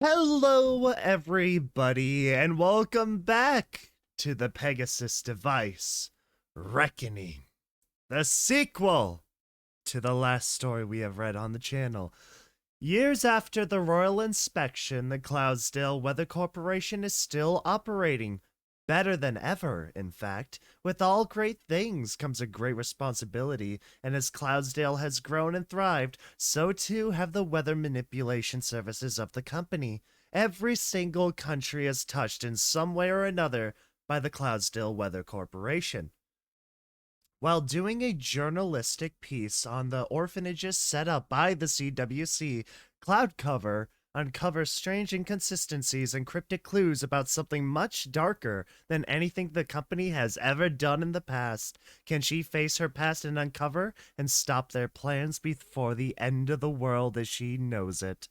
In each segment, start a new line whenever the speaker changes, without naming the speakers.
Hello, everybody, and welcome back to the Pegasus Device Reckoning, the sequel to the last story we have read on the channel. Years after the royal inspection, the Cloudsdale Weather Corporation is still operating. Better than ever, in fact. With all great things comes a great responsibility, and as Cloudsdale has grown and thrived, so too have the weather manipulation services of the company. Every single country is touched in some way or another by the Cloudsdale Weather Corporation. While doing a journalistic piece on the orphanages set up by the CWC, Cloudcover uncovers strange inconsistencies and cryptic clues about something much darker than anything the company has ever done in the past. Can she face her past and uncover and stop their plans before the end of the world as she knows it?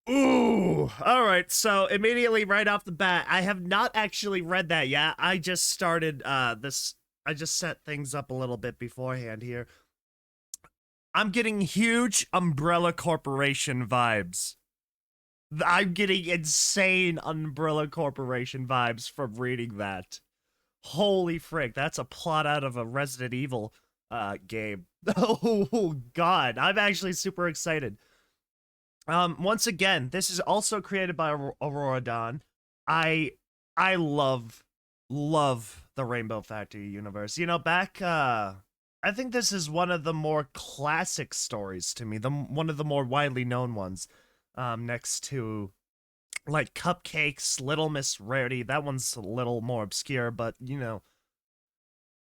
Ooh, all right. So immediately right off the bat, I have not actually read that yet. I just started this. I just set things up a little bit beforehand here. I'm getting huge Umbrella Corporation vibes. I'm getting insane Umbrella Corporation vibes from reading that. Holy frick, that's a plot out of a Resident Evil game. Oh god, I'm actually super excited. Once again, this is also created by Aurora Dawn. I love the Rainbow Factory universe. You know, back I think this is one of the more classic stories to me, one of the more widely known ones. Next to like Cupcakes, Little Miss Rarity. That one's a little more obscure, but you know.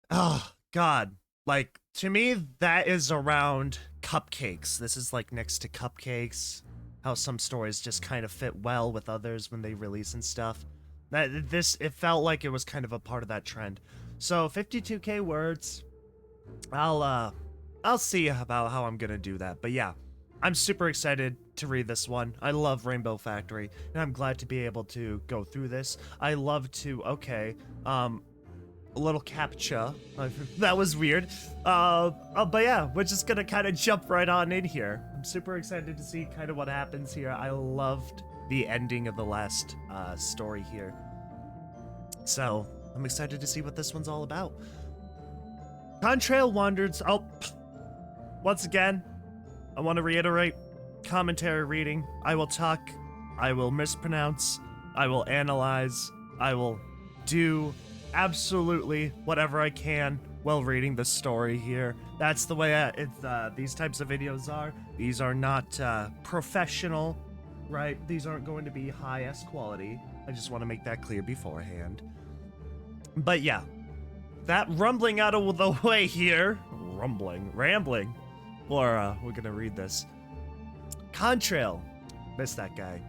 Oh god. Like to me that is around Cupcakes. This is like next to Cupcakes. How some stories just kind of fit well with others when they release and stuff. It felt like it was kind of a part of that trend. So 52k words. I'll see about how I'm gonna do that. But yeah, I'm super excited to read this one. I love Rainbow Factory, and I'm glad to be able to go through this. I love to, a little captcha. That was weird. But yeah, we're just gonna kind of jump right on in here. I'm super excited to see kind of what happens here. I loved the ending of the last story here. So, I'm excited to see what this one's all about. Contrail wanders. Once again, I want to reiterate commentary reading. I will talk, I will mispronounce, I will analyze, I will do absolutely whatever I can while reading the story here. That's the way these types of videos are. These are not professional, right? These aren't going to be high-S quality. I just want to make that clear beforehand. But yeah, that rumbling out of the way here, rambling, we're gonna read this. Contrail, missed that guy.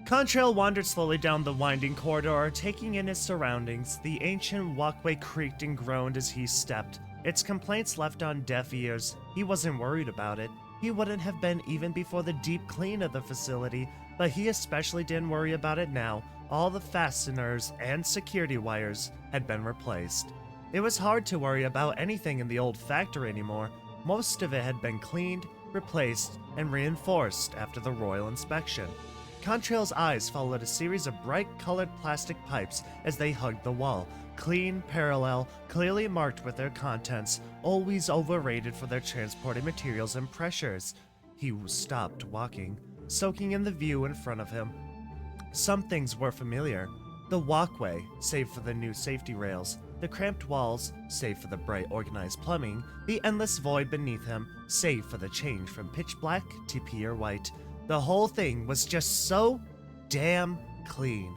Contrail wandered slowly down the winding corridor, taking in his surroundings. The ancient walkway creaked and groaned as he stepped. Its complaints left on deaf ears. He wasn't worried about it. He wouldn't have been even before the deep clean of the facility, but he especially didn't worry about it now. All the fasteners and security wires had been replaced. It was hard to worry about anything in the old factory anymore. Most of it had been cleaned, replaced, and reinforced after the royal inspection. Contrail's eyes followed a series of bright-colored plastic pipes as they hugged the wall. Clean, parallel, clearly marked with their contents, always overrated for their transporting materials and pressures. He stopped walking, soaking in the view in front of him. Some things were familiar. The walkway, save for the new safety rails. The cramped walls, save for the bright organized plumbing. The endless void beneath him, save for the change from pitch black to pure white. The whole thing was just so damn clean.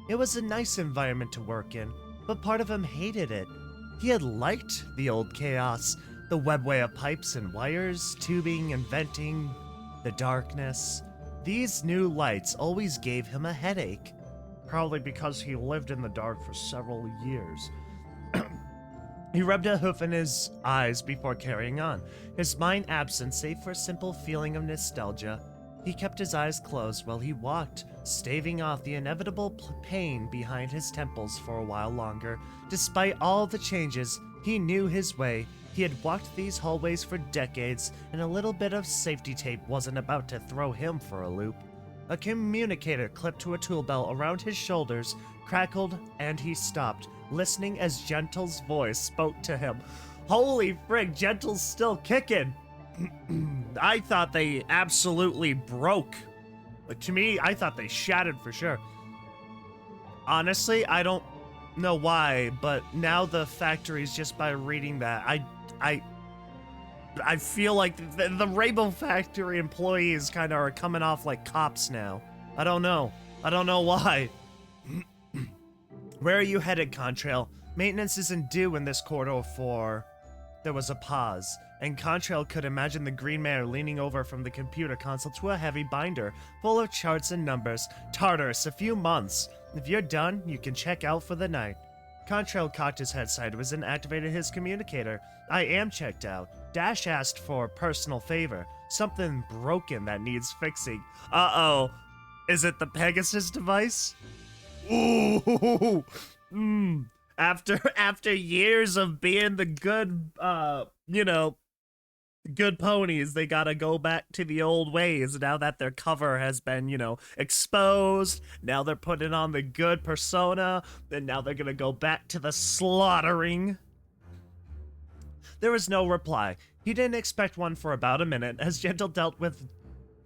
It was a nice environment to work in, but part of him hated it. He had liked the old chaos, the webway of pipes and wires, tubing and venting, the darkness. These new lights always gave him a headache. Probably because he lived in the dark for several years. He rubbed a hoof in his eyes before carrying on, his mind absent save for a simple feeling of nostalgia. He kept his eyes closed while he walked, staving off the inevitable pain behind his temples for a while longer. Despite all the changes, he knew his way. He had walked these hallways for decades, and a little bit of safety tape wasn't about to throw him for a loop. A communicator clipped to a tool belt around his shoulders crackled, and he stopped, listening as Gentle's voice spoke to him. Holy frig, Gentle's still kicking! I thought they absolutely broke. But to me, I thought they shattered for sure. Honestly, I don't know why, but now the factories, just by reading that, I feel like the Rainbow Factory employees kind of are coming off like cops now. I don't know. I don't know why. Where are you headed, Contrail? Maintenance isn't due in this corridor for... There was a pause, and Contrail could imagine the Green Mare leaning over from the computer console to a heavy binder, full of charts and numbers. Tartarus, a few months. If you're done, you can check out for the night. Contrail cocked his head sideways and activated his communicator. I am checked out. Dash asked for a personal favor. Something broken that needs fixing. Uh-oh. Is it the Pegasus device? Ooh. After years of being the good, good ponies, they gotta go back to the old ways now that their cover has been, exposed. Now they're putting on the good persona, and now they're gonna go back to the slaughtering. There was no reply. He didn't expect one for about a minute as Gentle dealt with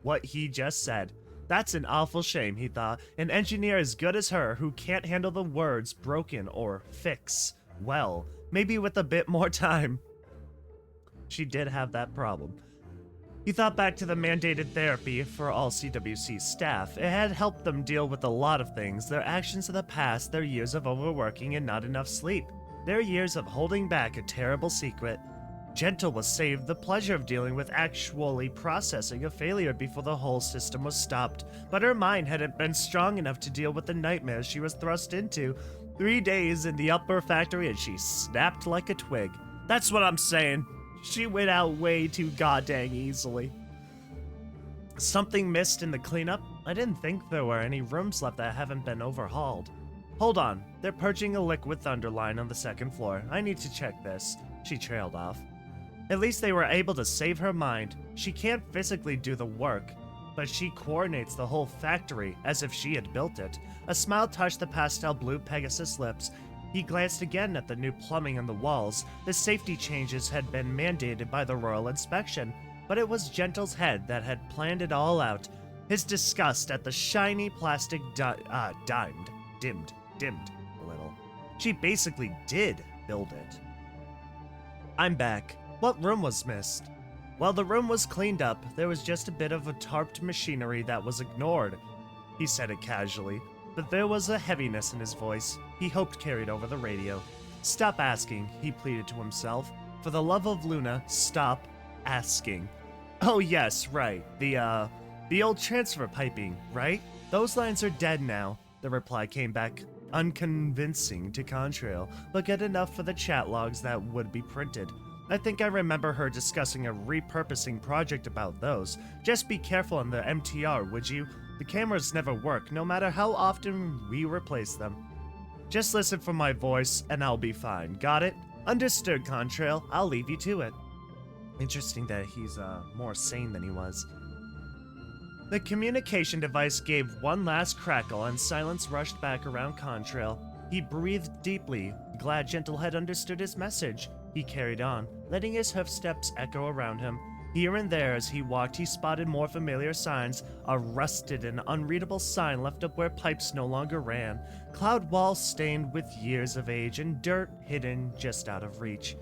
what he just said. That's an awful shame, he thought. An engineer as good as her who can't handle the words broken or fix. Well, maybe with a bit more time. She did have that problem. He thought back to the mandated therapy for all CWC staff. It had helped them deal with a lot of things, their actions of the past, their years of overworking and not enough sleep, their years of holding back a terrible secret. Gentle was saved the pleasure of dealing with actually processing a failure before the whole system was stopped, but her mind hadn't been strong enough to deal with the nightmares she was thrust into. 3 days in the upper factory and she snapped like a twig. That's what I'm saying. She went out way too goddamn easily. Something missed in the cleanup? I didn't think there were any rooms left that haven't been overhauled. Hold on, they're purging a liquid thunderline on the 2nd floor. I need to check this. She trailed off. At least they were able to save her mind. She can't physically do the work, but she coordinates the whole factory as if she had built it. A smile touched the pastel blue Pegasus lips. He glanced again at the new plumbing on the walls. The safety changes had been mandated by the Royal Inspection, but it was Gentle's head that had planned it all out. His disgust at the shiny plastic dimmed a little. She basically did build it. I'm back. What room was missed? While the room was cleaned up, there was just a bit of a tarped machinery that was ignored. He said it casually, but there was a heaviness in his voice he hoped carried over the radio. Stop asking, he pleaded to himself. For the love of Luna, stop asking. Oh yes, right. The old transfer piping, right? Those lines are dead now. The reply came back unconvincing to Contrail, but good enough for the chat logs that would be printed. I think I remember her discussing a repurposing project about those. Just be careful on the MTR, would you? The cameras never work, no matter how often we replace them. Just listen for my voice, and I'll be fine. Got it? Understood, Contrail. I'll leave you to it. Interesting that he's, more sane than he was. The communication device gave one last crackle, and silence rushed back around Contrail. He breathed deeply, glad Gentle had understood his message. He carried on, letting his hoofsteps echo around him. Here and there as he walked, he spotted more familiar signs, a rusted and unreadable sign left up where pipes no longer ran, cloud walls stained with years of age, and dirt hidden just out of reach.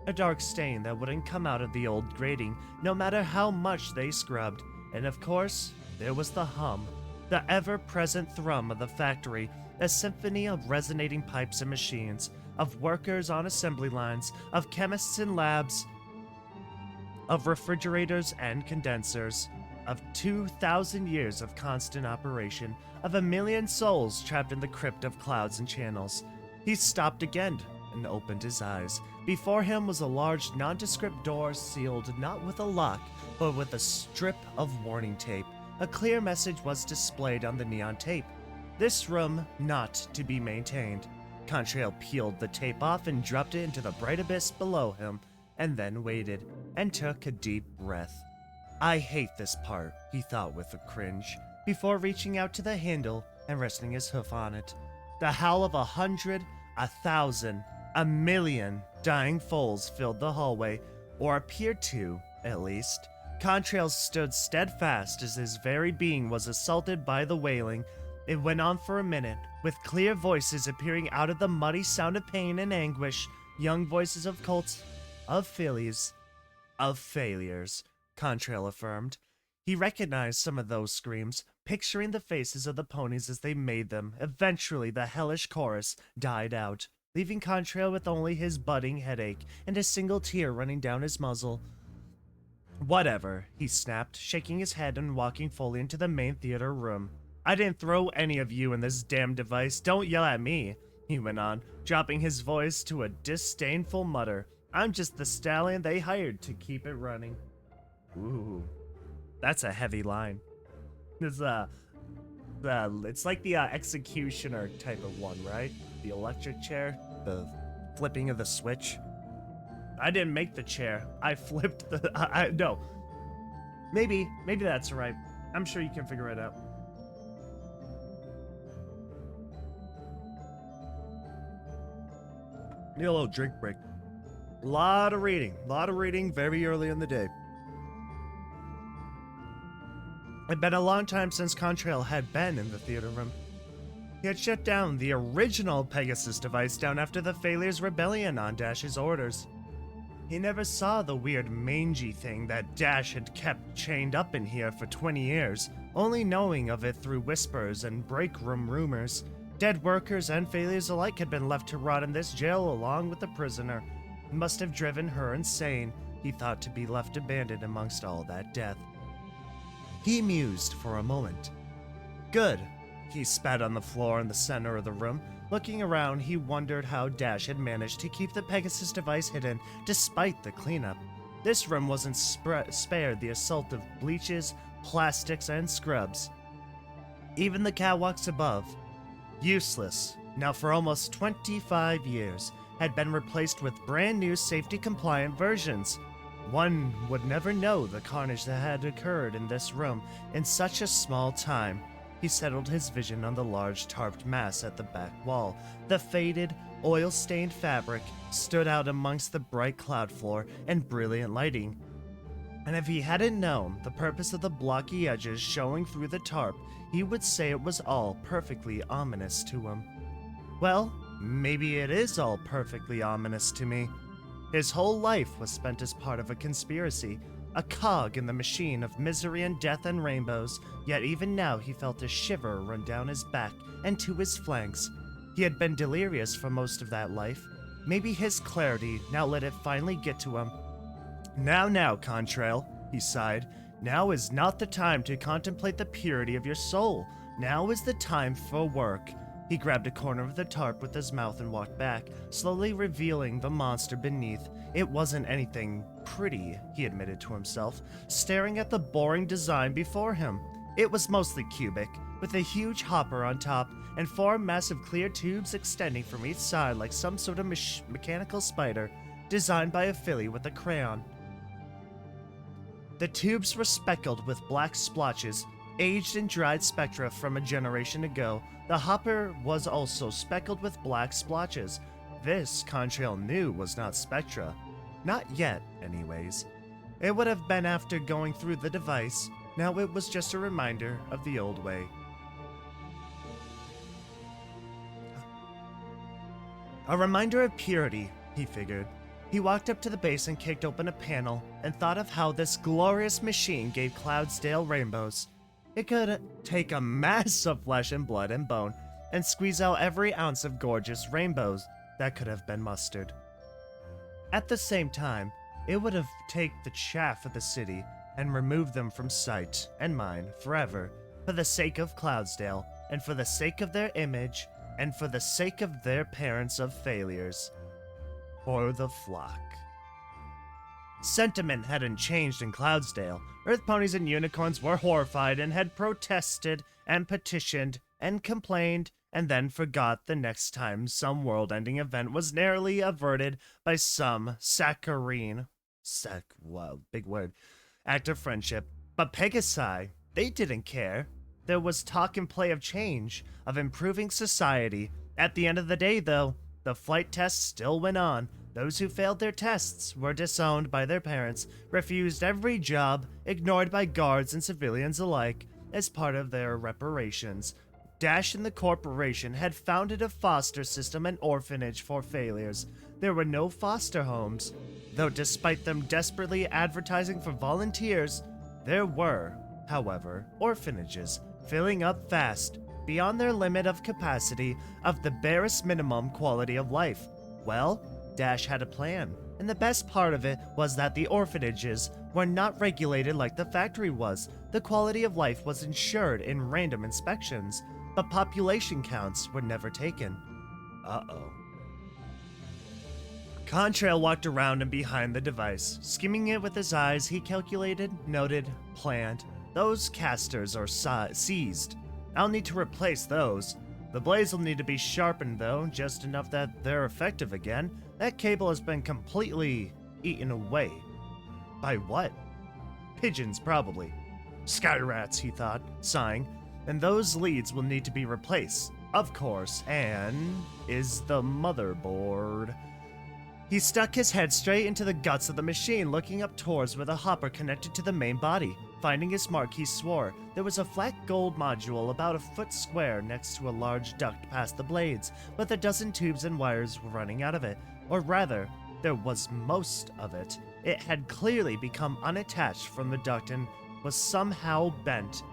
A dark stain that wouldn't come out of the old grating, no matter how much they scrubbed. And of course, there was the hum, the ever-present thrum of the factory, a symphony of resonating pipes and machines, of workers on assembly lines, of chemists in labs, of refrigerators and condensers, of 2,000 years of constant operation, of a million souls trapped in the crypt of clouds and channels. He stopped again and opened his eyes. Before him was a large, nondescript door sealed not with a lock, but with a strip of warning tape. A clear message was displayed on the neon tape. This room not to be maintained. Contrail peeled the tape off and dropped it into the bright abyss below him, and then waited, and took a deep breath. I hate this part, he thought with a cringe. before reaching out to the handle and resting his hoof on it. The howl of 100, 1,000, 1,000,000 dying foals filled the hallway, or appeared to, at least. Contrail stood steadfast as his very being was assaulted by the wailing. It went on for a minute, with clear voices appearing out of the muddy sound of pain and anguish, young voices of colts, of fillies, of failures, Contrail affirmed. He recognized some of those screams, picturing the faces of the ponies as they made them. Eventually, the hellish chorus died out, leaving Contrail with only his budding headache and a single tear running down his muzzle. Whatever, he snapped, shaking his head and walking fully into the main theater room. I didn't throw any of you in this damn device. Don't yell at me, he went on, dropping his voice to a disdainful mutter. I'm just the stallion they hired to keep it running. Ooh, that's a heavy line. It's like the executioner type of one, right? The electric chair, the flipping of the switch. I didn't make the chair. I flipped the. No. Maybe that's right. I'm sure you can figure it out. Need a little drink break. A lot of reading very early in the day. It'd been a long time since Contrail had been in the theater room. He had shut down the original Pegasus device down after the Failures' rebellion on Dash's orders. He never saw the weird mangy thing that Dash had kept chained up in here for 20 years, only knowing of it through whispers and break room rumors. Dead workers and failures alike had been left to rot in this jail along with the prisoner. It must have driven her insane, he thought, to be left abandoned amongst all that death. He mused for a moment. Good. He spat on the floor in the center of the room. Looking around, he wondered how Dash had managed to keep the Pegasus device hidden despite the cleanup. This room wasn't spared the assault of bleaches, plastics, and scrubs. Even the catwalks above, useless, now for almost 25 years, had been replaced with brand new safety-compliant versions. One would never know the carnage that had occurred in this room in such a small time. He settled his vision on the large tarped mass at the back wall. The faded, oil-stained fabric stood out amongst the bright cloud floor and brilliant lighting. And if he hadn't known the purpose of the blocky edges showing through the tarp, he would say it was all perfectly ominous to him. Well, maybe it is all perfectly ominous to me. His whole life was spent as part of a conspiracy, a cog in the machine of misery and death and rainbows, yet even now he felt a shiver run down his back and to his flanks. He had been delirious for most of that life. Maybe his clarity now let it finally get to him. Now, Contrail, he sighed. Now is not the time to contemplate the purity of your soul. Now is the time for work. He grabbed a corner of the tarp with his mouth and walked back, slowly revealing the monster beneath. It wasn't anything pretty, he admitted to himself, staring at the boring design before him. It was mostly cubic, with a huge hopper on top and 4 massive clear tubes extending from each side like some sort of mechanical spider, designed by a filly with a crayon. The tubes were speckled with black splotches, aged and dried spectra from a generation ago. The hopper was also speckled with black splotches. This, Contrail knew, was not spectra. Not yet, anyways. It would have been after going through the device. Now it was just a reminder of the old way. A reminder of purity, he figured. He walked up to the base and kicked open a panel, and thought of how this glorious machine gave Cloudsdale rainbows. It could take a mass of flesh and blood and bone, and squeeze out every ounce of gorgeous rainbows that could have been mustered. At the same time, it would have taken the chaff of the city and removed them from sight and mind forever, for the sake of Cloudsdale, and for the sake of their image, and for the sake of their parents of failures. For the flock. Sentiment hadn't changed in Cloudsdale. Earth ponies and unicorns were horrified and had protested and petitioned and complained, and then forgot the next time some world-ending event was narrowly averted by some saccharine, big word, act of friendship. But Pegasi, they didn't care. There was talk and play of change, of improving society. At the end of the day, though, the flight tests still went on. Those who failed their tests were disowned by their parents, refused every job, ignored by guards and civilians alike as part of their reparations. Dash and the corporation had founded a foster system and orphanage for failures. There were no foster homes, though despite them desperately advertising for volunteers, there were, however, orphanages, filling up fast, beyond their limit of capacity of the barest minimum quality of life. Well, Dash had a plan, and the best part of it was that the orphanages were not regulated like the factory was. The quality of life was ensured in random inspections, but population counts were never taken. Uh-oh. Contrail walked around and behind the device. Skimming it with his eyes, he calculated, noted, planned. Those casters are seized. I'll need to replace those. The blades will need to be sharpened though, just enough that they're effective again. That cable has been completely eaten away. By what? Pigeons, probably. Sky rats, he thought, sighing. And those leads will need to be replaced. Of course, and is the motherboard. He stuck his head straight into the guts of the machine, looking up towards where the hopper connected to the main body. Finding his mark, he swore. There was a flat gold module about a foot square next to a large duct past the blades, with a dozen tubes and wires running out of it. Or rather, there was most of it. It had clearly become unattached from the duct and was somehow bent.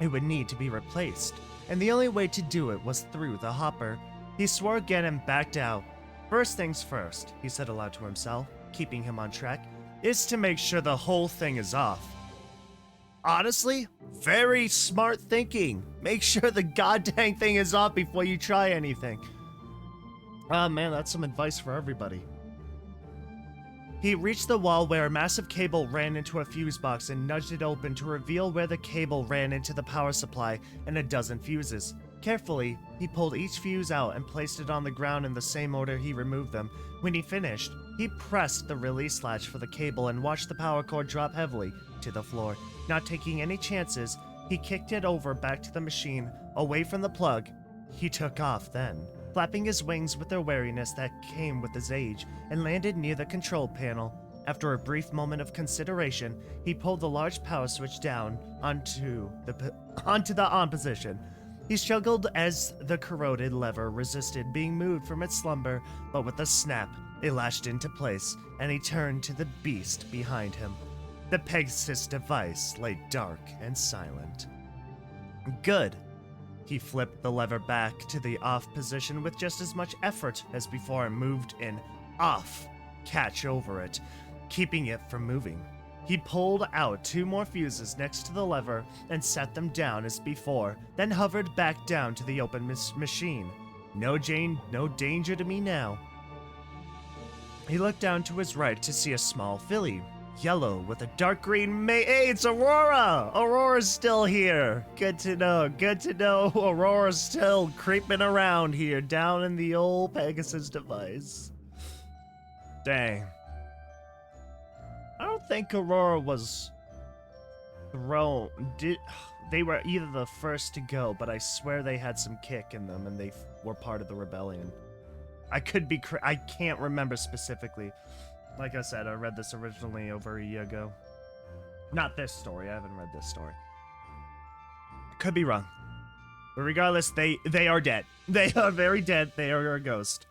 It would need to be replaced, and the only way to do it was through the hopper. He swore again and backed out. First things first, he said aloud to himself, keeping him on track, is to make sure the whole thing is off. Honestly, very smart thinking. Make sure the goddamn thing is off before you try anything. Ah, man, that's some advice for everybody. He reached the wall where a massive cable ran into a fuse box and nudged it open to reveal where the cable ran into the power supply and a dozen fuses. Carefully, he pulled each fuse out and placed it on the ground in the same order he removed them. When he finished, he pressed the release latch for the cable and watched the power cord drop heavily to the floor. Not taking any chances, he kicked it over back to the machine, away from the plug. He took off then, flapping his wings with the wariness that came with his age, and landed near the control panel. After a brief moment of consideration, he pulled the large power switch down onto the on position. He struggled as the corroded lever resisted being moved from its slumber, but with a snap, it lashed into place, and he turned to the beast behind him. The Pegasus Device lay dark and silent. Good. He flipped the lever back to the off position with just as much effort as before and moved an off catch over it, keeping it from moving. He pulled out 2 more fuses next to the lever and set them down as before, then hovered back down to the open machine. No danger to me now. He looked down to his right to see a small filly, yellow with a dark green Hey, it's Aurora! Aurora's still here. Good to know Aurora's still creeping around here down in the old Pegasus Device. Dang. I don't think Aurora was thrown. They were either the first to go, but I swear they had some kick in them and they were part of the rebellion. I could be I can't remember specifically. Like I said, I read this originally over a year ago. Not this story. I haven't read this story. Could be wrong. But regardless, they are dead. They are very dead. They are a ghost.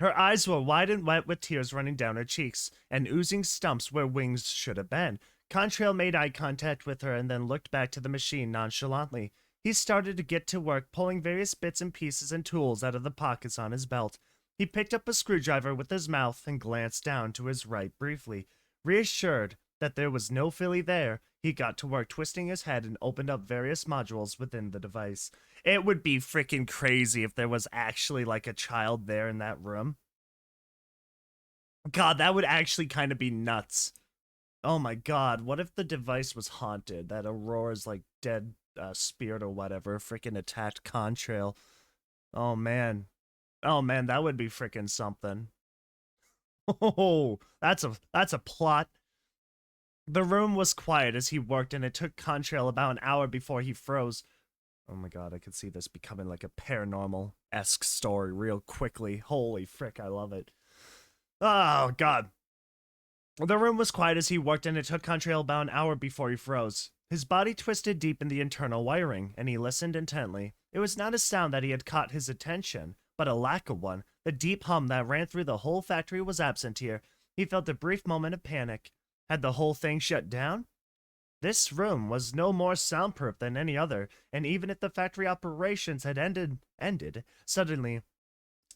Her eyes were wide and wet with tears running down her cheeks and oozing stumps where wings should have been. Contrail made eye contact with her and then looked back to the machine nonchalantly. He started to get to work pulling various bits and pieces and tools out of the pockets on his belt. He picked up a screwdriver with his mouth and glanced down to his right briefly. Reassured that there was no filly there, he got to work twisting his head and opened up various modules within the device. It would be freaking crazy if there was actually like a child there in that room. God, that would actually kind of be nuts. Oh my god, what if the device was haunted? That Aurora's like dead spirit or whatever freaking attacked Contrail. Oh man. Oh man, that would be freaking something. Oh, that's a plot. The room was quiet as he worked, and it took Contrail about an hour before he froze. Oh my god, I could see this becoming like a paranormal-esque story real quickly. Holy frick, I love it. Oh god. The room was quiet as he worked, and it took Contrail about an hour before he froze. His body twisted deep in the internal wiring, and he listened intently. It was not a sound that he had caught his attention, but a lack of one. The deep hum that ran through the whole factory was absent here. He felt a brief moment of panic. Had the whole thing shut down? This room was no more soundproof than any other, and even if the factory operations had ended suddenly,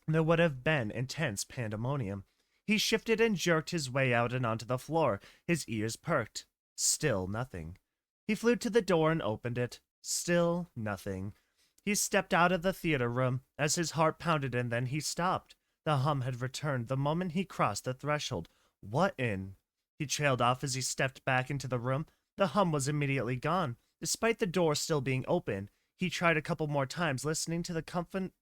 there would have been intense pandemonium. He shifted and jerked his way out and onto the floor, his ears perked. Still nothing. He flew to the door and opened it. Still nothing. He stepped out of the theater room as his heart pounded, and then he stopped. The hum had returned the moment he crossed the threshold. What in? He trailed off as he stepped back into the room. The hum was immediately gone. Despite the door still being open, he tried a couple more times, listening to the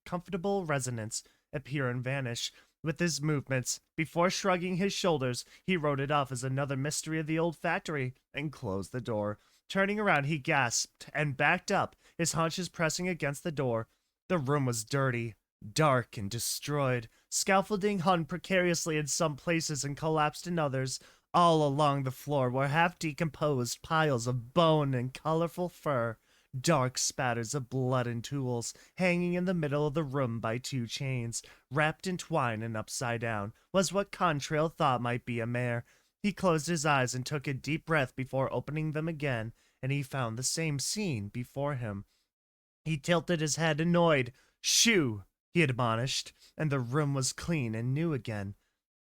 comfortable resonance appear and vanish with his movements. Before shrugging his shoulders, he wrote it off as another mystery of the old factory and closed the door. Turning around, he gasped and backed up, his haunches pressing against the door. The room was dirty, dark, and destroyed. Scaffolding hung precariously in some places and collapsed in others. All along the floor were half-decomposed piles of bone and colorful fur. Dark spatters of blood and tools, hanging in the middle of the room by two chains, wrapped in twine and upside down, was what Contrail thought might be a mare. He closed his eyes and took a deep breath before opening them again, and he found the same scene before him. He tilted his head, annoyed. "Shoo!" he admonished, and the room was clean and new again.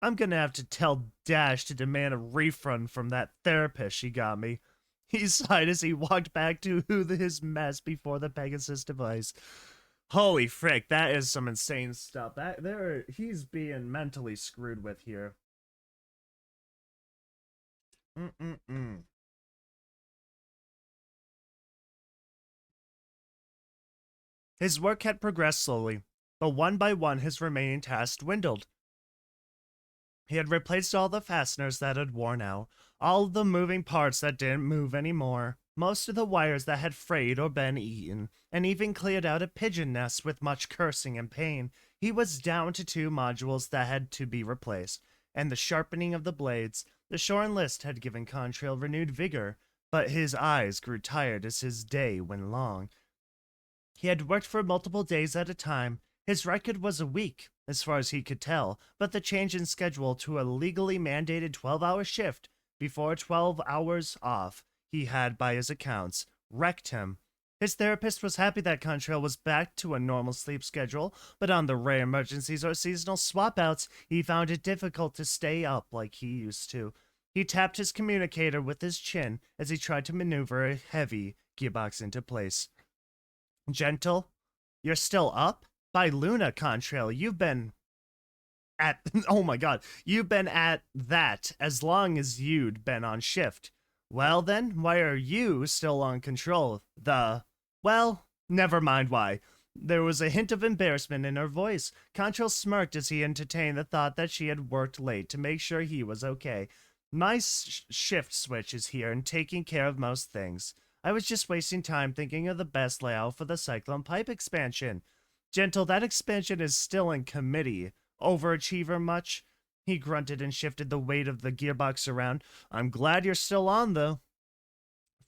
"I'm gonna have to tell Dash to demand a refund from that therapist she got me." He sighed as he walked back to his mess before the Pegasus device. Holy frick, that is some insane stuff. He's being mentally screwed with here. His work had progressed slowly, but one by one his remaining tasks dwindled. He had replaced all the fasteners that had worn out, all the moving parts that didn't move anymore, most of the wires that had frayed or been eaten, and even cleared out a pigeon nest with much cursing and pain. He was down to 2 modules that had to be replaced, and the sharpening of the blades. The shorn list had given Contrail renewed vigor, but his eyes grew tired as his day went long. He had worked for multiple days at a time. His record was a week, as far as he could tell, but the change in schedule to a legally mandated 12-hour shift before 12 hours off he had, by his accounts, wrecked him. His therapist was happy that Contrail was back to a normal sleep schedule, but on the rare emergencies or seasonal swap-outs, he found it difficult to stay up like he used to. He tapped his communicator with his chin as he tried to maneuver a heavy gearbox into place. "Gentle, you're still up? By Luna, Contrail, you've been at oh my god, you've been at that as long as you'd been on shift. Well then, why are you still on control? Well, never mind why." There was a hint of embarrassment in her voice. Contrail smirked as he entertained the thought that she had worked late to make sure he was okay. "My shift switch is here and taking care of most things. I was just wasting time thinking of the best layout for the Cyclone Pipe expansion." "Gentle, that expansion is still in committee. Overachiever much?" He grunted and shifted the weight of the gearbox around. "I'm glad you're still on, though."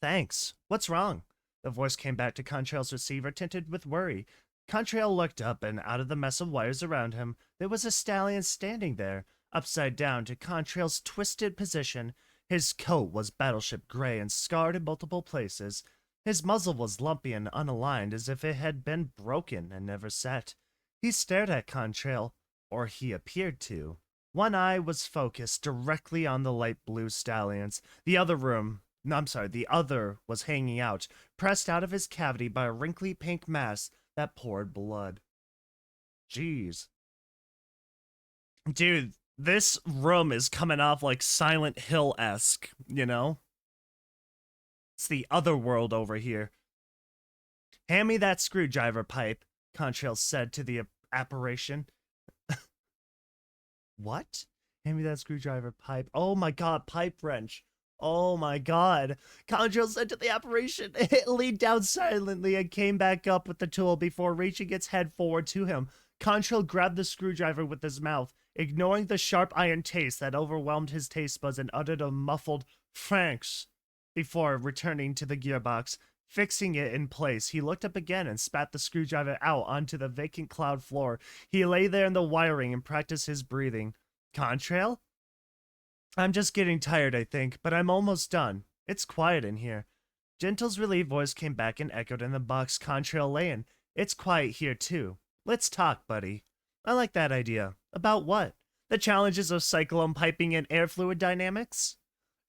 "Thanks. What's wrong?" The voice came back to Contrail's receiver, tinted with worry. Contrail looked up, and out of the mess of wires around him, there was a stallion standing there, upside down to Contrail's twisted position. His coat was battleship gray and scarred in multiple places. His muzzle was lumpy and unaligned, as if it had been broken and never set. He stared at Contrail, or he appeared to. One eye was focused directly on the light blue stallions. The other was hanging out, pressed out of his cavity by a wrinkly pink mass that poured blood. Jeez. Dude, this room is coming off like Silent Hill-esque, you know? It's the other world over here. "Hand me that screwdriver pipe," Contrail said to the apparition. What? "Hand me that screwdriver pipe." Oh my god, pipe wrench. Oh my god. Contrail said to the apparition. It leaned down silently and came back up with the tool before reaching its head forward to him. Contrail grabbed the screwdriver with his mouth, ignoring the sharp iron taste that overwhelmed his taste buds, and uttered a muffled "Franks" before returning to the gearbox. Fixing it in place, he looked up again and spat the screwdriver out onto the vacant cloud floor. He lay there in the wiring and practiced his breathing. Contrail? I'm just getting tired, I think, but I'm almost done. It's quiet in here. Gentle's relieved voice came back and echoed in the box Contrail lay in. It's quiet here, too. Let's talk, buddy. I like that idea. About what? The challenges of cyclone piping and air fluid dynamics?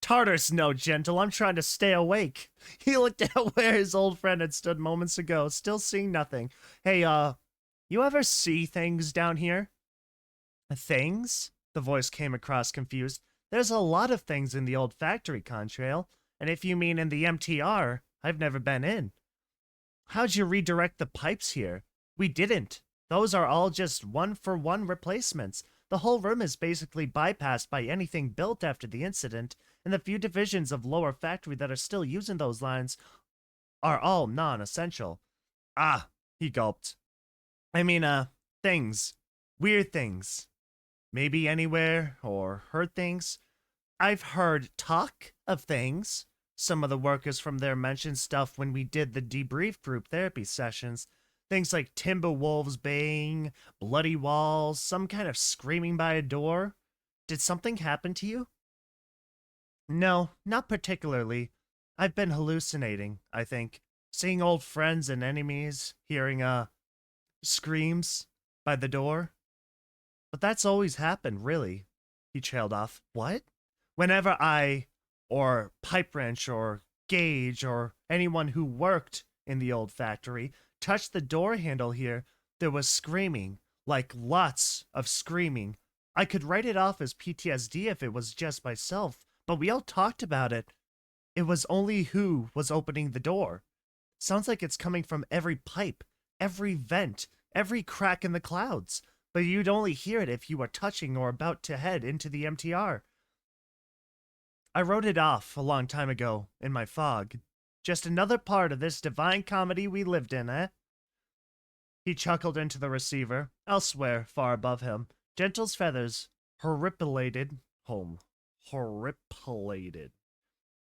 Tartarus, no, Gentle. I'm trying to stay awake. He looked at where his old friend had stood moments ago, still seeing nothing. Hey, you ever see things down here? Things? The voice came across confused. There's a lot of things in the old factory, Contrail. And if you mean in the MTR, I've never been in. How'd you redirect the pipes here? We didn't. Those are all just one-for-one replacements. The whole room is basically bypassed by anything built after the incident, and the few divisions of lower factory that are still using those lines are all non-essential. Ah, he gulped. I mean, things. Weird things. Maybe anywhere, or heard things. I've heard talk of things. Some of the workers from there mentioned stuff when we did the debrief group therapy sessions. Things like timber wolves baying, bloody walls, some kind of screaming by a door. Did something happen to you? No, not particularly. I've been hallucinating, I think. Seeing old friends and enemies, hearing, screams by the door. But that's always happened, really. He trailed off. What? Whenever I, or Pipe Wrench, or Gage, or anyone who worked in the old factory touched the door handle here, there was screaming. Like lots of screaming. I could write it off as PTSD if it was just myself, but we all talked about it. It was only who was opening the door. Sounds like it's coming from every pipe, every vent, every crack in the clouds. But you'd only hear it if you were touching or about to head into the MTR. I wrote it off a long time ago, in my fog. Just another part of this divine comedy we lived in, eh? He chuckled into the receiver. Elsewhere, far above him, Gentle's feathers horripilated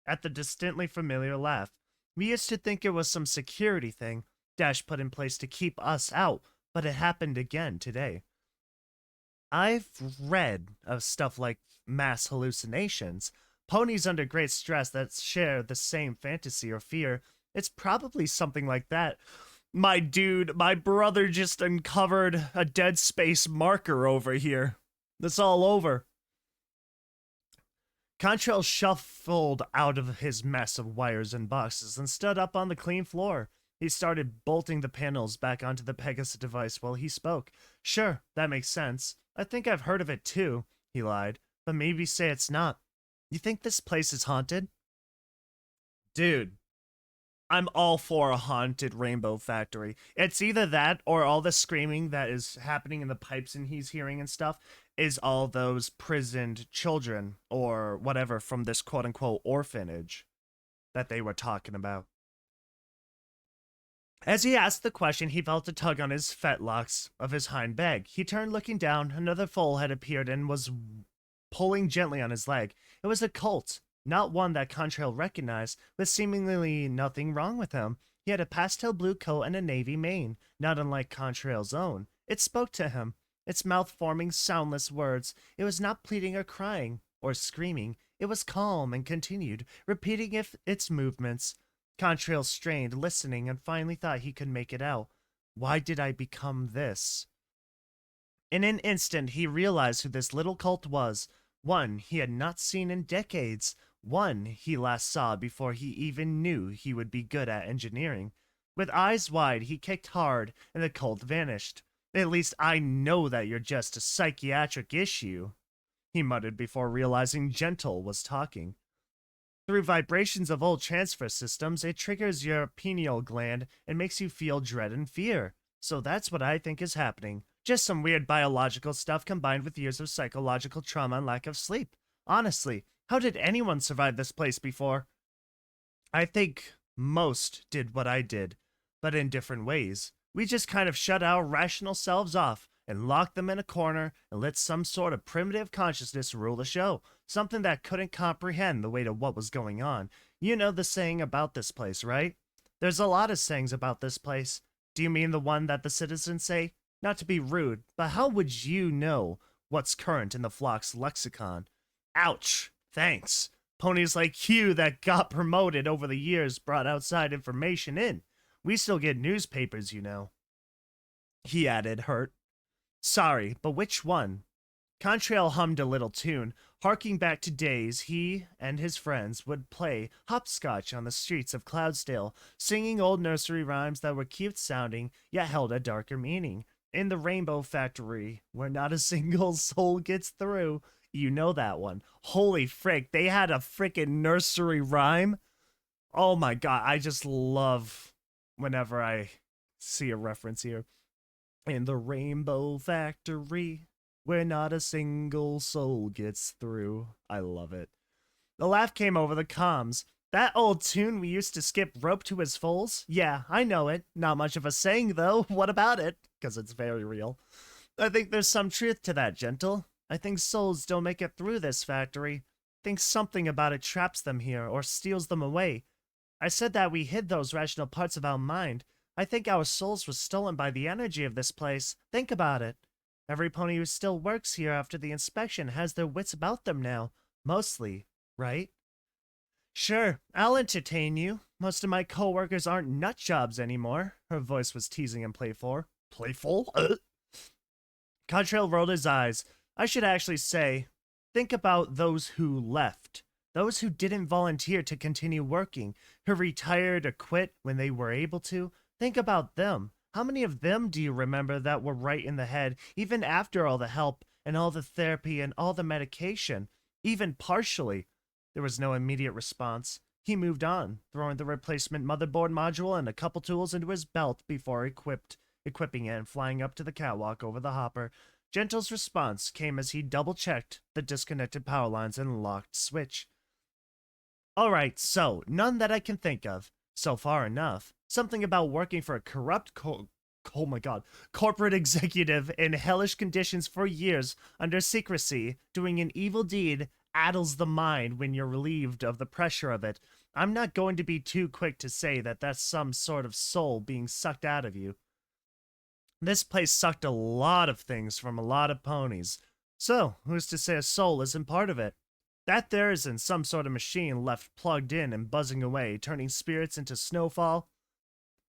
at the distantly familiar laugh. We used to think it was some security thing Dash put in place to keep us out, but it happened again today. I've read of stuff like mass hallucinations, ponies under great stress that share the same fantasy or fear. It's probably something like that. My dude, my brother just uncovered a Dead Space marker over here. It's all over. Contrail shuffled out of his mess of wires and boxes and stood up on the clean floor. He started bolting the panels back onto the Pegasus device while he spoke. Sure, that makes sense. I think I've heard of it too, he lied, but maybe say it's not. You think this place is haunted? Dude, I'm all for a haunted rainbow factory. It's either that or all the screaming that is happening in the pipes and he's hearing and stuff is all those prisoned children or whatever from this quote-unquote orphanage that they were talking about. As he asked the question, he felt a tug on his fetlocks of his hind leg. He turned, looking down. Another foal had appeared and was pulling gently on his leg. It was a colt, not one that Contrail recognized, with seemingly nothing wrong with him. He had a pastel blue coat and a navy mane, not unlike Contrail's own. It spoke to him, its mouth forming soundless words. It was not pleading or crying or screaming. It was calm and continued, repeating its movements. Contrail strained, listening, and finally thought he could make it out. Why did I become this? In an instant, he realized who this little cult was. One he had not seen in decades. One he last saw before he even knew he would be good at engineering. With eyes wide, he kicked hard, and the cult vanished. At least I know that you're just a psychiatric issue, he muttered before realizing Gentle was talking. Through vibrations of old transfer systems, it triggers your pineal gland and makes you feel dread and fear. So that's what I think is happening. Just some weird biological stuff combined with years of psychological trauma and lack of sleep. Honestly, How did anyone survive this place before? I think most did what I did, but in different ways. We just kind of shut our rational selves off and locked them in a corner and let some sort of primitive consciousness rule the show. Something that couldn't comprehend the weight of what was going on. You know the saying about this place, right? There's a lot of sayings about this place. Do you mean the one that the citizens say? Not to be rude, but how would you know what's current in the flock's lexicon? Ouch. Thanks. Ponies like you that got promoted over the years brought outside information in. We still get newspapers, you know. He added, hurt. Sorry, but which one? Contrail hummed a little tune, harking back to days he and his friends would play hopscotch on the streets of Cloudsdale, singing old nursery rhymes that were cute sounding, yet held a darker meaning. In the Rainbow Factory, where not a single soul gets through. You know that one. Holy frick, they had a frickin' nursery rhyme. Oh my god, I just love whenever I see a reference here. In the Rainbow Factory, where not a single soul gets through. I love it. The laugh came over the comms. That old tune we used to skip rope to his foals? Yeah, I know it. Not much of a saying, though. What about it? Because it's very real. I think there's some truth to that, Gentle. I think souls don't make it through this factory. I think something about it traps them here or steals them away. I said that we hid those rational parts of our mind. I think our souls were stolen by the energy of this place. Think about it. Every pony who still works here after the inspection has their wits about them now. Mostly, right? Sure, I'll entertain you. Most of my co-workers aren't nut jobs anymore. Her voice was teasing and playful. Playful? Contrail rolled his eyes. I should actually say, think about those who left. Those who didn't volunteer to continue working, who retired or quit when they were able to. Think about them. How many of them do you remember that were right in the head, even after all the help and all the therapy and all the medication? Even partially. There was no immediate response. He moved on, throwing the replacement motherboard module and a couple tools into his belt before equipping it and flying up to the catwalk over the hopper. Gentle's response came as he double-checked the disconnected power lines and locked switch. Alright, so, none that I can think of. So far enough. Something about working for a corrupt oh my god, corporate executive in hellish conditions for years under secrecy, doing an evil deed addles the mind when you're relieved of the pressure of it. I'm not going to be too quick to say that that's some sort of soul being sucked out of you. This place sucked a lot of things from a lot of ponies. So, who's to say a soul isn't part of it? That there isn't some sort of machine left plugged in and buzzing away, turning spirits into snowfall?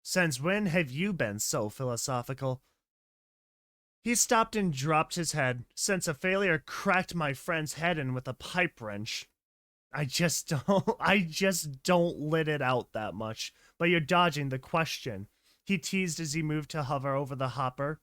Since when have you been so philosophical? He stopped and dropped his head, since a failure cracked my friend's head in with a pipe wrench. I just don't let it out that much, but you're dodging the question. He teased as he moved to hover over the hopper.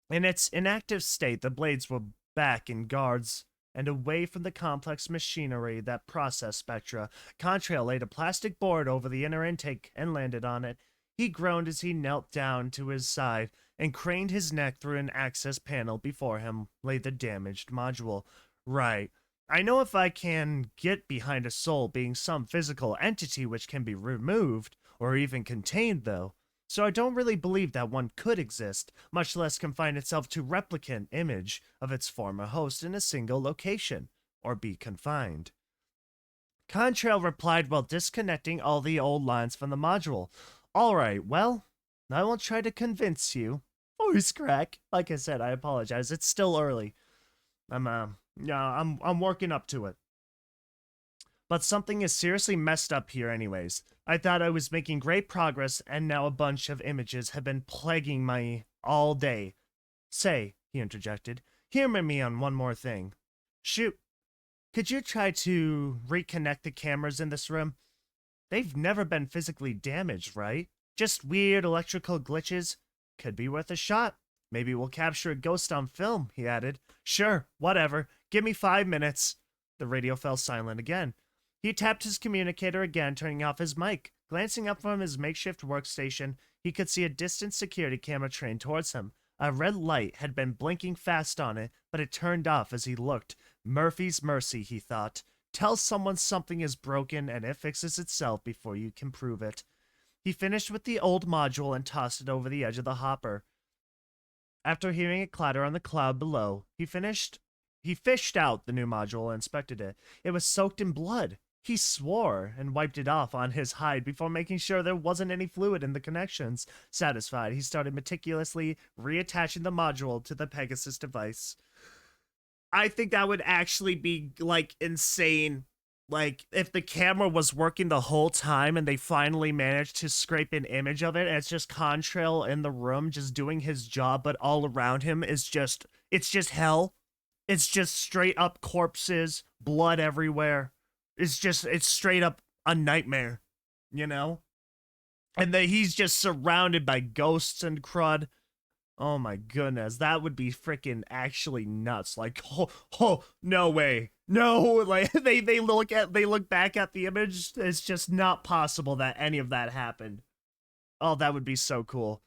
In its inactive state, the blades were back in guards and away from the complex machinery that processed spectra. Contrail laid a plastic board over the inner intake and landed on it. He groaned as he knelt down to his side and craned his neck through an access panel. Before him lay the damaged module. Right. I know if I can get behind a soul being some physical entity which can be removed, or even contained though. So I don't really believe that one could exist, much less confine itself to replicant image of its former host in a single location, or be confined. Contrail replied while disconnecting all the old lines from the module. Alright, well, I won't try to convince you. Voice crack. Like I said, I apologize. It's still early. I'm working up to it. But something is seriously messed up here anyways. I thought I was making great progress, and now a bunch of images have been plaguing me all day. Say, he interjected, hear me on one more thing. Shoot. Could you try to reconnect the cameras in this room? They've never been physically damaged, right? Just weird electrical glitches. Could be worth a shot. Maybe we'll capture a ghost on film, he added. Sure, whatever. Give me 5 minutes. The radio fell silent again. He tapped his communicator again, turning off his mic. Glancing up from his makeshift workstation, he could see a distant security camera trained towards him. A red light had been blinking fast on it, but it turned off as he looked. Murphy's mercy, he thought. Tell someone something is broken and it fixes itself before you can prove it. He finished with the old module and tossed it over the edge of the hopper. After hearing it clatter on the cloud below, he fished out the new module and inspected it. It was soaked in blood. He swore and wiped it off on his hide before making sure there wasn't any fluid in the connections. Satisfied, he started meticulously reattaching the module to the Pegasus device. I think that would actually be, like, insane. Like, if the camera was working the whole time and they finally managed to scrape an image of it, and it's just Contrail in the room just doing his job, but all around him is it's just hell. It's just straight up corpses, blood everywhere. It's straight up a nightmare, you know? And then he's just surrounded by ghosts and crud. Oh my goodness, that would be freaking actually nuts. Like, oh, no way. No, like they look back at the image. It's just not possible that any of that happened. Oh, that would be so cool.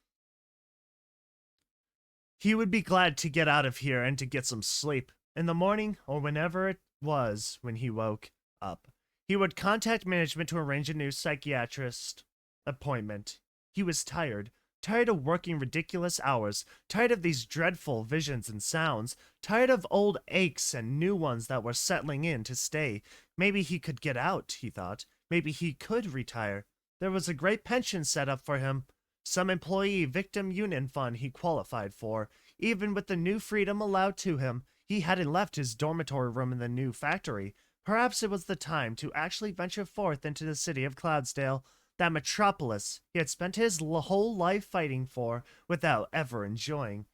He would be glad to get out of here and to get some sleep. In the morning, or whenever it was when he woke up, he would contact management to arrange a new psychiatrist appointment. He was tired. Tired of working ridiculous hours, tired of these dreadful visions and sounds, tired of old aches and new ones that were settling in to stay. Maybe he could get out, he thought. Maybe he could retire. There was a great pension set up for him. Some employee victim union fund he qualified for. Even with the new freedom allowed to him, he hadn't left his dormitory room in the new factory. Perhaps it was the time to actually venture forth into the city of Cloudsdale, that metropolis he had spent his whole life fighting for without ever enjoying.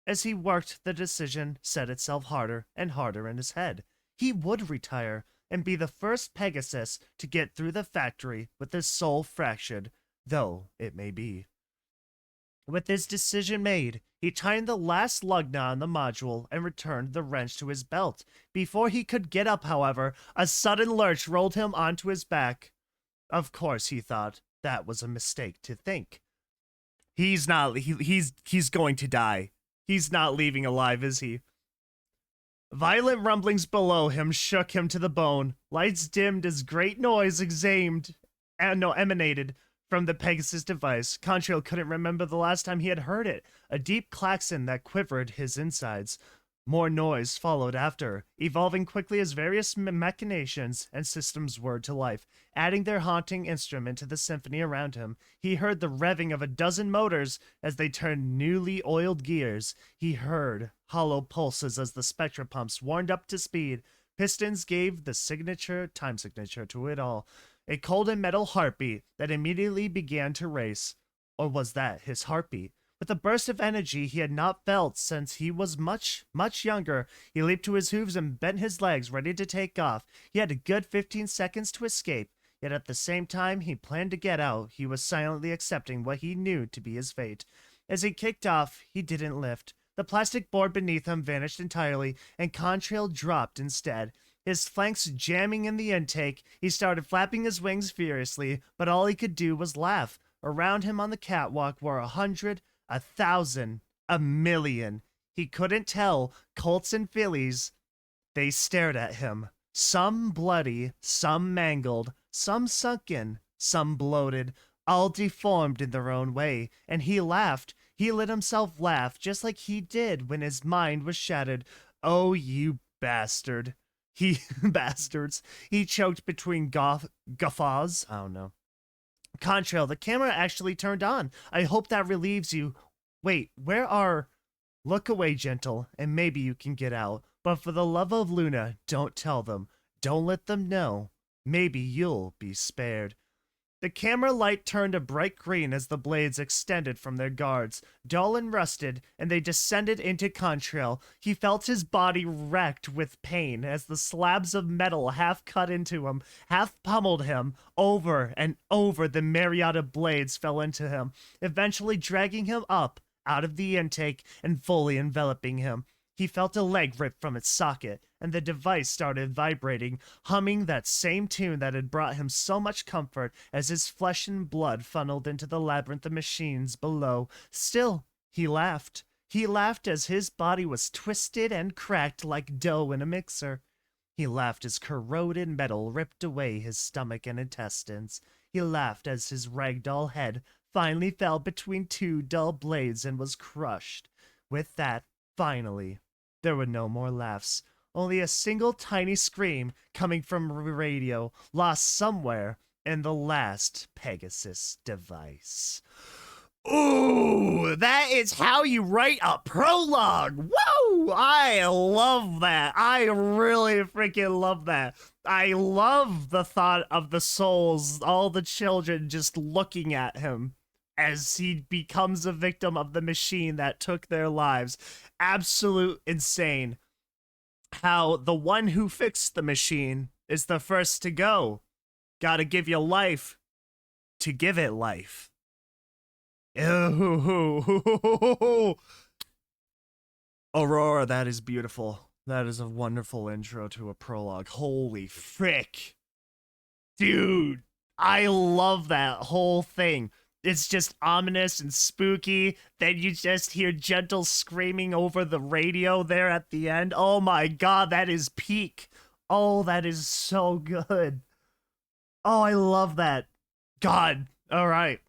As he worked, the decision set itself harder and harder in his head. He would retire and be the first Pegasus to get through the factory with his soul fractured, though it may be. With his decision made, he tightened the last lug knot on the module and returned the wrench to his belt. Before he could get up, however, a sudden lurch rolled him onto his back. Of course, he thought, that was a mistake to think. He's going to die. He's not leaving alive, is he? Violent rumblings below him shook him to the bone. Lights dimmed as great noise emanated from the Pegasus device. Contrail couldn't remember the last time he had heard it. A deep klaxon that quivered his insides. More noise followed after, evolving quickly as various machinations and systems whirred to life, adding their haunting instrument to the symphony around him. He heard the revving of a dozen motors as they turned newly oiled gears. He heard hollow pulses as the spectra pumps warmed up to speed. Pistons gave the time signature to it all. A cold and metal heartbeat that immediately began to race. Or was that his heartbeat? With a burst of energy he had not felt since he was much, much younger, he leaped to his hooves and bent his legs, ready to take off. He had a good 15 seconds to escape, yet at the same time he planned to get out. He was silently accepting what he knew to be his fate. As he kicked off, he didn't lift. The plastic board beneath him vanished entirely, and Contrail dropped instead. His flanks jamming in the intake, he started flapping his wings furiously, but all he could do was laugh. Around him on the catwalk were 100, 1,000, 1,000,000. He couldn't tell. Colts and fillies. They stared at him. Some bloody, some mangled, some sunken, some bloated, all deformed in their own way. And he laughed. He let himself laugh just like he did when his mind was shattered. Oh, you bastard. Bastards. He choked between guffaws. I don't know. Contrail, the camera actually turned on. I hope that relieves you. Wait, where are... Look away, Gentle, and maybe you can get out. But for the love of Luna, don't tell them. Don't let them know. Maybe you'll be spared. The camera light turned a bright green as the blades extended from their guards, dull and rusted, and they descended into Contrail. He felt his body wrecked with pain as the slabs of metal half cut into him, half pummeled him. Over and over the myriad of blades fell into him, eventually dragging him up out of the intake and fully enveloping him. He felt a leg ripped from its socket, and the device started vibrating, humming that same tune that had brought him so much comfort as his flesh and blood funneled into the labyrinth of machines below. Still, he laughed. He laughed as his body was twisted and cracked like dough in a mixer. He laughed as corroded metal ripped away his stomach and intestines. He laughed as his ragdoll head finally fell between two dull blades and was crushed. With that, finally, there were no more laughs, only a single tiny scream coming from radio, lost somewhere in the last Pegasus device. Ooh, that is how you write a prologue. Woo! I love that. I really freaking love that. I love the thought of the souls, all the children just looking at him as he becomes a victim of the machine that took their lives. Absolute insane. How the one who fixed the machine is the first to go. Gotta give you life to give it life. Ew. Aurora, that is beautiful. That is a wonderful intro to a prologue. Holy frick. Dude, I love that whole thing. It's just ominous and spooky. Then you just hear Gentle screaming over the radio there at the end. Oh my god, that is peak. Oh, that is so good. Oh, I love that. God. All right.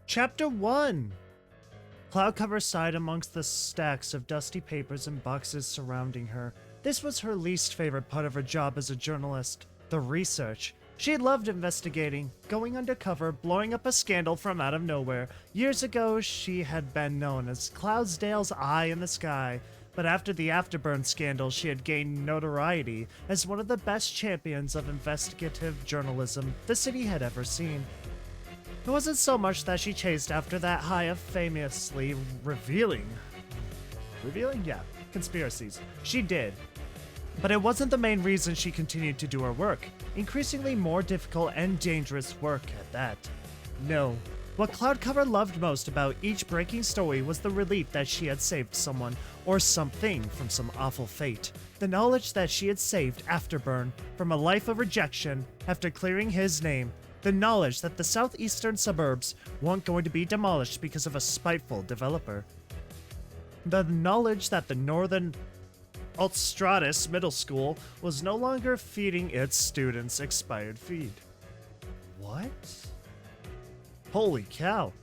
Chapter 1. Cloudcover sighed amongst the stacks of dusty papers and boxes surrounding her. This was her least favorite part of her job as a journalist, the research. She loved investigating, going undercover, blowing up a scandal from out of nowhere. Years ago, she had been known as Cloudsdale's eye in the sky, but after the Afterburn scandal, she had gained notoriety as one of the best champions of investigative journalism the city had ever seen. It wasn't so much that she chased after that high of famously revealing, conspiracies. She did. But it wasn't the main reason she continued to do her work. Increasingly more difficult and dangerous work at that. No. What Cloudcover loved most about each breaking story was the relief that she had saved someone or something from some awful fate. The knowledge that she had saved Afterburn from a life of rejection after clearing his name. The knowledge that the southeastern suburbs weren't going to be demolished because of a spiteful developer. The knowledge that the northern Altstratus Middle School was no longer feeding its students expired feed. What? Holy cow.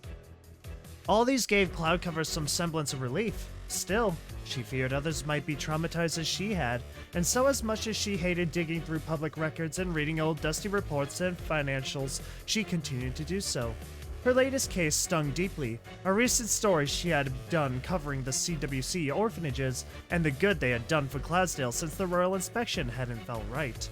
All these gave Cloudcover some semblance of relief. Still, she feared others might be traumatized as she had, and so as much as she hated digging through public records and reading old dusty reports and financials, she continued to do so. Her latest case stung deeply, a recent story she had done covering the CWC orphanages and the good they had done for Cloudsdale since the royal inspection hadn't felt right.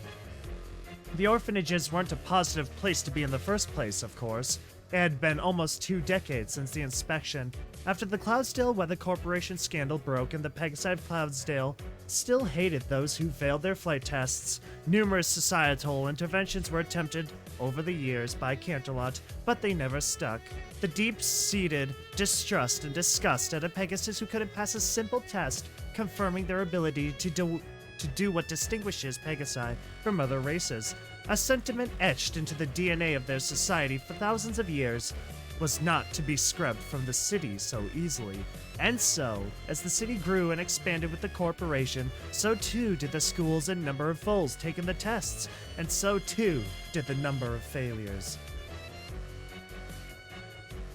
The orphanages weren't a positive place to be in the first place, of course. It had been almost 2 decades since the inspection. After the Cloudsdale Weather Corporation scandal broke and the Pegasus of Cloudsdale still hated those who failed their flight tests, numerous societal interventions were attempted over the years by Canterlot, but they never stuck. The deep-seated distrust and disgust at a Pegasus who couldn't pass a simple test confirming their ability to do what distinguishes Pegasi from other races, a sentiment etched into the DNA of their society for thousands of years, was not to be scrubbed from the city so easily. And so, as the city grew and expanded with the corporation, so too did the schools and number of foals taking the tests, and so too did the number of failures.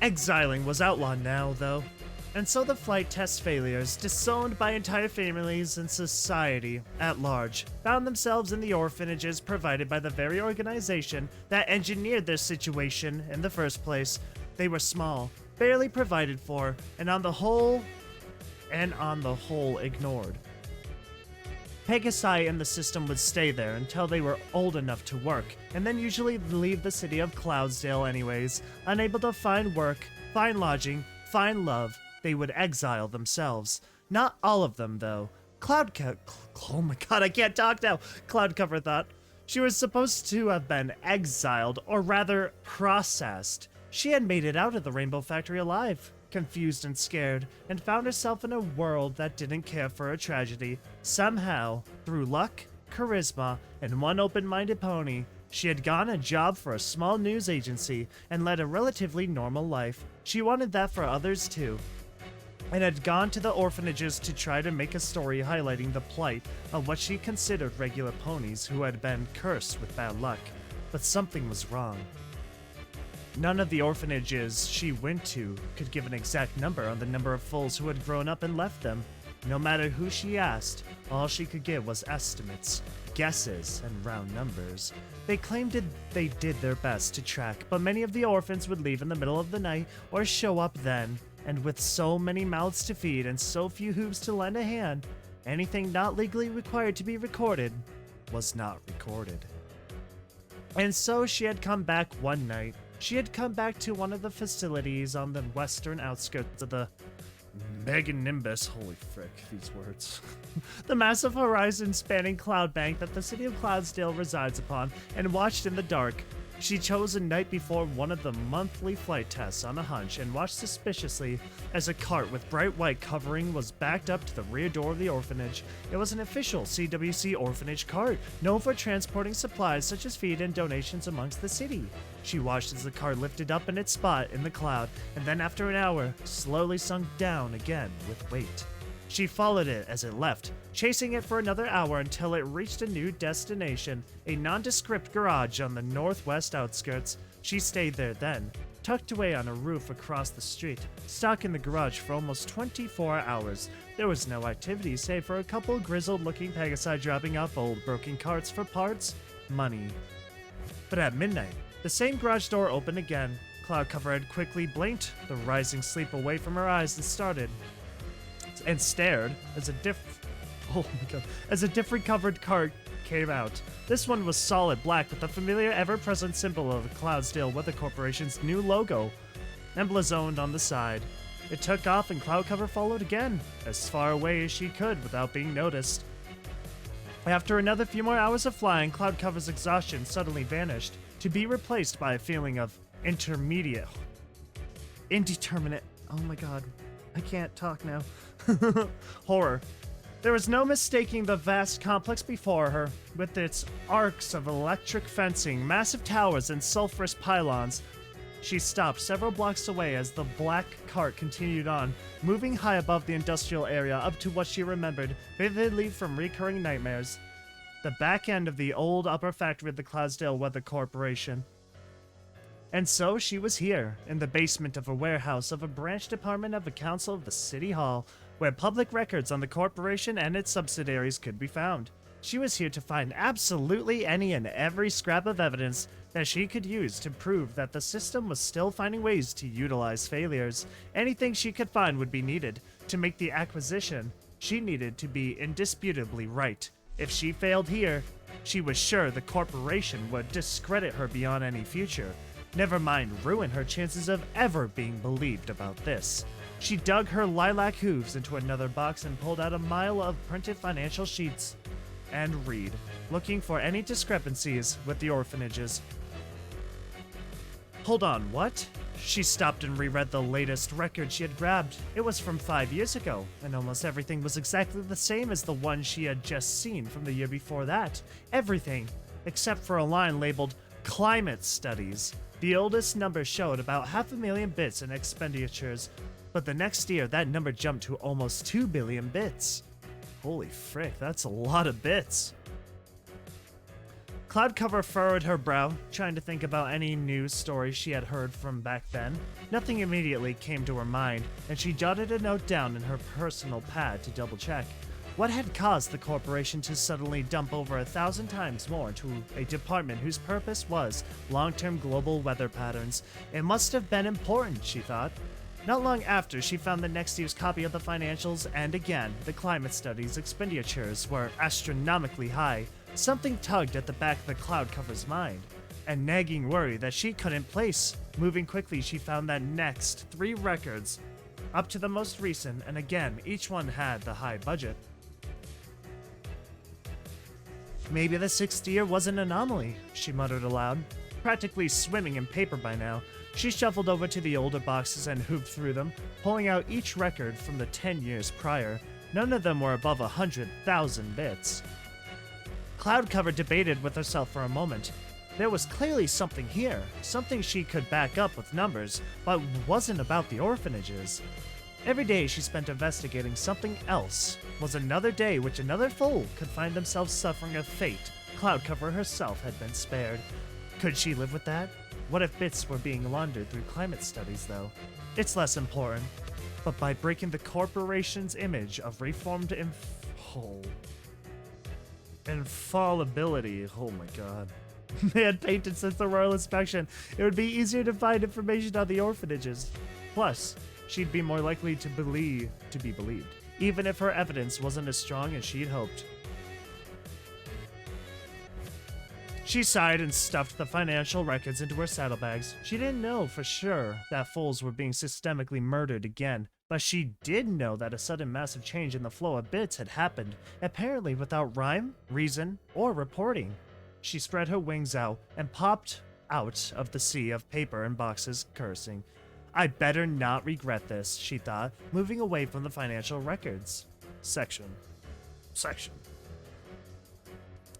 Exiling was outlawed now, though, and so the flight test failures, disowned by entire families and society at large, found themselves in the orphanages provided by the very organization that engineered their situation in the first place. They were small, barely provided for, and on the whole ignored. Pegasi in the system would stay there until they were old enough to work, and then usually leave the city of Cloudsdale anyways. Unable to find work, find lodging, find love, they would exile themselves. Not all of them, though. Oh my god, I can't talk now! Cloudcover thought. She was supposed to have been exiled, or rather, processed. She had made it out of the Rainbow Factory alive, confused and scared, and found herself in a world that didn't care for a tragedy. Somehow, through luck, charisma, and one open-minded pony, she had gotten a job for a small news agency and led a relatively normal life. She wanted that for others too. and had gone to the orphanages to try to make a story highlighting the plight of what she considered regular ponies who had been cursed with bad luck. But something was wrong. None of the orphanages she went to could give an exact number on the number of foals who had grown up and left them. No matter who she asked, all she could give was estimates, guesses, and round numbers. They claimed they did their best to track, but many of the orphans would leave in the middle of the night or show up then, and with so many mouths to feed and so few hooves to lend a hand, anything not legally required to be recorded was not recorded. And so she had come back one night. She had come back to one of the facilities on the western outskirts of the Meganimbus, holy frick, these words. The massive horizon-spanning cloud bank that the city of Cloudsdale resides upon, and watched in the dark. She chose a night before one of the monthly flight tests on a hunch and watched suspiciously as a cart with bright white covering was backed up to the rear door of the orphanage. It was an official CWC orphanage cart, known for transporting supplies such as feed and donations amongst the city. She watched as the cart lifted up in its spot in the cloud, and then after an hour, slowly sunk down again with weight. She followed it as it left, chasing it for another hour until it reached a new destination, a nondescript garage on the northwest outskirts. She stayed there then, tucked away on a roof across the street, stuck in the garage for almost 24 hours. There was no activity save for a couple grizzled-looking Pegasi dropping off old broken carts for parts, money. But at midnight, the same garage door opened again. Cloudcover had quickly blinked the rising sleep away from her eyes and stared as a different covered cart came out. This one was solid black with the familiar ever-present symbol of the Cloudsdale Weather Corporation's new logo emblazoned on the side. It took off and Cloudcover followed again, as far away as she could without being noticed. After another few more hours of flying, Cloudcover's exhaustion suddenly vanished, to be replaced by a feeling of indeterminate. Oh my god, I can't talk now. Horror. There was no mistaking the vast complex before her, with its arcs of electric fencing, massive towers, and sulfurous pylons. She stopped several blocks away as the black cart continued on, moving high above the industrial area up to what she remembered vividly from recurring nightmares. The back end of the old upper factory of the Cloudsdale Weather Corporation. And so she was here, in the basement of a warehouse of a branch department of the council of the City Hall, where public records on the corporation and its subsidiaries could be found. She was here to find absolutely any and every scrap of evidence that she could use to prove that the system was still finding ways to utilize failures. Anything she could find would be needed. To make the acquisition, she needed to be indisputably right. If she failed here, she was sure the corporation would discredit her beyond any future. Never mind ruin her chances of ever being believed about this. She dug her lilac hooves into another box and pulled out a mile of printed financial sheets and read, looking for any discrepancies with the orphanages. Hold on, what? She stopped and reread the latest record she had grabbed. It was from 5 years ago, and almost everything was exactly the same as the one she had just seen from the year before that. Everything, except for a line labeled Climate Studies. The oldest number showed about 500,000 bits in expenditures, but the next year that number jumped to almost 2 billion bits. Holy frick, that's a lot of bits. Cloudcover furrowed her brow, trying to think about any news stories she had heard from back then. Nothing immediately came to her mind, and she jotted a note down in her personal pad to double check. What had caused the corporation to suddenly dump over 1,000 times more to a department whose purpose was long-term global weather patterns? It must have been important, she thought. Not long after, she found the next year's copy of the financials, and again, the climate studies expenditures were astronomically high. Something tugged at the back of the Cloudcover's mind, a nagging worry that she couldn't place. Moving quickly, she found the next 3 records, up to the most recent, and again, each one had the high budget. Maybe the 6th year was an anomaly, she muttered aloud. Practically swimming in paper by now, she shuffled over to the older boxes and hooved through them, pulling out each record from the 10 years prior. None of them were above 100,000 bits. Cloudcover debated with herself for a moment. There was clearly something here, something she could back up with numbers, but wasn't about the orphanages. Every day she spent investigating something else was another day which another fool could find themselves suffering a fate Cloudcover herself had been spared. Could she live with that? What if bits were being laundered through climate studies, though? It's less important. But by breaking the corporation's image of reformed infallibility, oh my god, they had painted since the royal inspection, it would be easier to find information on the orphanages. Plus, she'd be more likely to be believed, even if her evidence wasn't as strong as she'd hoped. She sighed and stuffed the financial records into her saddlebags. She didn't know for sure that fools were being systemically murdered again, but she did know that a sudden massive change in the flow of bits had happened, apparently without rhyme, reason, or reporting. She spread her wings out and popped out of the sea of paper and boxes, cursing. I better not regret this, she thought, moving away from the financial records. Section.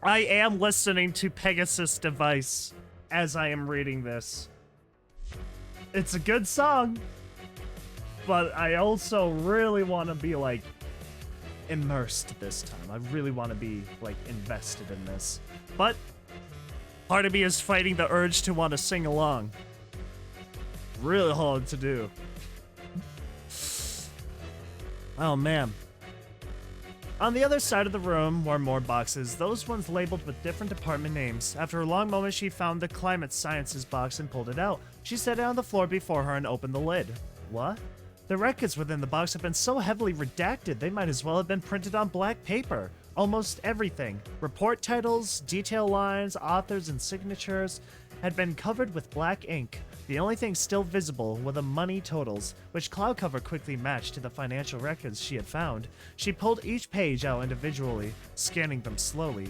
I am listening to Pegasus Device as I am reading this. It's a good song, but I also really want to be, like, immersed this time. I really want to be, like, invested in this. But part of me is fighting the urge to want to sing along. Really hard to do. Oh, man. On the other side of the room were more boxes, those ones labeled with different department names. After a long moment, she found the climate sciences box and pulled it out. She set it on the floor before her and opened the lid. What? The records within the box have been so heavily redacted, they might as well have been printed on black paper. Almost everything, report titles, detail lines, authors, and signatures, had been covered with black ink. The only thing still visible were the money totals, which Cloudcover quickly matched to the financial records she had found. She pulled each page out individually, scanning them slowly.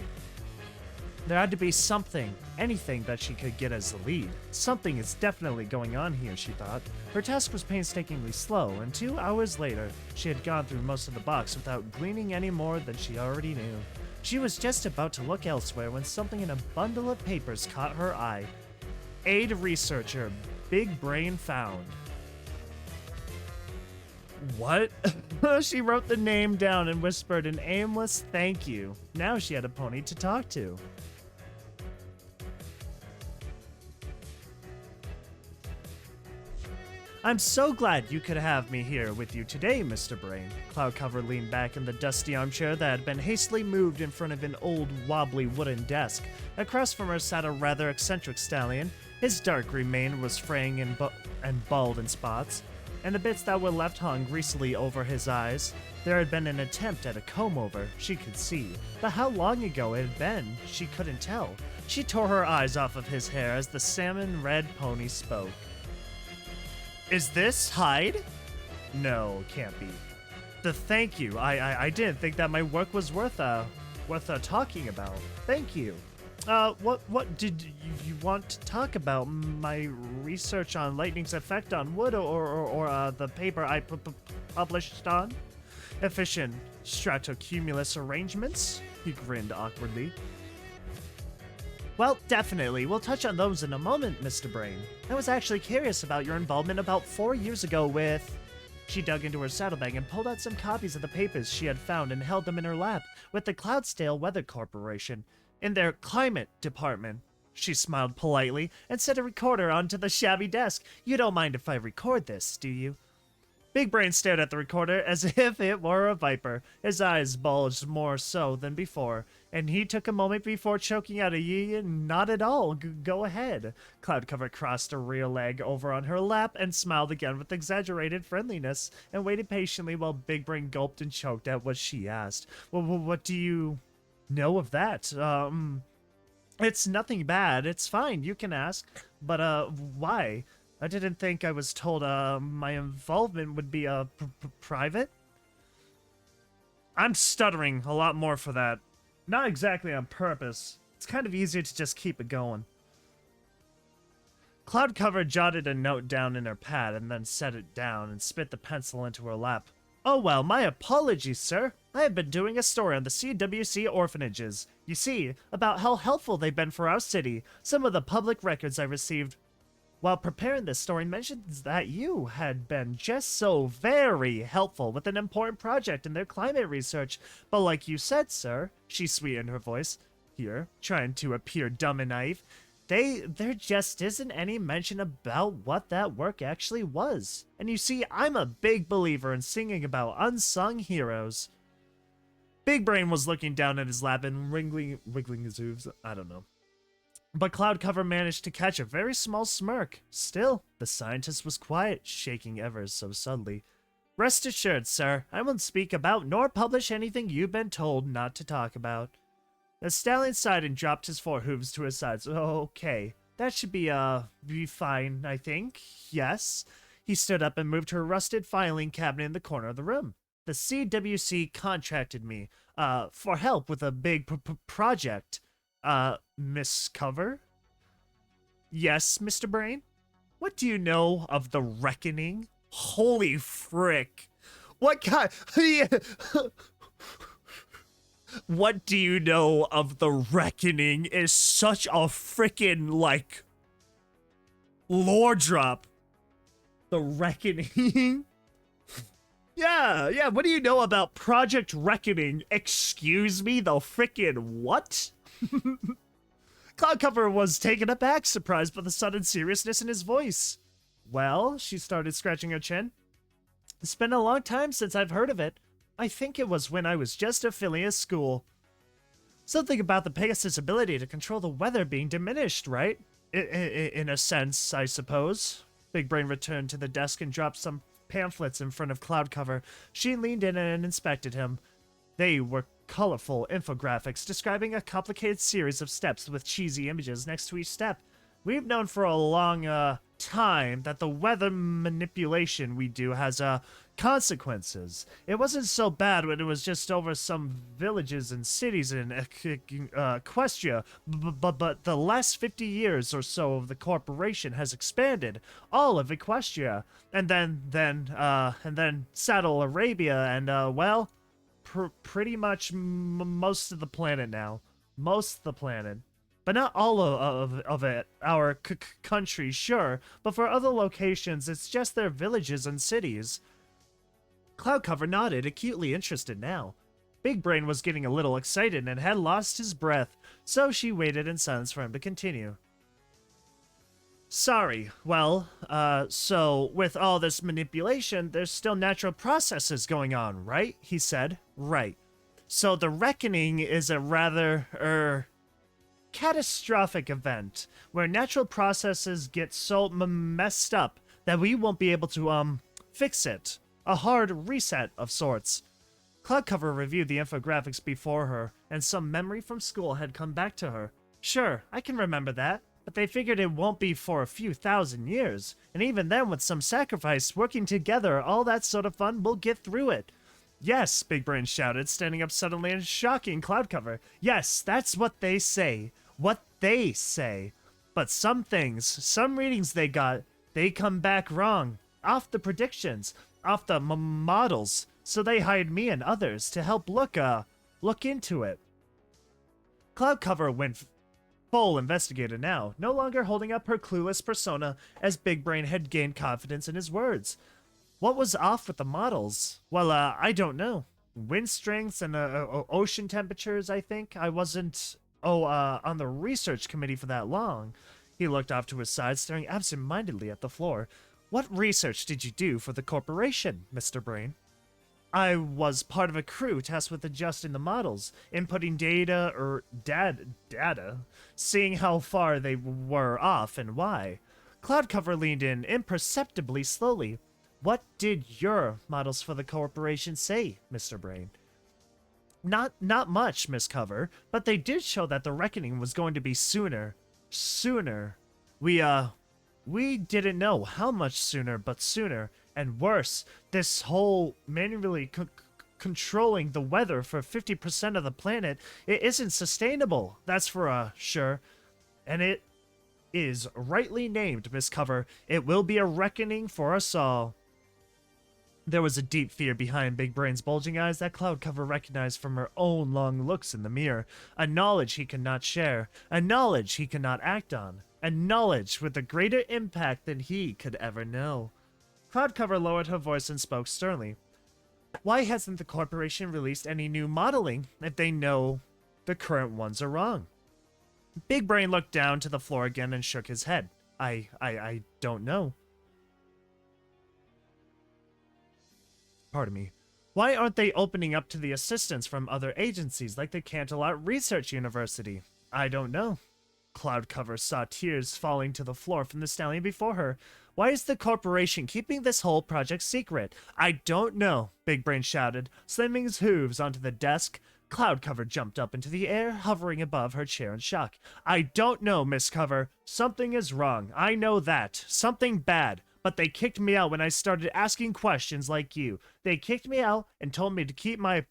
There had to be something, anything that she could get as the lead. Something is definitely going on here, she thought. Her task was painstakingly slow, and 2 hours later, she had gone through most of the box without gleaning any more than she already knew. She was just about to look elsewhere when something in a bundle of papers caught her eye. Aid researcher, Big Brain found. What? She wrote the name down and whispered an aimless thank you. Now she had a pony to talk to. I'm so glad you could have me here with you today, Mr. Brain. Cloudcover leaned back in the dusty armchair that had been hastily moved in front of an old, wobbly wooden desk. Across from her sat a rather eccentric stallion. His dark green mane was fraying and bald in spots, and the bits that were left hung greasily over his eyes. There had been an attempt at a comb-over, she could see, but how long ago it had been, she couldn't tell. She tore her eyes off of his hair as the salmon-red pony spoke. Is this Hyde? No, can't be. The thank you. I didn't think that my work was worth talking about. Thank you. What did you want to talk about? My research on lightning's effect on wood, or the paper I published on? Efficient stratocumulus arrangements? He grinned awkwardly. Well, definitely. We'll touch on those in a moment, Mr. Brain. I was actually curious about your involvement about 4 years ago with... She dug into her saddlebag and pulled out some copies of the papers she had found and held them in her lap with the Cloudsdale Weather Corporation. In their climate department. She smiled politely and set a recorder onto the shabby desk. You don't mind if I record this, do you? Big Brain stared at the recorder as if it were a viper. His eyes bulged more so than before, and he took a moment before choking out a yee. Not at all. Go ahead. Cloudcover crossed a rear leg over on her lap and smiled again with exaggerated friendliness and waited patiently while Big Brain gulped and choked at what she asked. Well, what do you know of that? It's nothing bad. It's fine. You can ask. But, why? I didn't think I was told, my involvement would be, private? I'm stuttering a lot more for that. Not exactly on purpose. It's kind of easier to just keep it going. Cloudcover jotted a note down in her pad and then set it down and spit the pencil into her lap. Oh well, my apologies, sir. I have been doing a story on the CWC orphanages. You see, about how helpful they've been for our city. Some of the public records I received... while preparing this story, mentions that you had been just so very helpful with an important project in their climate research. But like you said, sir, she sweetened her voice here, trying to appear dumb and naive, there just isn't any mention about what that work actually was. And you see, I'm a big believer in singing about unsung heroes. Big Brain was looking down at his lap and wiggling his hooves. I don't know. But Cloudcover managed to catch a very small smirk. Still, the scientist was quiet, shaking ever so subtly. Rest assured, sir, I won't speak about nor publish anything you've been told not to talk about. The stallion sighed and dropped his forehooves to his sides. Okay, that should be fine, I think. Yes. He stood up and moved to a rusted filing cabinet in the corner of the room. The CWC contracted me, for help with a big project. Miss Cover? Yes, Mr. Brain? What do you know of the Reckoning? Holy frick. What kind... What do you know of the Reckoning is such a frickin', like, lore drop. The Reckoning? Yeah, what do you know about Project Reckoning? Excuse me, the frickin' what? Cloudcover was taken aback, surprised by the sudden seriousness in his voice. Well, she started scratching her chin. It's been a long time since I've heard of it. I think it was when I was just a Phileas school. Something about the Pegasus' ability to control the weather being diminished, right? In a sense, I suppose. Big Brain returned to the desk and dropped some pamphlets in front of Cloudcover. She leaned in and inspected him. They were colorful infographics describing a complicated series of steps with cheesy images next to each step. We've known for a long time that the weather manipulation we do has consequences. It wasn't so bad when it was just over some villages and cities in Equestria, but the last 50 years or so of the corporation has expanded all of Equestria, and then Saddle Arabia, and well, pretty much most of the planet now. Most of the planet. But not all of it, our country, sure, but for other locations, it's just their villages and cities. Cloudcover nodded, acutely interested now. Big Brain was getting a little excited and had lost his breath, so she waited in silence for him to continue. Sorry, well, so with all this manipulation, there's still natural processes going on, right? He said. Right. So the Reckoning is a rather, catastrophic event where natural processes get so messed up that we won't be able to fix it. A hard reset of sorts. Cloudcover reviewed the infographics before her, and some memory from school had come back to her. Sure, I can remember that, but they figured it won't be for a few thousand years, and even then with some sacrifice, working together, all that sort of fun, we'll get through it. Yes, Big Brain shouted, standing up suddenly and shocking Cloudcover. Yes, that's what they say. What they say. But some things, some readings they got, they come back wrong. Off the predictions, off the models. So they hired me and others to help look into it. Cloudcover went full investigator now, no longer holding up her clueless persona as Big Brain had gained confidence in his words. What was off with the models? Well, I don't know. Wind strengths and ocean temperatures, I think. I wasn't on the research committee for that long. He looked off to his side, staring absent-mindedly at the floor. What research did you do for the corporation, Mr. Brain? I was part of a crew tasked with adjusting the models, inputting data, seeing how far they were off and why. Cloudcover leaned in imperceptibly slowly. What did your models for the corporation say, Mr. Brain? Not much, Miss Cover, but they did show that the Reckoning was going to be sooner. Sooner. We didn't know how much sooner, but sooner. And worse, this whole manually controlling the weather for 50% of the planet, it isn't sustainable, that's for sure. And it is rightly named, Miss Cover. It will be a reckoning for us all. There was a deep fear behind Big Brain's bulging eyes that Cloudcover recognized from her own long looks in the mirror. A knowledge he could not share. A knowledge he could not act on. and knowledge with a greater impact than he could ever know. Cloudcover lowered her voice and spoke sternly. Why hasn't the corporation released any new modeling if they know the current ones are wrong? Big Brain looked down to the floor again and shook his head. I don't know. Pardon me. Why aren't they opening up to the assistance from other agencies like the Canterlot Research University? I don't know. Cloudcover saw tears falling to the floor from the stallion before her. Why is the corporation keeping this whole project secret? I don't know, Big Brain shouted, slamming his hooves onto the desk. Cloudcover jumped up into the air, hovering above her chair in shock. I don't know, Miss Cover. Something is wrong. I know that. Something bad. But they kicked me out when I started asking questions like you. They kicked me out and told me to keep my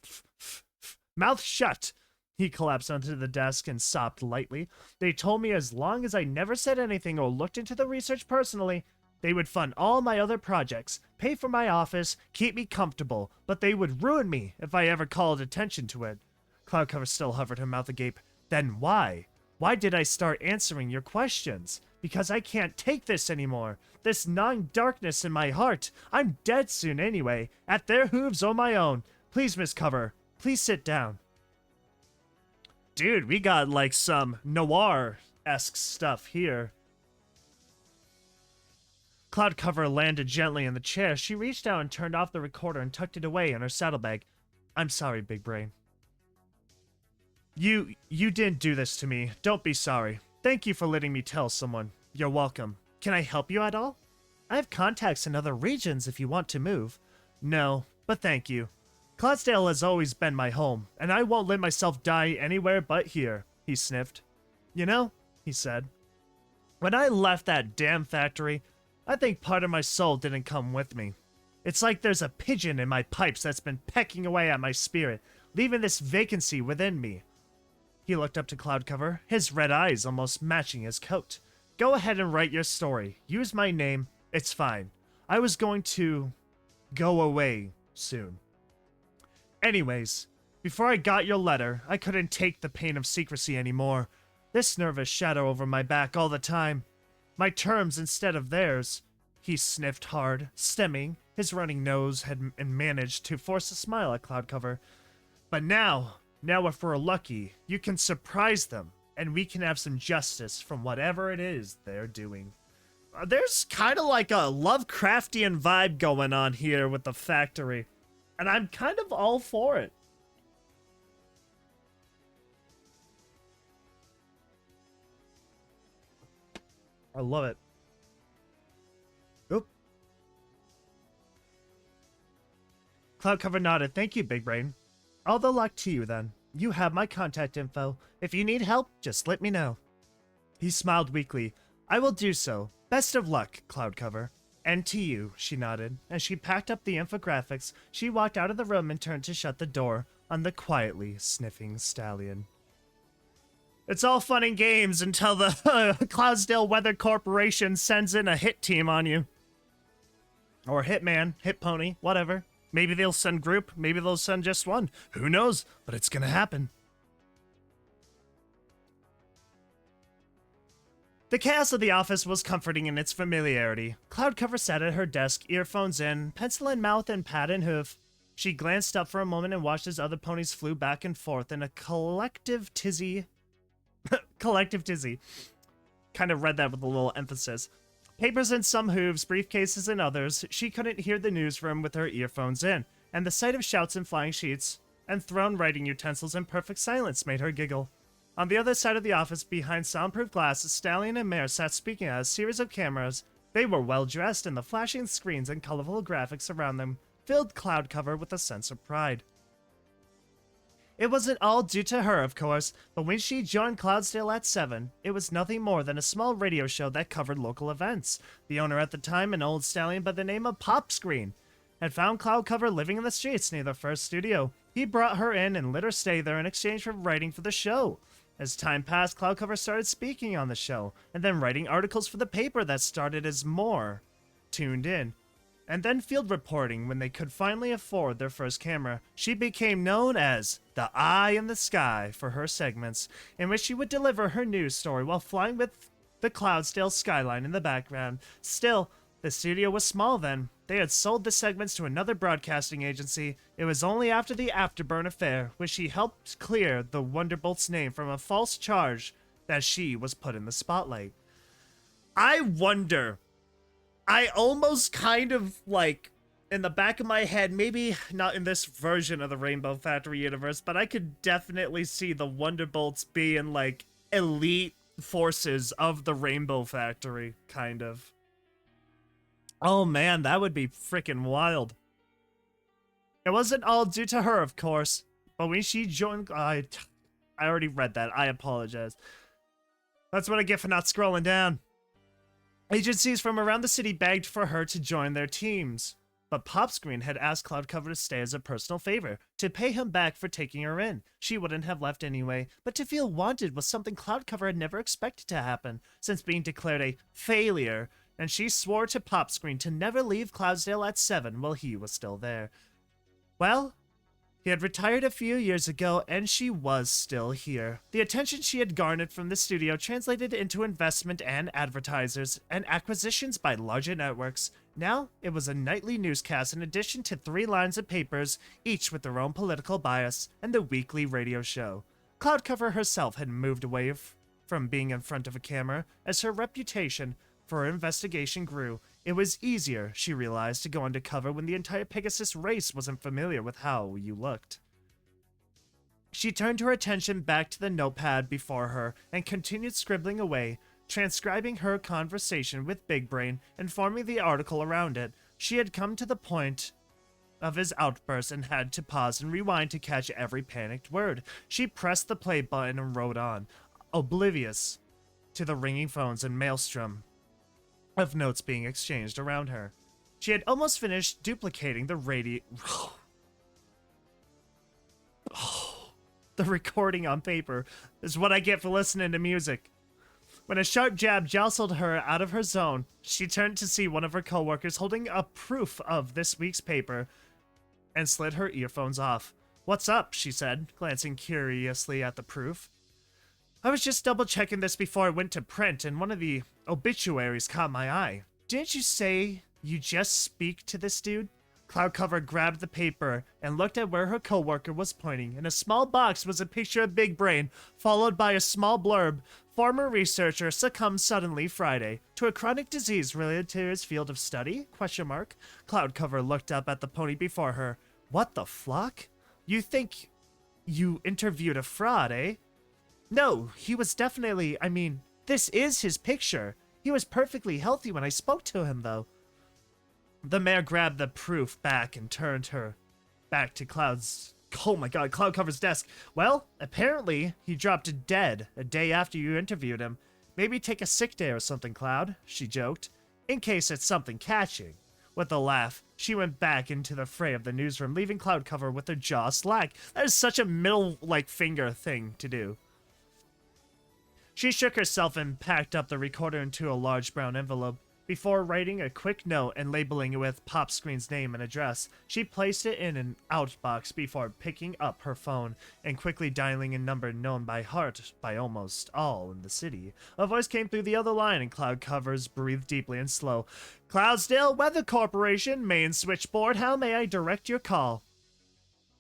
mouth shut. He collapsed onto the desk and sobbed lightly. They told me as long as I never said anything or looked into the research personally, they would fund all my other projects, pay for my office, keep me comfortable, but they would ruin me if I ever called attention to it. Cloudcover still hovered, her mouth agape. Then why? Why did I start answering your questions? Because I can't take this anymore. This gnawing darkness in my heart. I'm dead soon anyway, at their hooves or my own. Please, Miss Cover, please sit down. Dude, we got like some noir-esque stuff here. Cloudcover landed gently in the chair. She reached out and turned off the recorder and tucked it away in her saddlebag. I'm sorry, Big Brain. You didn't do this to me. Don't be sorry. Thank you for letting me tell someone. You're welcome. Can I help you at all? I have contacts in other regions if you want to move. No, but thank you. Cloudsdale has always been my home, and I won't let myself die anywhere but here, he sniffed. You know, he said, when I left that damn factory, I think part of my soul didn't come with me. It's like there's a pigeon in my pipes that's been pecking away at my spirit, leaving this vacancy within me. He looked up to Cloudcover, his red eyes almost matching his coat. Go ahead and write your story. Use my name. It's fine. I was going to go away soon. Anyways, before I got your letter, I couldn't take the pain of secrecy anymore. This nervous shadow over my back all the time. My terms instead of theirs. He sniffed hard, stemming. His running nose had managed to force a smile at Cloudcover. But now if we're lucky, you can surprise them, and we can have some justice from whatever it is they're doing. There's kind of like a Lovecraftian vibe going on here with the factory, and I'm kind of all for it. I love it. Oop. Cloudcover nodded. Thank you, Big Brain. All the luck to you, then. You have my contact info. If you need help, just let me know. He smiled weakly. I will do so. Best of luck, Cloudcover. And to you, she nodded. As she packed up the infographics, she walked out of the room and turned to shut the door on the quietly sniffing stallion. It's all fun and games until the Cloudsdale Weather Corporation sends in a hit team on you. Or hitman, hit pony, whatever. Maybe they'll send group, maybe they'll send just one. Who knows? But it's gonna happen. The chaos of the office was comforting in its familiarity. Cloudcover sat at her desk, earphones in, pencil in mouth and pad in hoof. She glanced up for a moment and watched as other ponies flew back and forth in a collective tizzy. Collective tizzy. Kind of read that with a little emphasis. Papers in some hooves, briefcases in others. She couldn't hear the newsroom with her earphones in, and the sight of shouts and flying sheets and thrown writing utensils in perfect silence made her giggle. On the other side of the office, behind soundproof glass, Stallion and Mare sat speaking at a series of cameras. They were well dressed, and the flashing screens and colorful graphics around them filled Cloudcover with a sense of pride. It wasn't all due to her, of course, but when she joined Cloudsdale at 7, it was nothing more than a small radio show that covered local events. The owner at the time, an old stallion by the name of Popscreen, had found Cloudcover living in the streets near the first studio. He brought her in and let her stay there in exchange for writing for the show. As time passed, Cloudcover started speaking on the show, and then writing articles for the paper that started as more tuned in. And then field reporting when they could finally afford their first camera. She became known as the Eye in the Sky for her segments, in which she would deliver her news story while flying with the Cloudsdale skyline in the background. Still, the studio was small then. They had sold the segments to another broadcasting agency. It was only after the Afterburn affair, which she helped clear the Wonderbolt's name from a false charge, that she was put in the spotlight. I wonder, I almost kind of like, in the back of my head, maybe not in this version of the Rainbow Factory universe, but I could definitely see the Wonderbolts being like elite forces of the Rainbow Factory, kind of. Oh man, that would be freaking wild. It wasn't all due to her, of course, but when she joined, I already read that, I apologize. That's what I get for not scrolling down. Agencies from around the city begged for her to join their teams, but Popscreen had asked Cloudcover to stay as a personal favor, to pay him back for taking her in. She wouldn't have left anyway, but to feel wanted was something Cloudcover had never expected to happen, since being declared a failure, and she swore to Popscreen to never leave Cloudsdale at 7 while he was still there. Well, he had retired a few years ago, and she was still here. The attention she had garnered from the studio translated into investment and advertisers, and acquisitions by larger networks. Now, it was a nightly newscast in addition to 3 lines of papers, each with their own political bias, and the weekly radio show. Cloudcover herself had moved away from being in front of a camera, as her reputation for her investigation grew. It was easier, she realized, to go undercover when the entire Pegasus race wasn't familiar with how you looked. She turned her attention back to the notepad before her and continued scribbling away, transcribing her conversation with Big Brain and forming the article around it. She had come to the point of his outburst and had to pause and rewind to catch every panicked word. She pressed the play button and wrote on, oblivious to the ringing phones and maelstrom of notes being exchanged around her. She had almost finished duplicating the the recording on paper. This is what I get for listening to music. When a sharp jab jostled her out of her zone, she turned to see one of her coworkers holding a proof of this week's paper and slid her earphones off. "What's up?" she said, glancing curiously at the proof. "I was just double-checking this before I went to print, and one of the obituaries caught my eye. Didn't you say you just speak to this dude?" Cloudcover grabbed the paper and looked at where her coworker was pointing. In a small box was a picture of Big Brain, followed by a small blurb. "Former researcher succumbed suddenly Friday to a chronic disease related to his field of study?" Cloudcover looked up at the pony before her. "What the flock? You think you interviewed a fraud, eh?" "No, he was definitely, this is his picture. He was perfectly healthy when I spoke to him, though." The mayor grabbed the proof back and turned her back to Cloudcover's desk. "Well, apparently he dropped dead a day after you interviewed him. Maybe take a sick day or something, Cloud," she joked, "in case it's something catching." With a laugh, she went back into the fray of the newsroom, leaving Cloudcover with her jaw slack. That is such a middle, finger thing to do. She shook herself and packed up the recorder into a large brown envelope. Before writing a quick note and labeling it with Popscreen's name and address, she placed it in an outbox before picking up her phone and quickly dialing a number known by heart by almost all in the city. A voice came through the other line, and Cloudcover breathed deeply and slow. "Cloudsdale Weather Corporation, main switchboard. How may I direct your call?"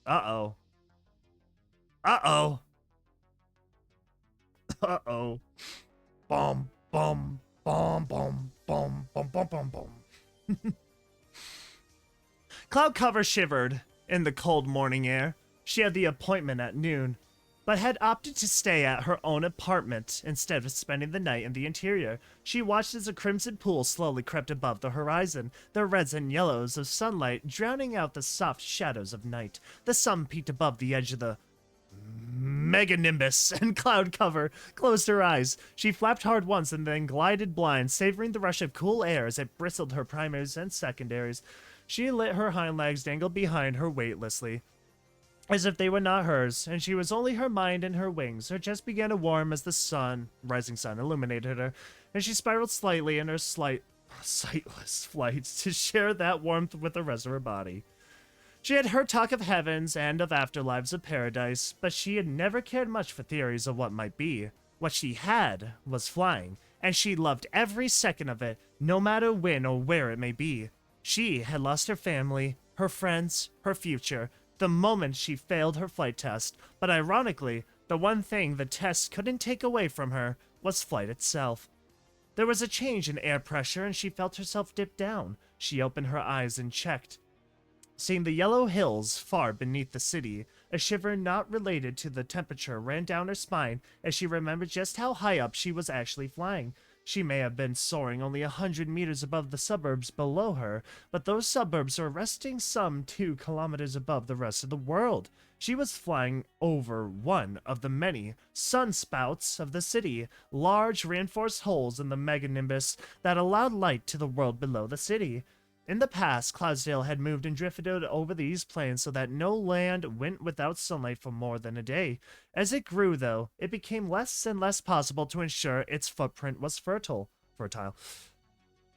Uh-oh. Uh-oh. Uh-oh. Bum, bum, bum, bum, bum, bum, bum, bum, bum. Cloudcover shivered in the cold morning air. She had the appointment at noon, but had opted to stay at her own apartment instead of spending the night in the interior. She watched as a crimson pool slowly crept above the horizon, the reds and yellows of sunlight drowning out the soft shadows of night. The sun peeked above the edge of the Meganimbus, and Cloudcover closed her eyes. She flapped hard once and then glided blind, savoring the rush of cool air as it bristled her primaries and secondaries. She let her hind legs dangle behind her weightlessly, as if they were not hers, and she was only her mind and her wings. Her chest began to warm as the rising sun, illuminated her, and she spiraled slightly in her sightless flight to share that warmth with the rest of her body. She had heard talk of heavens and of afterlives of paradise, but she had never cared much for theories of what might be. What she had was flying, and she loved every second of it, no matter when or where it may be. She had lost her family, her friends, her future, the moment she failed her flight test, but ironically, the one thing the test couldn't take away from her was flight itself. There was a change in air pressure and she felt herself dip down. She opened her eyes and checked. Seeing the yellow hills far beneath the city, a shiver not related to the temperature ran down her spine as she remembered just how high up she was actually flying. She may have been soaring only 100 meters above the suburbs below her, but those suburbs were resting some 2 kilometers above the rest of the world. She was flying over one of the many sunspouts of the city, large reinforced holes in the meganimbus that allowed light to the world below the city. In the past, Cloudsdale had moved and drifted over these plains so that no land went without sunlight for more than a day. As it grew, though, it became less and less possible to ensure its footprint was fertile.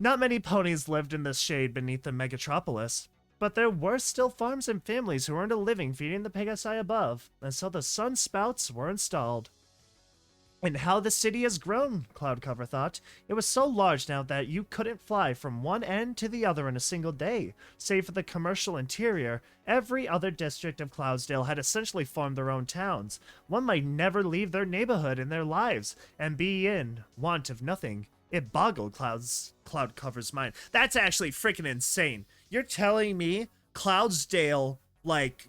Not many ponies lived in the shade beneath the megatropolis, but there were still farms and families who earned a living feeding the Pegasi above, and so the sun spouts were installed. And how the city has grown, Cloudcover thought. It was so large now that you couldn't fly from one end to the other in a single day. Save for the commercial interior, every other district of Cloudsdale had essentially formed their own towns. One might never leave their neighborhood in their lives, and be in want of nothing. It boggled Cloudcover's mind. That's actually freaking insane. You're telling me Cloudsdale,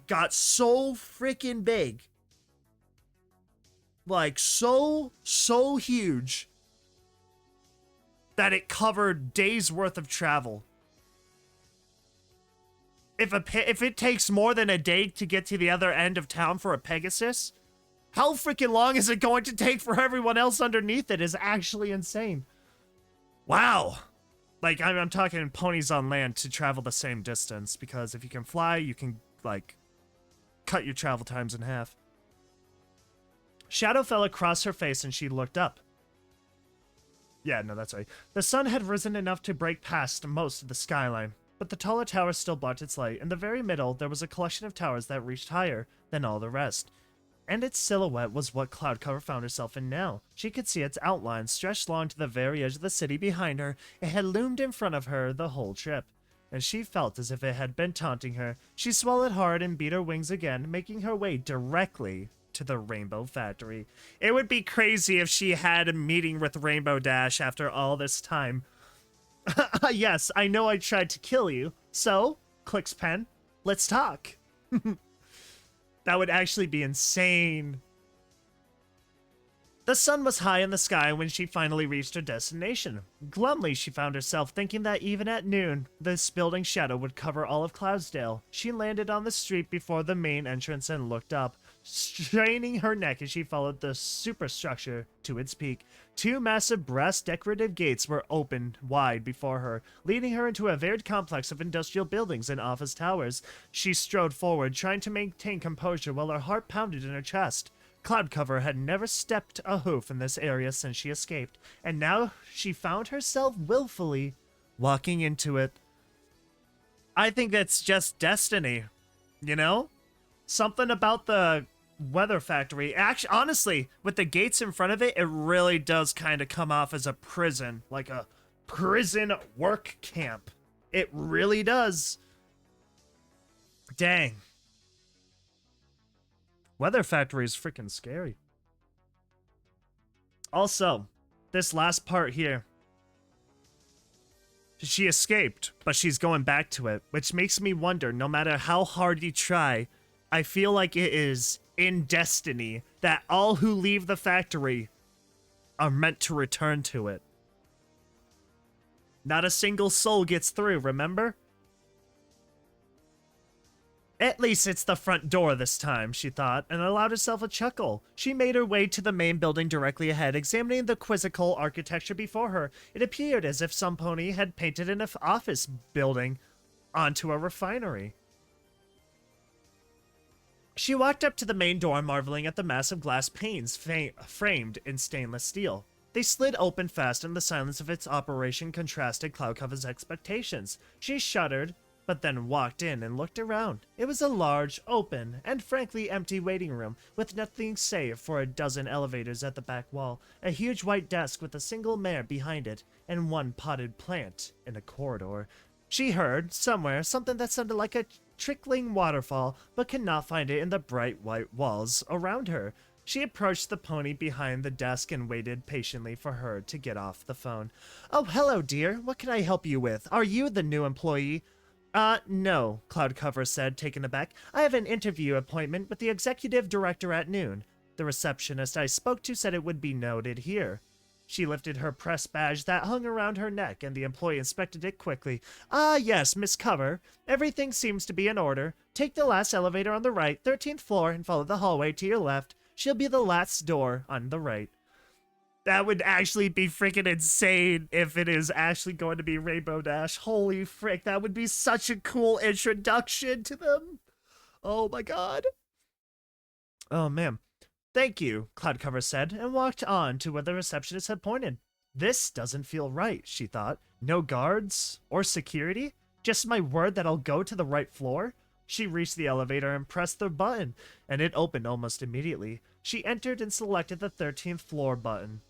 got so freaking big, so huge that it covered days worth of travel. If it takes more than a day to get to the other end of town for a Pegasus, how freaking long is it going to take for everyone else underneath it is actually insane. Wow. I'm talking ponies on land to travel the same distance, because if you can fly, you can, cut your travel times in half. Shadow fell across her face and she looked up. Yeah, no, that's right. The sun had risen enough to break past most of the skyline, but the taller towers still blocked its light. In the very middle, there was a collection of towers that reached higher than all the rest. And its silhouette was what Cloudcover found herself in now. She could see its outline stretched along to the very edge of the city behind her. It had loomed in front of her the whole trip, and she felt as if it had been taunting her. She swallowed hard and beat her wings again, making her way directly to the Rainbow Factory. It would be crazy if she had a meeting with Rainbow Dash after all this time. Yes, I know I tried to kill you. So, clicks pen, let's talk. That would actually be insane. The sun was high in the sky when she finally reached her destination. Glumly, she found herself thinking that even at noon, this building shadow would cover all of Cloudsdale. She landed on the street before the main entrance and looked up, straining her neck as she followed the superstructure to its peak. 2 massive brass decorative gates were opened wide before her, leading her into a varied complex of industrial buildings and office towers. She strode forward, trying to maintain composure while her heart pounded in her chest. Cloudcover had never stepped a hoof in this area since she escaped, and now she found herself willfully walking into it. I think that's just destiny, you know? Something about the weather factory. Actually, honestly, with the gates in front of it, it really does kind of come off as a prison, like a prison work camp. It really does. Dang. Weather factory is freaking scary. Also, this last part here. She escaped, but she's going back to it, which makes me wonder, no matter how hard you try, I feel like it is in destiny that all who leave the factory are meant to return to it. Not a single soul gets through, remember? At least it's the front door this time, she thought, and allowed herself a chuckle. She made her way to the main building directly ahead, examining the quizzical architecture before her. It appeared as if some pony had painted an office building onto a refinery. She walked up to the main door, marveling at the massive glass panes framed in stainless steel. They slid open fast, and the silence of its operation contrasted Cloudcover's expectations. She shuddered, but then walked in and looked around. It was a large, open, and frankly empty waiting room, with nothing save for a dozen elevators at the back wall, a huge white desk with a single mare behind it, and one potted plant in a corridor. She heard, somewhere, something that sounded like a trickling waterfall, but could not find it in the bright white walls around her. She approached the pony behind the desk and waited patiently for her to get off the phone. "Oh, hello, dear. What can I help you with? Are you the new employee?" No, Cloudcover said, taken aback. "I have an interview appointment with the executive director at noon. The receptionist I spoke to said it would be noted here." She lifted her press badge that hung around her neck, and the employee inspected it quickly. "Ah, yes, Miss Cover. Everything seems to be in order. Take the last elevator on the right, 13th floor, and follow the hallway to your left. She'll be the last door on the right." That would actually be freaking insane if it is actually going to be Rainbow Dash. Holy frick, that would be such a cool introduction to them. Oh my god. Oh man. "Thank you," Cloudcover said, and walked on to where the receptionist had pointed. This doesn't feel right, she thought. No guards or security? Just my word that I'll go to the right floor? She reached the elevator and pressed the button, and it opened almost immediately. She entered and selected the 13th floor button.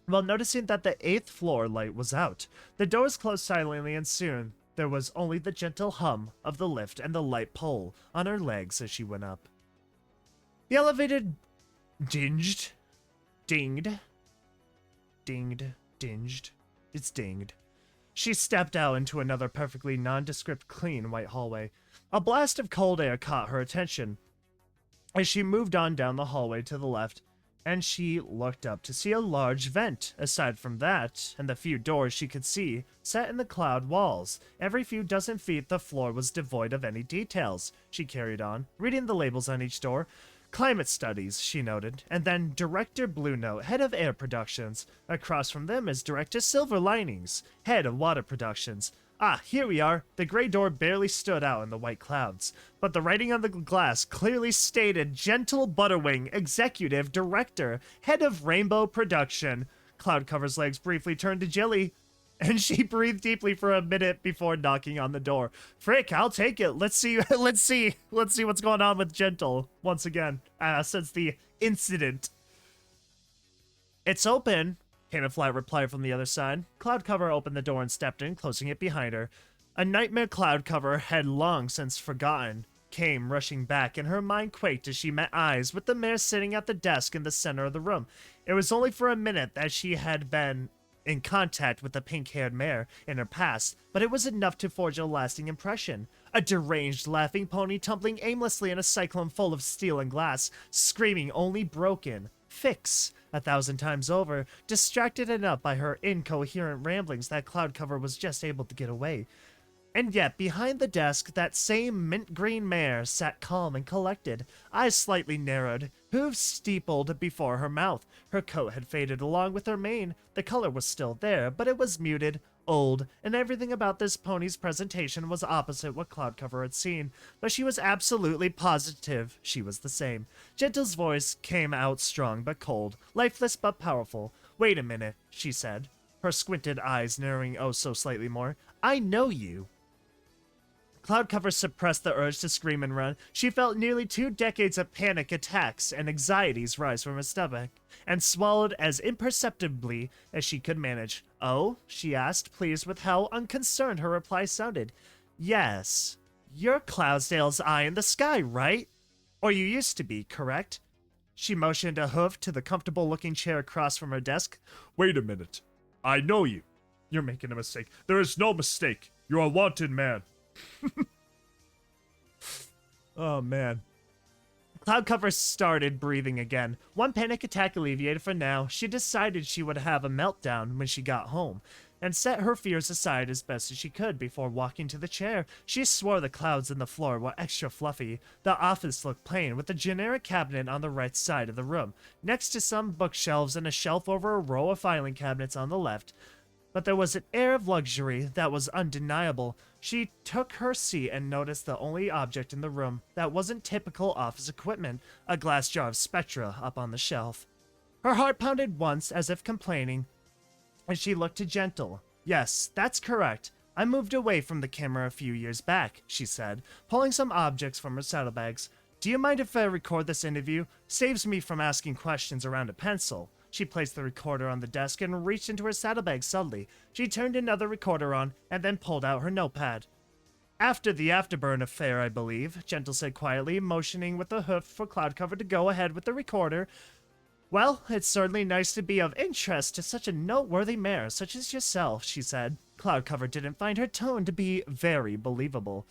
While noticing that the 8th floor light was out, the doors closed silently, and soon there was only the gentle hum of the lift and the light pull on her legs as she went up. The elevator dinged. It's dinged. She stepped out into another perfectly nondescript clean white hallway. A blast of cold air caught her attention as she moved on down the hallway to the left, and she looked up to see a large vent. Aside from that, and the few doors she could see, set in the cloud walls, every few dozen feet the floor was devoid of any details. She carried on, reading the labels on each door. Climate Studies, she noted, and then Director Blue Note, Head of Air Productions. Across from them is Director Silver Linings, Head of Water Productions. Ah, here we are. The gray door barely stood out in the white clouds, but the writing on the glass clearly stated Gentle Butterwing, Executive Director, Head of Rainbow Production. Cloudcover's legs briefly turned to jelly, and she breathed deeply for a minute before knocking on the door. "Frick, I'll take it. Let's see what's going on with Gentle once again, since the incident." "It's open," came a flat reply from the other side. Cloudcover opened the door and stepped in, closing it behind her. A nightmare Cloudcover had long since forgotten came rushing back, and her mind quaked as she met eyes with the mare sitting at the desk in the center of the room. It was only for a minute that she had been in contact with the pink-haired mare in her past, but it was enough to forge a lasting impression. A deranged, laughing pony tumbling aimlessly in a cyclone full of steel and glass, screaming only broken "Fix" 1,000 times over, distracted enough by her incoherent ramblings that Cloudcover was just able to get away. And yet, behind the desk, that same mint-green mare sat calm and collected, eyes slightly narrowed, hooves steepled before her mouth. Her coat had faded along with her mane. The color was still there, but it was muted, old, and everything about this pony's presentation was opposite what Cloudcover had seen, but she was absolutely positive she was the same. Gentle's voice came out strong but cold, lifeless but powerful. "Wait a minute," she said, her squinted eyes narrowing oh so slightly more. "I know you." Cloudcover suppressed the urge to scream and run. She felt nearly 2 decades of panic attacks and anxieties rise from her stomach, and swallowed as imperceptibly as she could manage. "Oh?" she asked, pleased with how unconcerned her reply sounded. "Yes. You're Cloudsdale's eye in the sky, right? Or you used to be, correct?" She motioned a hoof to the comfortable-looking chair across from her desk. "Wait a minute. I know you. You're making a mistake. There is no mistake. You're a wanted man." Oh, man. Cloudcover started breathing again. One panic attack alleviated for now. She decided she would have a meltdown when she got home, and set her fears aside as best as she could before walking to the chair. She swore the clouds in the floor were extra fluffy. The office looked plain, with a generic cabinet on the right side of the room, next to some bookshelves and a shelf over a row of filing cabinets on the left. But there was an air of luxury that was undeniable. She took her seat and noticed the only object in the room that wasn't typical office equipment, a glass jar of Spectra up on the shelf. Her heart pounded once as if complaining, and she looked to Gentle. Yes, that's correct. I moved away from the camera a few years back, she said, pulling some objects from her saddlebags. Do you mind if I record this interview? Saves me from asking questions around a pencil. She placed the recorder on the desk and reached into her saddlebag subtly. She turned another recorder on and then pulled out her notepad. After the Afterburn affair, I believe, Gentle said quietly, motioning with the hoof for Cloudcover to go ahead with the recorder. Well, it's certainly nice to be of interest to such a noteworthy mare such as yourself, she said. Cloudcover didn't find her tone to be very believable.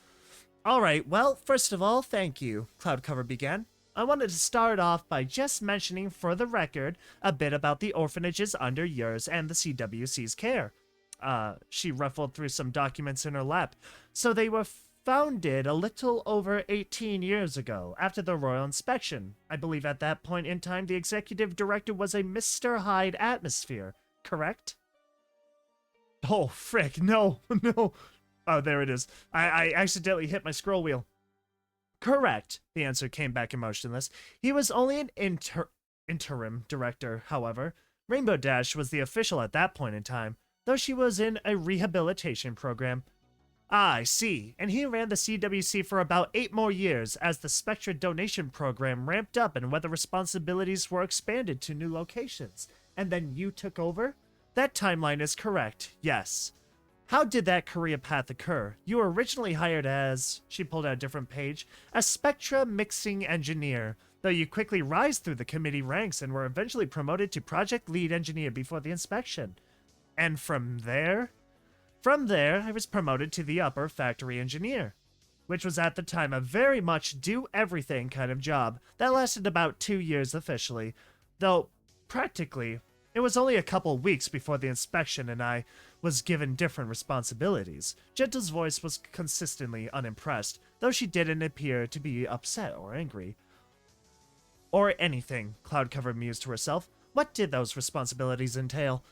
All right, well, first of all, thank you, Cloudcover began. I wanted to start off by just mentioning for the record a bit about the orphanages under yours and the CWC's care. She ruffled through some documents in her lap. So they were founded a little over 18 years ago, after the royal inspection. I believe at that point in time the executive director was a Mr. Hyde Atmosphere, correct? Oh, frick, no, no. Oh, there it is. I accidentally hit my scroll wheel. Correct, the answer came back emotionless. He was only an interim director, however. Rainbow Dash was the official at that point in time, though she was in a rehabilitation program. Ah, I see, and he ran the CWC for about 8 more years as the Spectra donation program ramped up and weather responsibilities were expanded to new locations. And then you took over? That timeline is correct, yes. How did that career path occur? You were originally hired as, she pulled out a different page, a Spectra mixing engineer, though you quickly rise through the committee ranks and were eventually promoted to project lead engineer before the inspection. And from there? From there, I was promoted to the upper factory engineer, which was at the time a very much do-everything kind of job that lasted about 2 years officially, though practically it was only a couple weeks before the inspection and I was given different responsibilities. Gentle's voice was consistently unimpressed, though she didn't appear to be upset or angry. Or anything, Cloudcover mused to herself. What did those responsibilities entail?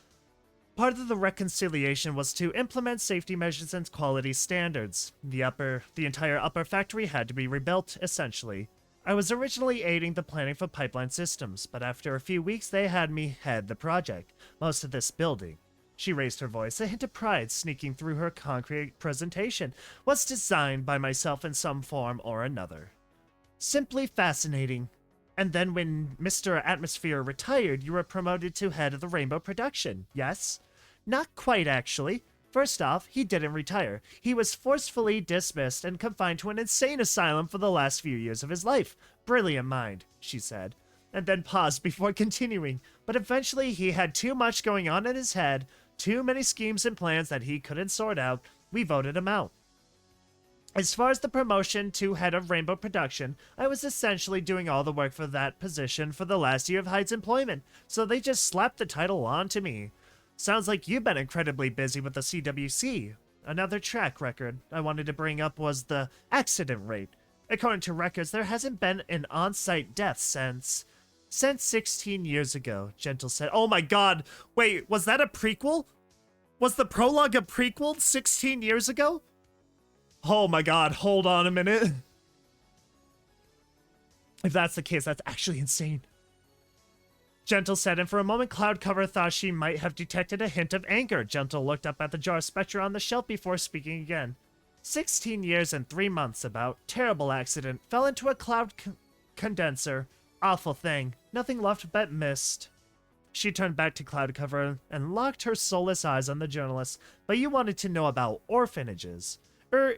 Part of the reconciliation was to implement safety measures and quality standards. The entire upper factory had to be rebuilt, essentially. I was originally aiding the planning for pipeline systems, but after a few weeks they had me head the project. Most of this building, she raised her voice, a hint of pride sneaking through her concrete presentation, was designed by myself in some form or another. Simply fascinating. And then when Mr. Atmosphere retired, you were promoted to head of the Rainbow production, yes? Not quite, actually. First off, he didn't retire. He was forcefully dismissed and confined to an insane asylum for the last few years of his life. Brilliant mind, she said, and then paused before continuing. But eventually he had too much going on in his head, too many schemes and plans that he couldn't sort out. We voted him out. As far as the promotion to head of Rainbow Production, I was essentially doing all the work for that position for the last year of Hyde's employment, so they just slapped the title on to me. Sounds like you've been incredibly busy with the CWC. Another track record I wanted to bring up was the accident rate. According to records, there hasn't been an on-site death since 16 years ago, Gentle said. Oh my god, wait, was that a prequel? Was the prologue a prequel 16 years ago? Oh my god, hold on a minute. If that's the case, that's actually insane. Gentle said, and for a moment Cloudcover thought she might have detected a hint of anger. Gentle looked up at the jar of Spectra on the shelf before speaking again. 16 years and 3 months about. Terrible accident. Fell into a cloud condenser. Awful thing. Nothing left but mist. She turned back to Cloudcover and locked her soulless eyes on the journalist. But you wanted to know about orphanages.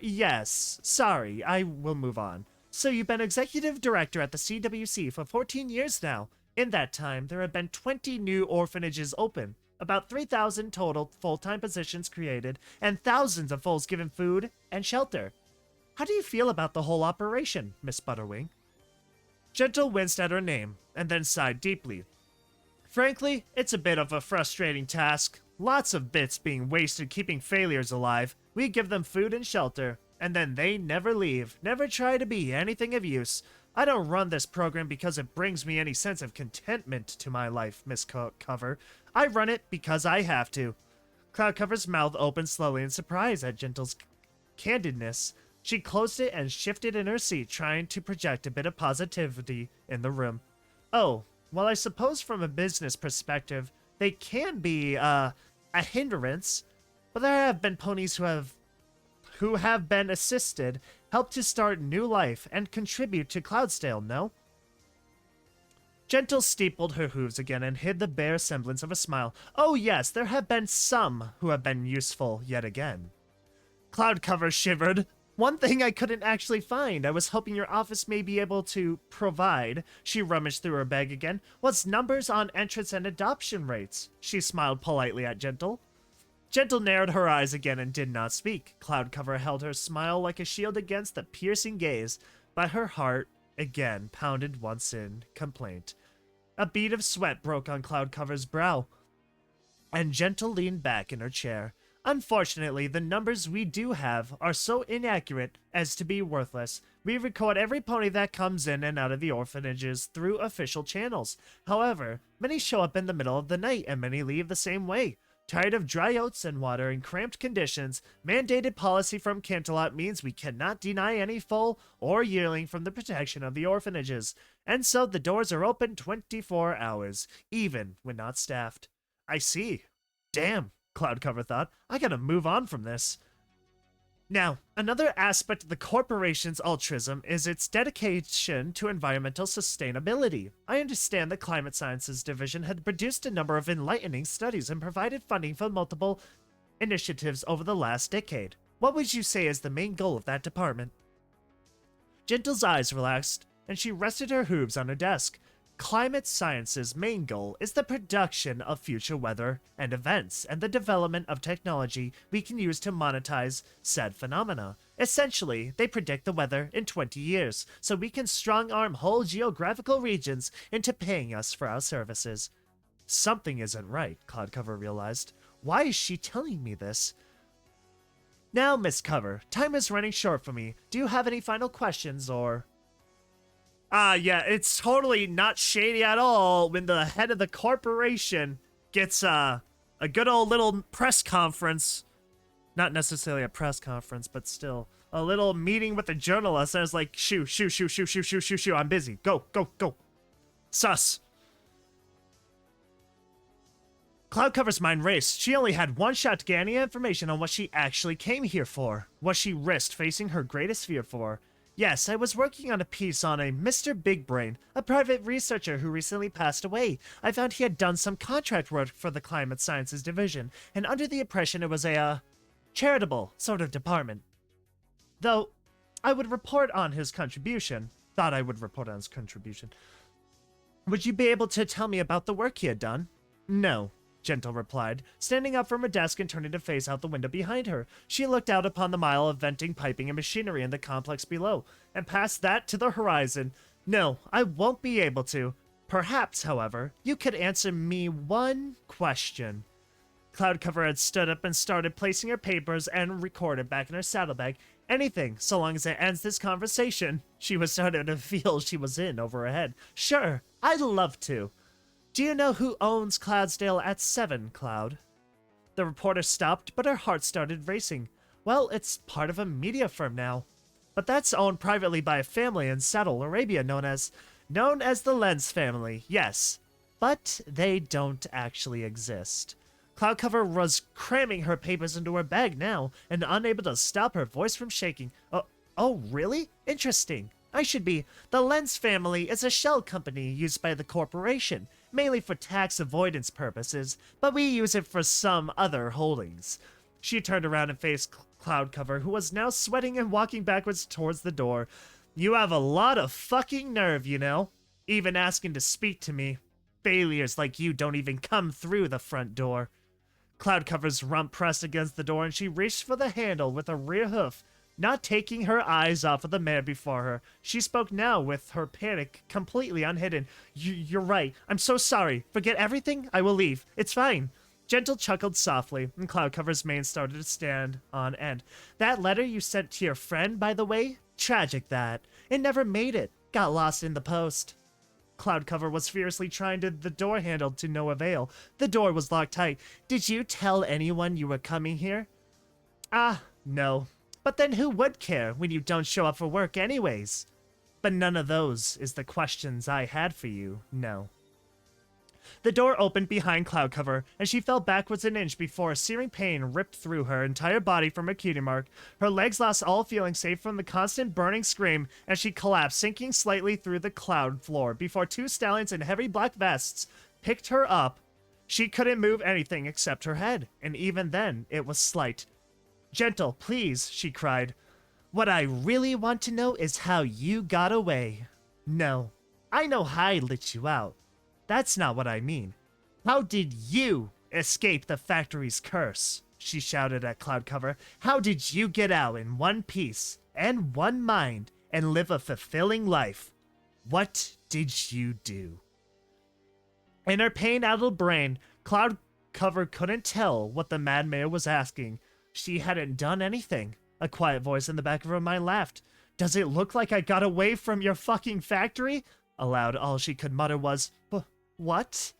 Yes. Sorry, I will move on. So you've been executive director at the CWC for 14 years now. In that time, there have been 20 new orphanages open, about 3,000 total full-time positions created, and thousands of foals given food and shelter. How do you feel about the whole operation, Miss Butterwing? Gentle winced at her name, and then sighed deeply. Frankly, it's a bit of a frustrating task. Lots of bits being wasted keeping failures alive. We give them food and shelter, and then they never leave, never try to be anything of use. I don't run this program because it brings me any sense of contentment to my life, Miss Cover. I run it because I have to. Cloudcover's mouth opened slowly in surprise at Gentle's candidness. She closed it and shifted in her seat, trying to project a bit of positivity in the room. Oh, well, I suppose from a business perspective, they can be, a hindrance, but there have been ponies who have who have been assisted help to start new life and contribute to Cloudsdale, no? Gentle steepled her hooves again and hid the bare semblance of a smile. Oh yes, there have been some who have been useful yet again. Cloudcover shivered. One thing I couldn't actually find, I was hoping your office may be able to provide, she rummaged through her bag again, was numbers on entrance and adoption rates. She smiled politely at Gentle. Gentle narrowed her eyes again and did not speak. Cloudcover held her smile like a shield against the piercing gaze, but her heart again pounded once in complaint. A bead of sweat broke on Cloudcover's brow, and Gentle leaned back in her chair. Unfortunately, the numbers we do have are so inaccurate as to be worthless. We record every pony that comes in and out of the orphanages through official channels. However, many show up in the middle of the night and many leave the same way. Tired of dry oats and water and cramped conditions, mandated policy from Canterlot means we cannot deny any foal or yearling from the protection of the orphanages. And so the doors are open 24 hours, even when not staffed. I see. Damn. Cloudcover thought, I gotta move on from this. Now, another aspect of the corporation's altruism is its dedication to environmental sustainability. I understand the Climate Sciences Division had produced a number of enlightening studies and provided funding for multiple initiatives over the last decade. What would you say is the main goal of that department? Gentle's eyes relaxed, and she rested her hooves on her desk. Climate Science's main goal is the production of future weather and events and the development of technology we can use to monetize said phenomena. Essentially, they predict the weather in 20 years, so we can strong-arm whole geographical regions into paying us for our services. Something isn't right, Cloudcover realized. Why is she telling me this? Now, Miss Cover, time is running short for me. Do you have any final questions, or... yeah, it's totally not shady at all when the head of the corporation gets a good old little press conference. Not necessarily a press conference, but still. A little meeting with the journalist, and it's like, shoo, I'm busy. Go. Sus. Cloudcover's mind raced. She only had one shot to get any information on what she actually came here for. What she risked facing her greatest fear for. Yes, I was working on a piece on a Mr. Big Brain, a private researcher who recently passed away. I found he had done some contract work for the Climate Sciences Division, and under the impression it was a, charitable sort of department. Though, I would report on his contribution. Thought I would report on his contribution. Would you be able to tell me about the work he had done? No. Gentle replied, standing up from her desk and turning to face out the window behind her. She looked out upon the mile of venting, piping, and machinery in the complex below, and past that to the horizon. No, I won't be able to. Perhaps, however, you could answer me one question. Cloudcover had stood up and started placing her papers and recorder back in her saddlebag. Anything, so long as it ends this conversation. She was starting to feel she was in over her head. Sure, I'd love to. Do you know who owns Cloudsdale at 7, Cloud? The reporter stopped, but her heart started racing. Well, it's part of a media firm now. But that's owned privately by a family in Saddle Arabia known as the Lens family, yes. But they don't actually exist. Cloudcover was cramming her papers into her bag now, and unable to stop her voice from shaking. Oh, really? Interesting. I should be. The Lens family is a shell company used by the corporation, mainly for tax avoidance purposes, but we use it for some other holdings. She turned around and faced Cloudcover, who was now sweating and walking backwards towards the door. You have a lot of fucking nerve, you know? Even asking to speak to me. Failures like you don't even come through the front door. Cloudcover's rump pressed against the door, and she reached for the handle with a rear hoof. Not taking her eyes off of the mare before her, she spoke now with her panic completely unhidden. You're right. I'm so sorry. Forget everything. I will leave. It's fine. Gentle chuckled softly, and Cloudcover's mane started to stand on end. That letter you sent to your friend, by the way? Tragic, that. It never made it. Got lost in the post. Cloudcover was fiercely trying the door handle to no avail. The door was locked tight. Did you tell anyone you were coming here? No. But then who would care when you don't show up for work anyways? But none of those is the questions I had for you, no. The door opened behind Cloudcover, and she fell backwards an inch before a searing pain ripped through her entire body from her cutie mark. Her legs lost all feeling save from the constant burning scream, and she collapsed, sinking slightly through the cloud floor before two stallions in heavy black vests picked her up. She couldn't move anything except her head, and even then, it was slight. "Gentle, please," she cried. "What I really want to know is how you got away." "No, I know how I lit you out. That's not what I mean. How did you escape the factory's curse?" she shouted at Cloudcover. "How did you get out in one piece and one mind and live a fulfilling life? What did you do?" In her pain-addled brain, Cloudcover couldn't tell what the Mad Mayor was asking. She hadn't done anything. A quiet voice in the back of her mind laughed. "Does it look like I got away from your fucking factory?" Aloud, all she could mutter was, "What?"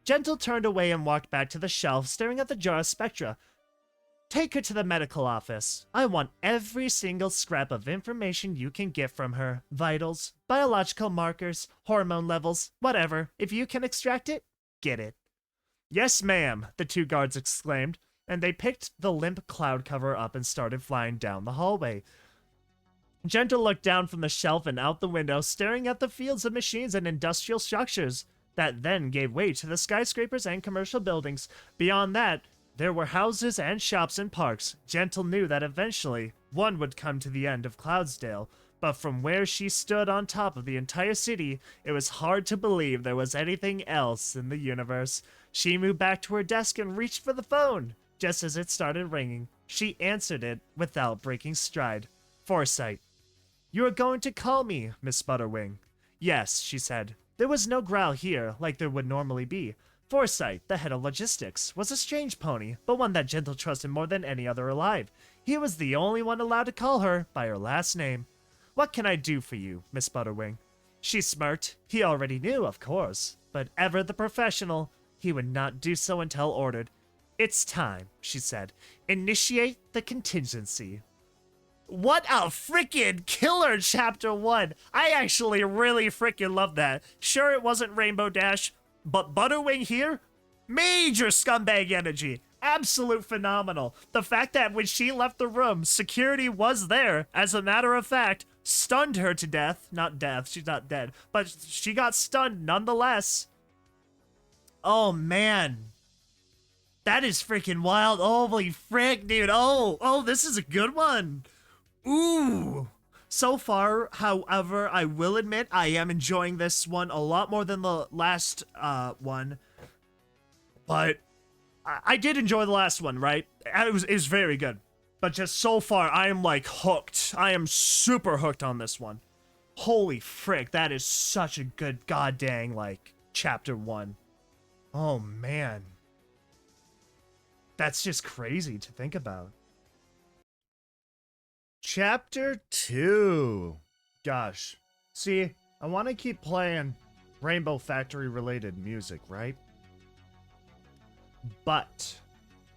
Gentle turned away and walked back to the shelf, staring at the jar of spectra. "Take her to the medical office. I want every single scrap of information you can get from her. Vitals, biological markers, hormone levels, whatever. If you can extract it, get it." "Yes, ma'am," the two guards exclaimed, and they picked the limp Cloudcover up and started flying down the hallway. Gentle looked down from the shelf and out the window, staring at the fields of machines and industrial structures that then gave way to the skyscrapers and commercial buildings. Beyond that, there were houses and shops and parks. Gentle knew that eventually one would come to the end of Cloudsdale, but from where she stood on top of the entire city, it was hard to believe there was anything else in the universe. She moved back to her desk and reached for the phone. Just as it started ringing, she answered it without breaking stride. Foresight. "You are going to call me, Miss Butterwing?" "Yes," she said. There was no growl here, like there would normally be. Foresight, the head of logistics, was a strange pony, but one that Gentle trusted more than any other alive. He was the only one allowed to call her by her last name. "What can I do for you, Miss Butterwing?" She smirked. He already knew, of course, but ever the professional, he would not do so until ordered. "It's time," she said. "Initiate the contingency." What a freaking killer chapter 1. I actually really freaking love that. Sure, it wasn't Rainbow Dash, but Butterwing here? Major scumbag energy. Absolute phenomenal. The fact that when she left the room, security was there, as a matter of fact, stunned her to death. Not death, she's not dead, but she got stunned nonetheless. Oh, man. That is freaking wild. Holy frick, dude. Oh, this is a good one. Ooh. So far, however, I will admit I am enjoying this one a lot more than the last one. But I did enjoy the last one, right? It was very good. But just so far, I am like hooked. I am super hooked on this one. Holy frick, that is such a good goddamn like chapter 1. Oh man. That's just crazy to think about. Chapter 2. Gosh. See, I want to keep playing Rainbow Factory related music, right? But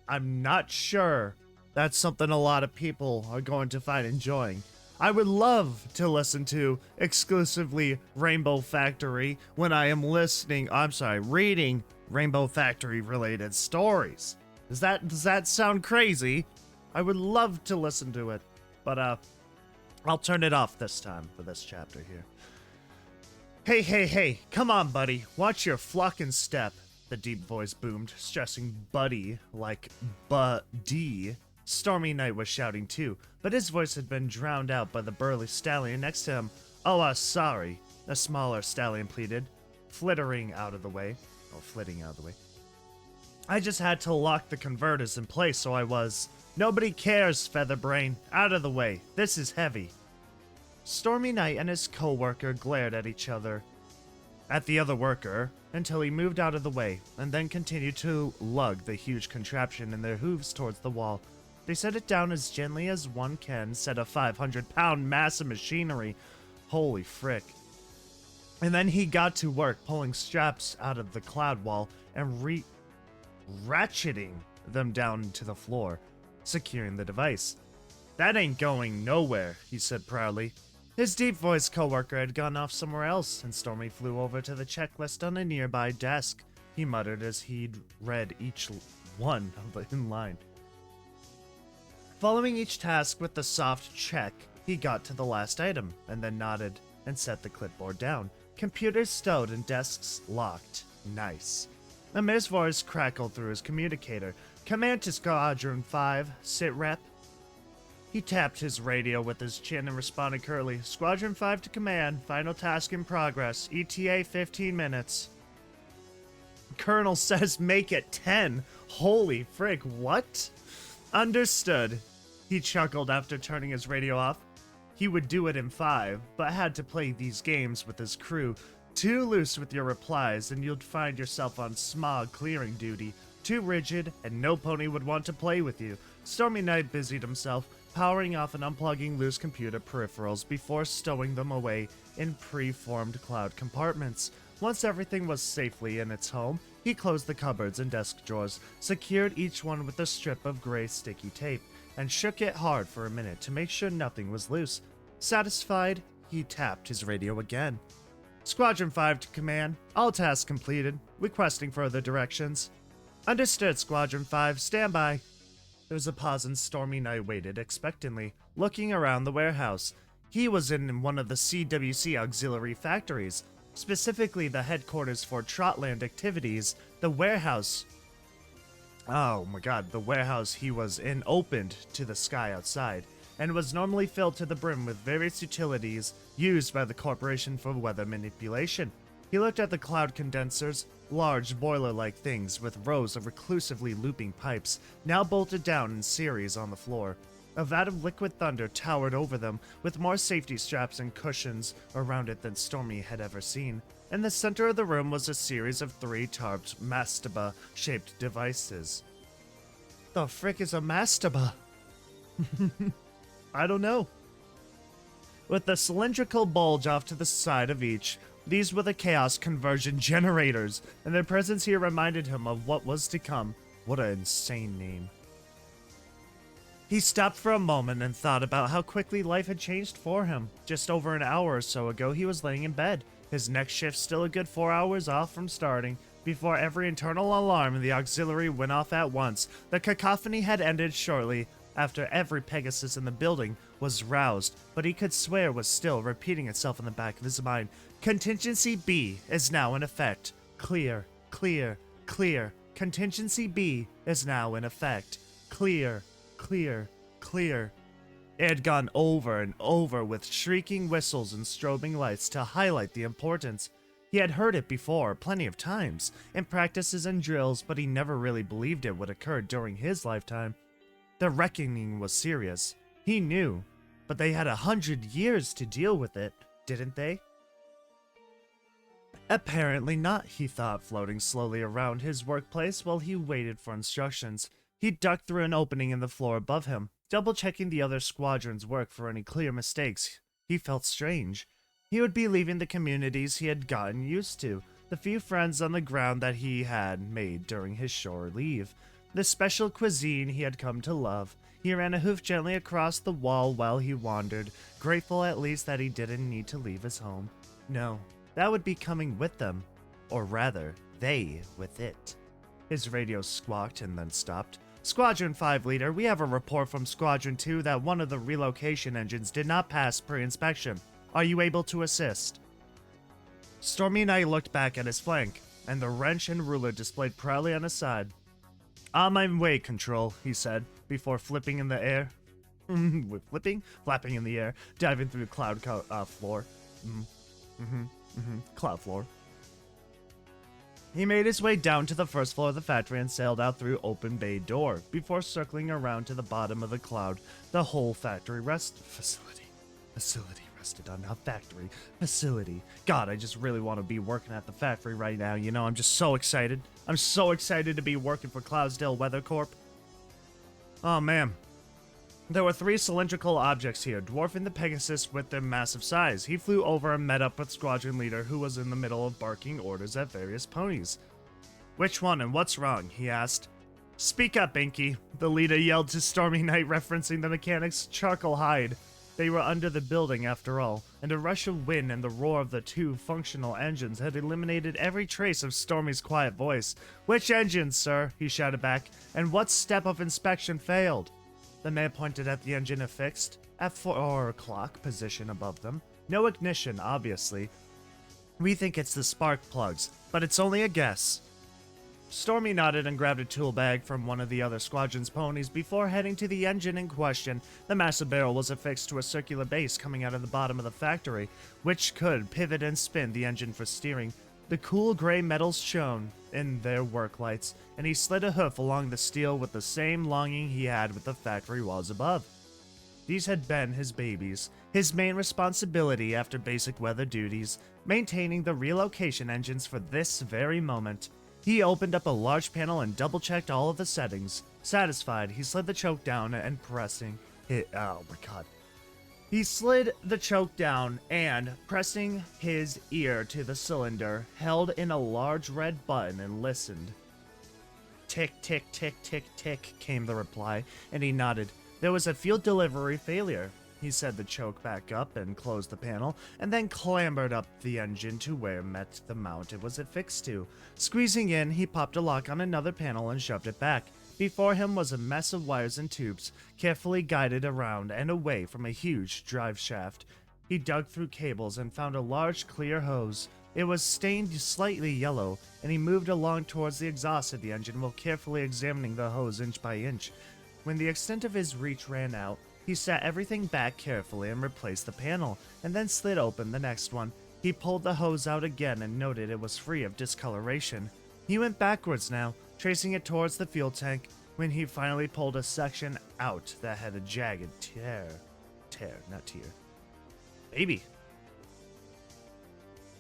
I'm not sure that's something a lot of people are going to find enjoying. I would love to listen to exclusively Rainbow Factory when I am reading Rainbow Factory related stories. Does that sound crazy? I would love to listen to it. But, I'll turn it off this time for this chapter here. Hey, come on, buddy. Watch your flocking step, the deep voice boomed, stressing buddy like buddy. Stormy Knight was shouting too, but his voice had been drowned out by the burly stallion next to him. "Oh, sorry," a smaller stallion pleaded, flitting out of the way. "I just had to lock the converters in place, so I was..." "Nobody cares, Featherbrain. Out of the way. This is heavy." Stormy Knight and his co-worker glared at each other, at the other worker, until he moved out of the way, and then continued to lug the huge contraption in their hooves towards the wall. They set it down as gently as one can set a 500-pound mass of machinery. Holy frick. And then he got to work pulling straps out of the cloud wall and ratcheting them down to the floor, securing the device. "That ain't going nowhere," he said proudly. His deep-voiced coworker had gone off somewhere else, and Stormy flew over to the checklist on a nearby desk. he muttered as he'd read each one in line. Following each task with a soft check, he got to the last item, and then nodded and set the clipboard down. Computers stowed and desks locked. Nice. Amir's voice crackled through his communicator. Command to Squadron 5, sit rep. He tapped his radio with his chin and responded curtly. Squadron 5 to command, final task in progress, ETA 15 minutes. Colonel says make it 10. Holy frick, what? Understood. He chuckled after turning his radio off. He would do it in 5, but had to play these games with his crew. Too loose with your replies and you'd find yourself on smog clearing duty. Too rigid and no pony would want to play with you. Stormy Knight busied himself, powering off and unplugging loose computer peripherals before stowing them away in pre-formed cloud compartments. Once everything was safely in its home, he closed the cupboards and desk drawers, secured each one with a strip of gray sticky tape, and shook it hard for a minute to make sure nothing was loose. Satisfied, he tapped his radio again. Squadron 5 to command, all tasks completed, requesting further directions. Understood, Squadron 5, stand by. There was a pause and Stormy Knight waited expectantly, looking around the warehouse. He was in one of the CWC auxiliary factories, specifically the headquarters for Trotland activities. The warehouse... Oh my god, the warehouse he was in opened to the sky outside, and was normally filled to the brim with various utilities used by the corporation for weather manipulation. He looked at the cloud condensers, large boiler-like things with rows of reclusively looping pipes, now bolted down in series on the floor. A vat of liquid thunder towered over them, with more safety straps and cushions around it than Stormy had ever seen. In the center of the room was a series of 3 tarped mastaba-shaped devices. The frick is a mastaba? I don't know. With a cylindrical bulge off to the side of each, these were the chaos conversion generators, and their presence here reminded him of what was to come. What an insane name. He stopped for a moment and thought about how quickly life had changed for him. Just over an hour or so ago, he was laying in bed, his next shift still a good 4 hours off from starting, before every internal alarm in the auxiliary went off at once. The cacophony had ended shortly after every Pegasus in the building was roused, but he could swear was still repeating itself in the back of his mind. Contingency B is now in effect. Clear, clear, clear. Contingency B is now in effect. Clear, clear, clear. It had gone over and over with shrieking whistles and strobing lights to highlight the importance. He had heard it before, plenty of times, in practices and drills, but he never really believed it would occur during his lifetime. The reckoning was serious. He knew, but they had 100 years to deal with it, didn't they? Apparently not, he thought, floating slowly around his workplace while he waited for instructions. He ducked through an opening in the floor above him, double-checking the other squadron's work for any clear mistakes. He felt strange. He would be leaving the communities he had gotten used to, the few friends on the ground that he had made during his shore leave, the special cuisine he had come to love. He ran a hoof gently across the wall while he wandered, grateful at least that he didn't need to leave his home. No, that would be coming with them. Or rather, they with it. His radio squawked and then stopped. Squadron 5 leader, we have a report from Squadron 2 that one of the relocation engines did not pass pre-inspection. Are you able to assist? Stormy Knight looked back at his flank, and the wrench and ruler displayed proudly on his side. On my way, Control, he said, before flipping in the air. Flapping in the air, diving through the cloud floor. Cloud floor. He made his way down to the first floor of the factory and sailed out through open bay door, before circling around to the bottom of the cloud. The whole factory facility rested on a factory facility. God, I just really want to be working at the factory right now, you know, I'm just so excited. I'm so excited to be working for Cloudsdale Weather Corp. Oh man. There were 3 cylindrical objects here, dwarfing the Pegasus with their massive size. He flew over and met up with Squadron Leader, who was in the middle of barking orders at various ponies. Which one and what's wrong? He asked. Speak up, Inky, the leader yelled to Stormy Knight, referencing the mechanic's charcoal hide. They were under the building after all, and a rush of wind and the roar of the two functional engines had eliminated every trace of Stormy's quiet voice. "Which engines, sir?" he shouted back, "and what step of inspection failed?" The man pointed at the engine affixed at 4 o'clock position above them. "No ignition, obviously. We think it's the spark plugs, but it's only a guess." Stormy nodded and grabbed a tool bag from one of the other squadron's ponies before heading to the engine in question. The massive barrel was affixed to a circular base coming out of the bottom of the factory, which could pivot and spin the engine for steering. The cool gray metals shone in their work lights, and he slid a hoof along the steel with the same longing he had with the factory walls above. These had been his babies, his main responsibility after basic weather duties, maintaining the relocation engines for this very moment. He opened up a large panel and double-checked all of the settings. Satisfied, he slid the choke down and pressing it. Oh my god. He slid the choke down and, pressing his ear to the cylinder, held in a large red button and listened. Tick, tick, tick, tick, tick, came the reply, and he nodded. There was a fuel delivery failure. He set the choke back up and closed the panel, and then clambered up the engine to where met the mount it was affixed to. Squeezing in, he popped a lock on another panel and shoved it back. Before him was a mess of wires and tubes, carefully guided around and away from a huge drive shaft. He dug through cables and found a large clear hose. It was stained slightly yellow, and he moved along towards the exhaust of the engine while carefully examining the hose inch by inch. When the extent of his reach ran out, he set everything back carefully and replaced the panel, and then slid open the next one. He pulled the hose out again and noted it was free of discoloration. He went backwards now, tracing it towards the fuel tank, when he finally pulled a section out that had a jagged tear. Baby.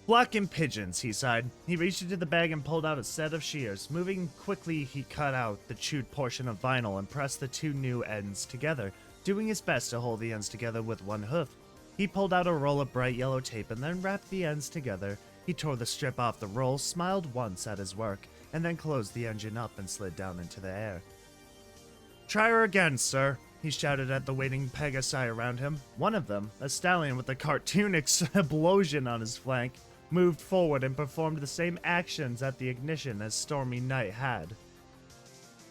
Blocking pigeons, he sighed. He reached into the bag and pulled out a set of shears. Moving quickly, he cut out the chewed portion of vinyl and pressed the two new ends together, doing his best to hold the ends together with one hoof. He pulled out a roll of bright yellow tape and then wrapped the ends together. He tore the strip off the roll, smiled once at his work, and then closed the engine up and slid down into the air. "Try her again, sir," he shouted at the waiting Pegasi around him. One of them, a stallion with a cartoon explosion on his flank, moved forward and performed the same actions at the ignition as Stormy Knight had.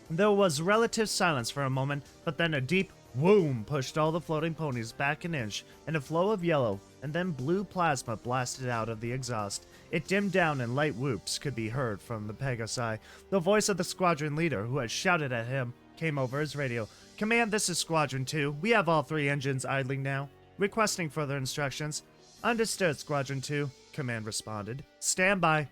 There was relative silence for a moment, but then a deep whoom pushed all the floating ponies back an inch, and a flow of yellow and then blue plasma blasted out of the exhaust. It dimmed down and light whoops could be heard from the Pegasi. The voice of the squadron leader, who had shouted at him, came over his radio. "Command, this is Squadron 2. We have all 3 engines idling now. Requesting further instructions." "Understood, Squadron 2," Command responded. "Stand by."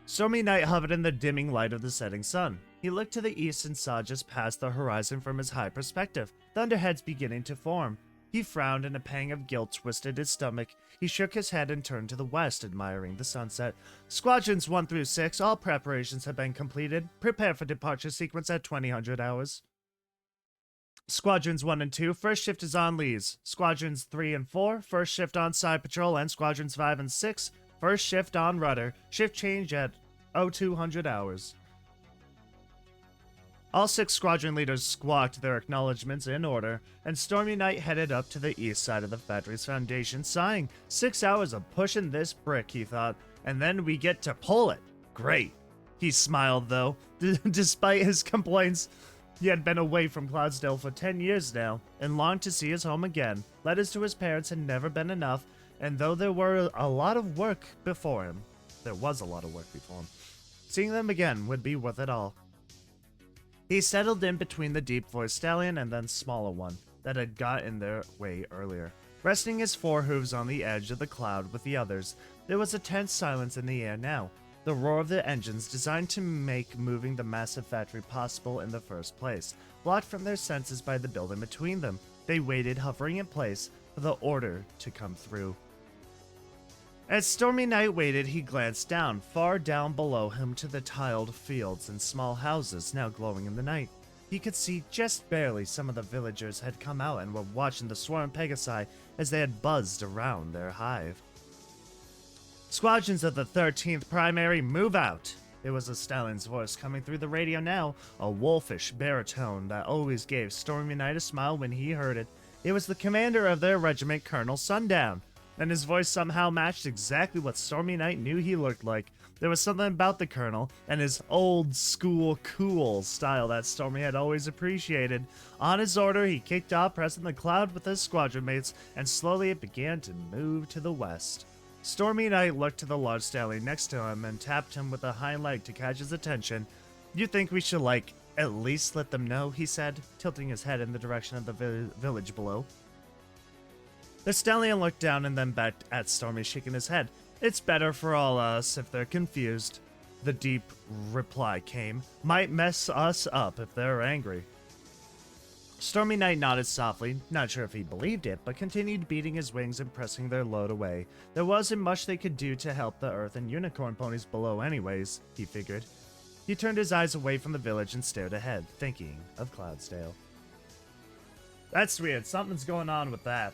Stormy Knight hovered in the dimming light of the setting sun. He looked to the east and saw just past the horizon from his high perspective, thunderheads beginning to form. He frowned and a pang of guilt twisted his stomach. He shook his head and turned to the west, admiring the sunset. "Squadrons 1 through 6, all preparations have been completed. Prepare for departure sequence at 2000 hours. Squadrons 1 and 2, first shift is on leads. Squadrons 3 and 4, first shift on side patrol, and Squadrons 5 and 6, first shift on rudder. Shift change at 0200 hours. All 6 squadron leaders squawked their acknowledgments in order, and Stormy Knight headed up to the east side of the factory's foundation, sighing. 6 hours of pushing this brick, he thought, and then we get to pull it. Great. He smiled, though. Despite his complaints, he had been away from Cloudsdale for 10 years now, and longed to see his home again. Letters to his parents had never been enough, and though there was a lot of work before him, seeing them again would be worth it all. He settled in between the deep-voiced stallion and then smaller one that had got in their way earlier. Resting his 4 hooves on the edge of the cloud with the others, there was a tense silence in the air now. The roar of the engines, designed to make moving the massive factory possible in the first place, blocked from their senses by the building between them. They waited, hovering in place, for the order to come through. As Stormy Knight waited, he glanced down, far down below him to the tiled fields and small houses now glowing in the night. He could see just barely some of the villagers had come out and were watching the swarm Pegasi as they had buzzed around their hive. "Squadrons of the 13th Primary, move out!" It was a stallion's voice coming through the radio now, a wolfish baritone that always gave Stormy Knight a smile when he heard it. It was the commander of their regiment, Colonel Sundown, and his voice somehow matched exactly what Stormy Knight knew he looked like. There was something about the colonel and his old school cool style that Stormy had always appreciated. On his order, he kicked off, pressing the cloud with his squadron mates, and slowly it began to move to the west. Stormy Knight looked to the large stallion next to him and tapped him with a hind leg to catch his attention. "You think we should, at least let them know?" he said, tilting his head in the direction of the village below. The stallion looked down and then back at Stormy, shaking his head. "It's better for all us if they're confused." The deep reply came. "Might mess us up if they're angry." Stormy Knight nodded softly, not sure if he believed it, but continued beating his wings and pressing their load away. There wasn't much they could do to help the Earth and Unicorn ponies below anyways, he figured. He turned his eyes away from the village and stared ahead, thinking of Cloudsdale. That's weird. Something's going on with that.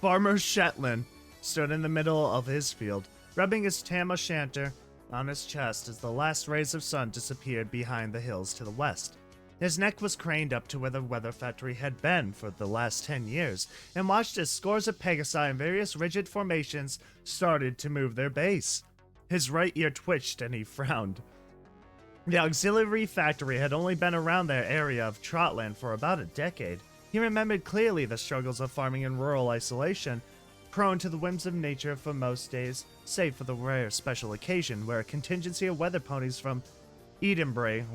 Farmer Shetland stood in the middle of his field, rubbing his tam o' shanter on his chest as the last rays of sun disappeared behind the hills to the west. His neck was craned up to where the weather factory had been for the last 10 years, and watched as scores of Pegasi in various rigid formations started to move their base. His right ear twitched and he frowned. The auxiliary factory had only been around their area of Trotland for about a decade. He remembered clearly the struggles of farming in rural isolation, prone to the whims of nature for most days, save for the rare special occasion where a contingency of weather ponies from Edinburgh,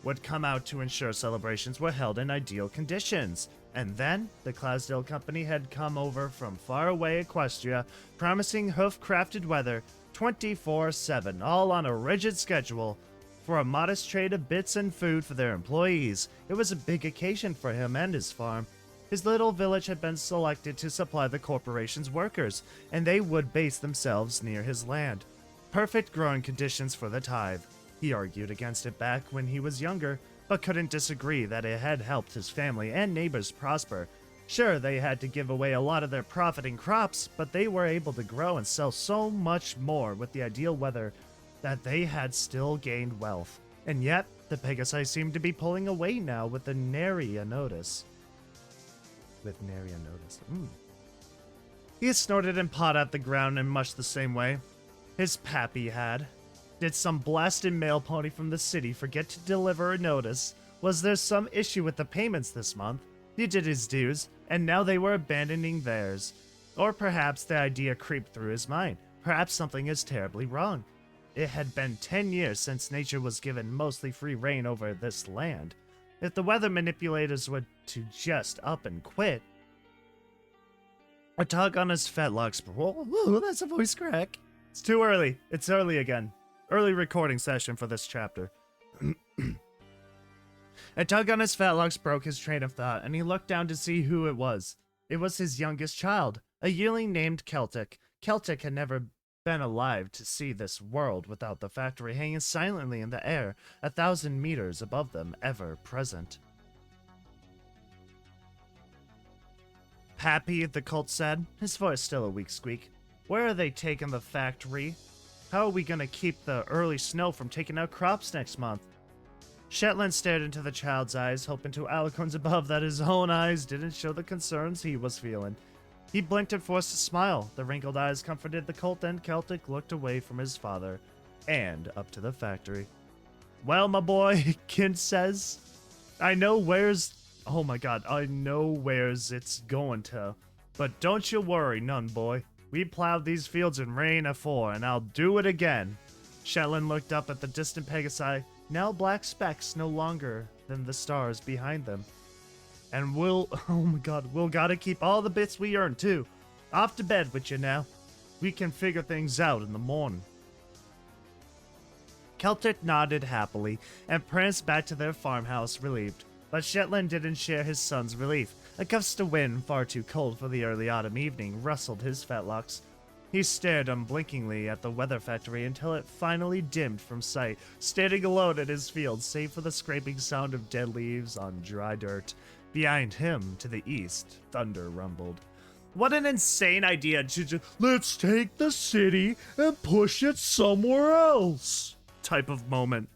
would come out to ensure celebrations were held in ideal conditions. And then, the Cloudsdale Company had come over from far away Equestria, promising hoof-crafted weather 24/7, all on a rigid schedule, for a modest trade of bits and food for their employees. It was a big occasion for him and his farm. His little village had been selected to supply the corporation's workers, and they would base themselves near his land. Perfect growing conditions for the tithe. He argued against it back when he was younger, but couldn't disagree that it had helped his family and neighbors prosper. Sure, they had to give away a lot of their profiting crops, but they were able to grow and sell so much more with the ideal weather that they had still gained wealth. And yet, the Pegasi seemed to be pulling away now with the nary a notice. He snorted and pawed at the ground in much the same way his pappy had. Did some blasted mail pony from the city forget to deliver a notice? Was there some issue with the payments this month? He did his dues, and now they were abandoning theirs. Or perhaps the idea creeped through his mind. Perhaps something is terribly wrong. It had been 10 years since nature was given mostly free reign over this land. If the weather manipulators were to just up and quit... A tug on his fetlocks... Whoa, that's a voice crack. It's too early. It's early again. Early recording session for this chapter. A tug on his fetlocks broke his train of thought, and he looked down to see who it was. It was his youngest child, a yearling named Celtic. Celtic had never been alive to see this world without the factory hanging silently in the air, 1,000 meters above them, ever present. Pappy, the colt said, his voice still a weak squeak. Where are they taking the factory? How are we gonna keep the early snow from taking out crops next month? Shetland stared into the child's eyes, hoping to eloquence above that his own eyes didn't show the concerns he was feeling. He blinked and forced a smile. The wrinkled eyes comforted the colt, and Celtic looked away from his father and up to the factory. Well, my boy, Kint says, I know where's it's going to. But don't you worry none, boy. We plowed these fields in rain afore, and I'll do it again. Shetland looked up at the distant Pegasi, now black specks no longer than the stars behind them. And we'll gotta keep all the bits we earn too. Off to bed with you now. We can figure things out in the morning. Celtic nodded happily and pranced back to their farmhouse relieved. But Shetland didn't share his son's relief. A gust of wind, far too cold for the early autumn evening, rustled his fetlocks. He stared unblinkingly at the weather factory until it finally dimmed from sight, standing alone in his field save for the scraping sound of dead leaves on dry dirt. Behind him, to the east, thunder rumbled. What an insane idea to just, let's take the city and push it somewhere else type of moment.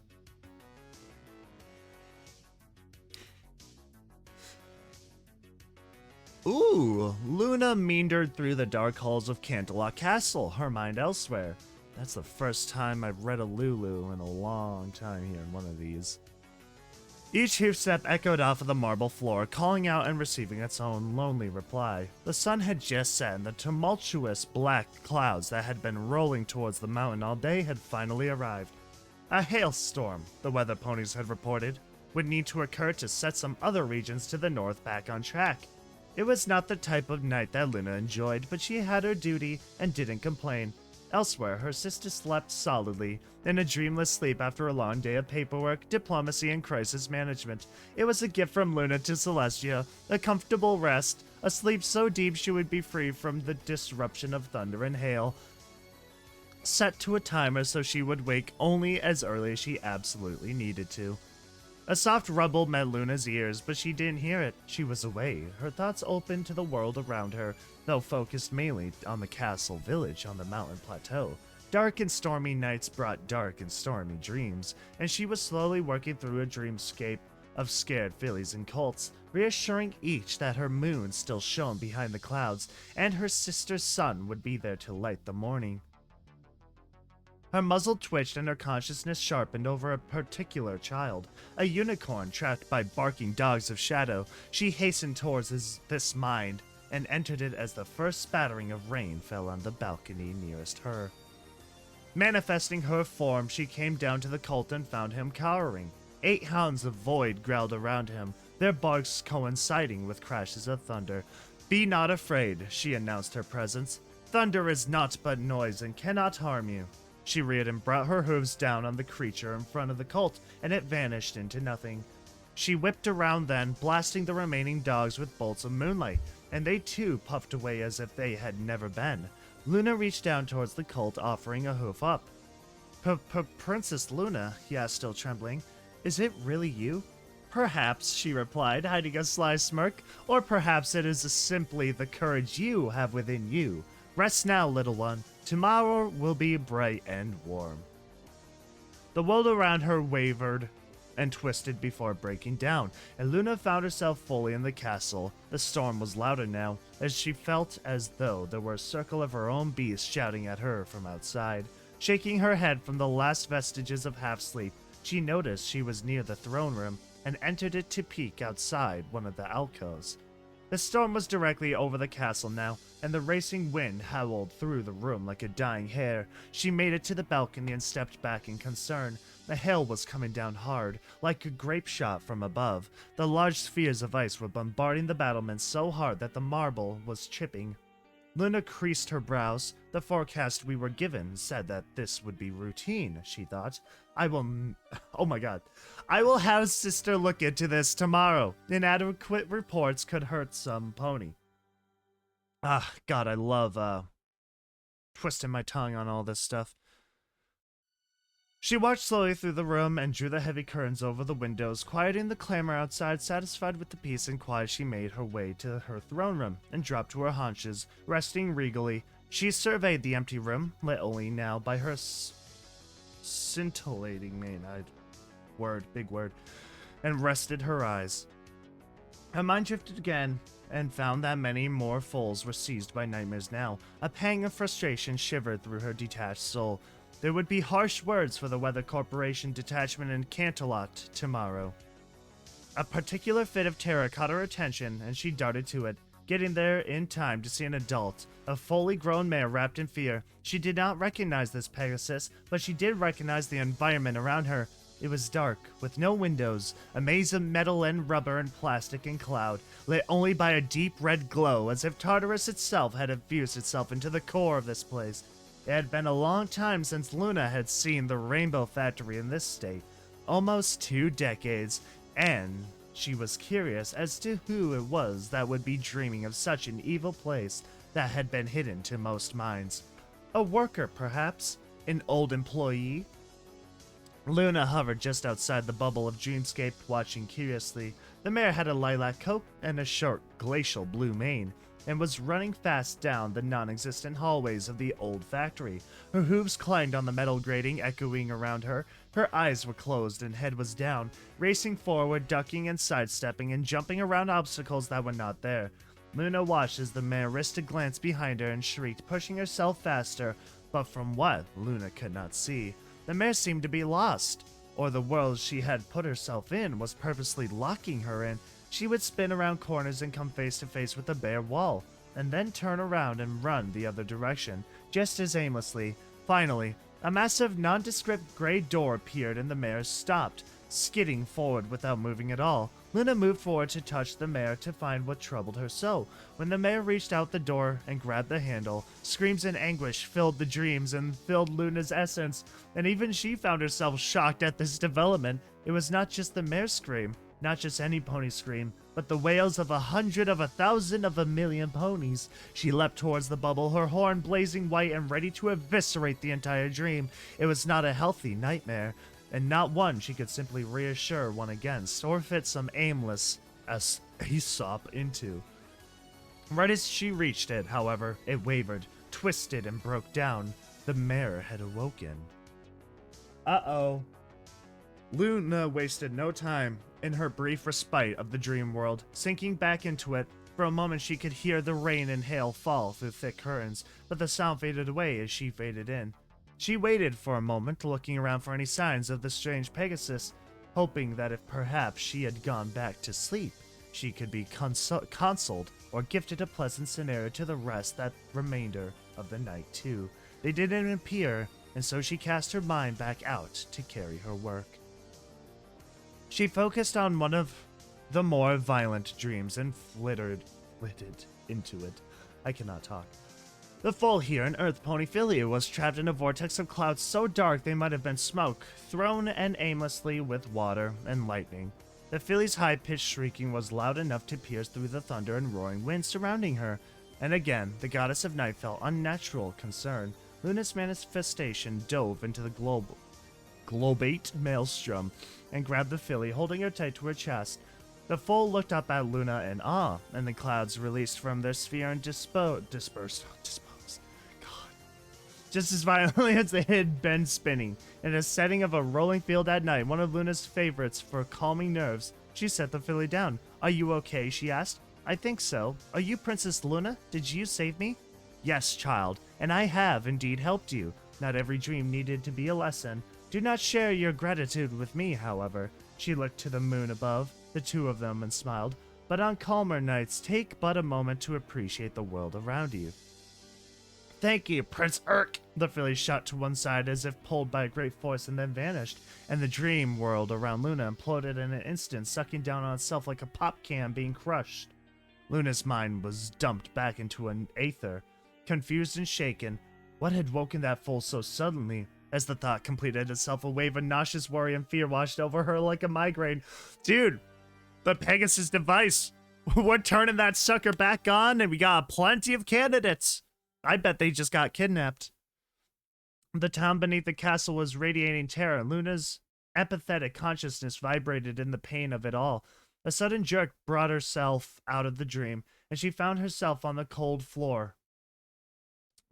Ooh, Luna meandered through the dark halls of Canterlot Castle, her mind elsewhere. That's the first time I've read a Lulu in a long time here in one of these. Each hoofstep echoed off of the marble floor, calling out and receiving its own lonely reply. The sun had just set, and the tumultuous black clouds that had been rolling towards the mountain all day had finally arrived. A hailstorm, the weather ponies had reported, would need to occur to set some other regions to the north back on track. It was not the type of night that Luna enjoyed, but she had her duty and didn't complain. Elsewhere, her sister slept solidly, in a dreamless sleep after a long day of paperwork, diplomacy, and crisis management. It was a gift from Luna to Celestia, a comfortable rest, a sleep so deep she would be free from the disruption of thunder and hail, set to a timer so she would wake only as early as she absolutely needed to. A soft rumble met Luna's ears, but she didn't hear it. She was away, her thoughts open to the world around her, though focused mainly on the castle village on the mountain plateau. Dark and stormy nights brought dark and stormy dreams, and she was slowly working through a dreamscape of scared fillies and colts, reassuring each that her moon still shone behind the clouds, and her sister's sun would be there to light the morning. Her muzzle twitched and her consciousness sharpened over a particular child, a unicorn trapped by barking dogs of shadow. She hastened towards this mind and entered it as the first spattering of rain fell on the balcony nearest her. Manifesting her form, she came down to the colt and found him cowering. 8 hounds of void growled around him, their barks coinciding with crashes of thunder. "Be not afraid," she announced her presence. "Thunder is naught but noise and cannot harm you." She reared and brought her hooves down on the creature in front of the colt, and it vanished into nothing. She whipped around then, blasting the remaining dogs with bolts of moonlight, and they too puffed away as if they had never been. Luna reached down towards the colt, offering a hoof up. Princess Luna," he asked, still trembling, "is it really you?" "Perhaps," she replied, hiding a sly smirk, "or perhaps it is simply the courage you have within you. Rest now, little one. Tomorrow will be bright and warm." The world around her wavered and twisted before breaking down, and Luna found herself fully in the castle. The storm was louder now, as she felt as though there were a circle of her own beasts shouting at her from outside. Shaking her head from the last vestiges of half-sleep, she noticed she was near the throne room and entered it to peek outside one of the alcoves. The storm was directly over the castle now, and the racing wind howled through the room like a dying hare. She made it to the balcony and stepped back in concern. The hail was coming down hard, like a grape shot from above. The large spheres of ice were bombarding the battlements so hard that the marble was chipping. Luna creased her brows. The forecast we were given said that this would be routine, she thought. Oh my god. "I will have sister look into this tomorrow. Inadequate reports could hurt some pony." Ah, god, I love, twisting my tongue on all this stuff. She walked slowly through the room and drew the heavy curtains over the windows, quieting the clamor outside. Satisfied with the peace and quiet, she made her way to her throne room and dropped to her haunches, resting regally. She surveyed the empty room, lit only now by her scintillating big word, and rested her eyes. Her mind drifted again and found that many more foals were seized by nightmares now. A pang of frustration shivered through her detached soul. There would be harsh words for the Weather Corporation detachment in Canterlot tomorrow. A particular fit of terror caught her attention, and she darted to it, getting there in time to see an adult, a fully grown mare wrapped in fear. She did not recognize this Pegasus, but she did recognize the environment around her. It was dark, with no windows, a maze of metal and rubber and plastic and cloud, lit only by a deep red glow, as if Tartarus itself had infused itself into the core of this place. It had been a long time since Luna had seen the Rainbow Factory in this state, almost 2 decades, and she was curious as to who it was that would be dreaming of such an evil place that had been hidden to most minds. A worker, perhaps? An old employee? Luna hovered just outside the bubble of dreamscape, watching curiously. The mare had a lilac coat and a short, glacial blue mane, and was running fast down the non-existent hallways of the old factory. Her hooves clanged on the metal grating, echoing around her. Her eyes were closed and head was down, racing forward, ducking and sidestepping and jumping around obstacles that were not there. Luna watched as the mare risked a glance behind her and shrieked, pushing herself faster, but from what, Luna could not see. The mare seemed to be lost, or the world she had put herself in was purposely locking her in. She would spin around corners and come face to face with a bare wall, and then turn around and run the other direction, just as aimlessly. Finally, a massive, nondescript gray door appeared and the mare stopped, skidding forward without moving at all. Luna moved forward to touch the mare to find what troubled her so. When the mare reached out the door and grabbed the handle, screams in anguish filled the dreams and filled Luna's essence, and even she found herself shocked at this development. It was not just the mare's scream, not just any pony scream, but the wails of 100, of 1,000, of 1,000,000 ponies. She leapt towards the bubble, her horn blazing white and ready to eviscerate the entire dream. It was not a healthy nightmare, and not one she could simply reassure one against, or fit some aimless Aesop into. Right as she reached it, however, it wavered, twisted, and broke down. The mare had awoken. Uh-oh. Luna wasted no time in her brief respite of the dream world. Sinking back into it, for a moment she could hear the rain and hail fall through thick curtains, but the sound faded away as she faded in. She waited for a moment, looking around for any signs of the strange Pegasus, hoping that if perhaps she had gone back to sleep, she could be consoled or gifted a pleasant scenario to the rest that remainder of the night too. They didn't appear, and so she cast her mind back out to carry her work. She focused on one of the more violent dreams and flitted into it. I cannot talk. The foal here, an earth pony filly, was trapped in a vortex of clouds so dark they might have been smoke, thrown and aimlessly with water and lightning. The filly's high-pitched shrieking was loud enough to pierce through the thunder and roaring wind surrounding her, and again the goddess of night felt unnatural concern. Luna's manifestation dove into the globate maelstrom and grabbed the filly, holding her tight to her chest. The foal looked up at Luna in awe, and the clouds released from their sphere and dispersed. God. Just as violently as they had been spinning. In a setting of a rolling field at night, one of Luna's favorites for calming nerves, she set the filly down. "Are you okay?" she asked. "I think so. Are you Princess Luna? Did you save me?" "Yes, child, and I have indeed helped you. Not every dream needed to be a lesson. Do not share your gratitude with me, however." She looked to the moon above, the two of them, and smiled. "But on calmer nights, take but a moment to appreciate the world around you." "Thank you, Prince Urk!" The filly shot to one side as if pulled by a great force and then vanished, and the dream world around Luna imploded in an instant, sucking down on itself like a pop can being crushed. Luna's mind was dumped back into an aether, confused and shaken. What had woken that foal so suddenly? As the thought completed itself, a wave of nauseous worry and fear washed over her like a migraine. Dude, the Pegasus Device. We're turning that sucker back on, and we got plenty of candidates. I bet they just got kidnapped. The town beneath the castle was radiating terror. Luna's apathetic consciousness vibrated in the pain of it all. A sudden jerk brought herself out of the dream, and she found herself on the cold floor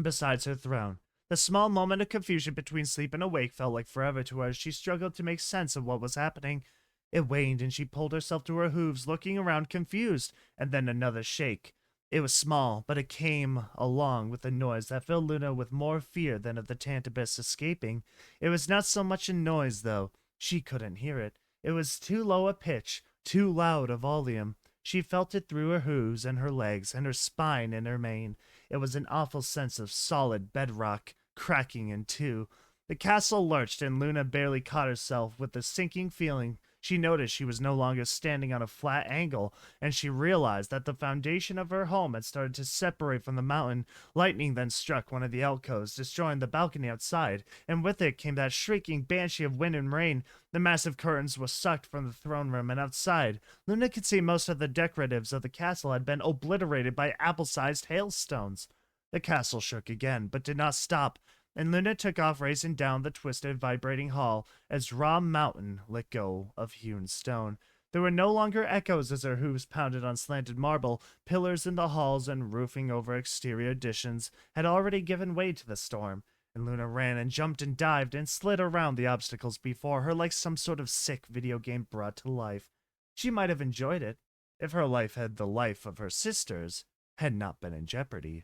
beside her throne. The small moment of confusion between sleep and awake felt like forever to her as she struggled to make sense of what was happening. It waned and she pulled herself to her hooves, looking around confused, and then another shake. It was small, but it came along with a noise that filled Luna with more fear than of the Tantabus escaping. It was not so much a noise, though. She couldn't hear it. It was too low a pitch, too loud a volume. She felt it through her hooves and her legs and her spine and her mane. It was an awful sense of solid bedrock cracking in two. The castle lurched and Luna barely caught herself with the sinking feeling. She noticed she was no longer standing on a flat angle, and she realized that the foundation of her home had started to separate from the mountain. Lightning then struck one of the alcoves, destroying the balcony outside, and with it came that shrieking banshee of wind and rain. The massive curtains were sucked from the throne room, and outside, Luna could see most of the decoratives of the castle had been obliterated by apple-sized hailstones. The castle shook again, but did not stop, and Luna took off racing down the twisted, vibrating hall as raw mountain let go of hewn stone. There were no longer echoes as her hooves pounded on slanted marble. Pillars in the halls and roofing over exterior additions had already given way to the storm, and Luna ran and jumped and dived and slid around the obstacles before her like some sort of sick video game brought to life. She might have enjoyed it, if her life had the life of her sisters had not been in jeopardy.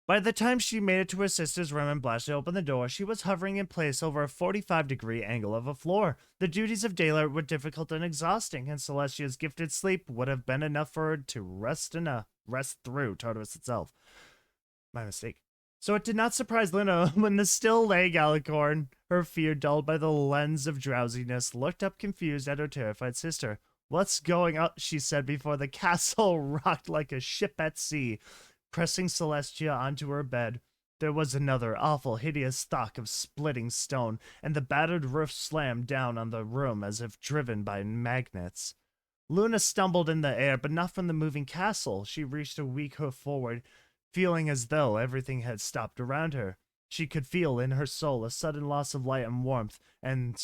By the time she made it to her sister's room and blasted open the door, she was hovering in place over a 45-degree angle of a floor. The duties of daylight were difficult and exhausting, and Celestia's gifted sleep would have been enough for her to rest through Tartarus itself. My mistake. So it did not surprise Luna when the still-laying Alicorn, her fear dulled by the lens of drowsiness, looked up confused at her terrified sister. "What's going on?" she said before the castle rocked like a ship at sea. Pressing Celestia onto her bed, there was another awful, hideous thwack of splitting stone, and the battered roof slammed down on the room as if driven by magnets. Luna stumbled in the air, but not from the moving castle. She reached a weak hoof forward, feeling as though everything had stopped around her. She could feel in her soul a sudden loss of light and warmth, and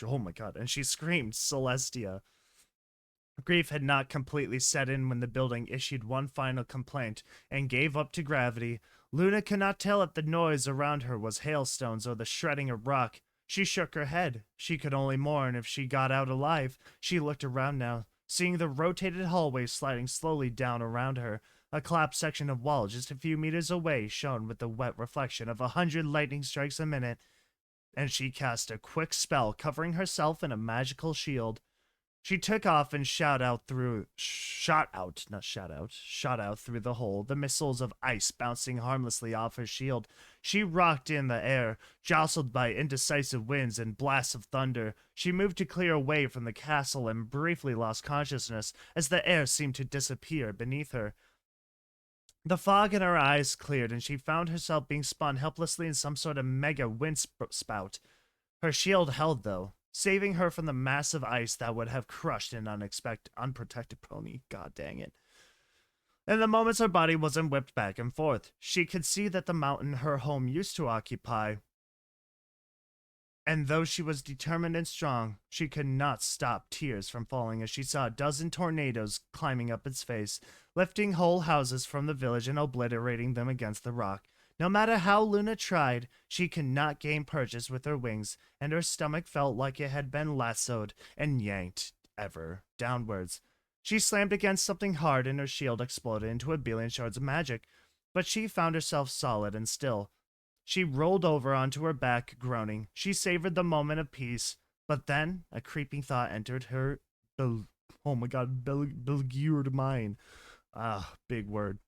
oh my god, and she screamed, "Celestia!" Grief had not completely set in when the building issued one final complaint and gave up to gravity. Luna could not tell if the noise around her was hailstones or the shredding of rock. She shook her head. She could only mourn if she got out alive. She looked around now, seeing the rotated hallway sliding slowly down around her. A collapsed section of wall just a few meters away shone with the wet reflection of 100 lightning strikes a minute, and she cast a quick spell covering herself in a magical shield. She took off and shot out through the hole, the missiles of ice bouncing harmlessly off her shield. She rocked in the air, jostled by indecisive winds and blasts of thunder. She moved to clear away from the castle and briefly lost consciousness as the air seemed to disappear beneath her. The fog in her eyes cleared, and she found herself being spun helplessly in some sort of mega wind spout. Her shield held, though, saving her from the massive ice that would have crushed an unprotected pony. God dang it. In the moments her body wasn't whipped back and forth, she could see that the mountain her home used to occupy, and though she was determined and strong, she could not stop tears from falling as she saw a dozen tornadoes climbing up its face, lifting whole houses from the village and obliterating them against the rock. No matter how Luna tried, she could not gain purchase with her wings, and her stomach felt like it had been lassoed and yanked ever downwards. She slammed against something hard and her shield exploded into a billion shards of magic, but she found herself solid and still. She rolled over onto her back, groaning. She savored the moment of peace, but then a creeping thought entered her beleaguered mind. Big word.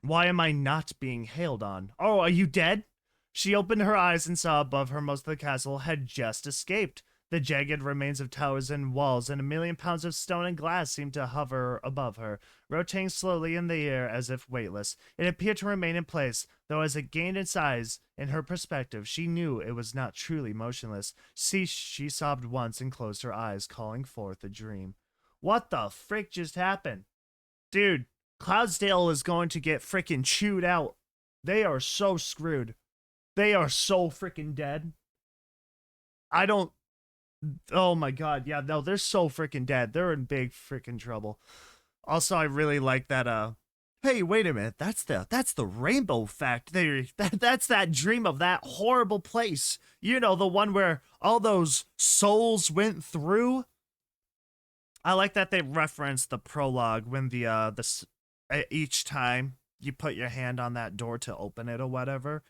Why am I not being hailed on? Oh, are you dead? She opened her eyes and saw above her most of the castle had just escaped. The jagged remains of towers and walls and 1,000,000 pounds of stone and glass seemed to hover above her, rotating slowly in the air as if weightless. It appeared to remain in place, though as it gained in size, in her perspective, she knew it was not truly motionless. She sobbed once and closed her eyes, calling forth a dream. What the frick just happened? Dude, Cloudsdale is going to get frickin' chewed out. They are so screwed. They are so frickin' dead. Oh my god, yeah, no, they're so frickin' dead. They're in big frickin' trouble. Also, I really like that, hey, wait a minute, that's the rainbow fact. That's that dream of that horrible place. You know, the one where all those souls went through. I like that they reference the prologue when each time you put your hand on that door to open it or whatever,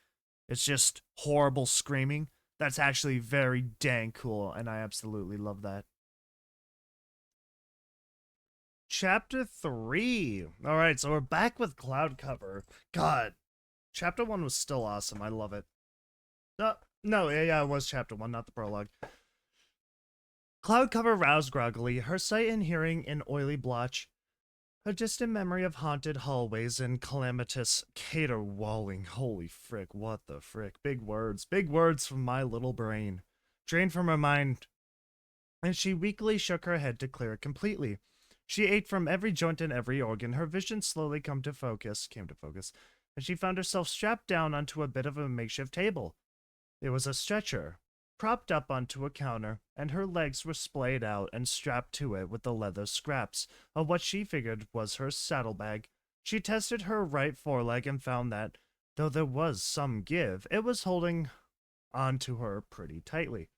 it's just horrible screaming. That's actually very dang cool, and I absolutely love that. Chapter 3. Alright, so we're back with Cloud Cover. God, Chapter 1 was still awesome. I love it. Yeah, it was Chapter 1, not the prologue. Cloud Cover roused groggily, her sight and hearing an oily blotch. A distant memory of haunted hallways and calamitous caterwauling. Holy frick, what the frick. Big words from my little brain. Drained from her mind, and she weakly shook her head to clear it completely. She ached from every joint and every organ. Her vision slowly came to focus, and she found herself strapped down onto a bit of a makeshift table. It was a stretcher, propped up onto a counter, and her legs were splayed out and strapped to it with the leather scraps of what she figured was her saddlebag. She tested her right foreleg and found that, though there was some give, it was holding onto her pretty tightly.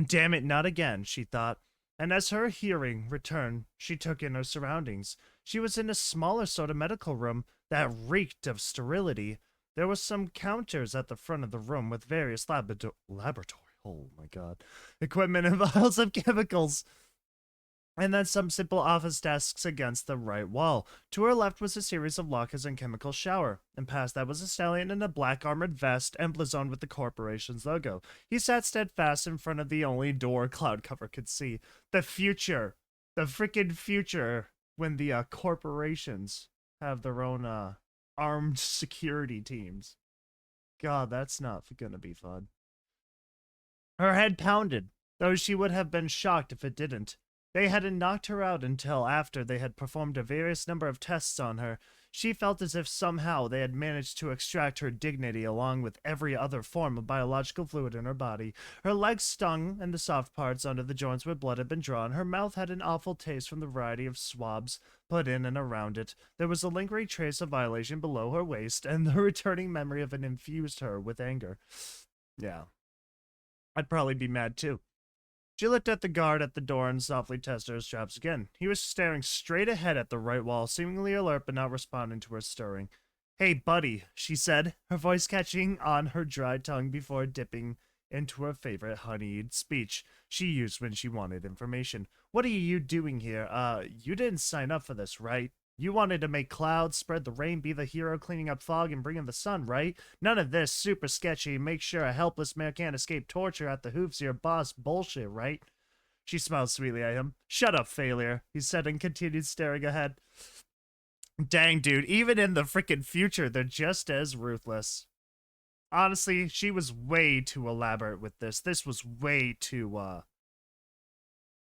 Damn it, not again, she thought. And as her hearing returned, she took in her surroundings. She was in a smaller sort of medical room that reeked of sterility. There were some counters at the front of the room with various laboratory, oh my god, equipment and vials of chemicals. And then some simple office desks against the right wall. To her left was a series of lockers and chemical shower, and past that was a stallion in a black armored vest emblazoned with the corporation's logo. He sat steadfast in front of the only door cloud cover could see. The future. The freaking future when the corporations have their own armed security teams. God, that's not gonna be fun. Her head pounded, though she would have been shocked if it didn't. They hadn't knocked her out until after they had performed a various number of tests on her. She felt as if somehow they had managed to extract her dignity along with every other form of biological fluid in her body. Her legs stung, and the soft parts under the joints where blood had been drawn. Her mouth had an awful taste from the variety of swabs put in and around it. There was a lingering trace of violation below her waist, and the returning memory of it infused her with anger. Yeah. I'd probably be mad too. She looked at the guard at the door and softly tested her straps again. He was staring straight ahead at the right wall, seemingly alert but not responding to her stirring. "Hey, buddy," she said, her voice catching on her dry tongue before dipping into her favorite honeyed speech she used when she wanted information. "What are you doing here? You didn't sign up for this, right? You wanted to make clouds, spread the rain, be the hero cleaning up fog and bring in the sun, right? None of this super sketchy, make sure a helpless man can't escape torture at the hooves of your boss bullshit, right?" She smiled sweetly at him. "Shut up, failure," he said and continued staring ahead. Dang, dude, even in the frickin' future, they're just as ruthless. Honestly, she was way too elaborate with this. This was way too,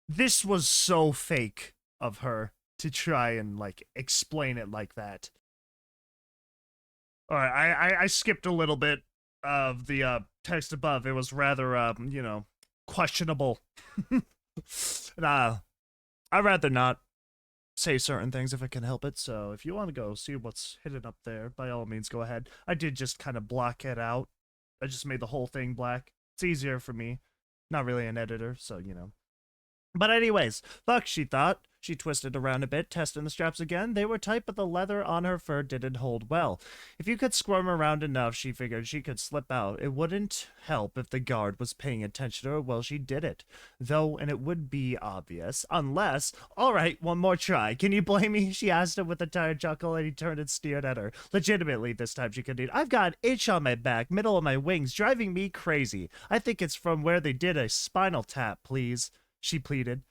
this was so fake of her to try and, like, explain it like that. Alright, I skipped a little bit of the, text above. It was rather, you know, questionable. I'd rather not say certain things if I can help it, so if you want to go see what's hidden up there, by all means, go ahead. I did just kind of block it out. I just made the whole thing black. It's easier for me. Not really an editor, so, you know. But anyways, fuck, she thought. She twisted around a bit, testing the straps again. They were tight, but the leather on her fur didn't hold well. If you could squirm around enough, she figured she could slip out. It wouldn't help if the guard was paying attention to her while she did it. Though, and it would be obvious, unless... "Alright, one more try. Can you blame me?" she asked him with a tired chuckle, and he turned and stared at her. Legitimately, this time she continued. "I've got an itch on my back, middle of my wings, driving me crazy. I think it's from where they did a spinal tap, please," she pleaded.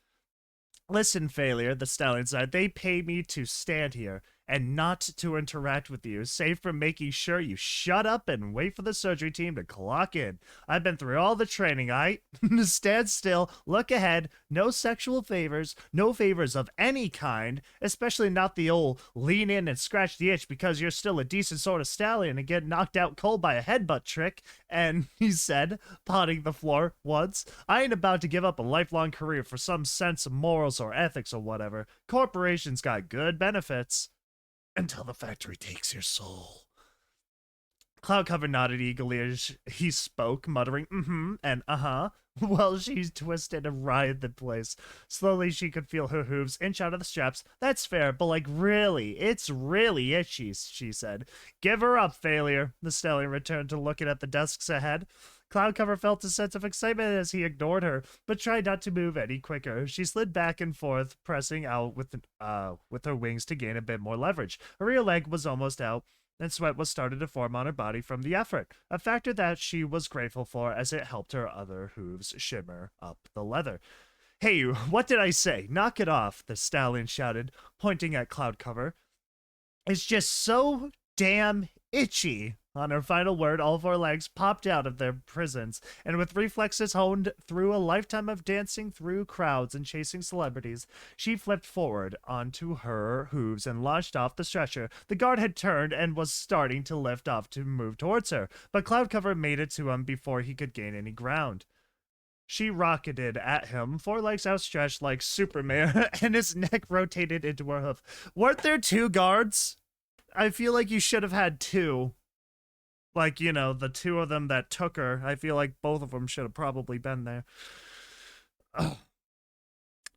"Listen, failure," the stallion said. "They pay me to stand here and not to interact with you, save for making sure you shut up and wait for the surgery team to clock in. I've been through all the training, stand still, look ahead, no sexual favors, no favors of any kind, especially not the old lean in and scratch the itch because you're still a decent sort of stallion and get knocked out cold by a headbutt trick." And he said, potting the floor once, "I ain't about to give up a lifelong career for some sense of morals or ethics or whatever. Corporations got good benefits. Until the factory takes your soul." Cloudcover nodded eagerly as he spoke, muttering "mm-hmm" and "uh-huh," while she twisted and writhed in place. Slowly, she could feel her hooves inch out of the straps. "That's fair, but like really, it's really itchy," she said. "Give her up, failure." The stallion returned to looking at the desks ahead. Cloudcover felt a sense of excitement as he ignored her, but tried not to move any quicker. She slid back and forth, pressing out with her wings to gain a bit more leverage. Her rear leg was almost out, and sweat was starting to form on her body from the effort, a factor that she was grateful for as it helped her other hooves shimmer up the leather. "Hey, what did I say? Knock it off," the stallion shouted, pointing at Cloudcover. "It's just so damn itchy." On her final word, all four legs popped out of their prisons, and with reflexes honed through a lifetime of dancing through crowds and chasing celebrities, she flipped forward onto her hooves and launched off the stretcher. The guard had turned and was starting to lift off to move towards her, but Cloudcover made it to him before he could gain any ground. She rocketed at him, four legs outstretched like Superman, and his neck rotated into her hoof. Weren't there two guards? I feel like you should have had two. Like, you know, the two of them that took her. I feel like both of them should have probably been there. Ugh.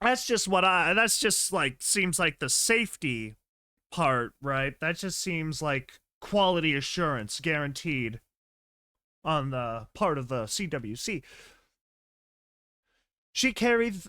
That's just like, seems like the safety part, right? That just seems like quality assurance guaranteed on the part of the CWC. She carried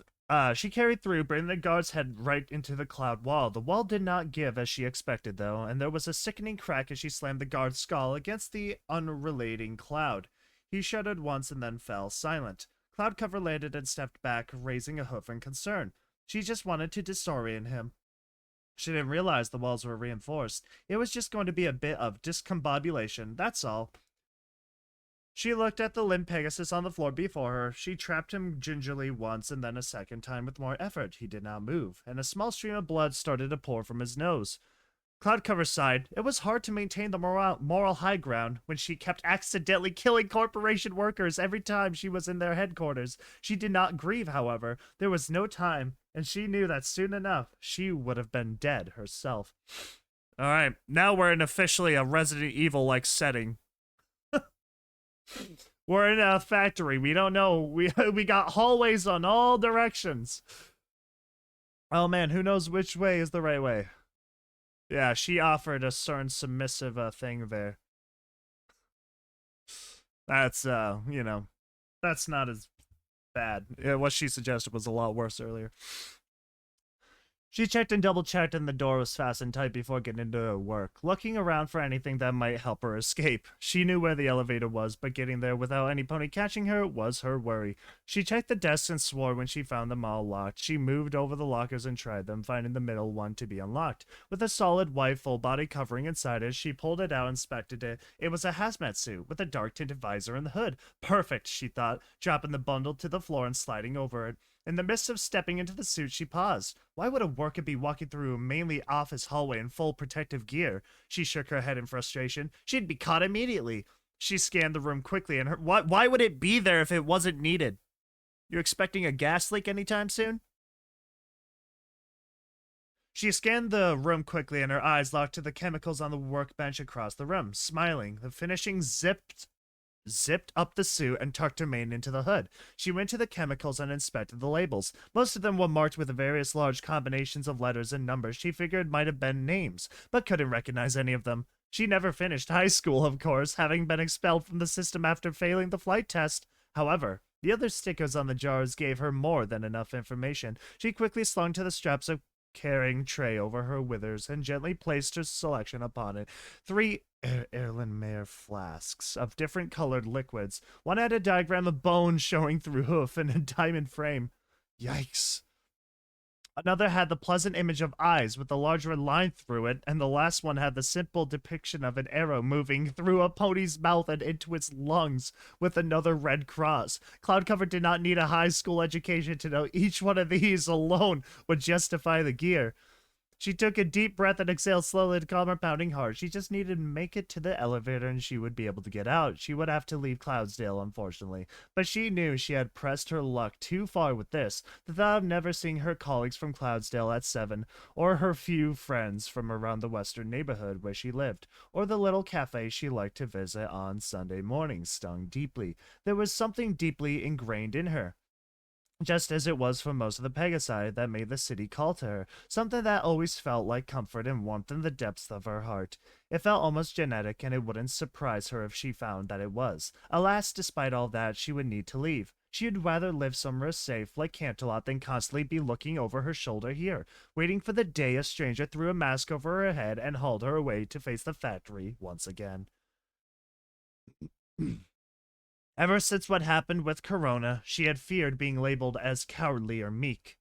through, bringing the guard's head right into the cloud wall. The wall did not give as she expected, though, and there was a sickening crack as she slammed the guard's skull against the unrelating cloud. He shuddered once and then fell silent. Cloudcover landed and stepped back, raising a hoof in concern. She just wanted to disorient him. She didn't realize the walls were reinforced. It was just going to be a bit of discombobulation, that's all. She looked at the limp Pegasus on the floor before her. She trapped him gingerly once and then a second time with more effort. He did not move, and a small stream of blood started to pour from his nose. Cloudcover sighed. It was hard to maintain the moral high ground when she kept accidentally killing corporation workers every time she was in their headquarters. She did not grieve, however. There was no time, and she knew that soon enough she would have been dead herself. Alright, now we're in officially a Resident Evil-like setting. We're in a factory. We don't know. We got hallways on all directions. Oh man, who knows which way is the right way? Yeah, she offered a certain submissive thing there. That's you know, that's not as bad. Yeah, what she suggested was a lot worse earlier. She checked and double-checked, and the door was fastened tight before getting into her work, looking around for anything that might help her escape. She knew where the elevator was, but getting there without any pony catching her was her worry. She checked the desks and swore when she found them all locked. She moved over the lockers and tried them, finding the middle one to be unlocked. With a solid white full-body covering inside it, she pulled it out and inspected it. It was a hazmat suit, with a dark-tinted visor and the hood. Perfect, she thought, dropping the bundle to the floor and sliding over it. In the midst of stepping into the suit, she paused. Why would a worker be walking through a mainly office hallway in full protective gear? She shook her head in frustration. She'd be caught immediately. She scanned the room quickly, and why would it be there if it wasn't needed? You expecting a gas leak anytime soon? She scanned the room quickly, and her eyes locked to the chemicals on the workbench across the room. Smiling, the finishing zipped up the suit and tucked her mane into the hood. She went to the chemicals and inspected the labels. Most of them were marked with various large combinations of letters and numbers she figured might have been names, but couldn't recognize any of them. She never finished high school, of course, having been expelled from the system after failing the flight test. However, the other stickers on the jars gave her more than enough information. She quickly slung to the straps of carrying tray over her withers and gently placed her selection upon it. 3 Erlenmeyer flasks of different colored liquids. One had a diagram of bones showing through hoof and a diamond frame. Yikes. Another had the pleasant image of eyes with a large red line through it, and the last one had the simple depiction of an arrow moving through a pony's mouth and into its lungs with another red cross. Cloudcover did not need a high school education to know each one of these alone would justify the gear. She took a deep breath and exhaled slowly to calm her pounding heart. She just needed to make it to the elevator and she would be able to get out. She would have to leave Cloudsdale, unfortunately. But she knew she had pressed her luck too far with this. The thought of never seeing her colleagues from Cloudsdale at 7, or her few friends from around the western neighborhood where she lived, or the little cafe she liked to visit on Sunday mornings stung deeply. There was something deeply ingrained in her, just as it was for most of the Pegasi, that made the city call to her, something that always felt like comfort and warmth in the depths of her heart. It felt almost genetic, and it wouldn't surprise her if she found that it was. Alas, despite all that, she would need to leave. She'd rather live somewhere safe, like Canterlot, than constantly be looking over her shoulder here, waiting for the day a stranger threw a mask over her head and hauled her away to face the factory once again. Ever since what happened with Corona, she had feared being labeled as cowardly or meek.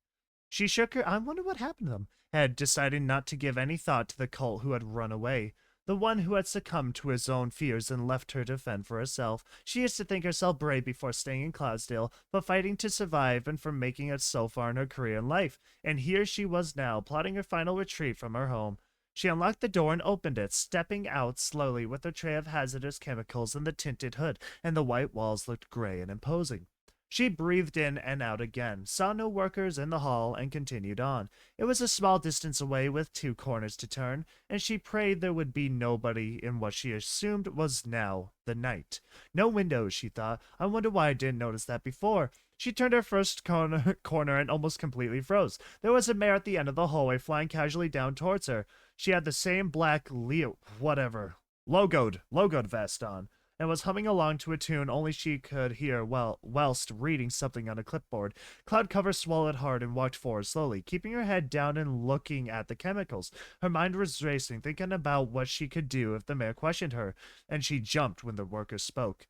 She shook her I wonder what happened to them, head, deciding not to give any thought to the cult who had run away. the one who had succumbed to his own fears and left her to fend for herself. She used to think herself brave before staying in Cloudsdale, but fighting to survive and from making it so far in her career and life. And here she was now, plotting her final retreat from her home. She unlocked the door and opened it, stepping out slowly with her tray of hazardous chemicals and the tinted hood, and the white walls looked gray and imposing. She breathed in and out again, saw no workers in the hall, and continued on. It was a small distance away with 2 corners to turn, and she prayed there would be nobody in what she assumed was now the night. No windows, she thought. I wonder why I didn't notice that before. She turned her first corner and almost completely froze. There was a mare at the end of the hallway flying casually down towards her. She had the same black logoed vest on, and was humming along to a tune only she could hear whilst reading something on a clipboard. Cloudcover swallowed hard and walked forward slowly, keeping her head down and looking at the chemicals. Her mind was racing, thinking about what she could do if the mayor questioned her, and she jumped when the worker spoke.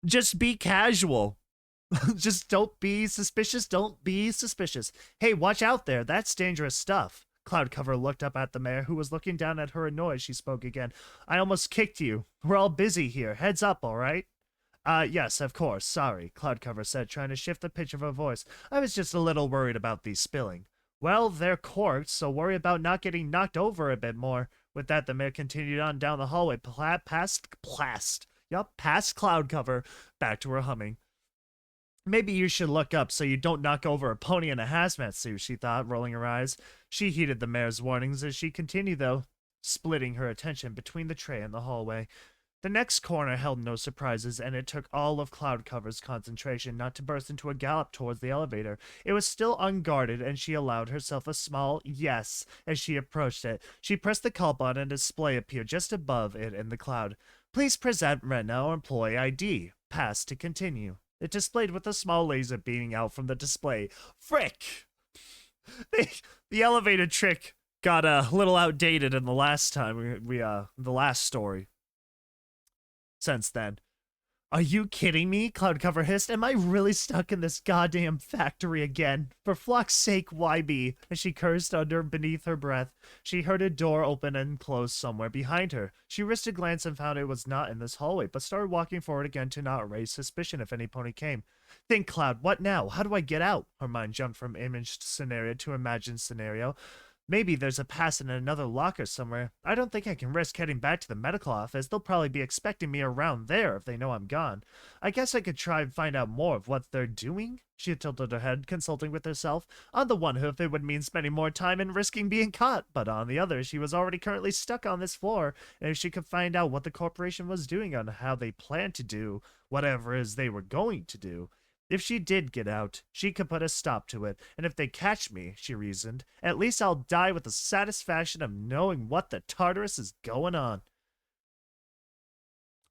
Just be casual. Just don't be suspicious. Don't be suspicious. Hey, watch out there. That's dangerous stuff. Cloudcover looked up at the mayor, who was looking down at her annoyed. She spoke again. I almost kicked you. We're all busy here. Heads up, all right? Yes, of course. Sorry, Cloudcover said, trying to shift the pitch of her voice. I was just a little worried about these spilling. Well, they're corked, so worry about not getting knocked over a bit more. With that, the mayor continued on down the hallway, past Cloudcover, back to her humming. Maybe you should look up so you don't knock over a pony in a hazmat suit, she thought, rolling her eyes. She heeded the mayor's warnings as she continued, though, splitting her attention between the tray and the hallway. The next corner held no surprises, and it took all of Cloudcover's concentration not to burst into a gallop towards the elevator. It was still unguarded, and she allowed herself a small yes as she approached it. She pressed the call button, and a display appeared just above it in the cloud. Please present Rena or employee ID. Pass to continue. It displayed with a small laser beaming out from the display. Frick! The elevator trick got a little outdated in the last time the last story. Since then. Are you kidding me? Cloudcover hissed. Am I really stuck in this goddamn factory again? For flock's sake, why be? As she cursed beneath her breath, she heard a door open and close somewhere behind her. She risked a glance and found it was not in this hallway, but started walking forward again to not raise suspicion if any pony came. Think, Cloud, what now? How do I get out? Her mind jumped from imaged scenario to imagined scenario. Maybe there's a pass in another locker somewhere. I don't think I can risk heading back to the medical office. They'll probably be expecting me around there if they know I'm gone. I guess I could try and find out more of what they're doing. She tilted her head, consulting with herself. On the one hoof, it would mean spending more time and risking being caught, but on the other, she was already currently stuck on this floor, and if she could find out what the corporation was doing on how they planned to do whatever it is they were going to do, if she did get out, she could put a stop to it, and if they catch me, she reasoned, at least I'll die with the satisfaction of knowing what the Tartarus is going on.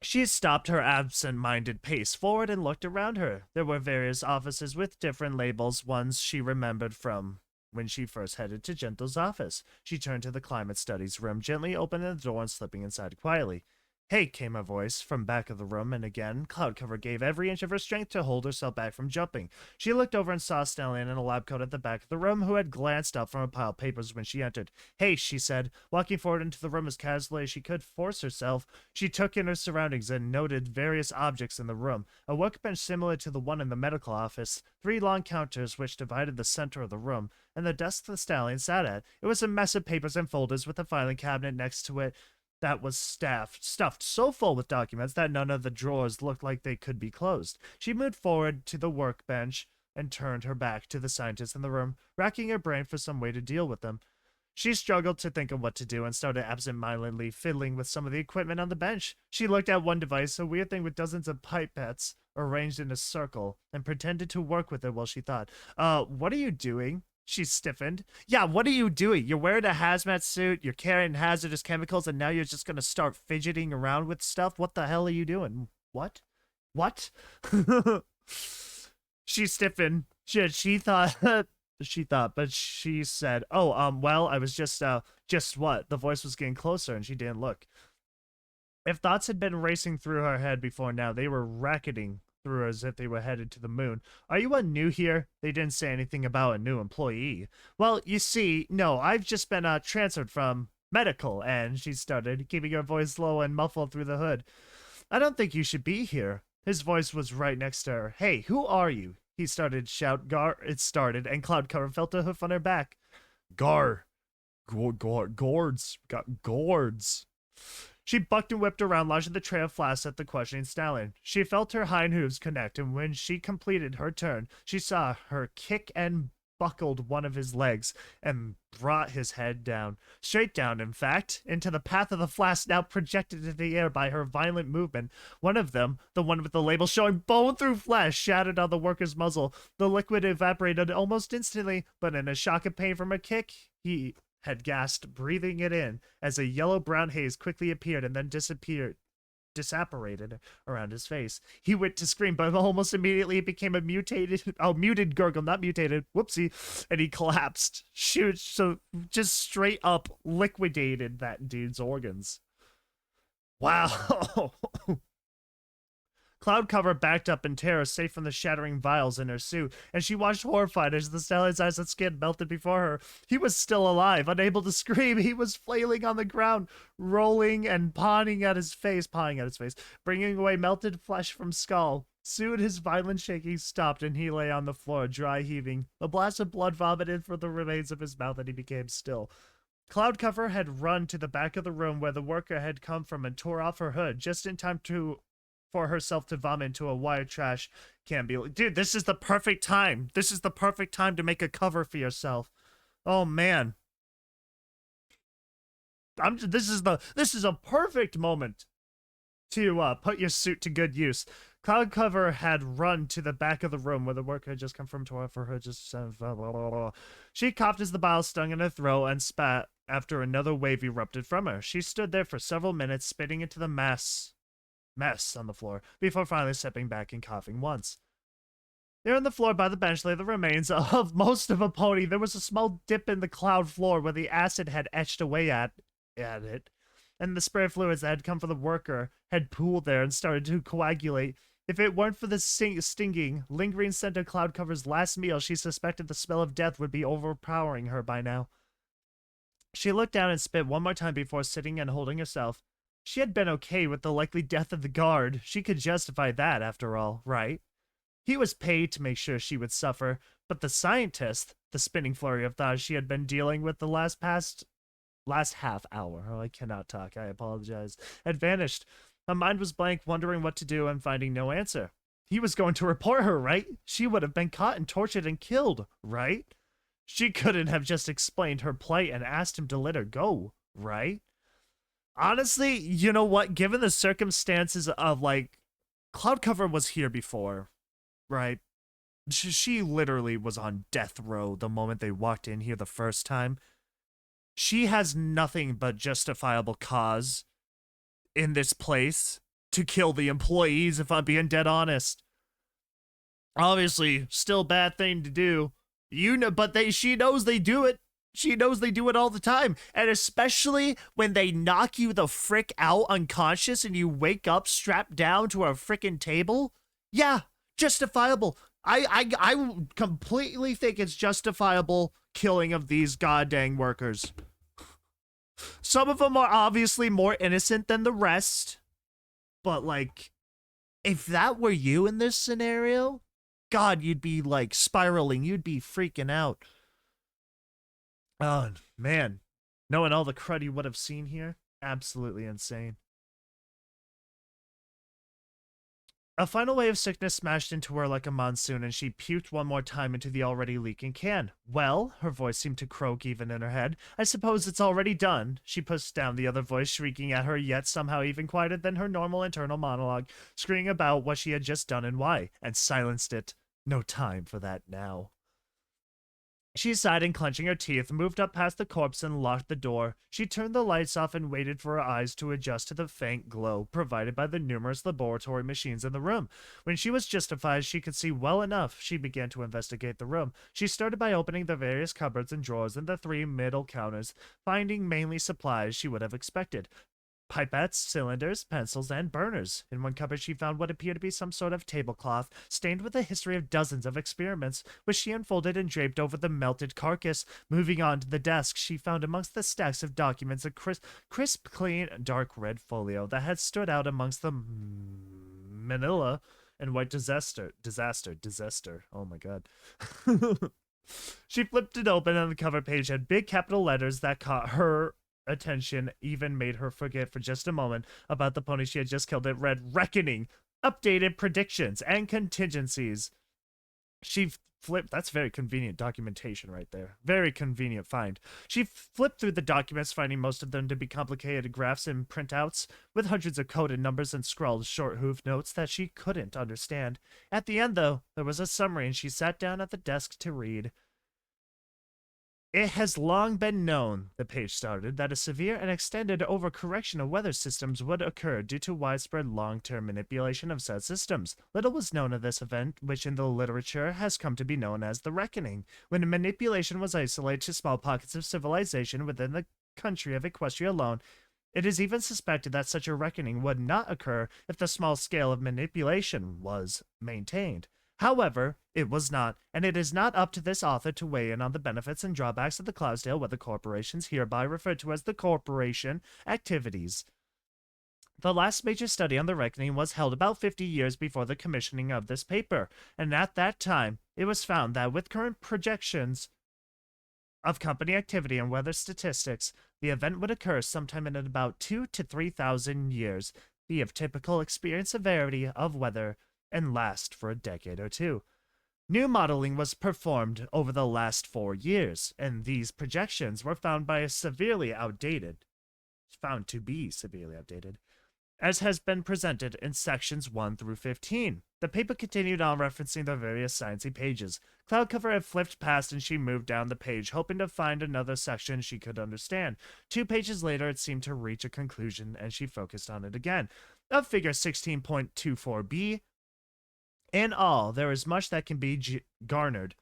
She stopped her absent-minded pace forward and looked around her. There were various offices with different labels, ones she remembered from when she first headed to Gentle's office. She turned to the climate studies room, gently opening the door and slipping inside quietly. Hey, came a voice from back of the room, and again, Cloudcover gave every inch of her strength to hold herself back from jumping. She looked over and saw a stallion in a lab coat at the back of the room who had glanced up from a pile of papers when she entered. Hey, she said, walking forward into the room as casually as she could force herself. She took in her surroundings and noted various objects in the room. A workbench similar to the one in the medical office, 3 long counters which divided the center of the room, and the desk the stallion sat at. It was a mess of papers and folders with a filing cabinet next to it that was stuffed so full with documents that none of the drawers looked like they could be closed. She moved forward to the workbench and turned her back to the scientists in the room, racking her brain for some way to deal with them. She struggled to think of what to do and started absent-mindedly fiddling with some of the equipment on the bench. She looked at one device, a weird thing with dozens of pipettes arranged in a circle, and pretended to work with it while she thought. What are you doing? She stiffened. Yeah, what are you doing? You're wearing a hazmat suit, you're carrying hazardous chemicals, and now you're just gonna start fidgeting around with stuff? What the hell are you doing? What? What? She stiffened. She thought... but she said, well, I was just what? The voice was getting closer, and she didn't look. If thoughts had been racing through her head before now, they were racketing through her as if they were headed to the moon. Are you a new here? They didn't say anything about a new employee. Well, you see, no, I've just been transferred from medical, and she started, keeping her voice low and muffled through the hood. I don't think you should be here. His voice was right next to her. Hey, who are you? He started to shout. It started, and Cloud Cover felt a hoof on her back. Gourds. Got gourds. She bucked and whipped around, launching the tray of flasks at the questioning stallion. She felt her hind hooves connect, and when she completed her turn, she saw her kick and buckled one of his legs and brought his head down. Straight down, in fact, into the path of the flask now projected into the air by her violent movement. One of them, the one with the label showing bone through flesh, shattered on the worker's muzzle. The liquid evaporated almost instantly, but in a shock of pain from her kick, he had gasped, breathing it in, as a yellow-brown haze quickly appeared and then disapparated around his face. He went to scream, but almost immediately it became a muted gurgle, not mutated, whoopsie, and he collapsed. Shoot, so just straight up liquidated that dude's organs. Wow. Cloud Cover backed up in terror, safe from the shattering vials in her suit, and she watched horrified as the stallion's eyes and skin melted before her. He was still alive, unable to scream. He was flailing on the ground, rolling and pawing at his face, bringing away melted flesh from skull. Soon his violent shaking stopped, and he lay on the floor, dry heaving. A blast of blood vomited from the remains of his mouth, and he became still. Cloud Cover had run to the back of the room where the worker had come from and tore off her hood, just in time for herself to vomit into a wire trash can. Dude, this is the perfect time. This is the perfect time to make a cover for yourself. Oh man. This is a perfect moment to put your suit to good use. Cloud Cover had run to the back of the room where the worker had just come from to offer her just blah, blah, blah, blah. She coughed as the bile stung in her throat and spat after another wave erupted from her. She stood there for several minutes, spitting into the mess on the floor, before finally stepping back and coughing once. There on the floor by the bench lay the remains of most of a pony. There was a small dip in the cloud floor where the acid had etched away at it, and the spray fluids that had come from the worker had pooled there and started to coagulate. If it weren't for the stinging, lingering scent of Cloud Cover's last meal, she suspected the smell of death would be overpowering her by now. She looked down and spit one more time before sitting and holding herself. She had been okay with the likely death of the guard. She could justify that, after all, right? He was paid to make sure she would suffer, but the scientist, the spinning flurry of thoughts she had been dealing with the last half hour, I cannot talk, I apologize, had vanished. Her mind was blank, wondering what to do and finding no answer. He was going to report her, right? She would have been caught and tortured and killed, right? She couldn't have just explained her plight and asked him to let her go, right? Honestly, you know what? Given the circumstances of, like, Cloud Cover was here before, right? She literally was on death row the moment they walked in here the first time. She has nothing but justifiable cause in this place to kill the employees, if I'm being dead honest. Obviously, still a bad thing to do. You know, but she knows they do it. She knows they do it all the time. And especially when they knock you the frick out unconscious and you wake up strapped down to a frickin' table. Yeah, justifiable. I completely think it's justifiable killing of these goddamn workers. Some of them are obviously more innocent than the rest. But, like, if that were you in this scenario, God, you'd be, like, spiraling. You'd be freaking out. Oh, man. Knowing all the crud you would have seen here, absolutely insane. A final wave of sickness smashed into her like a monsoon, and she puked one more time into the already leaking can. Well, her voice seemed to croak even in her head. I suppose it's already done. She pushed down the other voice, shrieking at her, yet somehow even quieter than her normal internal monologue, screaming about what she had just done and why, and silenced it. No time for that now. She sighed and, clenching her teeth, moved up past the corpse and locked the door. She turned the lights off and waited for her eyes to adjust to the faint glow provided by the numerous laboratory machines in the room. When she was justified she could see well enough, she began to investigate the room. She started by opening the various cupboards and drawers and the three middle counters, finding mainly supplies she would have expected. pipettes, cylinders, pencils, and burners. In one cupboard, she found what appeared to be some sort of tablecloth, stained with a history of dozens of experiments, which she unfolded and draped over the melted carcass. Moving on to the desk, she found amongst the stacks of documents a crisp, clean, dark red folio that had stood out amongst the manila and white disaster. Oh my god. She flipped it open, and the cover page had big capital letters that caught her attention, even made her forget for just a moment about the pony she had just killed. It read Reckoning, updated predictions and contingencies. She flipped, that's very convenient documentation right there. Very convenient find. She flipped through the documents, finding most of them to be complicated graphs and printouts with hundreds of coded numbers and scrawled short hoof notes that she couldn't understand. At the end, though, there was a summary, and she sat down at the desk to read. It has long been known, the page started, that a severe and extended overcorrection of weather systems would occur due to widespread long-term manipulation of said systems. Little was known of this event, which in the literature has come to be known as the Reckoning, when manipulation was isolated to small pockets of civilization within the country of Equestria alone. It is even suspected that such a reckoning would not occur if the small scale of manipulation was maintained. However, it was not, and it is not up to this author to weigh in on the benefits and drawbacks of the Cloudsdale Weather Corporation's, hereby referred to as the Corporation, activities. The last major study on the reckoning was held about 50 years before the commissioning of this paper, and at that time, it was found that with current projections of company activity and weather statistics, the event would occur sometime in about 2,000 to 3,000 years, be of typical experience severity of weather, and last for a decade or two. New modeling was performed over the last 4 years, and these projections were found to be severely outdated, as has been presented in sections 1 through 15. The paper continued on referencing the various sciencey pages. Cloudcover had flipped past, and she moved down the page, hoping to find another section she could understand. 2 pages later, it seemed to reach a conclusion, and she focused on it again. Of figure 16.24b, in all, there is much that can be garnered,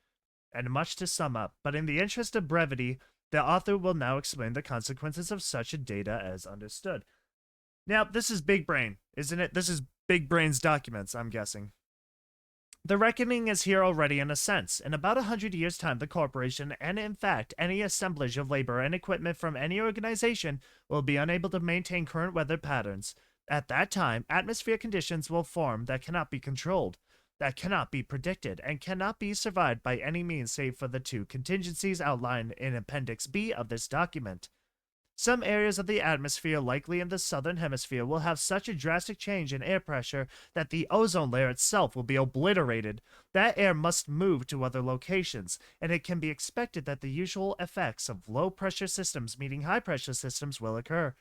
and much to sum up, but in the interest of brevity, the author will now explain the consequences of such data as understood. Now, this is big brain, isn't it? This is big brain's documents, I'm guessing. The reckoning is here already in a sense. In about 100 years' time, the corporation, and in fact, any assemblage of labor and equipment from any organization, will be unable to maintain current weather patterns. At that time, atmosphere conditions will form that cannot be controlled, that cannot be predicted, and cannot be survived by any means save for the 2 contingencies outlined in Appendix B of this document. Some areas of the atmosphere, likely in the southern hemisphere, will have such a drastic change in air pressure that the ozone layer itself will be obliterated. That air must move to other locations, and it can be expected that the usual effects of low-pressure systems meeting high-pressure systems will occur,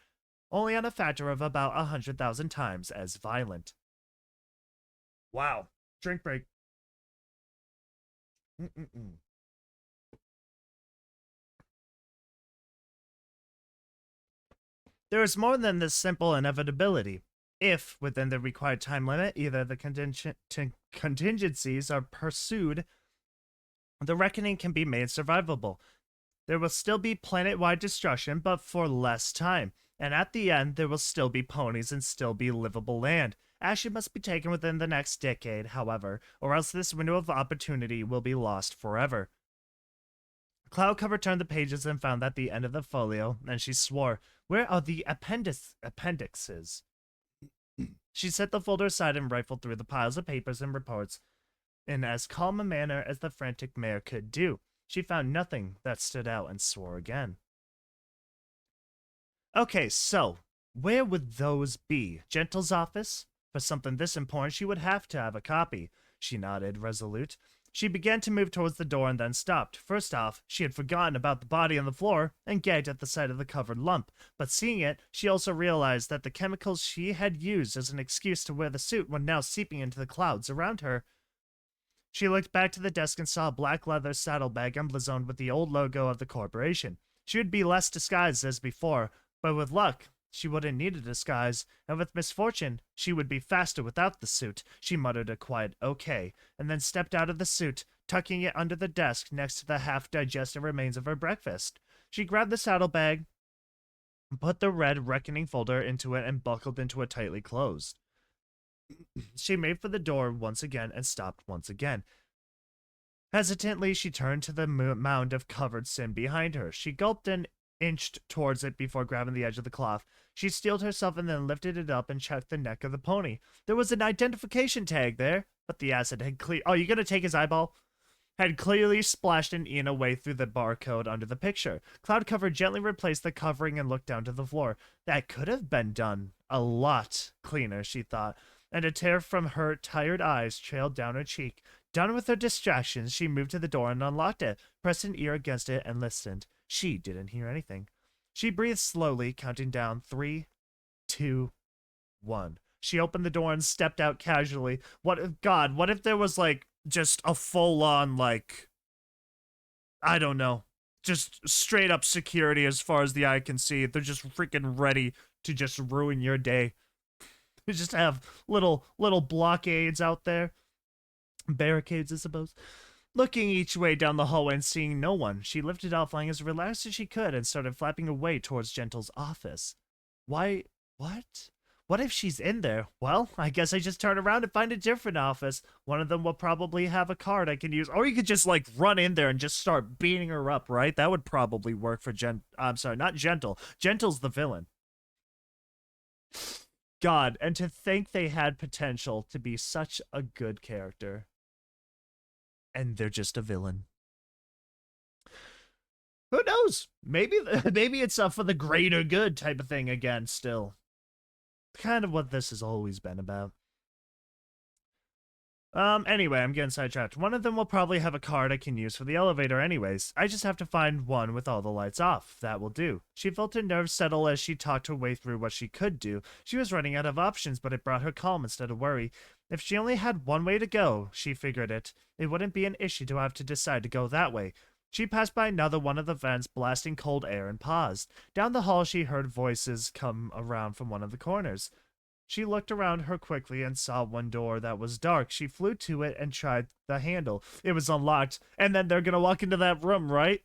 only on a factor of about 100,000 times as violent. Wow. Drink break. There is more than this simple inevitability. If, within the required time limit, either the contingencies are pursued, the reckoning can be made survivable. There will still be planet-wide destruction, but for less time. And at the end, there will still be ponies and still be livable land. Action must be taken within the next decade, however, or else this window of opportunity will be lost forever. Cloudcover turned the pages and found at the end of the folio, and she swore, "Where are the appendixes?" She set the folder aside and rifled through the piles of papers and reports in as calm a manner as the frantic mare could do. She found nothing that stood out and swore again. Okay, so, where would those be? Gentle's office? For something this important, she would have to have a copy. She nodded, resolute. She began to move towards the door and then stopped. First off, she had forgotten about the body on the floor and gagged at the sight of the covered lump. But seeing it, she also realized that the chemicals she had used as an excuse to wear the suit were now seeping into the clouds around her. She looked back to the desk and saw a black leather saddlebag emblazoned with the old logo of the corporation. She would be less disguised as before, but with luck, she wouldn't need a disguise, and with misfortune, she would be faster without the suit. She muttered a quiet okay, and then stepped out of the suit, tucking it under the desk next to the half-digested remains of her breakfast. She grabbed the saddlebag put the red reckoning folder into it, and buckled into it tightly closed. She made for the door once again and stopped once again. Hesitantly, she turned to the mound of covered sin behind her. She gulped and inched towards it before grabbing the edge of the cloth. She steeled herself and then lifted it up and checked the neck of the pony. There was an identification tag there, but the acid had clear. Oh, you gonna take his eyeball? Had clearly splashed an Ian away through the barcode under the picture. Cloudcover gently replaced the covering and looked down to the floor. That could have been done a lot cleaner, she thought, and a tear from her tired eyes trailed down her cheek. Done with her distractions, she moved to the door and unlocked it, pressed an ear against it, and listened. She didn't hear anything. She breathed slowly, counting down 3, 2, 1. She opened the door and stepped out casually. What if there was, like, just a full-on, like, I don't know, just straight up security as far as the eye can see. They're just freaking ready to just ruin your day. They just have little blockades out there. Barricades, I suppose. Looking each way down the hallway and seeing no one, she lifted off, lying as relaxed as she could, and started flapping away towards Gentle's office. Why, what? What if she's in there? Well, I guess I just turn around and find a different office. One of them will probably have a card I can use. Or you could just, like, run in there and just start beating her up, right? That would probably work for I'm sorry, not Gentle. Gentle's the villain. God, and to think they had potential to be such a good character. And they're just a villain. Who knows? Maybe it's for the greater good type of thing again still. Kind of what this has always been about. Anyway, I'm getting sidetracked. One of them will probably have a card I can use for the elevator anyways. I just have to find one with all the lights off. That will do. She felt her nerves settle as she talked her way through what she could do. She was running out of options, but it brought her calm instead of worry. If she only had one way to go, she figured it wouldn't be an issue to have to decide to go that way. She passed by another one of the vents, blasting cold air, and paused. Down the hall, she heard voices come around from one of the corners. She looked around her quickly and saw one door that was dark. She flew to it and tried the handle. It was unlocked, and then they're gonna walk into that room, right?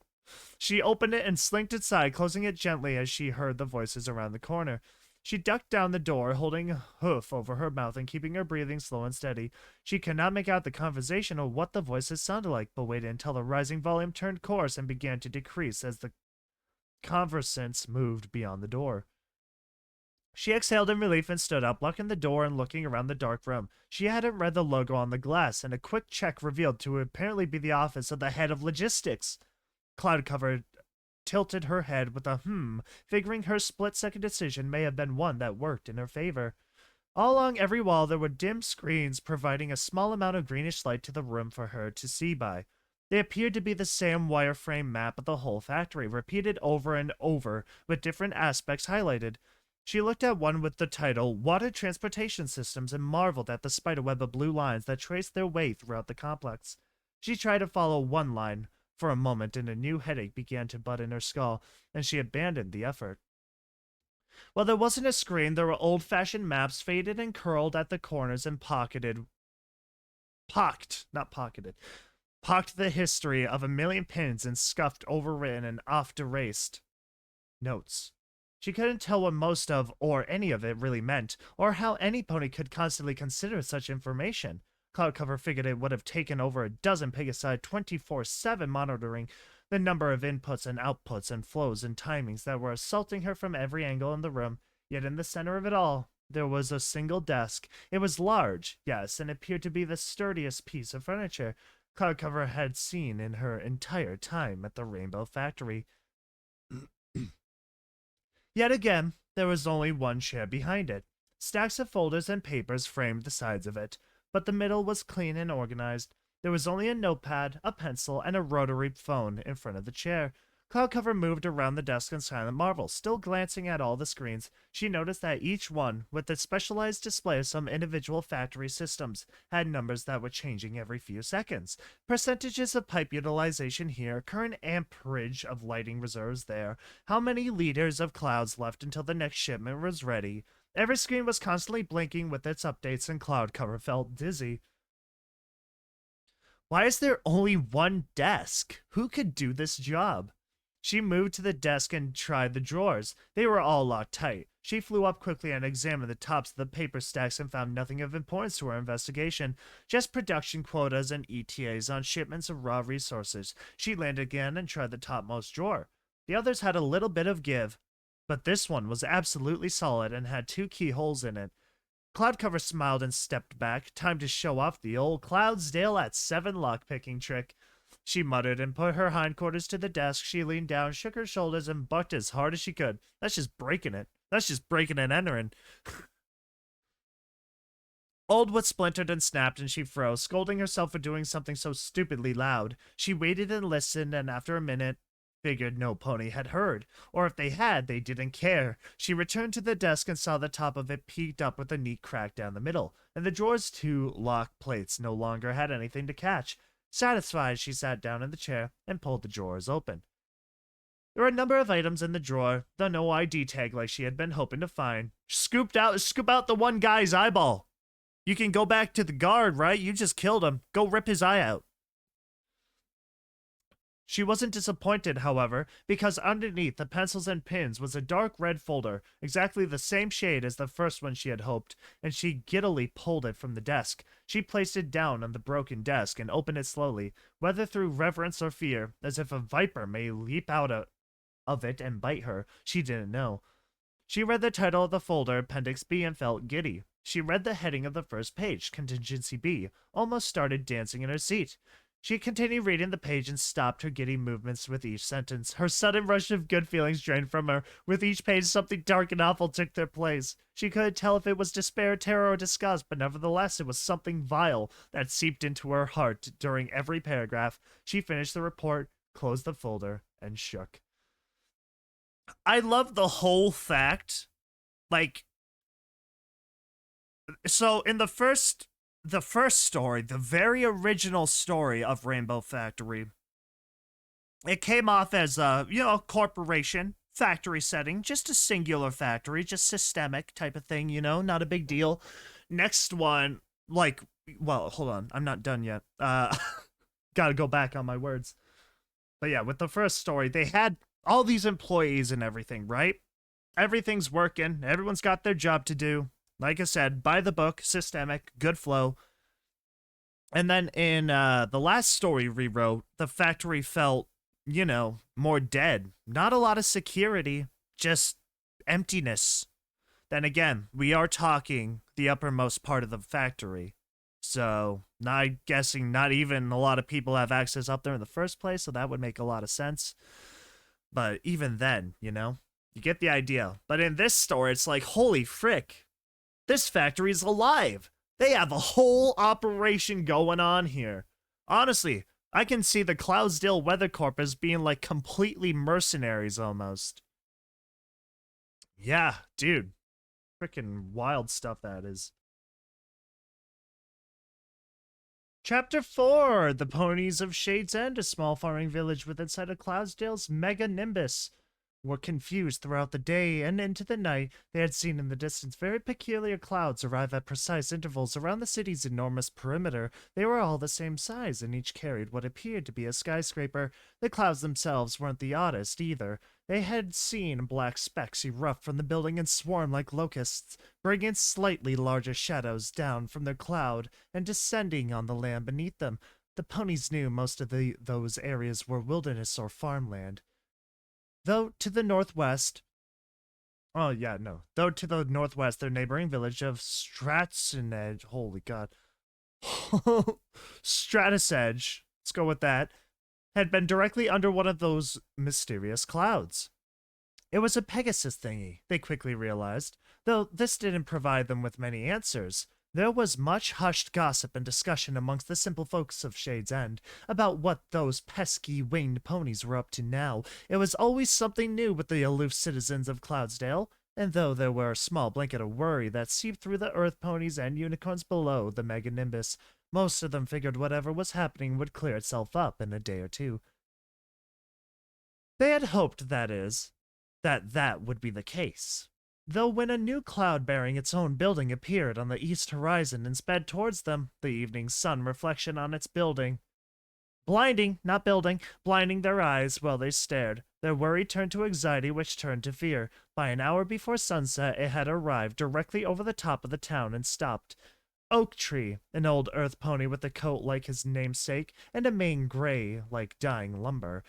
She opened it and slinked inside, closing it gently as she heard the voices around the corner. She ducked down the door, holding a hoof over her mouth and keeping her breathing slow and steady. She could not make out the conversation or what the voices sounded like, but waited until the rising volume turned coarse and began to decrease as the conversants moved beyond the door. She exhaled in relief and stood up, locking the door and looking around the dark room. She hadn't read the logo on the glass, and a quick check revealed to apparently be the office of the head of logistics. Cloudcover tilted her head with a figuring her split-second decision may have been one that worked in her favor. All along every wall there were dim screens providing a small amount of greenish light to the room for her to see by. They appeared to be the same wireframe map of the whole factory, repeated over and over, with different aspects highlighted. She looked at one with the title, Water Transportation Systems, and marveled at the spiderweb of blue lines that traced their way throughout the complex. She tried to follow one line for a moment, and a new headache began to bud in her skull, and she abandoned the effort. While there wasn't a screen, there were old-fashioned maps faded and curled at the corners and pocked the history of a million pins and scuffed, overwritten, and oft-erased notes. She couldn't tell what most of, or any of it really meant, or how any pony could constantly consider such information. Cloudcover figured it would have taken over a dozen Pegasus 24/7 monitoring the number of inputs and outputs and flows and timings that were assaulting her from every angle in the room. Yet in the center of it all, there was a single desk. It was large, yes, and appeared to be the sturdiest piece of furniture Cloudcover had seen in her entire time at the Rainbow Factory. Yet again, there was only one chair behind it. Stacks of folders and papers framed the sides of it, but the middle was clean and organized. There was only a notepad, a pencil, and a rotary phone in front of the chair. Cloudcover moved around the desk in silent marvel, still glancing at all the screens. She noticed that each one, with its specialized display of some individual factory systems, had numbers that were changing every few seconds. Percentages of pipe utilization here, current amperage of lighting reserves there, how many liters of clouds left until the next shipment was ready. Every screen was constantly blinking with its updates, and Cloudcover felt dizzy. Why is there only one desk? Who could do this job? She moved to the desk and tried the drawers. They were all locked tight. She flew up quickly and examined the tops of the paper stacks and found nothing of importance to her investigation, just production quotas and ETAs on shipments of raw resources. She landed again and tried the topmost drawer. The others had a little bit of give, but this one was absolutely solid and had 2 keyholes in it. Cloudcover smiled and stepped back. Time to show off the old Cloudsdale at 7 lockpicking trick. She muttered and put her hindquarters to the desk. She leaned down, shook her shoulders, and bucked as hard as she could. That's just breaking it. That's just breaking and entering. Old wood splintered and snapped, and she froze, scolding herself for doing something so stupidly loud. She waited and listened, and after a minute, figured no pony had heard, or if they had, they didn't care. She returned to the desk and saw the top of it peaked up with a neat crack down the middle, and the drawer's 2 lock plates no longer had anything to catch. Satisfied, she sat down in the chair and pulled the drawers open. There were a number of items in the drawer, though no ID tag like she had been hoping to find. Scoop out the one guy's eyeball. You can go back to the guard, right? You just killed him. Go rip his eye out. She wasn't disappointed, however, because underneath the pencils and pins was a dark red folder, exactly the same shade as the first one she had hoped, and she giddily pulled it from the desk. She placed it down on the broken desk and opened it slowly, whether through reverence or fear, as if a viper may leap out of it and bite her. She didn't know. She read the title of the folder, Appendix B, and felt giddy. She read the heading of the first page, Contingency B, almost started dancing in her seat. She continued reading the page and stopped her giddy movements with each sentence. Her sudden rush of good feelings drained from her. With each page, something dark and awful took their place. She couldn't tell if it was despair, terror, or disgust, but nevertheless it was something vile that seeped into her heart during every paragraph. She finished the report, closed the folder, and shook. I love the whole fact. So in the first story, the very original story of Rainbow Factory, it came off as a, corporation, factory setting, just a singular factory, just systemic type of thing, not a big deal. Next one, hold on, I'm not done yet. Gotta go back on my words. But yeah, with the first story, they had all these employees and everything, right? Everything's working, everyone's got their job to do. Like I said, by the book, systemic, good flow. And then in the last story rewrote, the factory felt, more dead. Not a lot of security, just emptiness. Then again, we are talking the uppermost part of the factory. So, I'm guessing not even a lot of people have access up there in the first place, so that would make a lot of sense. But even then, you get the idea. But in this story, it's like, holy frick. This factory is alive. They have a whole operation going on here. Honestly, I can see the Cloudsdale Weather Corp as being like completely mercenaries almost. Yeah, dude. Freaking wild stuff that is. Chapter 4, The Ponies of Shade's End, a small farming village within inside of Cloudsdale's mega nimbus. Were confused throughout the day and into the night. They had seen in the distance very peculiar clouds arrive at precise intervals around the city's enormous perimeter. They were all the same size, and each carried what appeared to be a skyscraper. The clouds themselves weren't the oddest, either. They had seen black specks erupt from the building and swarm like locusts, bringing slightly larger shadows down from their cloud and descending on the land beneath them. The ponies knew most of those areas were wilderness or farmland. Though to the northwest, their neighboring village of Stratussedge, holy god, Stratussedge, let's go with that, had been directly under one of those mysterious clouds. It was a Pegasus thingy, they quickly realized, though this didn't provide them with many answers. There was much hushed gossip and discussion amongst the simple folks of Shade's End about what those pesky winged ponies were up to now. It was always something new with the aloof citizens of Cloudsdale, and though there were a small blanket of worry that seeped through the earth ponies and unicorns below the mega nimbus, most of them figured whatever was happening would clear itself up in a day or two. They had hoped, that would be the case. Though when a new cloud bearing its own building appeared on the east horizon and sped towards them, the evening sun blinding their eyes while they stared, Their worry turned to anxiety, which turned to fear. By an hour before sunset, it had arrived directly over the top of the town and stopped. Oak Tree, an old earth pony with a coat like his namesake and a mane gray like dying lumber,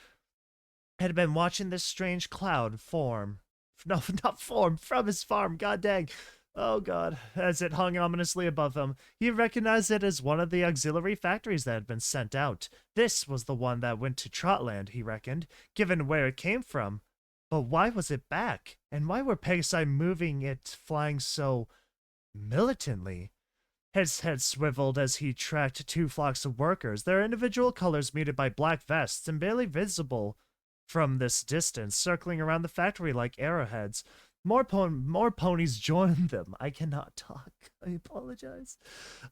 had been watching this strange cloud form. No, not form, from his farm, god dang. Oh god, as it hung ominously above him, he recognized it as one of the auxiliary factories that had been sent out. This was the one that went to Trotland, he reckoned, given where it came from. But why was it back? And why were Pegasi moving it, flying so militantly? His head swiveled as he tracked two flocks of workers, their individual colors muted by black vests and barely visible from this distance, circling around the factory like arrowheads. More ponies joined them. I cannot talk. I apologize.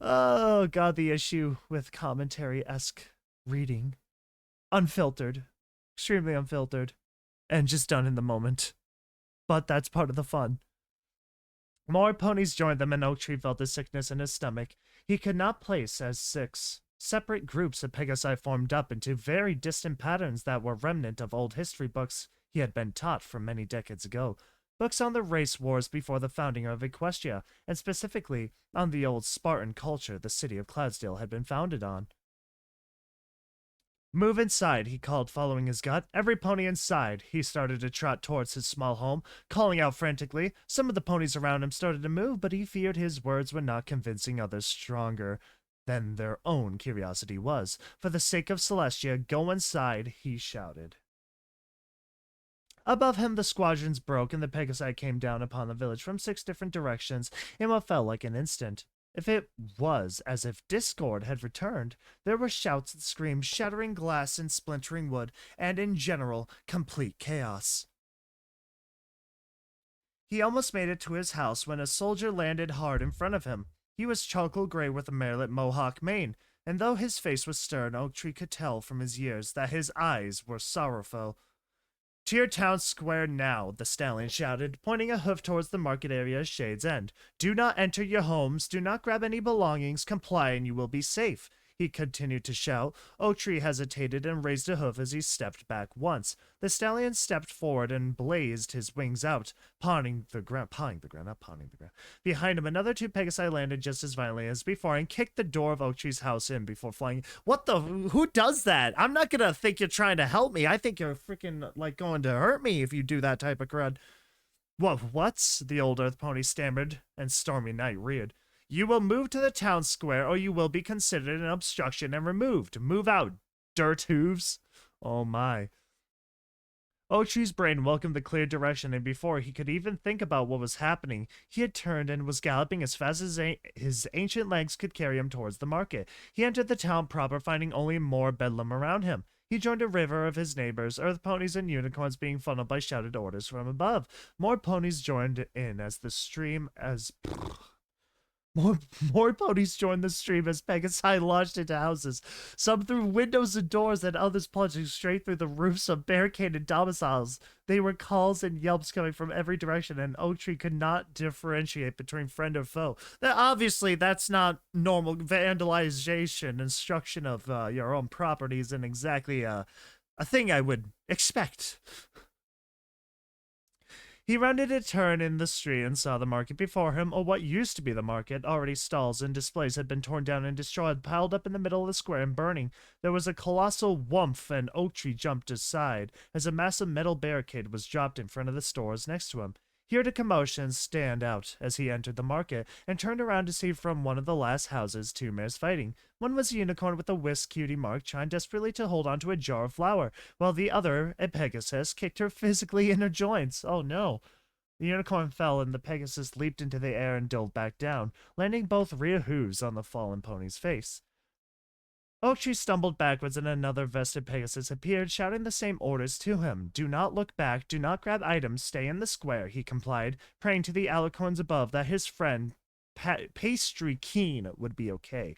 Oh god, the issue with commentary-esque reading. Unfiltered. Extremely unfiltered. And just done in the moment. But that's part of the fun. More ponies joined them, and Oak Tree felt a sickness in his stomach. He could not place as 6 separate groups of Pegasi formed up into very distant patterns that were remnant of old history books he had been taught from many decades ago. Books on the race wars before the founding of Equestria, and specifically on the old Spartan culture the city of Cloudsdale had been founded on. Move inside, he called, following his gut. Every pony inside. He started to trot towards his small home, calling out frantically. Some of the ponies around him started to move, but he feared his words were not convincing others stronger than their own curiosity was. For the sake of Celestia, go inside, he shouted. Above him, the squadrons broke, and the Pegasi came down upon the village from 6 different directions in what felt like an instant. If it was as if discord had returned, there were shouts and screams, shattering glass and splintering wood, and in general, complete chaos. He almost made it to his house when a soldier landed hard in front of him. He was charcoal gray with a marelet mohawk mane, and though his face was stern, Oak Tree could tell from his years that his eyes were sorrowful. To your town square now, the stallion shouted, pointing a hoof towards the market area's shade's end. Do not enter your homes, do not grab any belongings, comply and you will be safe. He continued to shout. Oak Tree hesitated and raised a hoof as he stepped back once. The stallion stepped forward and blazed his wings out, pawing the ground. Behind him, another 2 Pegasi landed just as violently as before and kicked the door of Oak Tree's house in before flying. What the? Who does that? I'm not gonna think you're trying to help me. I think you're freaking like going to hurt me if you do that type of crud. What? The old earth pony stammered, and Stormy Knight reared. You will move to the town square, or you will be considered an obstruction and removed. Move out, dirt hooves. Oh my. Oak Tree's brain welcomed the clear direction, and before he could even think about what was happening, he had turned and was galloping as fast as his ancient legs could carry him towards the market. He entered the town proper, finding only more bedlam around him. He joined a river of his neighbors, earth ponies and unicorns being funneled by shouted orders from above. More ponies joined in as the stream as... More ponies joined the stream as Pegasi launched into houses, some through windows and doors and others plunging straight through the roofs of barricaded domiciles. They were calls and yelps coming from every direction, and Oak Tree could not differentiate between friend or foe. Obviously, that's not normal vandalization, destruction of your own property isn't exactly a thing I would expect. He rounded a turn in the street and saw the market before him, or what used to be the market. Already stalls and displays had been torn down and destroyed, piled up in the middle of the square and burning. There was a colossal whumph, and Oak Tree jumped aside as a massive metal barricade was dropped in front of the stores next to him. He heard a commotion stand out as he entered the market and turned around to see from one of the last houses 2 mares fighting. One was a unicorn with a whisk cutie mark trying desperately to hold onto a jar of flour, while the other, a Pegasus, kicked her physically in her joints. Oh no. The unicorn fell and the Pegasus leaped into the air and dove back down, landing both rear hooves on the fallen pony's face. Oak Tree stumbled backwards and another vested Pegasus appeared, shouting the same orders to him. Do not look back, do not grab items, stay in the square, he complied, praying to the alicorns above that his friend, Pastry Keen, would be okay.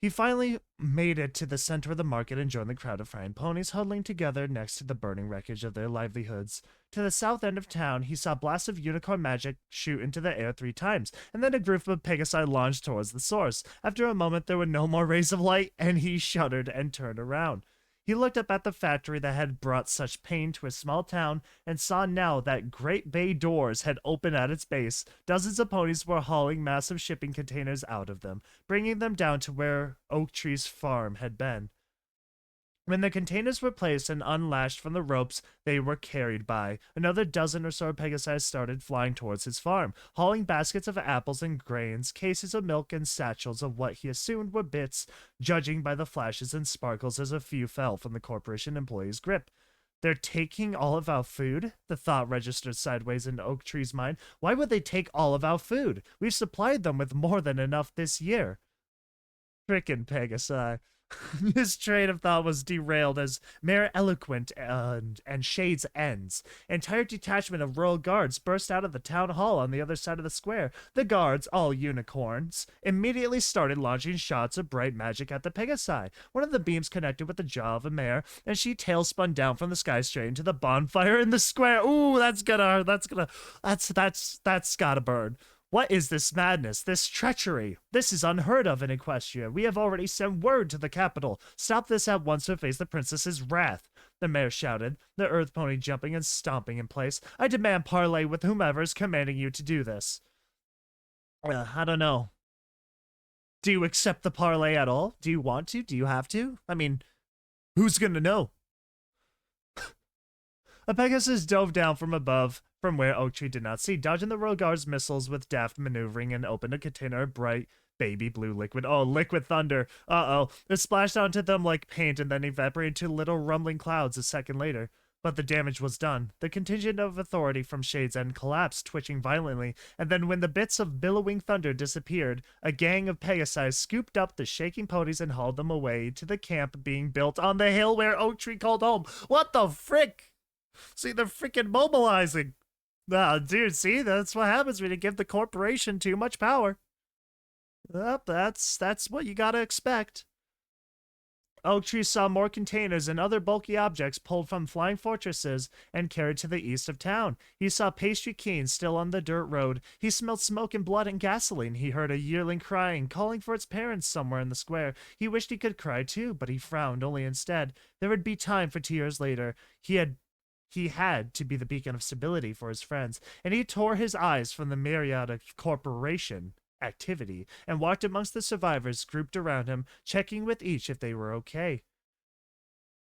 He finally made it to the center of the market and joined the crowd of frying ponies huddling together next to the burning wreckage of their livelihoods. To the south end of town, he saw blasts of unicorn magic shoot into the air 3 times, and then a group of Pegasi launched towards the source. After a moment, there were no more rays of light, and he shuddered and turned around. He looked up at the factory that had brought such pain to a small town and saw now that great bay doors had opened at its base. Dozens of ponies were hauling massive shipping containers out of them, bringing them down to where Oak Tree's farm had been. When the containers were placed and unlashed from the ropes, they were carried by. Another dozen or so Pegasi started flying towards his farm, hauling baskets of apples and grains, cases of milk, and satchels of what he assumed were bits, judging by the flashes and sparkles as a few fell from the corporation employee's grip. They're taking all of our food? The thought registered sideways in Oak Tree's mind. Why would they take all of our food? We've supplied them with more than enough this year. Frickin' Pegasi. This train of thought was derailed as Mayor Eloquent and Shade's ends. Entire detachment of royal guards burst out of the town hall on the other side of the square. The guards, all unicorns, immediately started launching shots of bright magic at the Pegasi. One of the beams connected with the jaw of a mare, and she tail spun down from the sky straight into the bonfire in the square. Ooh, that's gotta burn. What is this madness, this treachery? This is unheard of in Equestria. We have already sent word to the capital. Stop this at once or face the princess's wrath. The mayor shouted, the earth pony jumping and stomping in place. I demand parley with whomever is commanding you to do this. I don't know. Do you accept the parley at all? Do you want to? Do you have to? I mean, who's gonna know? A Pegasus dove down from above, from where Oak Tree did not see, dodging the royal guard's missiles with daft maneuvering, and opened a container of bright baby blue liquid. Oh, liquid thunder. Uh-oh. It splashed onto them like paint and then evaporated into little rumbling clouds a second later. But the damage was done. The contingent of authority from Shade's End collapsed, twitching violently, and then when the bits of billowing thunder disappeared, a gang of Pegasi scooped up the shaking ponies and hauled them away to the camp being built on the hill where Oak Tree called home. What the frick? See, they're freaking mobilizing. Dude, see, that's what happens when you give the corporation too much power. Well, that's what you gotta expect. Oak Tree saw more containers and other bulky objects pulled from flying fortresses and carried to the east of town. He saw Pastry Keen still on the dirt road. He smelled smoke and blood and gasoline. He heard a yearling crying, calling for its parents somewhere in the square. He wished he could cry too, but he frowned only instead. There would be time for tears later. He had to be the beacon of stability for his friends, and he tore his eyes from the myriad of corporation activity and walked amongst the survivors grouped around him, checking with each if they were okay.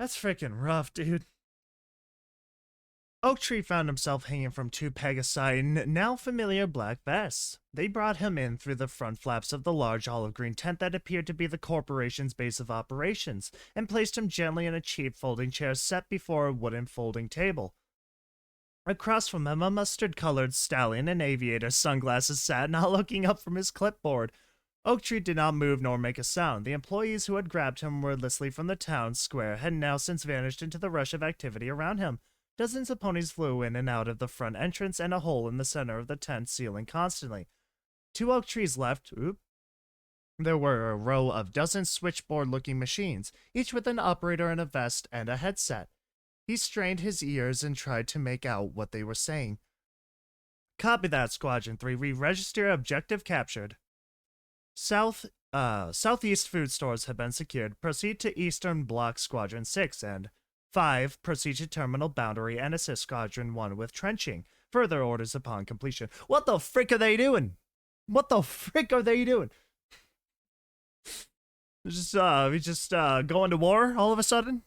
That's freaking rough, dude. Oak Tree found himself hanging from two Pegasi in now familiar black vests. They brought him in through the front flaps of the large olive green tent that appeared to be the corporation's base of operations, and placed him gently in a cheap folding chair set before a wooden folding table. Across from him, a mustard-colored stallion in aviator sunglasses sat, not looking up from his clipboard. Oak Tree did not move nor make a sound. The employees who had grabbed him wordlessly from the town square had now since vanished into the rush of activity around him. Dozens of ponies flew in and out of the front entrance and a hole in the center of the tent ceiling constantly. To Oak Tree's left, there were a row of dozen switchboard-looking machines, each with an operator in a vest and a headset. He strained his ears and tried to make out what they were saying. Copy that, Squadron 3. Re-register objective captured. Southeast food stores have been secured. Proceed to Eastern Block Squadron 6 and 5. Proceed to Terminal Boundary and assist Squadron 1 with trenching. Further orders upon completion. What the frick are they doing? What the frick are they doing? We just going to war all of a sudden?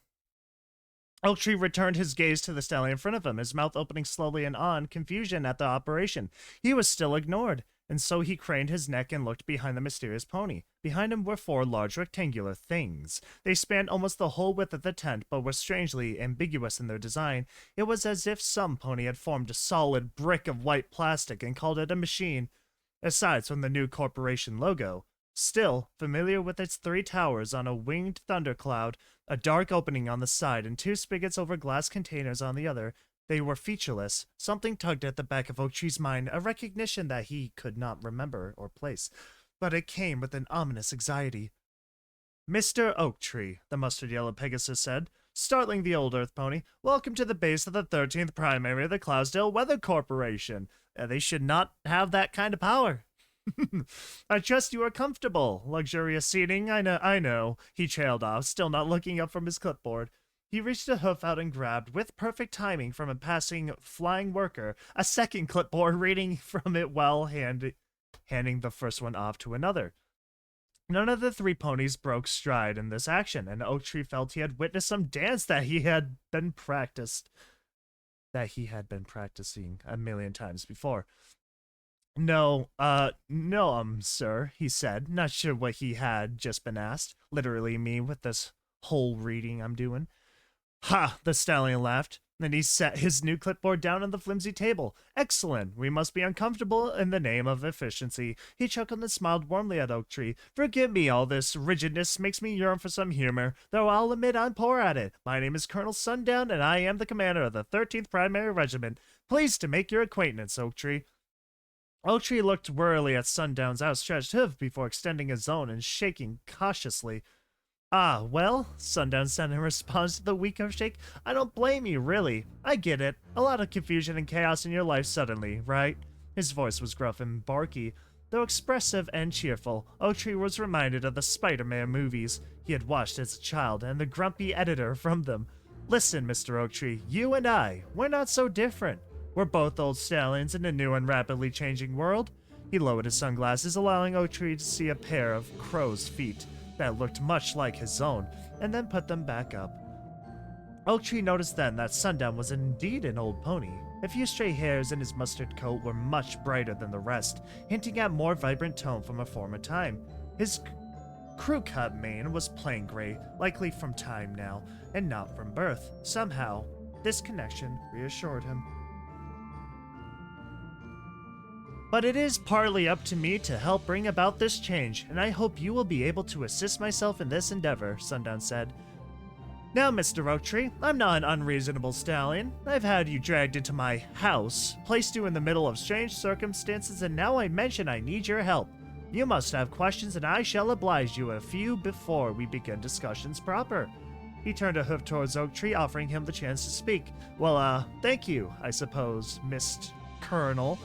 Oak Tree returned his gaze to the stallion in front of him, his mouth opening slowly in awe and confusion at the operation. He was still ignored, and so he craned his neck and looked behind the mysterious pony. Behind him were four large rectangular things. They spanned almost the whole width of the tent, but were strangely ambiguous in their design. It was as if some pony had formed a solid brick of white plastic and called it a machine. Aside from the new corporation logo, still familiar with its three towers on a winged thundercloud, a dark opening on the side, and two spigots over glass containers on the other, they were featureless. Something tugged at the back of Oak Tree's mind, a recognition that he could not remember or place, but it came with an ominous anxiety. Mr. Oak Tree, the mustard-yellow Pegasus said, startling the old earth pony, welcome to the base of the 13th primary of the Cloudesdale Weather Corporation. They should not have that kind of power. I trust you are comfortable. Luxurious seating, I know, he trailed off, still not looking up from his clipboard. He reached a hoof out and grabbed, with perfect timing from a passing flying worker, a second clipboard, reading from it while handing the first one off to another. None of the three ponies broke stride in this action, and Oak Tree felt he had witnessed some dance that he had been practicing a million times before. No, sir, he said, not sure what he had just been asked. Literally me with this whole reading I'm doing. Ha! The stallion laughed. Then he set his new clipboard down on the flimsy table. Excellent. We must be uncomfortable in the name of efficiency. He chuckled and smiled warmly at Oak Tree. Forgive me, all this rigidness makes me yearn for some humor, though I'll admit I'm poor at it. My name is Colonel Sundown, and I am the commander of the 13th Primary Regiment. Pleased to make your acquaintance, Oak Tree. Oak Tree looked wearily at Sundown's outstretched hoof before extending his own and shaking cautiously. Ah, well, Sundown said in response to the weak shake, I don't blame you, really. I get it. A lot of confusion and chaos in your life suddenly, right? His voice was gruff and barky. Though expressive and cheerful, Oak Tree was reminded of the Spider-Man movies he had watched as a child and the grumpy editor from them. Listen, Mr. Oak Tree, you and I, we're not so different. We're both old stallions in a new and rapidly changing world. He lowered his sunglasses, allowing Oak Tree to see a pair of crow's feet that looked much like his own, and then put them back up. Oak Tree noticed then that Sundown was indeed an old pony. A few stray hairs in his mustard coat were much brighter than the rest, hinting at more vibrant tone from a former time. His crew-cut mane was plain gray, likely from time now, and not from birth. Somehow, this connection reassured him. But it is partly up to me to help bring about this change, and I hope you will be able to assist myself in this endeavor, Sundown said. Now, Mr. Oak Tree, I'm not an unreasonable stallion. I've had you dragged into my house, placed you in the middle of strange circumstances, and now I mention I need your help. You must have questions, and I shall oblige you a few before we begin discussions proper. He turned a hoof towards Oak Tree, offering him the chance to speak. Well, thank you, I suppose, Mr. Colonel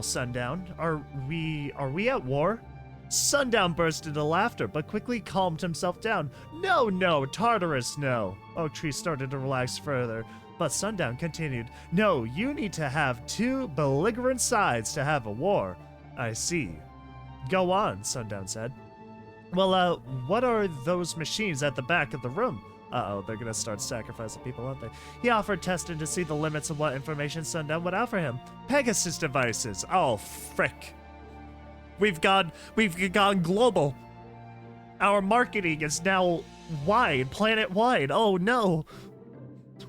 Sundown. Are we at war? Sundown burst into laughter, but quickly calmed himself down. No, Tartarus, no. Oak Tree started to relax further, but Sundown continued. No, you need to have two belligerent sides to have a war. I see. Go on, Sundown said. Well, what are those machines at the back of the room? Uh-oh, they're gonna start sacrificing people, aren't they? He offered Teston to see the limits of what information Sundown would offer him. Pegasus devices. Oh, frick. We've gone global. Our marketing is now wide, planet-wide. Oh, no.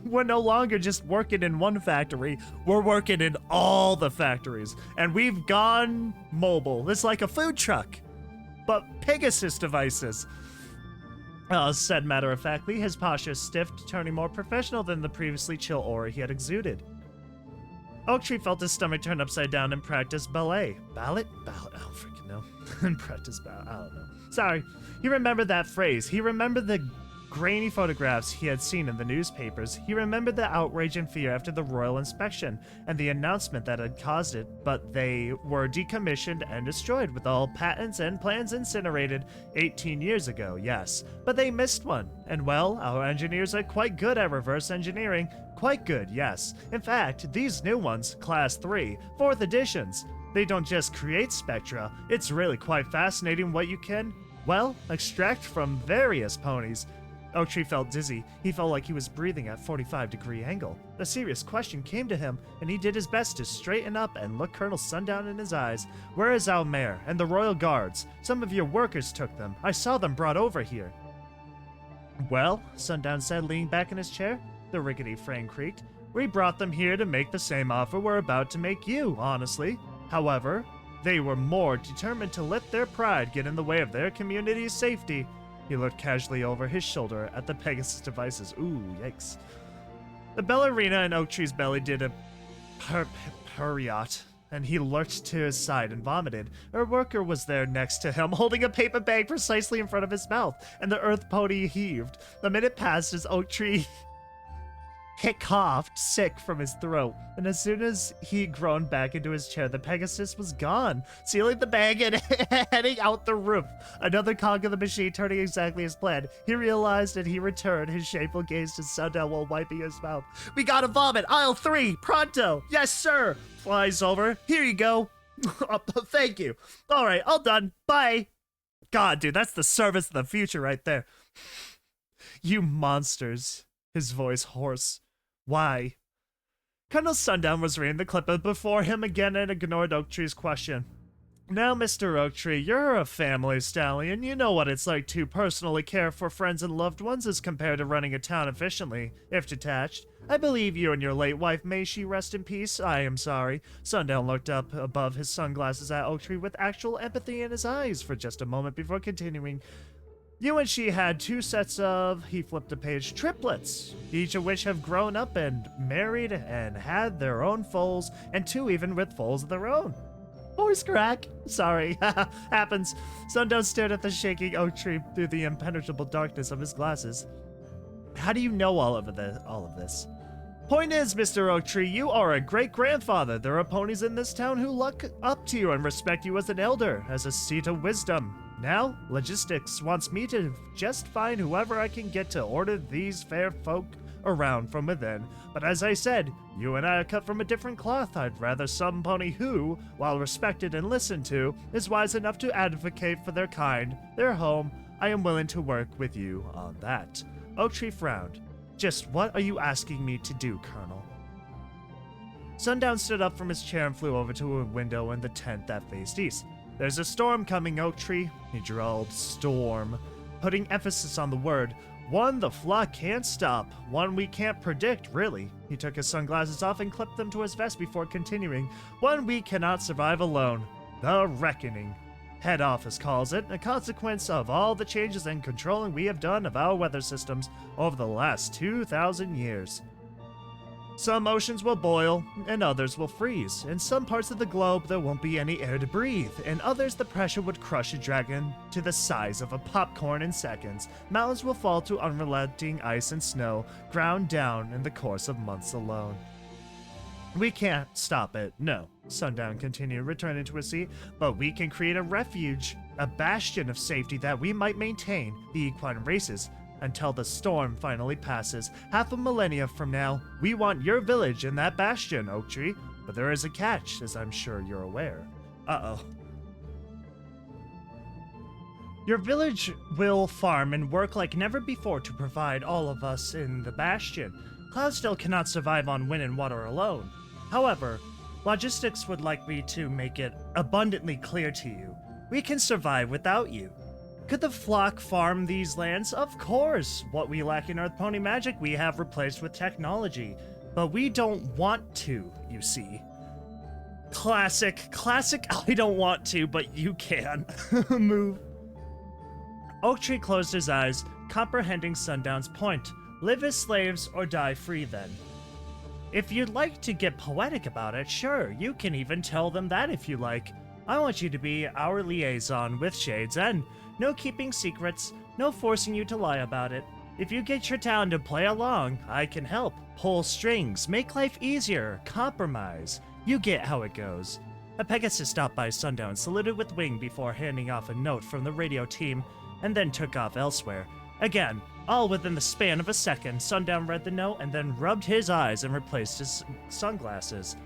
We're no longer just working in one factory. We're working in all the factories. And we've gone mobile. It's like a food truck. But Pegasus devices. Said matter-of-factly, his posture stiffed, turning more professional than the previously chill aura he had exuded. Oak Tree felt his stomach turn upside down and practiced ballet. Ballet? I don't freaking know. And practice ballet. I don't know. Sorry. He remembered that phrase. He remembered the grainy photographs he had seen in the newspapers. He remembered the outrage and fear after the royal inspection and the announcement that had caused it, but they were decommissioned and destroyed with all patents and plans incinerated 18 years ago, yes. But they missed one. And well, our engineers are quite good at reverse engineering. Quite good, yes. In fact, these new ones, Class 3, 4th editions, they don't just create spectra. It's really quite fascinating what you can, well, extract from various ponies. Oak Tree felt dizzy. He felt like he was breathing at 45-degree angle. A serious question came to him, and he did his best to straighten up and look Colonel Sundown in his eyes. Where is our mayor and the royal guards? Some of your workers took them. I saw them brought over here. Well, Sundown said, leaning back in his chair. The rickety frame creaked. We brought them here to make the same offer we're about to make you, honestly. However, they were more determined to let their pride get in the way of their community's safety. He looked casually over his shoulder at the Pegasus devices. Ooh, yikes. The ballerina in Oak Tree's belly did a periot, and he lurched to his side and vomited. A worker was there next to him, holding a paper bag precisely in front of his mouth, and the earth pony heaved. The minute passed as Oak Tree He coughed, sick from his throat, and as soon as he groaned back into his chair, the Pegasus was gone, sealing the bag and heading out the roof. Another cog of the machine turning exactly as planned. He realized and he returned his shameful gaze to Sundown while wiping his mouth. We gotta vomit! Aisle 3! Pronto! Yes, sir! Flies over. Here you go. Thank you. Alright, all done. Bye! God, dude, that's the service of the future right there. You monsters. His voice hoarse. Why? Colonel Sundown was reading the clip before him again and ignored Oaktree's question. Now, Mr. Oaktree, you're a family stallion. You know what it's like to personally care for friends and loved ones as compared to running a town efficiently, if detached. I believe you and your late wife, may she rest in peace. I am sorry. Sundown looked up above his sunglasses at Oaktree with actual empathy in his eyes for just a moment before continuing. You and she had 2 sets of, he flipped a page, triplets, each of which have grown up and married and had their own foals, and 2 even with foals of their own. Voice crack. Sorry, happens. Sundown stared at the shaking oak tree through the impenetrable darkness of his glasses. How do you know all of this? Point is, Mr. Oaktree, you are a great-grandfather. There are ponies in this town who look up to you and respect you as an elder, as a seat of wisdom. Now, logistics wants me to just find whoever I can get to order these fair folk around from within. But as I said, you and I are cut from a different cloth. I'd rather some pony who, while respected and listened to, is wise enough to advocate for their kind, their home. I am willing to work with you on that. Oaktree frowned. Just what are you asking me to do, Colonel? Sundown stood up from his chair and flew over to a window in the tent that faced east. There's a storm coming, Oaktree, he drawled. Storm, putting emphasis on the word. One the flock can't stop, one we can't predict, really. He took his sunglasses off and clipped them to his vest before continuing. One we cannot survive alone. The Reckoning. Head Office calls it, a consequence of all the changes and controlling we have done of our weather systems over the last 2,000 years. Some oceans will boil, and others will freeze. In some parts of the globe, there won't be any air to breathe. In others, the pressure would crush a dragon to the size of a popcorn in seconds. Mountains will fall to unrelenting ice and snow, ground down in the course of months alone. We can't stop it, no, Sundown continued, returning to his seat, but we can create a refuge, a bastion of safety that we might maintain, the equine races, until the storm finally passes. Half a millennia from now, we want your village in that bastion, Oaktree. But there is a catch, as I'm sure you're aware. Uh-oh. Your village will farm and work like never before to provide all of us in the bastion. Cloudsdale cannot survive on wind and water alone. However, logistics would like me to make it abundantly clear to you. We can survive without you. Could the flock farm these lands? Of course. What we lack in Earth Pony magic, we have replaced with technology. But we don't want to, you see. Classic, I don't want to, but you can. Move. Oaktree closed his eyes, comprehending Sundown's point. Live as slaves or die free then. If you'd like to get poetic about it, sure, you can even tell them that if you like. I want you to be our liaison with Shades End. No keeping secrets, no forcing you to lie about it. If you get your town to play along, I can help. Pull strings, make life easier, compromise. You get how it goes. A Pegasus stopped by Sundown, saluted with wing before handing off a note from the radio team, and then took off elsewhere. Again, all within the span of a second, Sundown read the note and then rubbed his eyes and replaced his sunglasses.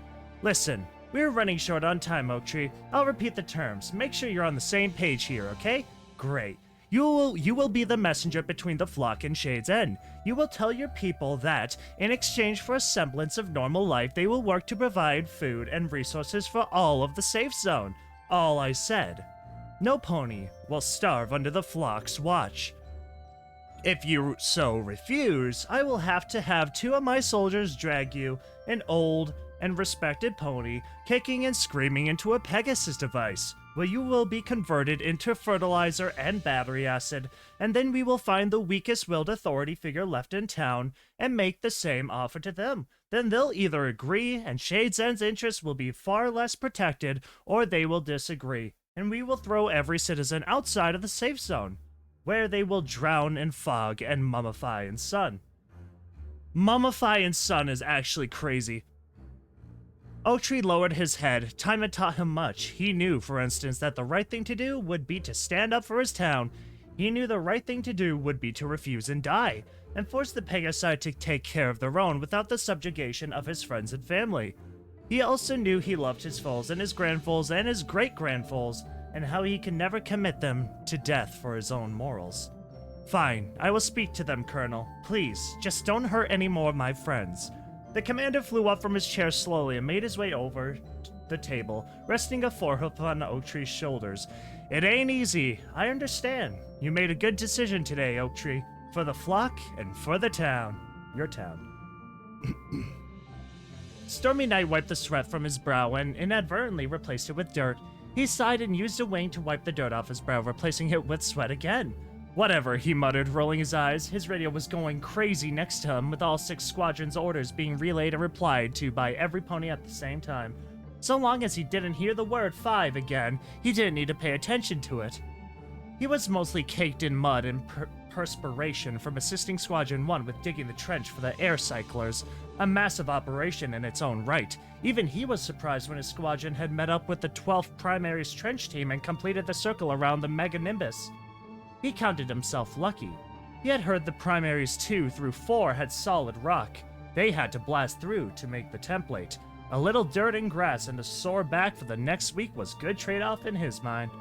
Listen, we're running short on time, Oaktree. I'll repeat the terms. Make sure you're on the same page here, okay? Great. You will be the messenger between the flock and Shades End. You will tell your people that, in exchange for a semblance of normal life, they will work to provide food and resources for all of the safe zone. All I said. No pony will starve under the flock's watch. If you so refuse, I will have to have 2 of my soldiers drag you, an old and respected pony, kicking and screaming into a Pegasus device, where you will be converted into fertilizer and battery acid, and then we will find the weakest-willed authority figure left in town and make the same offer to them. Then they'll either agree, and Shades End's interests will be far less protected, or they will disagree, and we will throw every citizen outside of the safe zone, where they will drown in fog and mummify in sun. Mummifying sun is actually crazy. Oaktree lowered his head. Time had taught him much. He knew, for instance, that the right thing to do would be to stand up for his town. He knew the right thing to do would be to refuse and die, and force the Pegasi to take care of their own without the subjugation of his friends and family. He also knew he loved his foals and his grandfoals and his great-grandfoals, and how he could never commit them to death for his own morals. Fine, I will speak to them, Colonel. Please, just don't hurt any more of my friends. The commander flew up from his chair slowly and made his way over the table, resting a forehoof on Oaktree's shoulders. It ain't easy, I understand. You made a good decision today, Oaktree. For the flock and for the town. Your town. Stormy Knight wiped the sweat from his brow and inadvertently replaced it with dirt. He sighed and used a wing to wipe the dirt off his brow, replacing it with sweat again. Whatever, he muttered, rolling his eyes. His radio was going crazy next to him, with all 6 squadrons' orders being relayed and replied to by every pony at the same time. So long as he didn't hear the word 5 again, he didn't need to pay attention to it. He was mostly caked in mud and perspiration from assisting Squadron 1 with digging the trench for the air cyclers, a massive operation in its own right. Even he was surprised when his squadron had met up with the 12th Primaries trench team and completed the circle around the Mega Nimbus. He counted himself lucky. He had heard the Primaries 2 through 4 had solid rock. They had to blast through to make the template. A little dirt and grass and a sore back for the next week was good trade-off in his mind.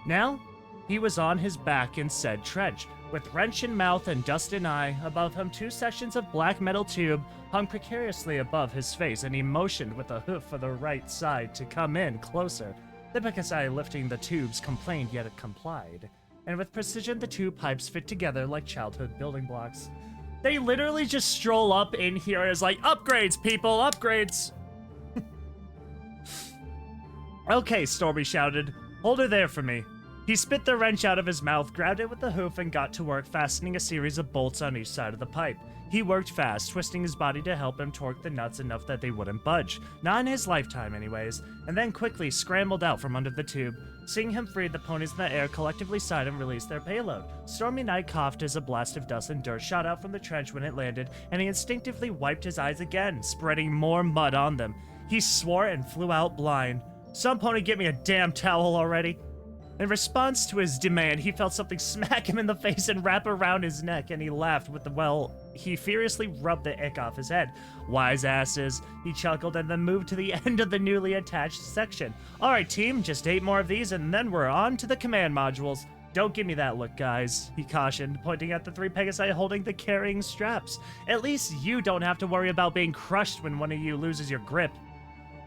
Now, he was on his back in said trench, with wrench in mouth and dust in eye. Above him, 2 sections of black metal tube hung precariously above his face, and he motioned with a hoof for the right side to come in closer. The Pegasus lifting the tubes complained, yet it complied. And with precision, the 2 pipes fit together like childhood building blocks. They literally just stroll up in here as like, upgrades, people, upgrades! Okay, Stormy shouted. Hold her there for me. He spit the wrench out of his mouth, grabbed it with the hoof, and got to work fastening a series of bolts on each side of the pipe. He worked fast, twisting his body to help him torque the nuts enough that they wouldn't budge. Not in his lifetime, anyways. And then quickly scrambled out from under the tube. Seeing him free, the ponies in the air collectively sighed and released their payload. Stormy Knight coughed as a blast of dust and dirt shot out from the trench when it landed, and he instinctively wiped his eyes again, spreading more mud on them. He swore and flew out blind. Some pony get me a damn towel already. In response to his demand, he felt something smack him in the face and wrap around his neck, and he laughed with the, well, he furiously rubbed the ick off his head. Wise asses, he chuckled and then moved to the end of the newly attached section. Alright team, just 8 more of these and then we're on to the command modules. Don't give me that look, guys, he cautioned, pointing at the 3 Pegasi holding the carrying straps. At least you don't have to worry about being crushed when one of you loses your grip.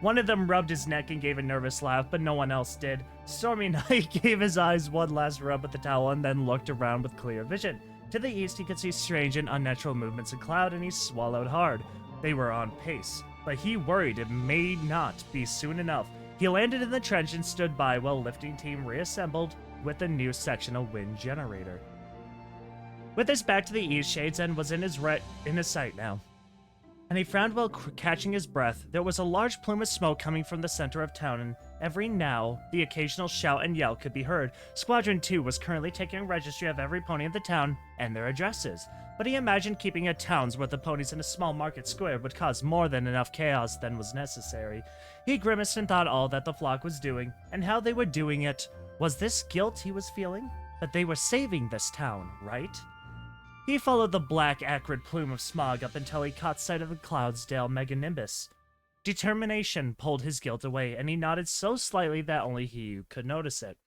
One of them rubbed his neck and gave a nervous laugh, but no one else did. Stormy Knight gave his eyes one last rub with the towel and then looked around with clear vision. To the east, he could see strange and unnatural movements in cloud, and he swallowed hard. They were on pace, but he worried it may not be soon enough. He landed in the trench and stood by while lifting team reassembled with a new sectional wind generator. With his back to the east, Shades End was in his sight now, and he frowned while catching his breath. There was a large plume of smoke coming from the center of town, and every now, the occasional shout and yell could be heard. Squadron 2 was currently taking a registry of every pony in the town and their addresses, but he imagined keeping a town's worth of ponies in a small market square would cause more than enough chaos than was necessary. He grimaced and thought all that the flock was doing, and how they were doing it. Was this guilt he was feeling? That they were saving this town, right? He followed the black, acrid plume of smog up until he caught sight of the Cloudsdale meganimbus. Determination pulled his guilt away, and he nodded so slightly that only he could notice it.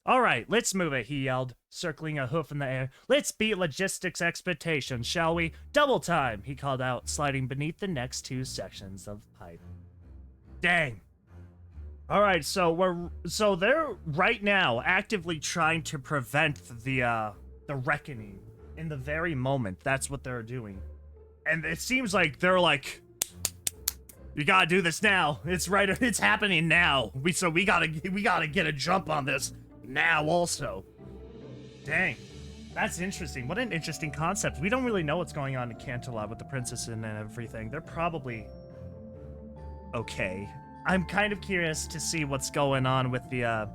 All right, let's move it, he yelled, circling a hoof in the air. Let's beat logistics expectations, shall we? Double time, he called out, sliding beneath the next 2 sections of pipe. Dang. All right, so they're right now actively trying to prevent the reckoning. In the very moment, that's what they're doing. And it seems like they're like, you gotta do this now. It's happening now. We gotta get a jump on this now also. Dang. That's interesting. What an interesting concept. We don't really know what's going on in Cantalab with the princess and everything. They're probably okay. I'm kind of curious to see what's going on with the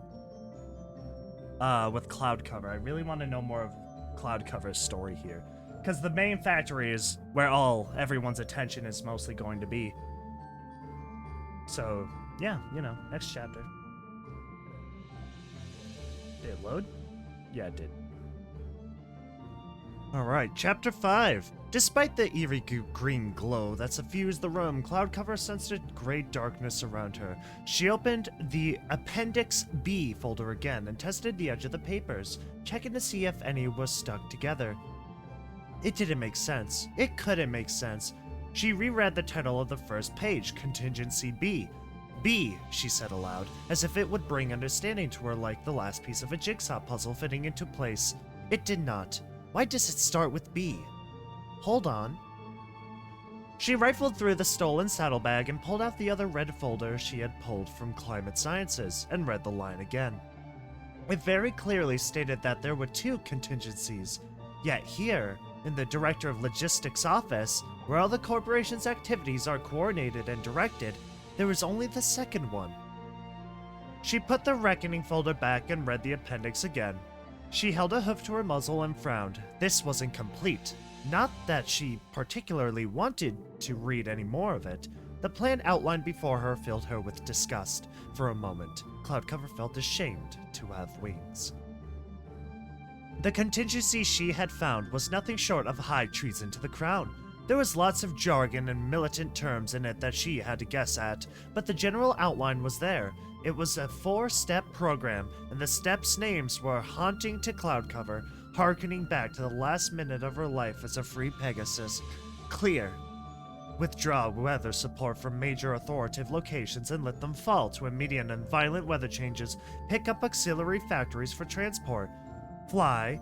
with Cloud Cover. I really want to know more of Cloud Cover's story here. Because the main factory is where everyone's attention is mostly going to be. So, yeah, next chapter. Did it load? Yeah, it did. Alright, Chapter 5. Despite the eerie green glow that suffused the room, Cloudcover sensed a great darkness around her. She opened the Appendix B folder again and tested the edge of the papers, checking to see if any was stuck together. It didn't make sense. It couldn't make sense. She reread the title of the first page, Contingency B. B, she said aloud, as if it would bring understanding to her like the last piece of a jigsaw puzzle fitting into place. It did not. Why does it start with B? Hold on. She rifled through the stolen saddlebag and pulled out the other red folder she had pulled from Climate Sciences and read the line again. It very clearly stated that there were 2 contingencies, yet here, in the Director of Logistics office, where all the corporation's activities are coordinated and directed, there was only the second one. She put the Reckoning folder back and read the appendix again. She held a hoof to her muzzle and frowned. This wasn't complete. Not that she particularly wanted to read any more of it. The plan outlined before her filled her with disgust. For a moment, Cloudcover felt ashamed to have wings. The contingency she had found was nothing short of high treason to the crown. There was lots of jargon and militant terms in it that she had to guess at, but the general outline was there. It was a 4-step program, and the steps' names were haunting to Cloudcover, harkening back to the last minute of her life as a free Pegasus. Clear. Withdraw weather support from major authoritative locations and let them fall to immediate and violent weather changes. Pick up auxiliary factories for transport. Fly.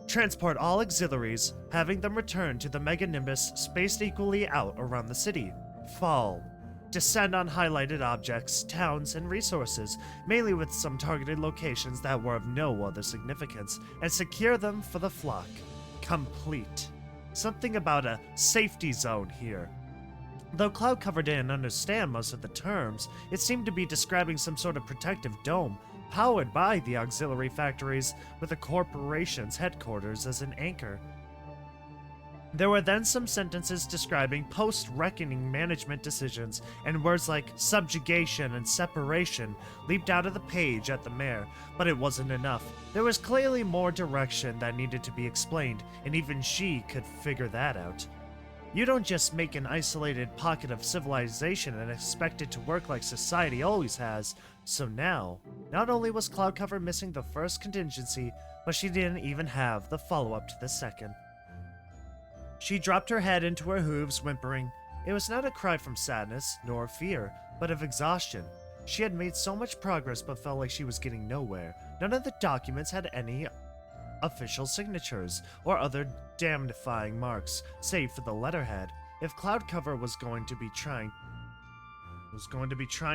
Transport all auxiliaries, having them return to the Meganimbus spaced equally out around the city. Fall. Descend on highlighted objects, towns, and resources, mainly with some targeted locations that were of no other significance, and secure them for the flock. Complete. Something about a safety zone here. Though Cloudcover didn't understand most of the terms, it seemed to be describing some sort of protective dome, powered by the auxiliary factories, with the corporation's headquarters as an anchor. There were then some sentences describing post-reckoning management decisions, and words like subjugation and separation leaped out of the page at the mare, but it wasn't enough. There was clearly more direction that needed to be explained, and even she could figure that out. You don't just make an isolated pocket of civilization and expect it to work like society always has. So now, not only was Cloudcover missing the first contingency, but she didn't even have the follow-up to the second. She dropped her head into her hooves, whimpering. It was not a cry from sadness, nor fear, but of exhaustion. She had made so much progress but felt like she was getting nowhere. None of the documents had any official signatures or other damnifying marks, save for the letterhead. If Cloudcover was going to be trying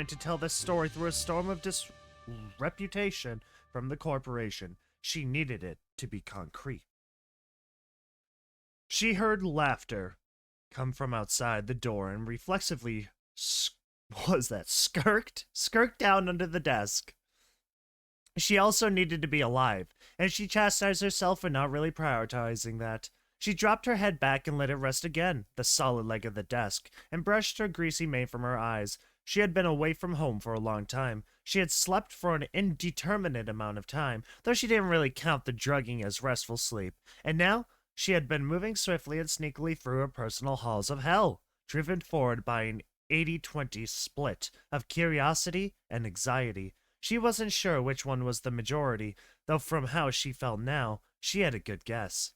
to tell this story through a storm of disreputation from the corporation, she needed it to be concrete. She heard laughter come from outside the door and reflexively skirked down under the desk. She also needed to be alive, and she chastised herself for not really prioritizing that. She dropped her head back and let it rest again, the solid leg of the desk, and brushed her greasy mane from her eyes. She had been away from home for a long time. She had slept for an indeterminate amount of time, though she didn't really count the drugging as restful sleep. And now, she had been moving swiftly and sneakily through her personal halls of hell, driven forward by an 80-20 split of curiosity and anxiety. She wasn't sure which one was the majority, though from how she felt now, she had a good guess.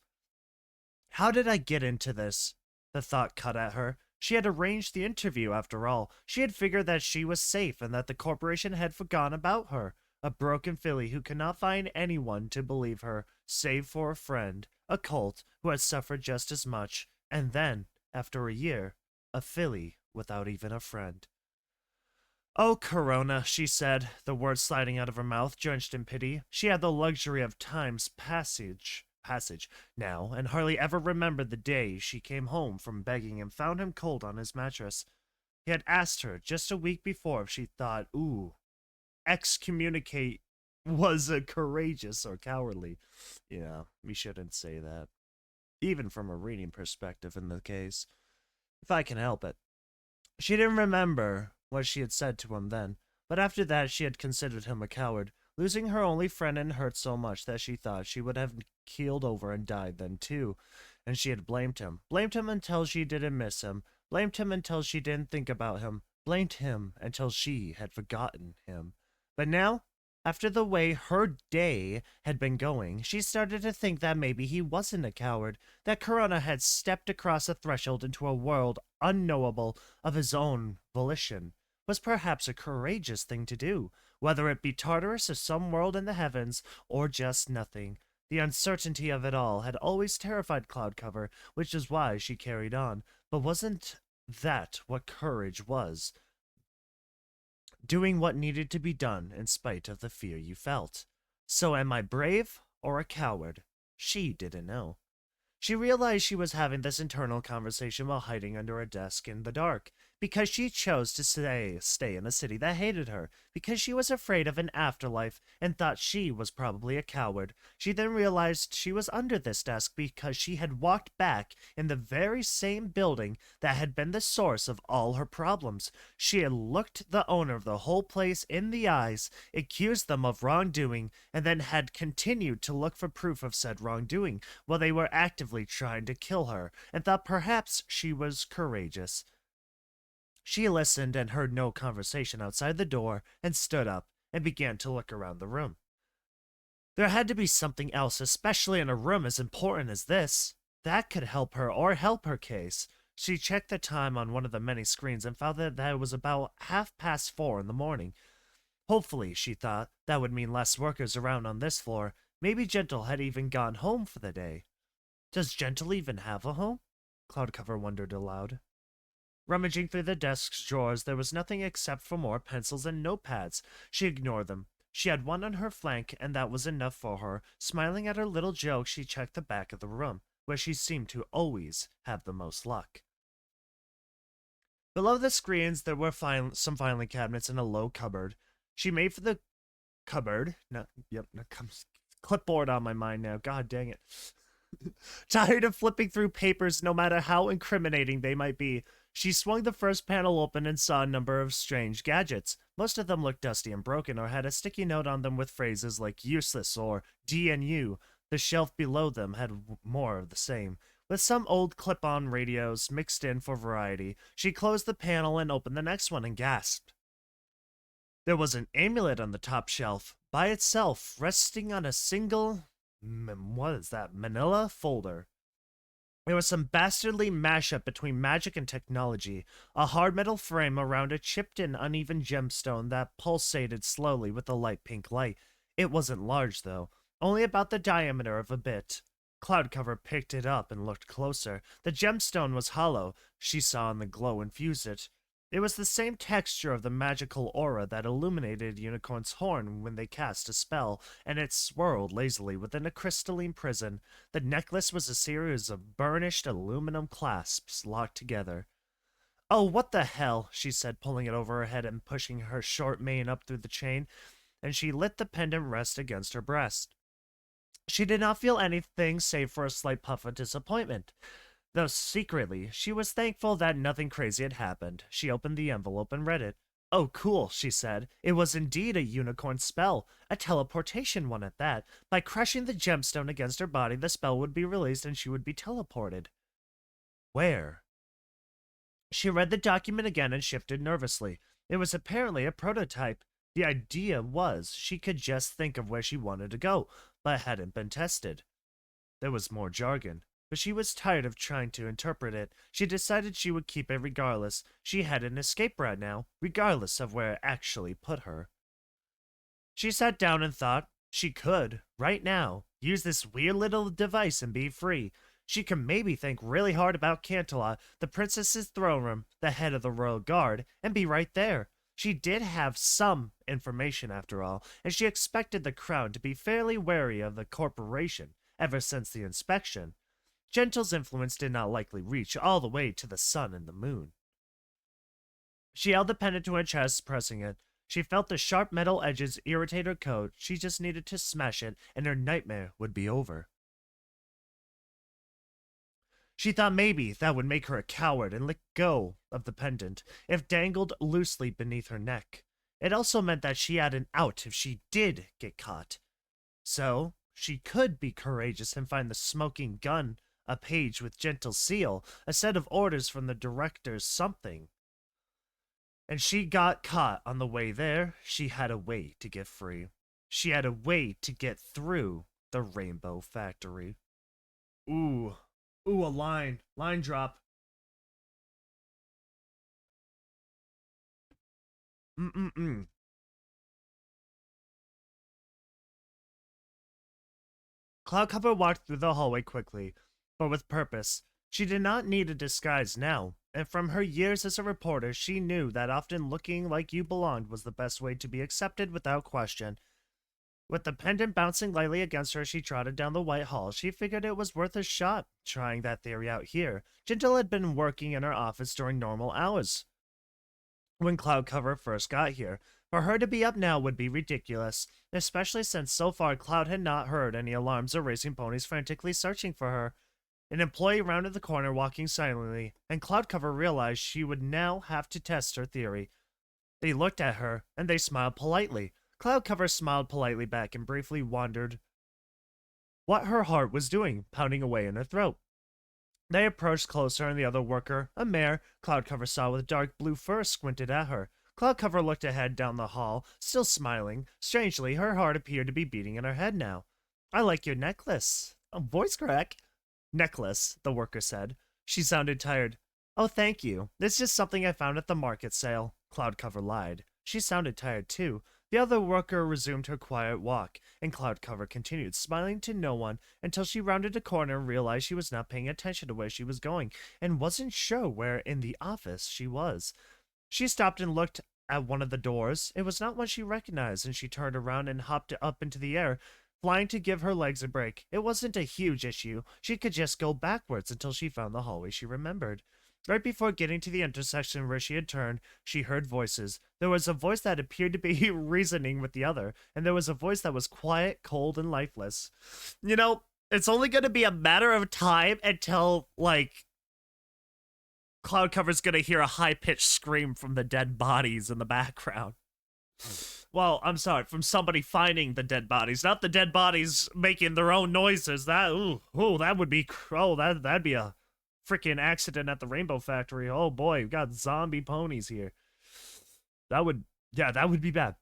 How did I get into this? The thought cut at her. She had arranged the interview, after all. She had figured that she was safe and that the corporation had forgotten about her. A broken filly who could not find anyone to believe her, save for a friend, a colt who had suffered just as much, and then, after a year, a filly without even a friend. Oh, Corona, she said, the words sliding out of her mouth, drenched in pity. She had the luxury of time's passage now, and hardly ever remembered the day she came home from begging and found him cold on his mattress. He had asked her just a week before if she thought, excommunicate was a courageous or cowardly. Yeah, we shouldn't say that. even from a reading perspective in the case, if I can help it. She didn't remember what she had said to him then, but after that she had considered him a coward. Losing her only friend had hurt so much that she thought she would have keeled over and died then too, and she had blamed him. Blamed him until she didn't miss him. Blamed him until she didn't think about him. Blamed him until she had forgotten him. But now, after the way her day had been going, she started to think that maybe he wasn't a coward, that Corona had stepped across a threshold into a world unknowable of his own volition, was perhaps a courageous thing to do, whether it be Tartarus or some world in the heavens, or just nothing. The uncertainty of it all had always terrified Cloudcover, which is why she carried on. But wasn't that what courage was? Doing what needed to be done in spite of the fear you felt. So am I brave or a coward? She didn't know. She realized she was having this internal conversation while hiding under a desk in the dark, because she chose to stay in a city that hated her, because she was afraid of an afterlife and thought she was probably a coward. She then realized she was under this desk because she had walked back in the very same building that had been the source of all her problems. She had looked the owner of the whole place in the eyes, accused them of wrongdoing, and then had continued to look for proof of said wrongdoing while they were actively trying to kill her, and thought perhaps she was courageous. She listened and heard no conversation outside the door, and stood up and began to look around the room. There had to be something else, especially in a room as important as this, that could help her or help her case. She checked the time on one of the many screens and found that it was about 4:30 in the morning. Hopefully, she thought, that would mean less workers around on this floor. Maybe Gentle had even gone home for the day. Does Gentle even have a home? Cloudcover wondered aloud. Rummaging through the desk's drawers, there was nothing except for more pencils and notepads. She ignored them. She had one on her flank, and that was enough for her. Smiling at her little joke, she checked the back of the room, where she seemed to always have the most luck. Below the screens, there were some filing cabinets and a low cupboard. She made for the cupboard. Comes clipboard on my mind now. God dang it. Tired of flipping through papers, no matter how incriminating they might be, she swung the first panel open and saw a number of strange gadgets. Most of them looked dusty and broken or had a sticky note on them with phrases like useless or DNU. The shelf below them had more of the same, with some old clip-on radios mixed in for variety. She closed the panel and opened the next one and gasped. There was an amulet on the top shelf, by itself, resting on a single manila folder. There was some bastardly mashup between magic and technology, a hard metal frame around a chipped-in uneven gemstone that pulsated slowly with a light pink light. It wasn't large, though, only about the diameter of a bit. Cloudcover picked it up and looked closer. The gemstone was hollow. She saw in the glow infused it. It was the same texture of the magical aura that illuminated Unicorn's horn when they cast a spell, and it swirled lazily within a crystalline prison. The necklace was a series of burnished aluminum clasps locked together. "Oh, what the hell," she said, pulling it over her head and pushing her short mane up through the chain, and she let the pendant rest against her breast. She did not feel anything save for a slight puff of disappointment. Though secretly, she was thankful that nothing crazy had happened. She opened the envelope and read it. "Oh, cool," she said. It was indeed a unicorn spell, a teleportation one at that. By crushing the gemstone against her body, the spell would be released and she would be teleported. Where? She read the document again and shifted nervously. It was apparently a prototype. The idea was she could just think of where she wanted to go, but it hadn't been tested. There was more jargon, but she was tired of trying to interpret it. She decided she would keep it regardless. She had an escape route now, regardless of where it actually put her. She sat down and thought she could, right now, use this weird little device and be free. She could maybe think really hard about Cantalot, the princess's throne room, the head of the royal guard, and be right there. She did have some information after all, and she expected the crown to be fairly wary of the corporation ever since the inspection. Gentle's influence did not likely reach all the way to the sun and the moon. She held the pendant to her chest, pressing it. She felt the sharp metal edges irritate her coat. She just needed to smash it, and her nightmare would be over. She thought maybe that would make her a coward and let go of the pendant if dangled loosely beneath her neck. It also meant that she had an out if she did get caught. So, she could be courageous and find the smoking gun, a page with gentle seal, a set of orders from the director's something. And she got caught on the way there. She had a way to get free. She had a way to get through the Rainbow Factory. Ooh. Ooh, a line. Line drop. Mm-mm-mm. Cloudcover walked through the hallway quickly, but with purpose. She did not need a disguise now, and from her years as a reporter, she knew that often looking like you belonged was the best way to be accepted without question. With the pendant bouncing lightly against her, she trotted down the white hall. She figured it was worth a shot, trying that theory out here. Gentle had been working in her office during normal hours when Cloudcover first got here. For her to be up now would be ridiculous, especially since so far Cloud had not heard any alarms or racing ponies frantically searching for her. An employee rounded the corner walking silently, and Cloudcover realized she would now have to test her theory. They looked at her, and they smiled politely. Cloudcover smiled politely back and briefly wondered what her heart was doing, pounding away in her throat. They approached closer, and the other worker, a mare, Cloudcover saw with dark blue fur, squinted at her. Cloudcover looked ahead down the hall, still smiling. Strangely, her heart appeared to be beating in her head now. I like your necklace. A voice crack. Necklace, the worker said. She sounded tired. Oh, thank you. It's just something I found at the market sale. Cloudcover lied. She sounded tired, too. The other worker resumed her quiet walk, and Cloudcover continued, smiling to no one, until she rounded a corner and realized she was not paying attention to where she was going, and wasn't sure where in the office she was. She stopped and looked at one of the doors. It was not one she recognized, and she turned around and hopped up into the air, flying to give her legs a break. It wasn't a huge issue. She could just go backwards until she found the hallway she remembered. Right before getting to the intersection where she had turned, she heard voices. There was a voice that appeared to be reasoning with the other, and there was a voice that was quiet, cold, and lifeless. You know, it's only going to be a matter of time until, like, Cloudcover's going to hear a high-pitched scream from the dead bodies in the background. Well, I'm sorry, from somebody finding the dead bodies, not the dead bodies making their own noises. That, that would be, that'd be a freaking accident at the Rainbow Factory. Oh boy, we've got zombie ponies here. That would be bad.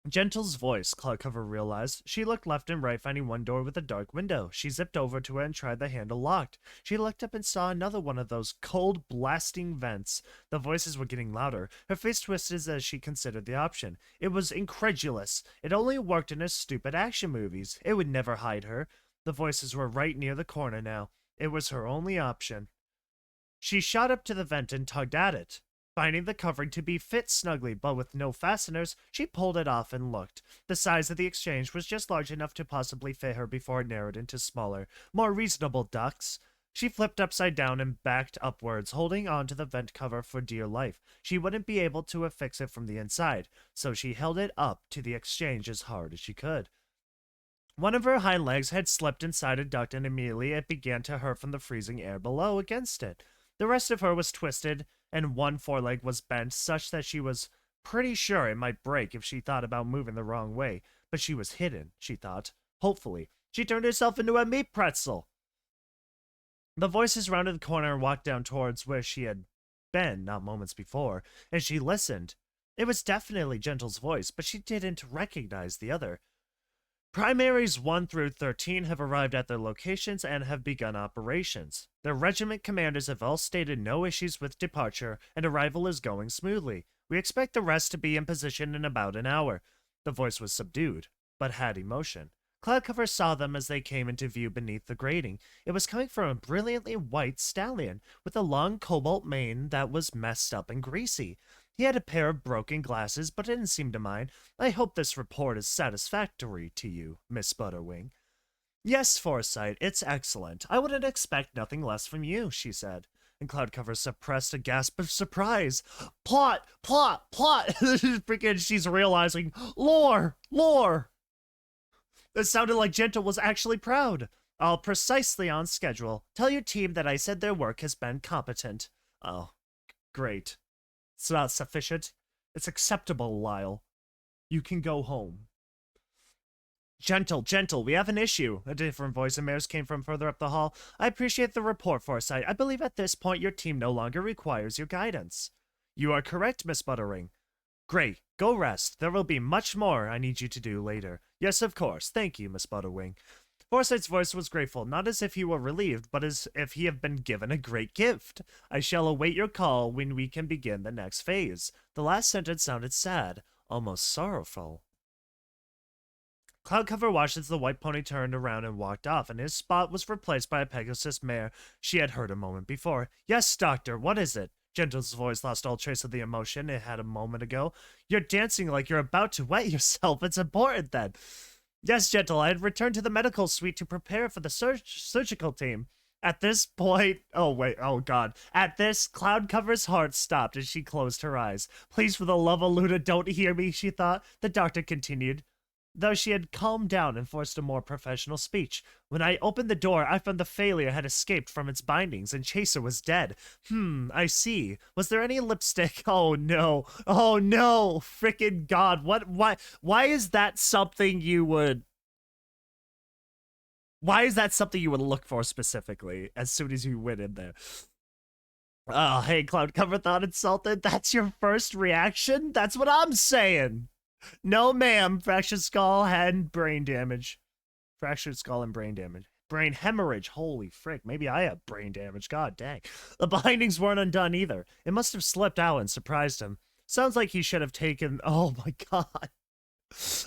Gentle's voice, Cloudcover realized. She looked left and right, finding one door with a dark window. She zipped over to it and tried the handle locked. She looked up and saw another one of those cold, blasting vents. The voices were getting louder. Her face twisted as she considered the option. It was incredulous. It only worked in her stupid action movies. It would never hide her. The voices were right near the corner now. It was her only option. She shot up to the vent and tugged at it. Finding the covering to be fit snugly but with no fasteners, she pulled it off and looked. The size of the exchange was just large enough to possibly fit her before it narrowed into smaller, more reasonable ducts. She flipped upside down and backed upwards, holding on to the vent cover for dear life. She wouldn't be able to affix it from the inside, so she held it up to the exchange as hard as she could. One of her hind legs had slipped inside a duct, and immediately it began to hurt from the freezing air below against it. The rest of her was twisted, and one foreleg was bent such that she was pretty sure it might break if she thought about moving the wrong way. But she was hidden, she thought. Hopefully. She turned herself into a meat pretzel. The voices rounded the corner and walked down towards where she had been not moments before, and she listened. It was definitely Gentle's voice, but she didn't recognize the other. Primaries 1 through 13 have arrived at their locations and have begun operations. Their regiment commanders have all stated no issues with departure, and arrival is going smoothly. We expect the rest to be in position in about an hour. The voice was subdued, but had emotion. Cloudcover saw them as they came into view beneath the grating. It was coming from a brilliantly white stallion, with a long cobalt mane that was messed up and greasy. He had a pair of broken glasses, but didn't seem to mind. I hope this report is satisfactory to you, Miss Butterwing. Yes, Foresight, it's excellent. I wouldn't expect nothing less from you, she said. And Cloudcover suppressed a gasp of surprise. Plot! Plot! Plot! Freaking, she's realizing, lore! Lore! It sounded like Gentle was actually proud. All precisely on schedule. Tell your team that I said their work has been competent. Oh, great. It's not sufficient. It's acceptable, Lyle. You can go home. Gentle, gentle, we have an issue. A different voice of Mare's came from further up the hall. I appreciate the report, Foresight. I believe at this point your team no longer requires your guidance. You are correct, Miss Buttering. Great. Go rest. There will be much more I need you to do later. Yes, of course. Thank you, Miss Butterwing. Foresight's voice was grateful, not as if he were relieved, but as if he had been given a great gift. I shall await your call when we can begin the next phase. The last sentence sounded sad, almost sorrowful. Cloudcover watched as the white pony turned around and walked off, and his spot was replaced by a Pegasus mare she had heard a moment before. Yes, Doctor, what is it? Gentle's voice lost all trace of the emotion it had a moment ago. You're dancing like you're about to wet yourself. It's important, then. Yes, Gentle, I had returned to the medical suite to prepare for the surgical team. At this point, oh god. At this, Cloudcover's heart stopped as she closed her eyes. Please, for the love of Luna, don't hear me, she thought. The doctor continued, though she had calmed down and forced a more professional speech. When I opened the door, I found the failure had escaped from its bindings and Chaser was dead. I see. Was there any lipstick? Oh no. Oh no. Frickin' god. Why is that something you would... Why is that something you would look for specifically as soon as you went in there? Oh, hey, Cloudcover thought insulted. That's your first reaction? That's what I'm saying. No, ma'am. Fractured skull and brain damage. Fractured skull and brain damage. Brain hemorrhage. Holy frick. Maybe I have brain damage. God dang. The bindings weren't undone either. It must have slipped out and surprised him. Sounds like he should have taken... Oh my god.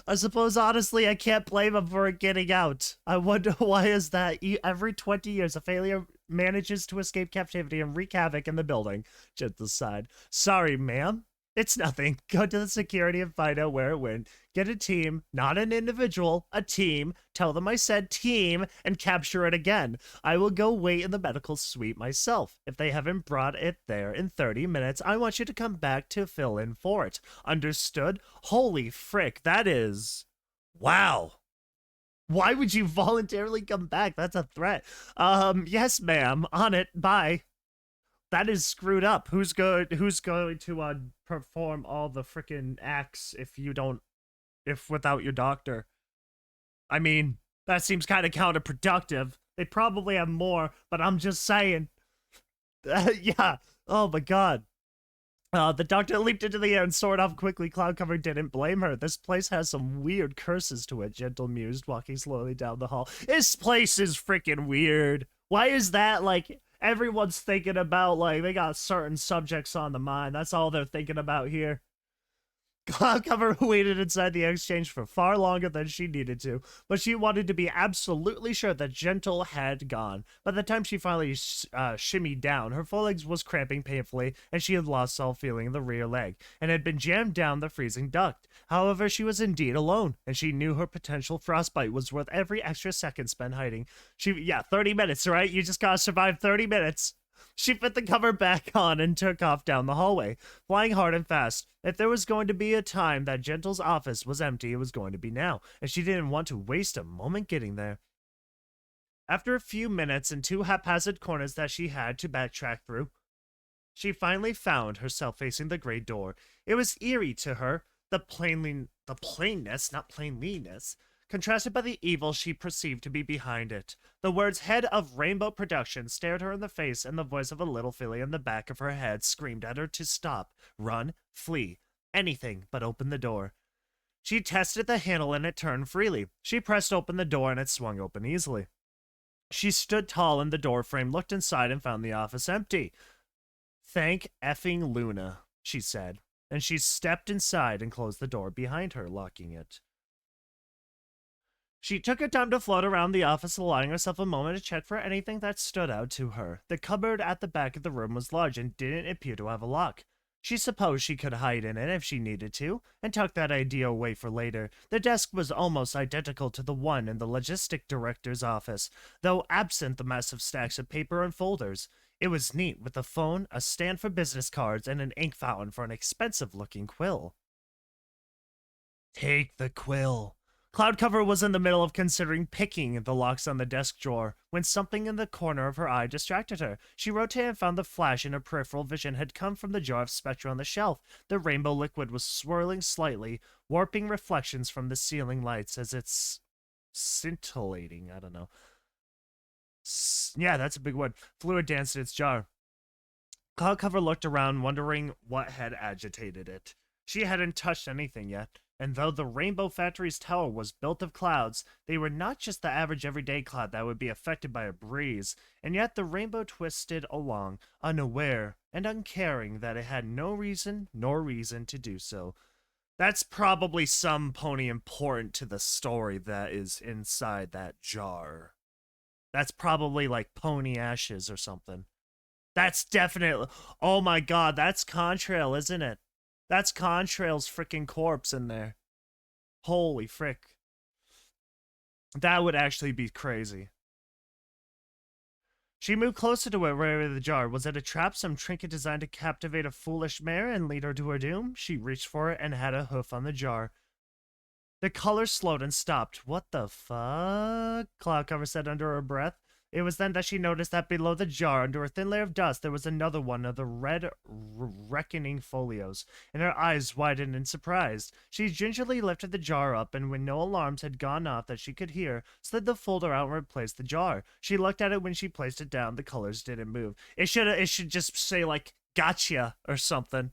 I suppose, honestly, I can't blame him for it getting out. I wonder why is that. Every 20 years, a failure manages to escape captivity and wreak havoc in the building. Gentle sighed. Sorry, ma'am. It's nothing. Go to the security and find out where it went. Get a team, not an individual, a team. Tell them I said team and capture it again. I will go wait in the medical suite myself. If they haven't brought it there in 30 minutes, I want you to come back to fill in for it. Understood? Holy frick, that is... Wow. Why would you voluntarily come back? That's a threat. Yes, ma'am. On it. Bye. That is screwed up. Who's going to perform all the freaking acts if without your doctor? I mean, that seems kind of counterproductive. They probably have more, but I'm just saying. Yeah. Oh my god. The doctor leaped into the air and soared off quickly. Cloudcover didn't blame her. This place has some weird curses to it, Gentle mused, walking slowly down the hall. This place is freaking weird. Why is that, like... Everyone's thinking about, like, they got certain subjects on the mind. That's all they're thinking about here. Cloudcover waited inside the exchange for far longer than she needed to, but she wanted to be absolutely sure that Gentle had gone. By the time she finally shimmied down, her forelegs was cramping painfully, and she had lost all feeling in the rear leg, and had been jammed down the freezing duct. However, she was indeed alone, and she knew her potential frostbite was worth every extra second spent hiding. 30 minutes, right? You just gotta survive 30 minutes. She put the cover back on and took off down the hallway, flying hard and fast. If there was going to be a time that Gentle's office was empty, it was going to be now, and she didn't want to waste a moment getting there. After a few minutes and 2 haphazard corners that she had to backtrack through, she finally found herself facing the great door. It was eerie to her, the plainness, not plainliness, contrasted by the evil she perceived to be behind it. The words "Head of Rainbow Productions" stared her in the face, and the voice of a little filly in the back of her head screamed at her to stop, run, flee, anything but open the door. She tested the handle and it turned freely. She pressed open the door and it swung open easily. She stood tall in the door frame, looked inside, and found the office empty. Thank effing Luna, she said, and she stepped inside and closed the door behind her, locking it. She took her time to float around the office, allowing herself a moment to check for anything that stood out to her. The cupboard at the back of the room was large and didn't appear to have a lock. She supposed she could hide in it if she needed to, and tuck that idea away for later. The desk was almost identical to the one in the logistic director's office, though absent the massive stacks of paper and folders. It was neat, with a phone, a stand for business cards, and an ink fountain for an expensive-looking quill. Take the quill. Cloudcover was in the middle of considering picking the locks on the desk drawer when something in the corner of her eye distracted her. She rotated and found the flash in her peripheral vision had come from the jar of Spectra on the shelf. The rainbow liquid was swirling slightly, warping reflections from the ceiling lights as it's scintillating. I don't know. Yeah, that's a big word. Fluid danced in its jar. Cloudcover looked around, wondering what had agitated it. She hadn't touched anything yet, and though the Rainbow Factory's tower was built of clouds, they were not just the average everyday cloud that would be affected by a breeze, and yet the rainbow twisted along, unaware and uncaring that it had no reason nor reason to do so. That's probably some pony important to the story that is inside that jar. That's probably like pony ashes or something. That's definitely. Oh my god, that's Contrail, isn't it? That's Contrail's freaking corpse in there. Holy frick. That would actually be crazy. She moved closer to it, where the jar. Was it a trap, some trinket designed to captivate a foolish mare and lead her to her doom? She reached for it and had a hoof on the jar. The color slowed and stopped. What the fuck? Cloudcover said under her breath. It was then that she noticed that below the jar, under a thin layer of dust, there was another one of the red reckoning folios, and her eyes widened in surprise. She gingerly lifted the jar up, and when no alarms had gone off that she could hear, slid the folder out and replaced the jar. She looked at it when she placed it down. The colors didn't move. It should just say, like, gotcha or something.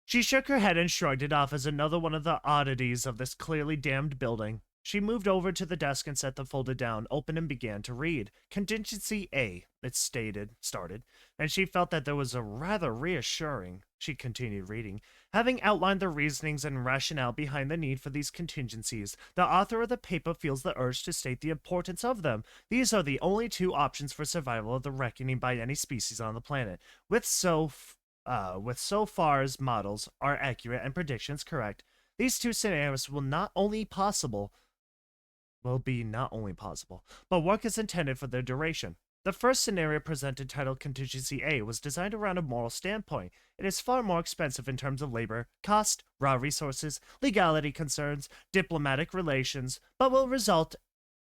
She shook her head and shrugged it off as another one of the oddities of this clearly damned building. She moved over to the desk and set the folder down, opened and began to read. Contingency A, it started, and she felt that there was a rather reassuring. She continued reading. Having outlined the reasonings and rationale behind the need for these contingencies, the author of the paper feels the urge to state the importance of them. These are the only two options for survival of the reckoning by any species on the planet. With so far as models are accurate and predictions correct, these two scenarios will be not only possible, but work as intended for their duration. The first scenario presented, titled Contingency A, was designed around a moral standpoint. It is far more expensive in terms of labor, cost, raw resources, legality concerns, diplomatic relations, but will result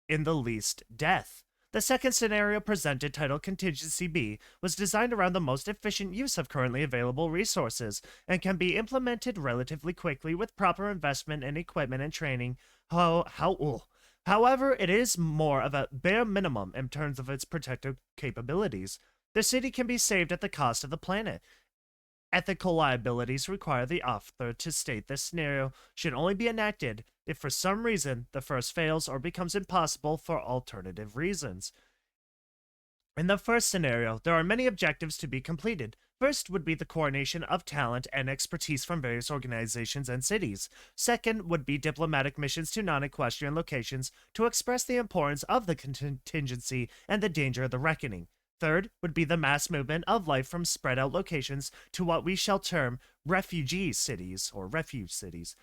in the least death. The second scenario presented, titled Contingency B, was designed around the most efficient use of currently available resources, and can be implemented relatively quickly with proper investment in equipment and training. However, it is more of a bare minimum in terms of its protective capabilities. The city can be saved at the cost of the planet. Ethical liabilities require the author to state this scenario should only be enacted if for some reason the first fails or becomes impossible for alternative reasons. In the first scenario, there are many objectives to be completed. First would be the coordination of talent and expertise from various organizations and cities. Second would be diplomatic missions to non-equestrian locations to express the importance of the contingency and the danger of the reckoning. Third would be the mass movement of life from spread out locations to what we shall term refugee cities or refuge cities,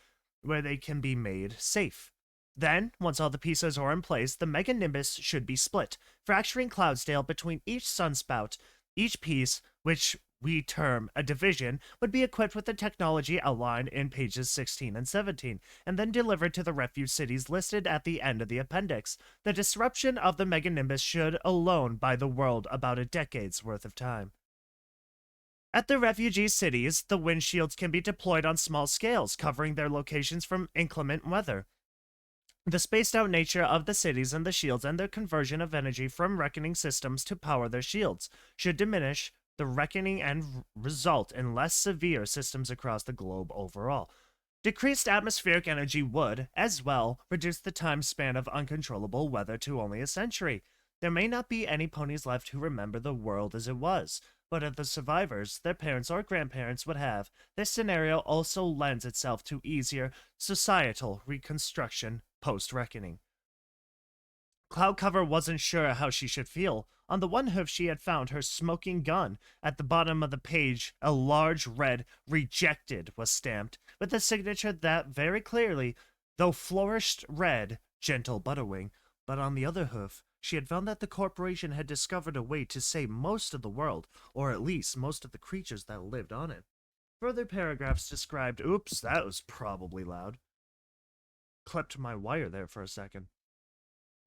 where they can be made safe. Then, once all the pieces are in place, the Mega Nimbus should be split, fracturing Cloudsdale between each sunspout. Each piece, which we term a division, would be equipped with the technology outlined in pages 16 and 17, and then delivered to the refuge cities listed at the end of the appendix. The disruption of the Mega Nimbus should alone buy the world about a decade's worth of time. At the refugee cities, the windshields can be deployed on small scales, covering their locations from inclement weather. The spaced-out nature of the cities and the shields and their conversion of energy from reckoning systems to power their shields should diminish the reckoning and result in less severe systems across the globe overall. Decreased atmospheric energy would, as well, reduce the time span of uncontrollable weather to only a century. There may not be any ponies left who remember the world as it was, but of the survivors, their parents or grandparents would have. This scenario also lends itself to easier societal reconstruction post-reckoning. Cloudcover wasn't sure how she should feel. On the one hoof, she had found her smoking gun. At the bottom of the page, a large red "Rejected" was stamped, with a signature that very clearly, though flourished, read "Gentle Butterwing." But on the other hoof, she had found that the corporation had discovered a way to save most of the world, or at least most of the creatures that lived on it. Further paragraphs described, oops, that was probably loud. Clipped my wire there for a second.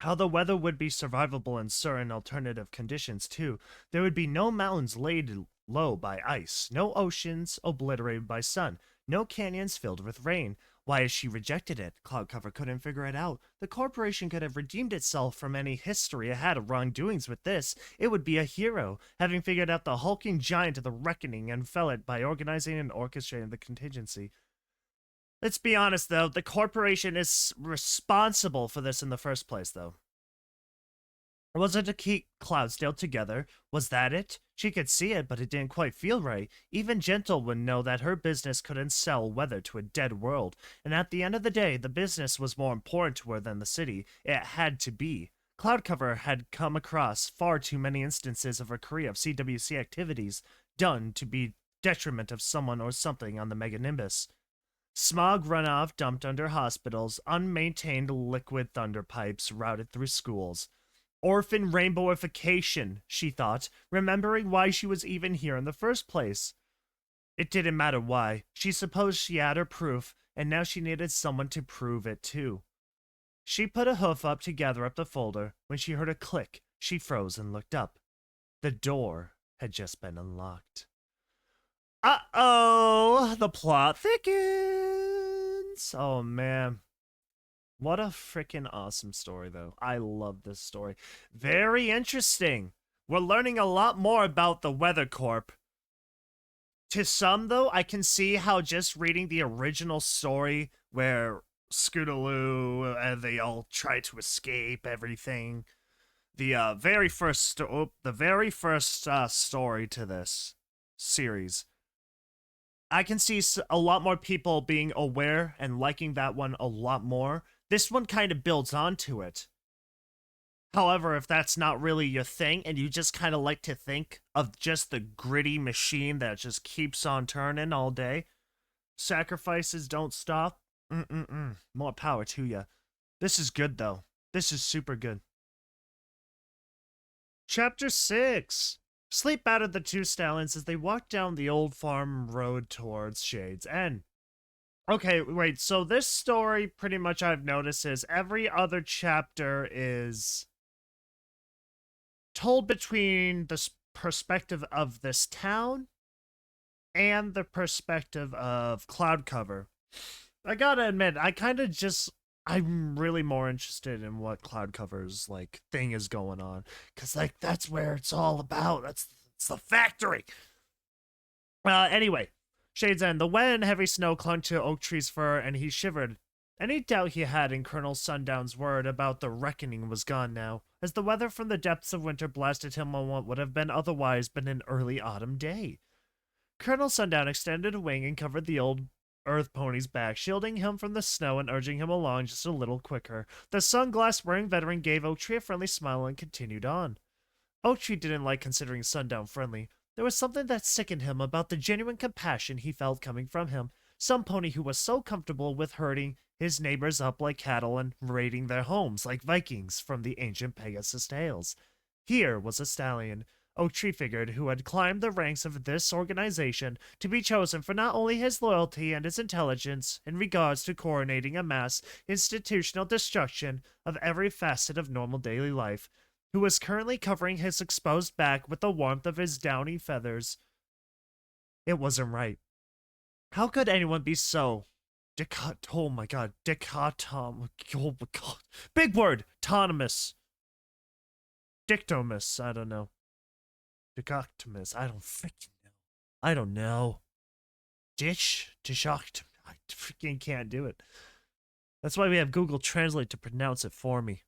How the weather would be survivable in certain alternative conditions, too. There would be no mountains laid low by ice, no oceans obliterated by sun, no canyons filled with rain. Why has she rejected it? Cloudcover couldn't figure it out. The corporation could have redeemed itself from any history it had of wrongdoings with this. It would be a hero, having figured out the hulking giant of the reckoning and fell it by organizing and orchestrating the contingency. Let's be honest, though, the corporation is responsible for this in the first place, though. Was it to keep Cloudsdale together? Was that it? She could see it, but it didn't quite feel right. Even Gentle would know that her business couldn't sell weather to a dead world, and at the end of the day, the business was more important to her than the city. It had to be. Cloudcover had come across far too many instances of her career of CWC activities done to be detriment of someone or something on the Meganimbus. Smog runoff dumped under hospitals, unmaintained liquid thunder pipes routed through schools. Orphan rainbowification, she thought, remembering why she was even here in the first place. It didn't matter why. She supposed she had her proof, and now she needed someone to prove it too. She put a hoof up to gather up the folder. When she heard a click, she froze and looked up. The door had just been unlocked. Uh-oh! The plot thickens! Oh, man. What a freaking awesome story, though. I love this story. Very interesting. We're learning a lot more about the Weather Corp. To some, though, I can see how just reading the original story where Scootaloo and they all try to escape everything. The very first story to this series. I can see a lot more people being aware and liking that one a lot more. This one kind of builds onto it. However, if that's not really your thing and you just kind of like to think of just the gritty machine that just keeps on turning all day, sacrifices don't stop, more power to you. This is good, though. This is super good. Chapter 6. Sleep battered the two stallions as they walked down the old farm road towards Shade's End. Okay, wait, so this story, pretty much I've noticed, is every other chapter is told between the perspective of this town and the perspective of Cloudcover. I gotta admit, I'm really more interested in what Cloudcover's, thing is going on. Because, that's where it's all about. It's the factory. Anyway. Shade's End. The wet and heavy snow clung to Oak Tree's fur, and he shivered. Any doubt he had in Colonel Sundown's word about the reckoning was gone now, as the weather from the depths of winter blasted him on what would have been otherwise been an early autumn day. Colonel Sundown extended a wing and covered the old earth pony's back, shielding him from the snow and urging him along just a little quicker. The sunglass-wearing veteran gave Oak Tree a friendly smile and continued on. Oak Tree didn't like considering Sundown friendly. There was something that sickened him about the genuine compassion he felt coming from him. Some pony who was so comfortable with herding his neighbors up like cattle and raiding their homes like Vikings from the ancient Pegasus tales. Here was a stallion, Oak Tree figured, who had climbed the ranks of this organization to be chosen for not only his loyalty and his intelligence in regards to coordinating a mass institutional destruction of every facet of normal daily life, who was currently covering his exposed back with the warmth of his downy feathers. It wasn't right. How could anyone be so oh my god, oh my god, big word, autonomous, dictomus, I don't know, dichotomous, I don't know, dishoct, I freaking can't do it. That's why we have Google Translate to pronounce it for me.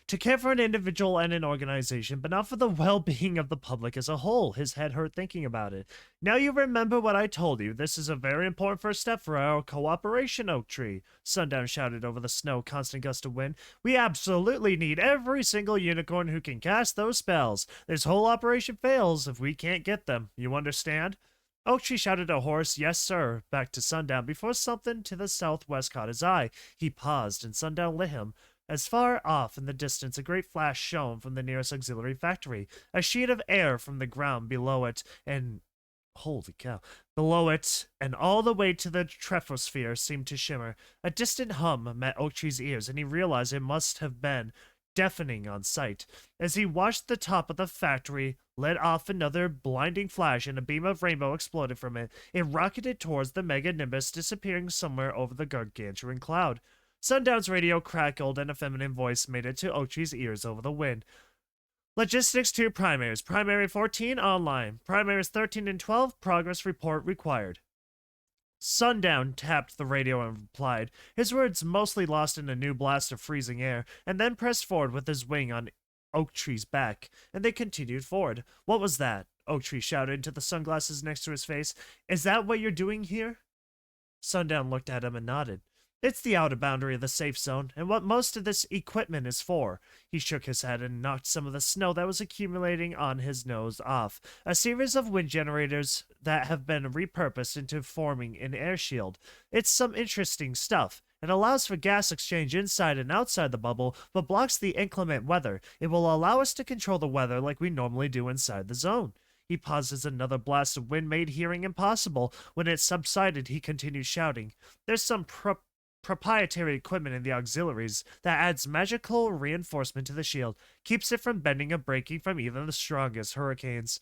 To care for an individual and an organization, but not for the well-being of the public as a whole. His head hurt thinking about it. Now you remember what I told you. This is a very important first step for our cooperation, Oak Tree. Sundown shouted over the snow, constant gust of wind. We absolutely need every single unicorn who can cast those spells. This whole operation fails if we can't get them. You understand? Oak Tree shouted a hoarse, yes, sir, back to Sundown before something to the southwest caught his eye. He paused, and Sundown lit him. As far off in the distance, a great flash shone from the nearest auxiliary factory, a sheet of air from the ground below it, and Holy cow. Below it, and all the way to the troposphere seemed to shimmer. A distant hum met Oaktree's ears, and he realized it must have been deafening on sight. As he watched the top of the factory let off another blinding flash and a beam of rainbow exploded from it, it rocketed towards the mega nimbus, disappearing somewhere over the gargantuan cloud. Sundown's radio crackled, and a feminine voice made it to Oaktree's ears over the wind. Logistics 2 primaries. Primary 14 online. Primaries 13 and 12 progress report required. Sundown tapped the radio and replied, his words mostly lost in a new blast of freezing air, and then pressed forward with his wing on Oaktree's back, and they continued forward. What was that? Oaktree shouted into the sunglasses next to his face. Is that what you're doing here? Sundown looked at him and nodded. It's the outer boundary of the safe zone, and what most of this equipment is for. He shook his head and knocked some of the snow that was accumulating on his nose off. A series of wind generators that have been repurposed into forming an air shield. It's some interesting stuff. It allows for gas exchange inside and outside the bubble, but blocks the inclement weather. It will allow us to control the weather like we normally do inside the zone. He paused as another blast of wind made hearing impossible. When it subsided, he continued shouting. There's some proprietary equipment in the auxiliaries that adds magical reinforcement to the shield, keeps it from bending or breaking from even the strongest hurricanes.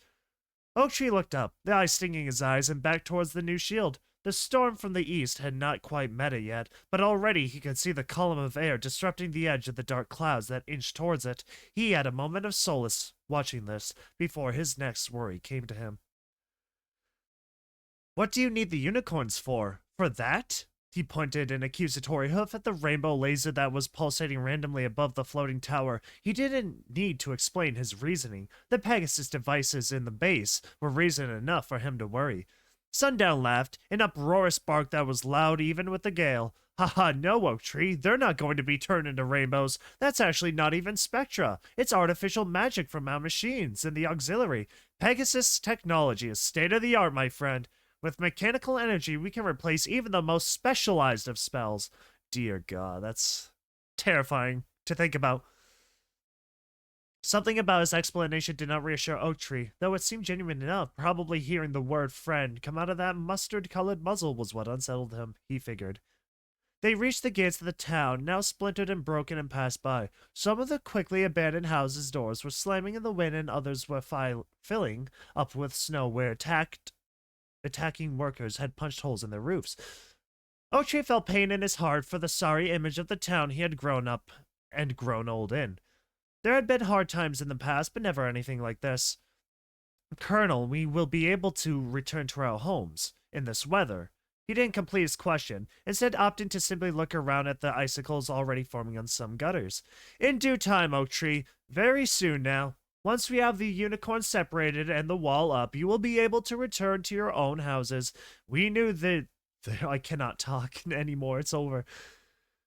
Oaktree looked up, the ice stinging his eyes, and back towards the new shield. The storm from the east had not quite met it yet, but already he could see the column of air disrupting the edge of the dark clouds that inched towards it. He had a moment of solace watching this before his next worry came to him. What do you need the unicorns for? For that? He pointed an accusatory hoof at the rainbow laser that was pulsating randomly above the floating tower. He didn't need to explain his reasoning. The Pegasus devices in the base were reason enough for him to worry. Sundown laughed, an uproarious bark that was loud even with the gale. Haha, no, Oaktree, they're not going to be turned into rainbows. That's actually not even spectra. It's artificial magic from our machines in the auxiliary. Pegasus technology is state-of-the-art, my friend. With mechanical energy, we can replace even the most specialized of spells. Dear God, that's terrifying to think about. Something about his explanation did not reassure Oaktree, though it seemed genuine enough. Probably hearing the word friend come out of that mustard-colored muzzle was what unsettled him, he figured. They reached the gates of the town, now splintered and broken, and passed by. Some of the quickly abandoned houses' doors were slamming in the wind, and others were filling up with snow where attacking workers had punched holes in their roofs. Oaktree felt pain in his heart for the sorry image of the town he had grown up and grown old in. There had been hard times in the past, but never anything like this. Colonel, we will be able to return to our homes in this weather. He didn't complete his question, instead opting to simply look around at the icicles already forming on some gutters. In due time, Oaktree. Very soon now. Once we have the unicorns separated and the wall up, you will be able to return to your own houses. We knew that... I cannot talk anymore, it's over.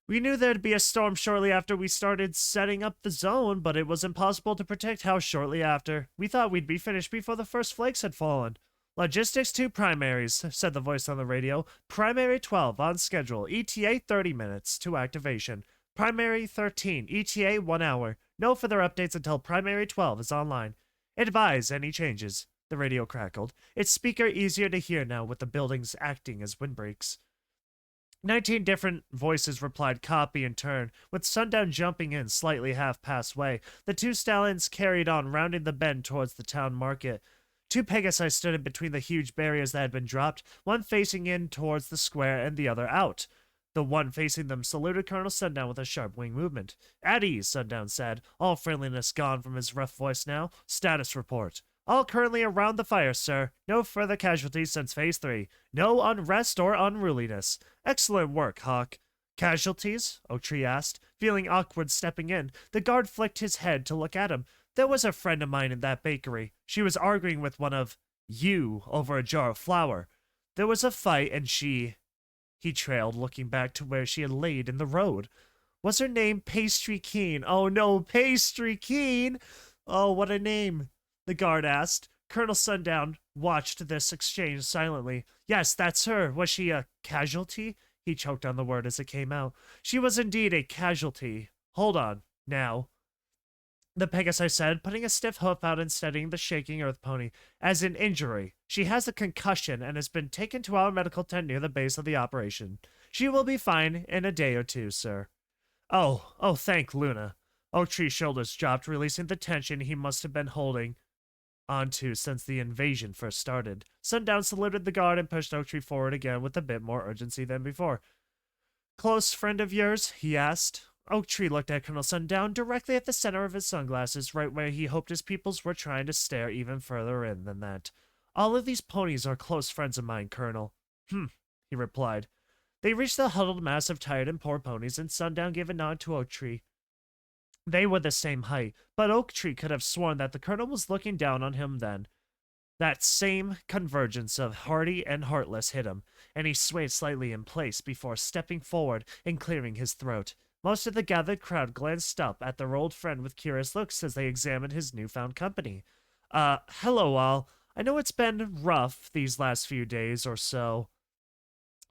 We knew there'd be a storm shortly after we started setting up the zone, but it was impossible to predict how shortly after. We thought we'd be finished before the first flakes had fallen. Logistics 2 primaries, said the voice on the radio. Primary 12 on schedule. ETA 30 minutes to activation. Primary 13, ETA 1 hour. No further updates until Primary 12 is online. Advise any changes. The radio crackled, its speaker easier to hear now with the buildings acting as windbreaks. 19 different voices replied copy in turn, with Sundown jumping in slightly half-past way. The two stallions carried on, rounding the bend towards the town market. 2 Pegasi stood in between the huge barriers that had been dropped, one facing in towards the square and the other out. The one facing them saluted Colonel Sundown with a sharp wing movement. At ease, Sundown said, all friendliness gone from his rough voice now. Status report. All currently around the fire, sir. No further casualties since Phase 3. No unrest or unruliness. Excellent work, Hawk. Casualties? Oaktree asked, feeling awkward stepping in. The guard flicked his head to look at him. There was a friend of mine in that bakery. She was arguing with one of you over a jar of flour. There was a fight and she... He trailed, looking back to where she had laid in the road. Was her name Pastry Keen? Oh no, Pastry Keen! Oh, what a name! The guard asked. Colonel Sundown watched this exchange silently. Yes, that's her. Was she a casualty? He choked on the word as it came out. She was indeed a casualty. Hold on, now. The Pegasus said, putting a stiff hoof out and steadying the shaking earth pony. As an injury, she has a concussion and has been taken to our medical tent near the base of the operation. She will be fine in a day or two, sir. Thank Luna. Oaktree's shoulders dropped, releasing the tension he must have been holding onto since the invasion first started. Sundown saluted the guard and pushed Oaktree forward again with a bit more urgency than before. Close friend of yours? He asked. Oaktree looked at Colonel Sundown directly at the center of his sunglasses, right where he hoped his pupils were trying to stare even further in than that. All of these ponies are close friends of mine, Colonel. He replied. They reached the huddled mass of tired and poor ponies, and Sundown gave a nod to Oaktree. They were the same height, but Oaktree could have sworn that the colonel was looking down on him then. That same convergence of hearty and heartless hit him, and he swayed slightly in place before stepping forward and clearing his throat. Most of the gathered crowd glanced up at their old friend with curious looks as they examined his newfound company. Hello all. I know it's been rough these last few days or so.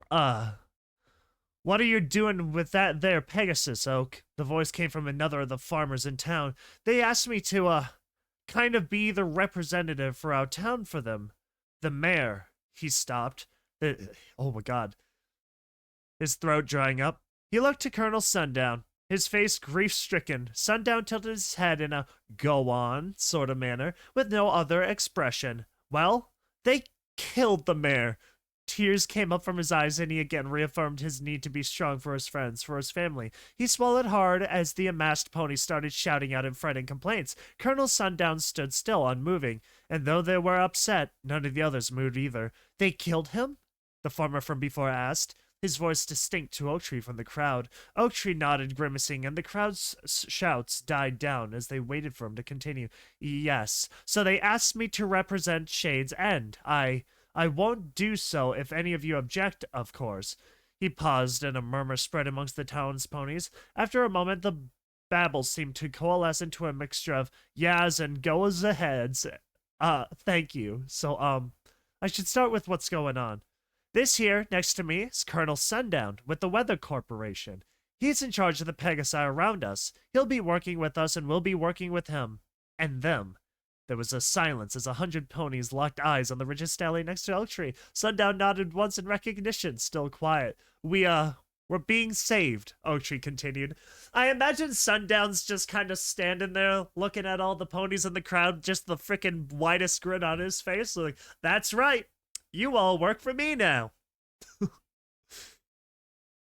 What are you doing with that there Pegasus, Oak? The voice came from another of the farmers in town. They asked me to, kind of be the representative for our town for them. The mayor. He stopped. Oh my god. His throat drying up. He looked to Colonel Sundown, his face grief-stricken. Sundown tilted his head in a go-on sort of manner, with no other expression. Well, they killed the mayor. Tears came up from his eyes, and he again reaffirmed his need to be strong for his friends, for his family. He swallowed hard as the amassed ponies started shouting out and fretting complaints. Colonel Sundown stood still, unmoving, and though they were upset, none of the others moved either. They killed him? The farmer from before asked, his voice distinct to Oaktree from the crowd. Oaktree nodded, grimacing, and the crowd's shouts died down as they waited for him to continue. Yes, so they asked me to represent Shade's End. I won't do so if any of you object, of course. He paused, and a murmur spread amongst the town's ponies. After a moment, the babble seemed to coalesce into a mixture of yas and goes aheads. Thank you. So, I should start with what's going on. This here, next to me, is Colonel Sundown with the Weather Corporation. He's in charge of the Pegasi around us. He'll be working with us, and we'll be working with him. And them. There was a silence as 100 ponies locked eyes on the richest stallion next to Oaktree. Sundown nodded once in recognition, still quiet. We're being saved, Oaktree continued. I imagine Sundown's just kind of standing there looking at all the ponies in the crowd, just the frickin' widest grin on his face, like, that's right, you all work for me now.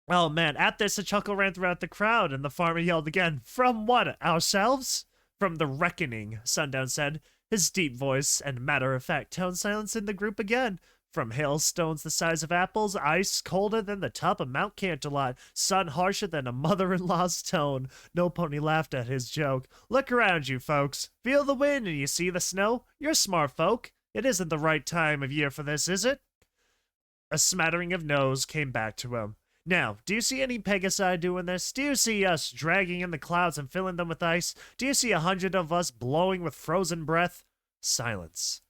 Oh man, at this a chuckle ran throughout the crowd, and the farmer yelled again, From what, ourselves? From the reckoning, Sundown said, his deep voice and matter-of-fact tone silencing the group again. From hailstones the size of apples, ice colder than the top of Mount Canterlot, sun harsher than a mother-in-law's tone. No pony laughed at his joke. Look around you, folks. Feel the wind and you see the snow? You're smart folk. It isn't the right time of year for this, is it? A smattering of no's came back to him. Now, do you see any Pegasi doing this? Do you see us dragging in the clouds and filling them with ice? Do you see 100 of us blowing with frozen breath? Silence.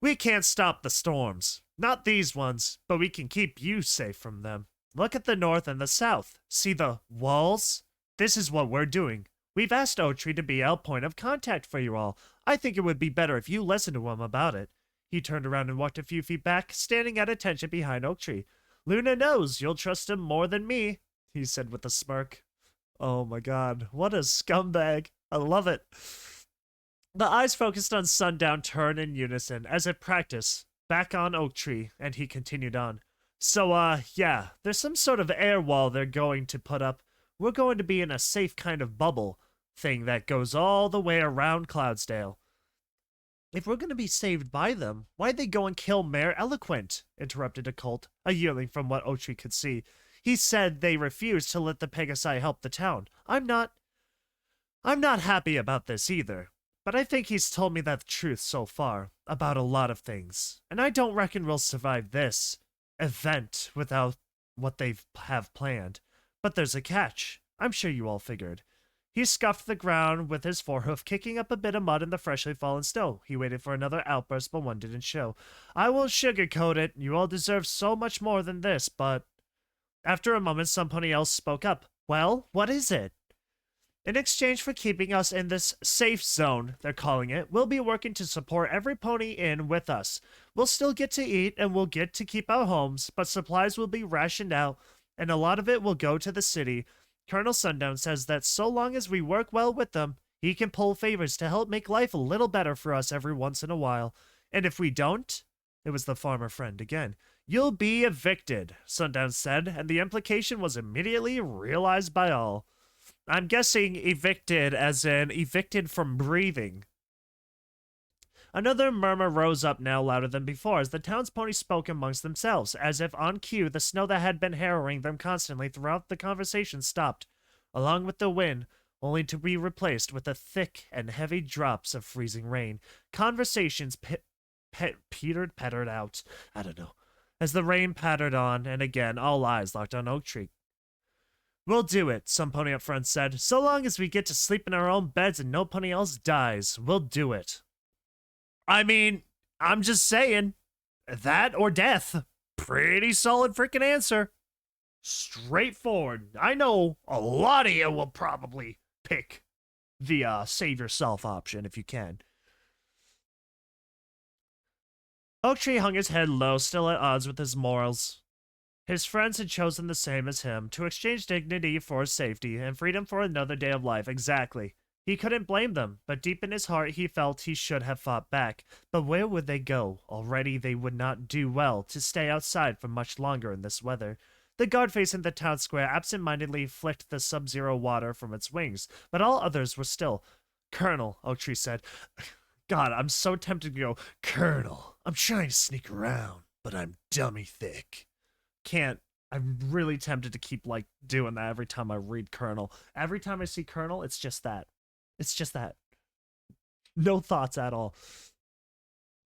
We can't stop the storms. Not these ones, but we can keep you safe from them. Look at the north and the south. See the walls? This is what we're doing. We've asked Oaktree to be our point of contact for you all. I think it would be better if you listened to him about it. He turned around and walked a few feet back, standing at attention behind Oaktree. Luna knows you'll trust him more than me, he said with a smirk. Oh my god, what a scumbag. I love it. The eyes focused on Sundown turned in unison, as if practice, back on Oaktree, and he continued on. So, yeah, there's some sort of air wall they're going to put up. We're going to be in a safe kind of bubble thing that goes all the way around Cloudsdale. If we're going to be saved by them, why'd they go and kill Mayor Eloquent? Interrupted a colt, a yearling from what Oaktree could see. He said they refused to let the Pegasi help the town. I'm not happy about this either, but I think he's told me the truth so far about a lot of things, and I don't reckon we'll survive this event without what they have planned. But there's a catch. I'm sure you all figured. He scuffed the ground with his forehoof, kicking up a bit of mud in the freshly fallen snow. He waited for another outburst, but one didn't show. I won't sugarcoat it. You all deserve so much more than this, but... After a moment, somebody else spoke up. Well, what is it? In exchange for keeping us in this safe zone, they're calling it, we'll be working to support every pony in with us. We'll still get to eat and we'll get to keep our homes, but supplies will be rationed out, and a lot of it will go to the city. Colonel Sundown says that so long as we work well with them, he can pull favors to help make life a little better for us every once in a while. And if we don't, it was the farmer friend again. You'll be evicted, Sundown said, and the implication was immediately realized by all. I'm guessing evicted as in evicted from breathing. Another murmur rose up now louder than before as the townspeople spoke amongst themselves, as if on cue the snow that had been harrowing them constantly throughout the conversation stopped, along with the wind, only to be replaced with the thick and heavy drops of freezing rain. Conversations petered out. I don't know. As the rain pattered on, and again all eyes locked on Oak Tree. We'll do it, some pony up front said. So long as we get to sleep in our own beds and no pony else dies, we'll do it. I mean, I'm just saying, that or death. Pretty solid freaking answer. Straightforward. I know a lot of you will probably pick the save yourself option if you can. Oak Tree hung his head low, still at odds with his morals. His friends had chosen the same as him, to exchange dignity for safety and freedom for another day of life. Exactly. He couldn't blame them, but deep in his heart he felt he should have fought back. But where would they go? Already they would not do well to stay outside for much longer in this weather. The guard facing the town square absent-mindedly flicked the sub-zero water from its wings, but all others were still. Colonel, Oak Tree said. God, I'm so tempted to go, Colonel, I'm trying to sneak around, but I'm dummy thick. Can't. I'm really tempted to keep like doing that every time I read Colonel. Every time I see Colonel, it's just that. It's just that. No thoughts at all.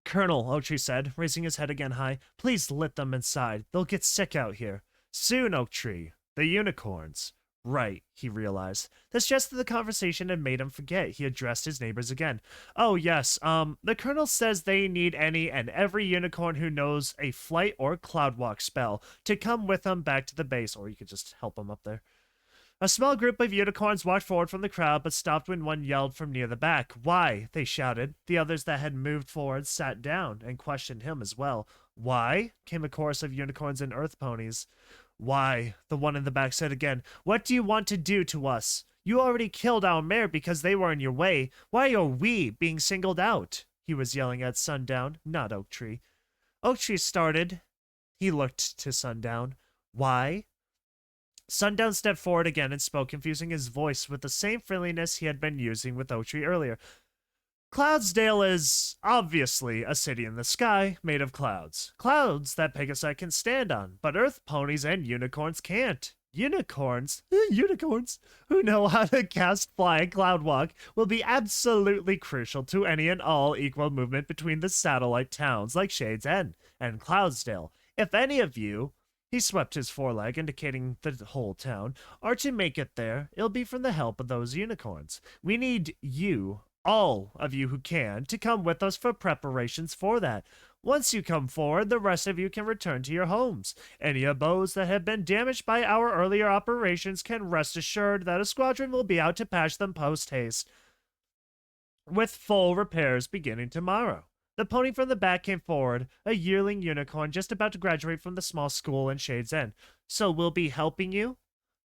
Colonel, Oak Tree said, raising his head again high, please let them inside. They'll get sick out here. Soon, Oak Tree. The unicorns. Right, he realized. The stress of the conversation had made him forget. He addressed his neighbors again. Oh, yes, the colonel says they need any and every unicorn who knows a flight or cloud walk spell to come with them back to the base, or you could just help them up there. A small group of unicorns walked forward from the crowd, but stopped when one yelled from near the back. Why? They shouted. The others that had moved forward sat down and questioned him as well. Why? Came a chorus of unicorns and earth ponies. Why? The one in the back said again. What do you want to do to us? You already killed our mare because they were in your way. Why are we being singled out? He was yelling at Sundown, not Oak Tree. Oak Tree started. He looked to Sundown. Why? Sundown stepped forward again and spoke, confusing his voice with the same friendliness he had been using with Oak Tree earlier. Cloudsdale is obviously a city in the sky made of clouds. Clouds that Pegasus can stand on, but earth ponies and unicorns can't. Unicorns? Unicorns who know how to cast, fly, and cloud walk will be absolutely crucial to any and all equal movement between the satellite towns like Shades End and Cloudsdale. If any of you, he swept his foreleg, indicating the whole town, are to make it there, it'll be from the help of those unicorns. We need you, all of you who can, to come with us for preparations for that. Once you come forward, the rest of you can return to your homes. Any abodes that have been damaged by our earlier operations can rest assured that a squadron will be out to patch them post-haste, with full repairs beginning tomorrow. The pony from the back came forward, a yearling unicorn just about to graduate from the small school in Shades End. So we'll be helping you?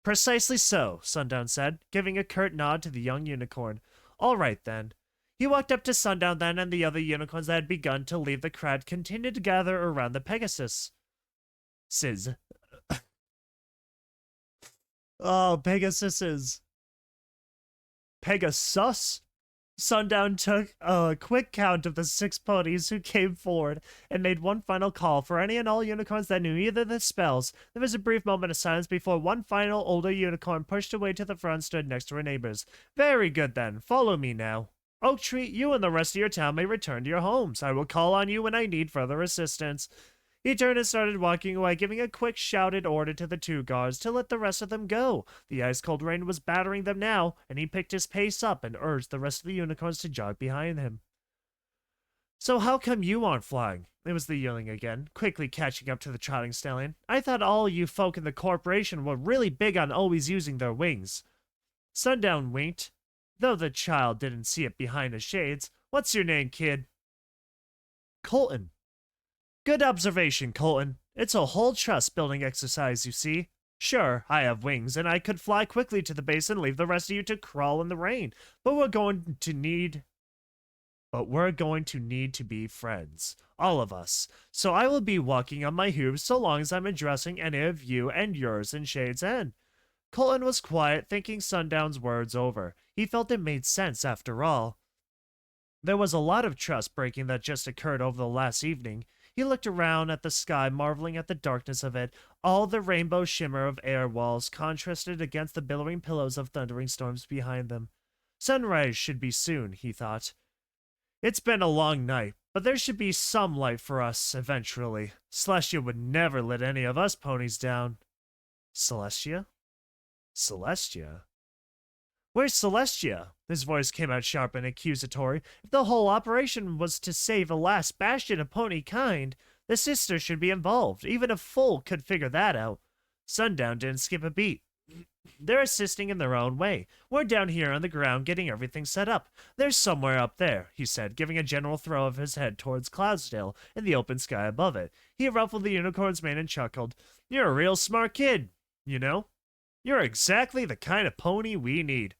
Precisely so, Sundown said, giving a curt nod to the young unicorn. All right, then. He walked up to Sundown then, and the other unicorns that had begun to leave the crowd continued to gather around the Pegasus. Oh, Pegasus. Pegasus? Sundown took a quick count of the 6 ponies who came forward and made one final call for any and all unicorns that knew either of the spells. There was a brief moment of silence before one final older unicorn pushed away to the front and stood next to her neighbors. Very good then, follow me now. Oak Tree, you and the rest of your town may return to your homes. I will call on you when I need further assistance. He turned and started walking away, giving a quick shouted order to the 2 guards to let the rest of them go. The ice-cold rain was battering them now, and he picked his pace up and urged the rest of the unicorns to jog behind him. So how come you aren't flying? It was the yearling again, quickly catching up to the trotting stallion. I thought all you folk in the corporation were really big on always using their wings. Sundown winked, though the child didn't see it behind the shades. What's your name, kid? Colton. Good observation, Colton. It's a whole trust building exercise, you see. Sure, I have wings, and I could fly quickly to the base and leave the rest of you to crawl in the rain, but we're going to need to be friends. All of us. So I will be walking on my hooves so long as I'm addressing any of you and yours in Shade's End. Colton was quiet, thinking Sundown's words over. He felt it made sense after all. There was a lot of trust breaking that just occurred over the last evening. He looked around at the sky, marveling at the darkness of it. All the rainbow shimmer of air walls contrasted against the billowing pillows of thundering storms behind them. Sunrise should be soon, he thought. It's been a long night, but there should be some light for us eventually. Celestia would never let any of us ponies down. Celestia? Celestia? Where's Celestia? His voice came out sharp and accusatory. If the whole operation was to save a last bastion of pony kind, the sister should be involved. Even a fool could figure that out. Sundown didn't skip a beat. They're assisting in their own way. We're down here on the ground getting everything set up. They're somewhere up there, he said, giving a general throw of his head towards Cloudsdale and the open sky above it. He ruffled the unicorn's mane and chuckled. You're a real smart kid, you know? You're exactly the kind of pony we need.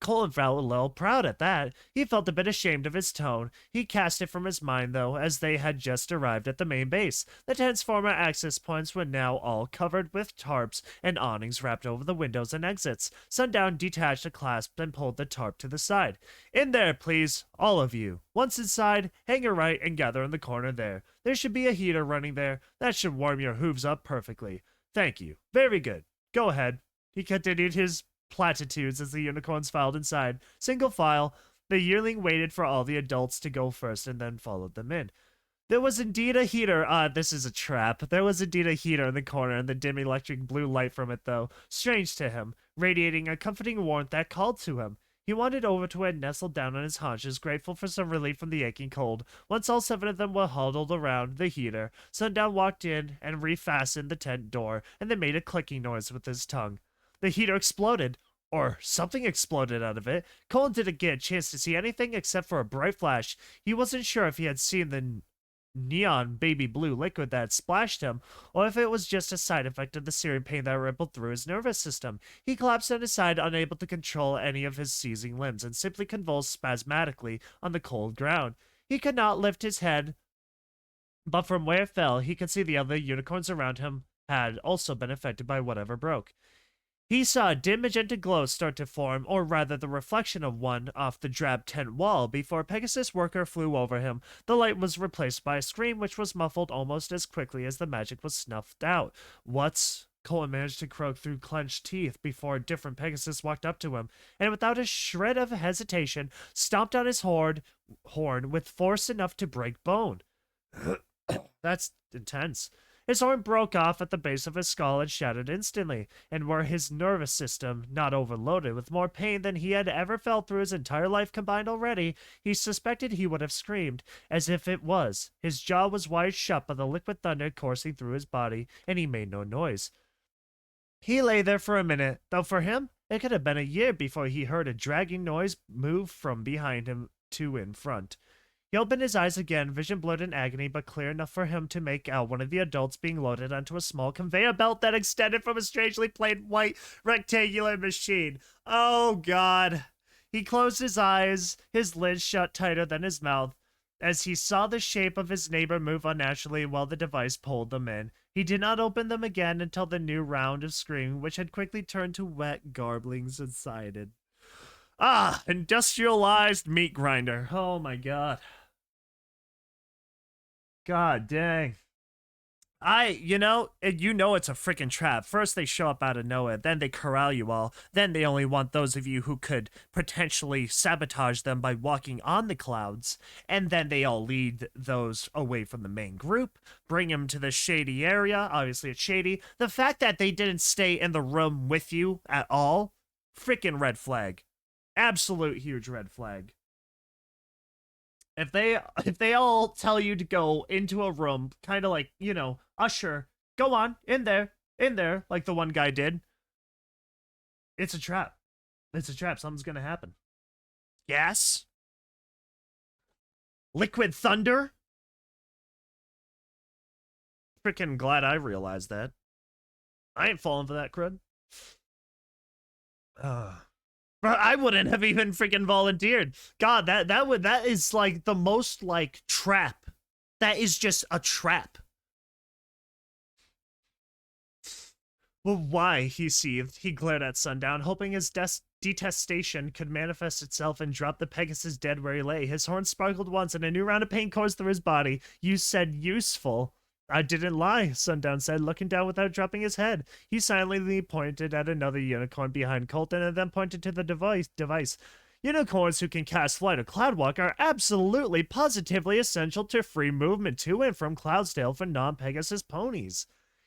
Colton felt a little proud at that. He felt a bit ashamed of his tone. He cast it from his mind, though, as they had just arrived at the main base. The tent's former access points were now all covered with tarps and awnings wrapped over the windows and exits. Sundown detached a clasp and pulled the tarp to the side. In there, please, all of you. Once inside, hang your right and gather in the corner there. There should be a heater running there. That should warm your hooves up perfectly. Thank you. Very good. Go ahead. He continued his platitudes as the unicorns filed inside. Single file, the yearling waited for all the adults to go first and then followed them in. There was indeed a heater. This is a trap. There was indeed a heater in the corner, and the dim electric blue light from it, though, strange to him, radiating a comforting warmth that called to him. He wandered over to it and nestled down on his haunches, grateful for some relief from the aching cold. Once all 7 of them were huddled around the heater, Sundown walked in and refastened the tent door, and then made a clicking noise with his tongue. The heater exploded, or something exploded out of it. Colton didn't get a chance to see anything except for a bright flash. He wasn't sure if he had seen the neon baby blue liquid that splashed him, or if it was just a side effect of the searing pain that rippled through his nervous system. He collapsed on his side, unable to control any of his seizing limbs, and simply convulsed spasmodically on the cold ground. He could not lift his head, but from where it fell, he could see the other unicorns around him had also been affected by whatever broke. He saw a dim magenta glow start to form, or rather the reflection of one, off the drab tent wall before a Pegasus worker flew over him. The light was replaced by a scream which was muffled almost as quickly as the magic was snuffed out. What's... Colton managed to croak through clenched teeth before a different Pegasus walked up to him, and without a shred of hesitation, stomped on his horn with force enough to break bone. That's intense. His horn broke off at the base of his skull and shattered instantly, and were his nervous system not overloaded with more pain than he had ever felt through his entire life combined already, he suspected he would have screamed. As if it was. His jaw was wired shut by the liquid thunder coursing through his body, and he made no noise. He lay there for a minute, though for him, it could have been a year before he heard a dragging noise move from behind him to in front. He opened his eyes again, vision blurred in agony, but clear enough for him to make out one of the adults being loaded onto a small conveyor belt that extended from a strangely plain white rectangular machine. Oh, God. He closed his eyes, his lids shut tighter than his mouth, as he saw the shape of his neighbor move unnaturally while the device pulled them in. He did not open them again until the new round of screaming, which had quickly turned to wet gargling, subsided. Ah, industrialized meat grinder. Oh, my God. God dang. You know it's a freaking trap. First they show up out of nowhere, then they corral you all, then they only want those of you who could potentially sabotage them by walking on the clouds, and then they all lead those away from the main group, bring them to the shady area. Obviously it's shady. The fact that they didn't stay in the room with you at all, freaking red flag. Absolute huge red flag. If they all tell you to go into a room, kind of like, usher, go on, in there, like the one guy did, it's a trap. It's a trap. Something's gonna happen. Gas? Liquid thunder? Freaking glad I realized that. I ain't falling for that crud. Bro, I wouldn't have even freaking volunteered. God, that is like the most like trap. That is just a trap. Well, why? He seethed. He glared at Sundown, hoping his detestation could manifest itself and drop the Pegasus dead where he lay. His horn sparkled once, and a new round of pain coursed through his body. You said useful. I didn't lie, Sundown said, looking down without dropping his head. He silently pointed at another unicorn behind Colton and then pointed to the device. Unicorns who can cast flight or cloudwalk are absolutely, positively essential to free movement to and from Cloudsdale for non-Pegasus ponies.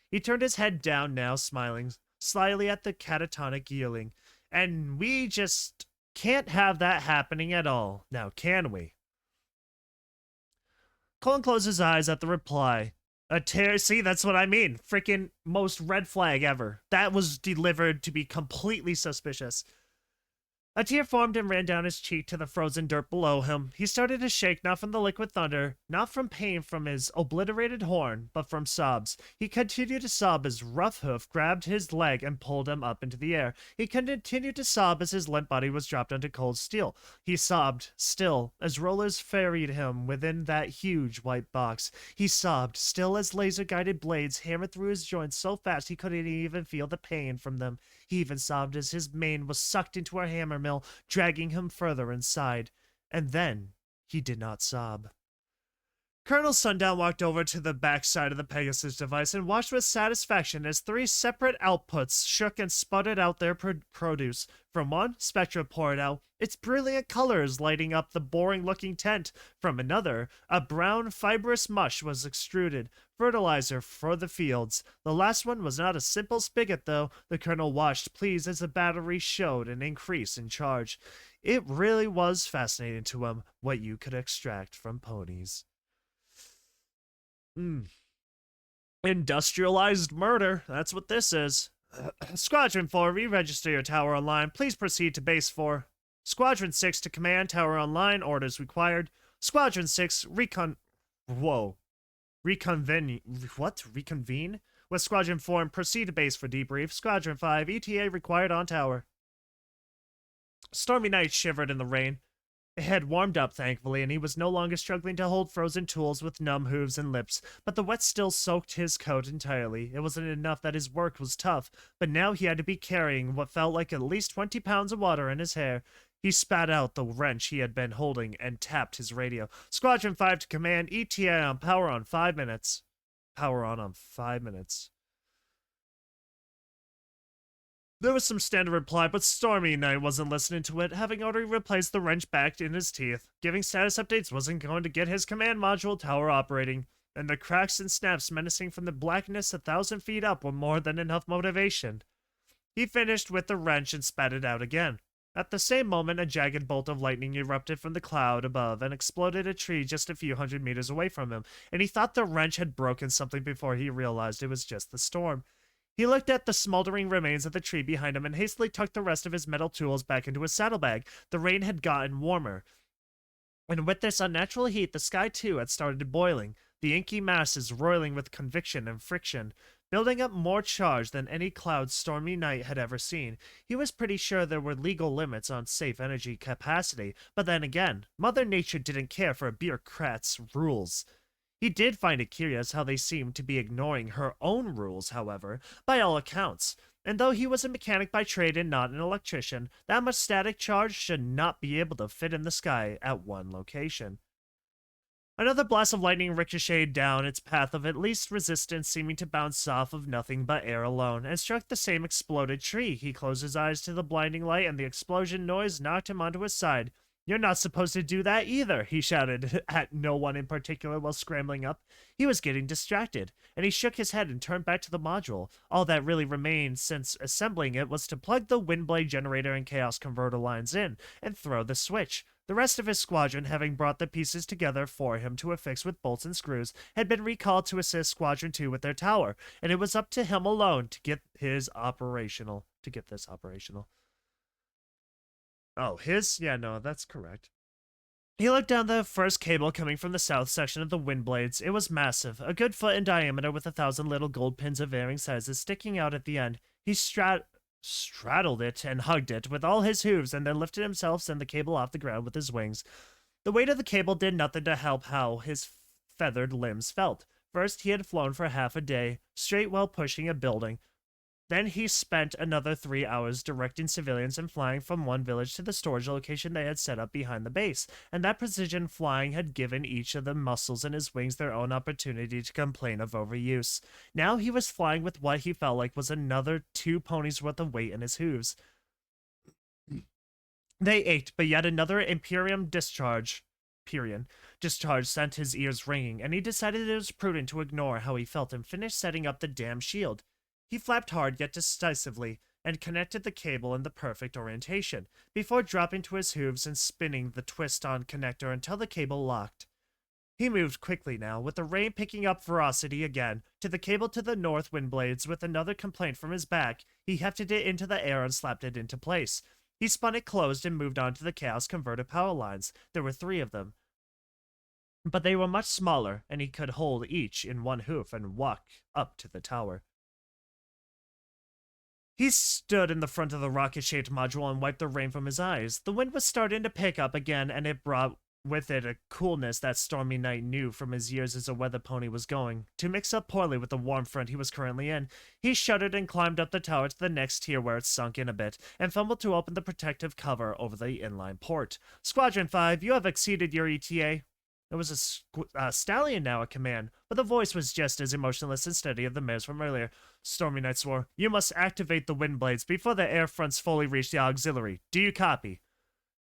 He turned his head down now, smiling slyly at the catatonic yearling. And we just can't have that happening at all. Now, can we? Colin closed his eyes at the reply. A tear. See, that's what I mean. Freaking most red flag ever. That was delivered to be completely suspicious. A tear formed and ran down his cheek to the frozen dirt below him. He started to shake, not from the liquid thunder, not from pain from his obliterated horn, but from sobs. He continued to sob as Rough Hoof grabbed his leg and pulled him up into the air. He continued to sob as his limp body was dropped onto cold steel. He sobbed, still, as rollers ferried him within that huge white box. He sobbed, still as laser-guided blades hammered through his joints so fast he couldn't even feel the pain from them. He even sobbed as his mane was sucked into a hammer mill, dragging him further inside. And then he did not sob. Colonel Sundown walked over to the backside of the Pegasus device and watched with satisfaction as 3 separate outputs shook and sputtered out their produce. From one, spectra poured out, its brilliant colors lighting up the boring-looking tent. From another, a brown, fibrous mush was extruded, fertilizer for the fields. The last one was not a simple spigot, though. The colonel watched, pleased as the battery showed an increase in charge. It really was fascinating to him what you could extract from ponies. Industrialized murder. That's what this is. Squadron 4, re-register your tower online. Please proceed to base 4. Squadron 6 to command, tower online, orders required. Squadron 6, reconvene with Squadron 4 and proceed to base for debrief. Squadron 5, ETA required on tower. Stormy Knight shivered in the rain. It had warmed up, thankfully, and he was no longer struggling to hold frozen tools with numb hooves and lips, but the wet still soaked his coat entirely. It wasn't enough that his work was tough, but now he had to be carrying what felt like at least 20 pounds of water in his hair. He spat out the wrench he had been holding and tapped his radio. Squadron 5 to command, ETA on power on 5 minutes. Power on 5 minutes. There was some standard reply, but Stormy Knight wasn't listening to it, having already replaced the wrench back in his teeth. Giving status updates wasn't going to get his command module tower operating, and the cracks and snaps menacing from the blackness 1,000 feet up were more than enough motivation. He finished with the wrench and spat it out again. At the same moment, a jagged bolt of lightning erupted from the cloud above and exploded a tree just a few hundred meters away from him, and he thought the wrench had broken something before he realized it was just the storm. He looked at the smoldering remains of the tree behind him and hastily tucked the rest of his metal tools back into his saddlebag. The rain had gotten warmer, and with this unnatural heat, the sky too had started boiling, the inky masses roiling with conviction and friction, building up more charge than any cloud Stormy Knight had ever seen. He was pretty sure there were legal limits on safe energy capacity, but then again, Mother Nature didn't care for a bureaucrat's rules. He did find it curious how they seemed to be ignoring her own rules, however, by all accounts. And though he was a mechanic by trade and not an electrician, that much static charge should not be able to fit in the sky at one location. Another blast of lightning ricocheted down its path of at least resistance, seeming to bounce off of nothing but air alone, and struck the same exploded tree. He closed his eyes to the blinding light, and the explosion noise knocked him onto his side. "You're not supposed to do that either," he shouted at no one in particular while scrambling up. He was getting distracted, and he shook his head and turned back to the module. All that really remained since assembling it was to plug the Windblade generator and Chaos Converter lines in, and throw the switch. The rest of his squadron, having brought the pieces together for him to affix with bolts and screws, had been recalled to assist Squadron 2 with their tower, and it was up to him alone to get this operational. Oh, his? Yeah, no, that's correct. He looked down the first cable coming from the south section of the wind blades. It was massive, a good foot in diameter with 1,000 little gold pins of varying sizes sticking out at the end. He straddled it and hugged it with all his hooves and then lifted himself, send the cable off the ground with his wings. The weight of the cable did nothing to help how his feathered limbs felt. First, he had flown for half a day, straight while pushing a building. Then he spent another 3 hours directing civilians and flying from one village to the storage location they had set up behind the base, and that precision flying had given each of the muscles in his wings their own opportunity to complain of overuse. Now he was flying with what he felt like was another 2 ponies worth of weight in his hooves. They ached, but yet another Imperium discharge sent his ears ringing, and he decided it was prudent to ignore how he felt and finish setting up the damn shield. He flapped hard yet decisively, and connected the cable in the perfect orientation, before dropping to his hooves and spinning the twist-on connector until the cable locked. He moved quickly now, with the rain picking up ferocity again, to the cable to the north wind blades. With another complaint from his back, he hefted it into the air and slapped it into place. He spun it closed and moved on to the Chaos Converter power lines. There were 3 of them, but they were much smaller, and he could hold each in one hoof and walk up to the tower. He stood in the front of the rocket-shaped module and wiped the rain from his eyes. The wind was starting to pick up again, and it brought with it a coolness that Stormy Knight knew from his years as a weather pony was going to mix up poorly with the warm front he was currently in. He shuddered and climbed up the tower to the next tier where it sunk in a bit, and fumbled to open the protective cover over the inline port. Squadron 5, you have exceeded your ETA. There was a stallion now at command, but the voice was just as emotionless and steady as the mare's from earlier. Stormy Knight swore, "You must activate the wind blades before the air fronts fully reach the auxiliary. Do you copy?"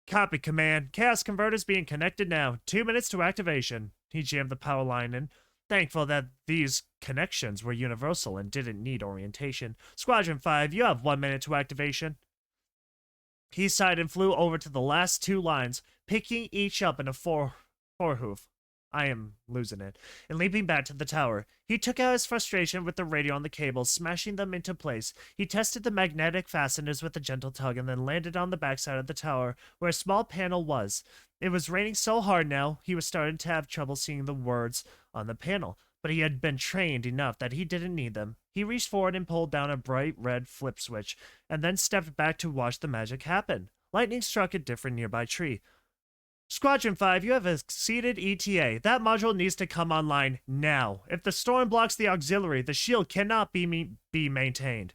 "Copy, command. Chaos Converters being connected now. 2 minutes to activation." He jammed the power line in, thankful that these connections were universal and didn't need orientation. Squadron 5, you have 1 minute to activation. He sighed and flew over to the last 2 lines, picking each up in a forehoof. I am losing it. And leaping back to the tower, he took out his frustration with the radio on the cables, smashing them into place. He tested the magnetic fasteners with a gentle tug and then landed on the backside of the tower, where a small panel was. It was raining so hard now, he was starting to have trouble seeing the words on the panel, but he had been trained enough that he didn't need them. He reached forward and pulled down a bright red flip switch, and then stepped back to watch the magic happen. Lightning struck a different nearby tree. Squadron 5, you have exceeded ETA. That module needs to come online now. If the storm blocks the auxiliary, the shield cannot be maintained.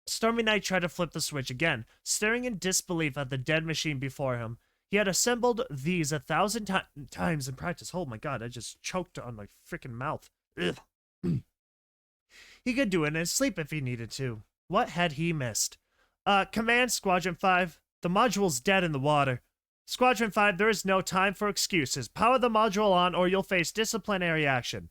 Stormy Knight tried to flip the switch again, staring in disbelief at the dead machine before him. He had assembled these 1,000 times in practice. Oh my god, I just choked on my freaking mouth. Ugh. He could do it in his sleep if he needed to. What had he missed? Command, Squadron 5. The module's dead in the water. Squadron 5, there is no time for excuses. Power the module on or you'll face disciplinary action.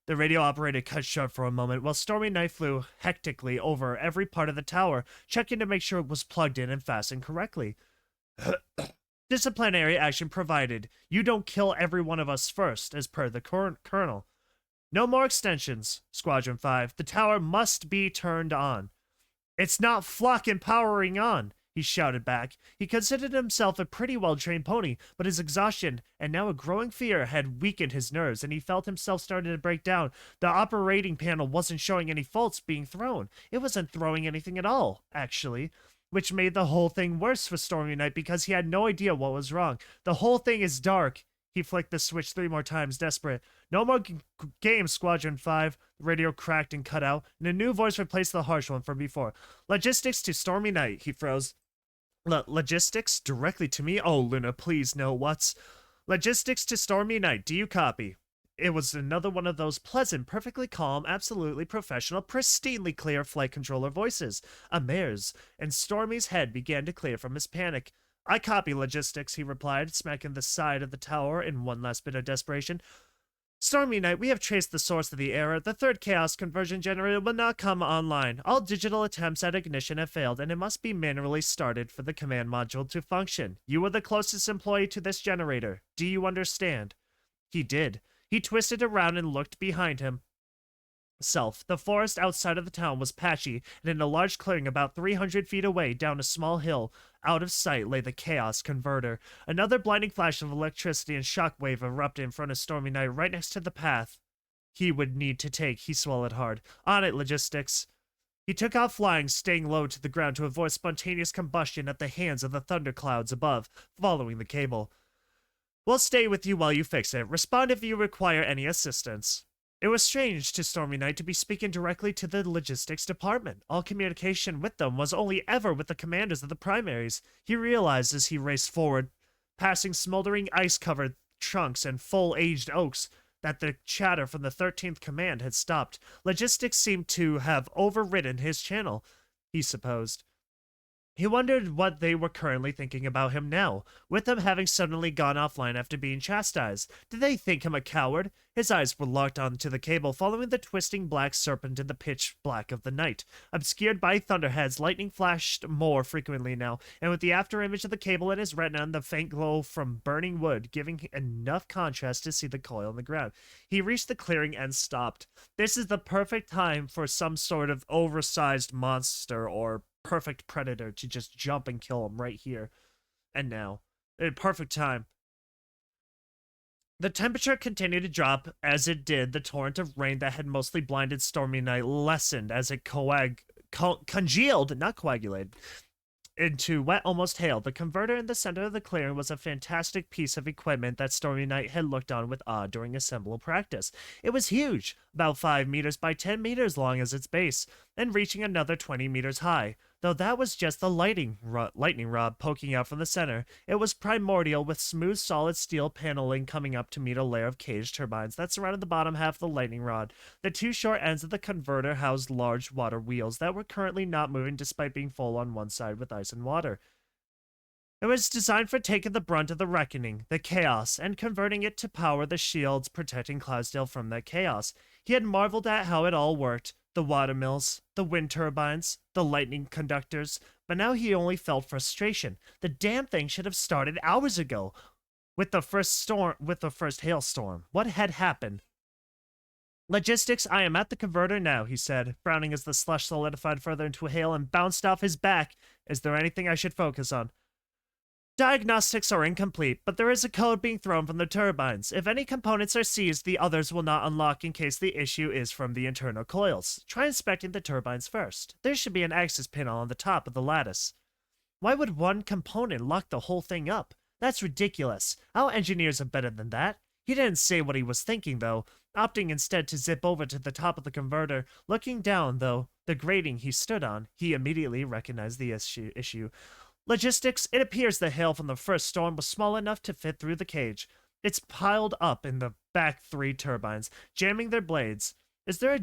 The radio operator cut short for a moment while Stormy Knight flew hectically over every part of the tower, checking to make sure it was plugged in and fastened correctly. Disciplinary action provided. You don't kill every one of us first, as per the colonel. No more extensions, Squadron 5. The tower must be turned on. It's not flocking powering on, he shouted back. He considered himself a pretty well-trained pony, but his exhaustion and now a growing fear had weakened his nerves, and he felt himself starting to break down. The operating panel wasn't showing any faults being thrown. It wasn't throwing anything at all, actually, which made the whole thing worse for Stormy Knight because he had no idea what was wrong. The whole thing is dark. He flicked the switch 3 more times, desperate. No more games, Squadron 5. The radio cracked and cut out, and a new voice replaced the harsh one from before. Logistics to Stormy Knight, he froze. Logistics? Directly to me? Oh, Luna, please, no, what's... Logistics to Stormy Knight, do you copy? It was another one of those pleasant, perfectly calm, absolutely professional, pristinely clear flight controller voices. A mare's, and Stormy's head began to clear from his panic. I copy, Logistics, he replied, smacking the side of the tower in one last bit of desperation. Stormy Knight, we have traced the source of the error. The 3rd Chaos Conversion Generator will not come online. All digital attempts at ignition have failed, and it must be manually started for the command module to function. You are the closest employee to this generator. Do you understand? He did. He twisted around and looked behind him. self. The forest outside of the town was patchy, and in a large clearing about 300 feet away down a small hill, out of sight, lay the Chaos Converter. Another blinding flash of electricity and shockwave erupted in front of Stormy Knight right next to the path he would need to take. He swallowed hard. On it, Logistics. He took off flying, staying low to the ground to avoid spontaneous combustion at the hands of the thunderclouds above, following the cable. We'll stay with you while you fix it. Respond if you require any assistance. It was strange to Stormy Knight to be speaking directly to the logistics department. All communication with them was only ever with the commanders of the primaries. He realized as he raced forward, passing smoldering ice-covered trunks and full-aged oaks, that the chatter from the 13th Command had stopped. Logistics seemed to have overridden his channel, he supposed. He wondered what they were currently thinking about him now, with them having suddenly gone offline after being chastised. Did they think him a coward? His eyes were locked onto the cable, following the twisting black serpent in the pitch black of the night. Obscured by thunderheads, lightning flashed more frequently now, and with the afterimage of the cable in his retina and the faint glow from burning wood giving enough contrast to see the coil on the ground, he reached the clearing and stopped. This is the perfect time for some sort of oversized monster or perfect predator to just jump and kill him right here and now. In perfect time. The temperature continued to drop. As it did, the torrent of rain that had mostly blinded Stormy Knight lessened as it congealed, not coagulated, into wet, almost hail. The converter in the center of the clearing was a fantastic piece of equipment that Stormy Knight had looked on with awe during assembly practice. It was huge, about 5 meters by 10 meters long as its base, and reaching another 20 meters high. Though that was just the lightning rod poking out from the center, it was primordial with smooth solid steel paneling coming up to meet a layer of cage turbines that surrounded the bottom half of the lightning rod. The two short ends of the converter housed large water wheels that were currently not moving despite being full on one side with ice and water. It was designed for taking the brunt of the reckoning, the chaos, and converting it to power the shields protecting Clydesdale from that chaos. He had marveled at how it all worked. The water mills, the wind turbines, the lightning conductors, but now he only felt frustration. The damn thing should have started hours ago. With the first hailstorm. What had happened? Logistics, I am at the converter now, he said, frowning as the slush solidified further into a hail and bounced off his back. Is there anything I should focus on? Diagnostics are incomplete, but there is a code being thrown from the turbines. If any components are seized, the others will not unlock in case the issue is from the internal coils. Try inspecting the turbines first. There should be an access panel on the top of the lattice. Why would one component lock the whole thing up? That's ridiculous. Our engineers are better than that. He didn't say what he was thinking, though, opting instead to zip over to the top of the converter. Looking down, though, the grating he stood on, he immediately recognized the issue. Logistics, it appears the hail from the first storm was small enough to fit through the cage. It's piled up in the back 3 turbines, jamming their blades. Is there a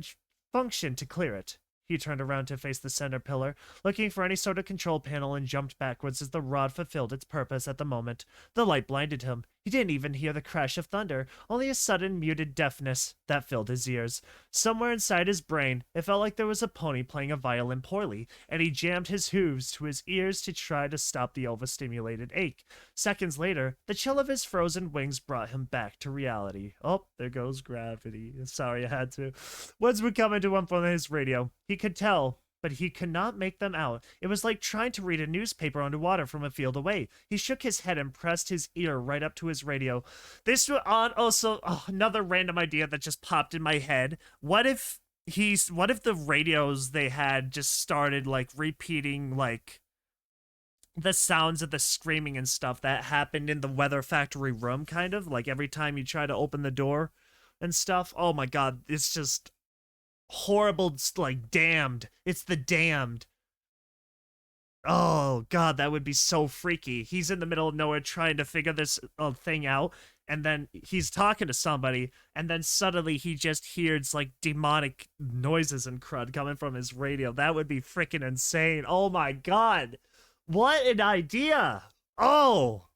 function to clear it? He turned around to face the center pillar, looking for any sort of control panel, and jumped backwards as the rod fulfilled its purpose at the moment. The light blinded him. He didn't even hear the crash of thunder, only a sudden muted deafness that filled his ears. Somewhere inside his brain, it felt like there was a pony playing a violin poorly, and he jammed his hooves to his ears to try to stop the overstimulated ache. Seconds later, the chill of his frozen wings brought him back to reality. Oh, there goes gravity. Sorry, I had to. Words were coming to him from his radio. He could tell, but he could not make them out. It was like trying to read a newspaper underwater from a field away. He shook his head and pressed his ear right up to his radio. This was on also another random idea that just popped in my head. What if the radios they had just started like repeating like the sounds of the screaming and stuff that happened in the weather factory room, kind of like every time you try to open the door and stuff? Oh my god, it's just horrible. Like damned. It's the damned. Oh god, that would be so freaky. He's in the middle of nowhere trying to figure this thing out, and then he's talking to somebody, and then suddenly he just hears like demonic noises and crud coming from his radio. That would be freaking insane. Oh my god, what an idea. Oh,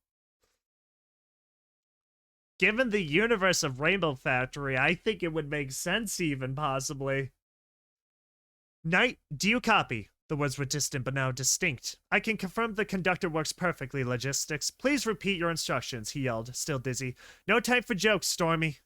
given the universe of Rainbow Factory, I think it would make sense even, possibly. Knight, do you copy? The words were distant but now distinct. I can confirm the conductor works perfectly, Logistics. Please repeat your instructions, he yelled, still dizzy. No time for jokes, Stormy.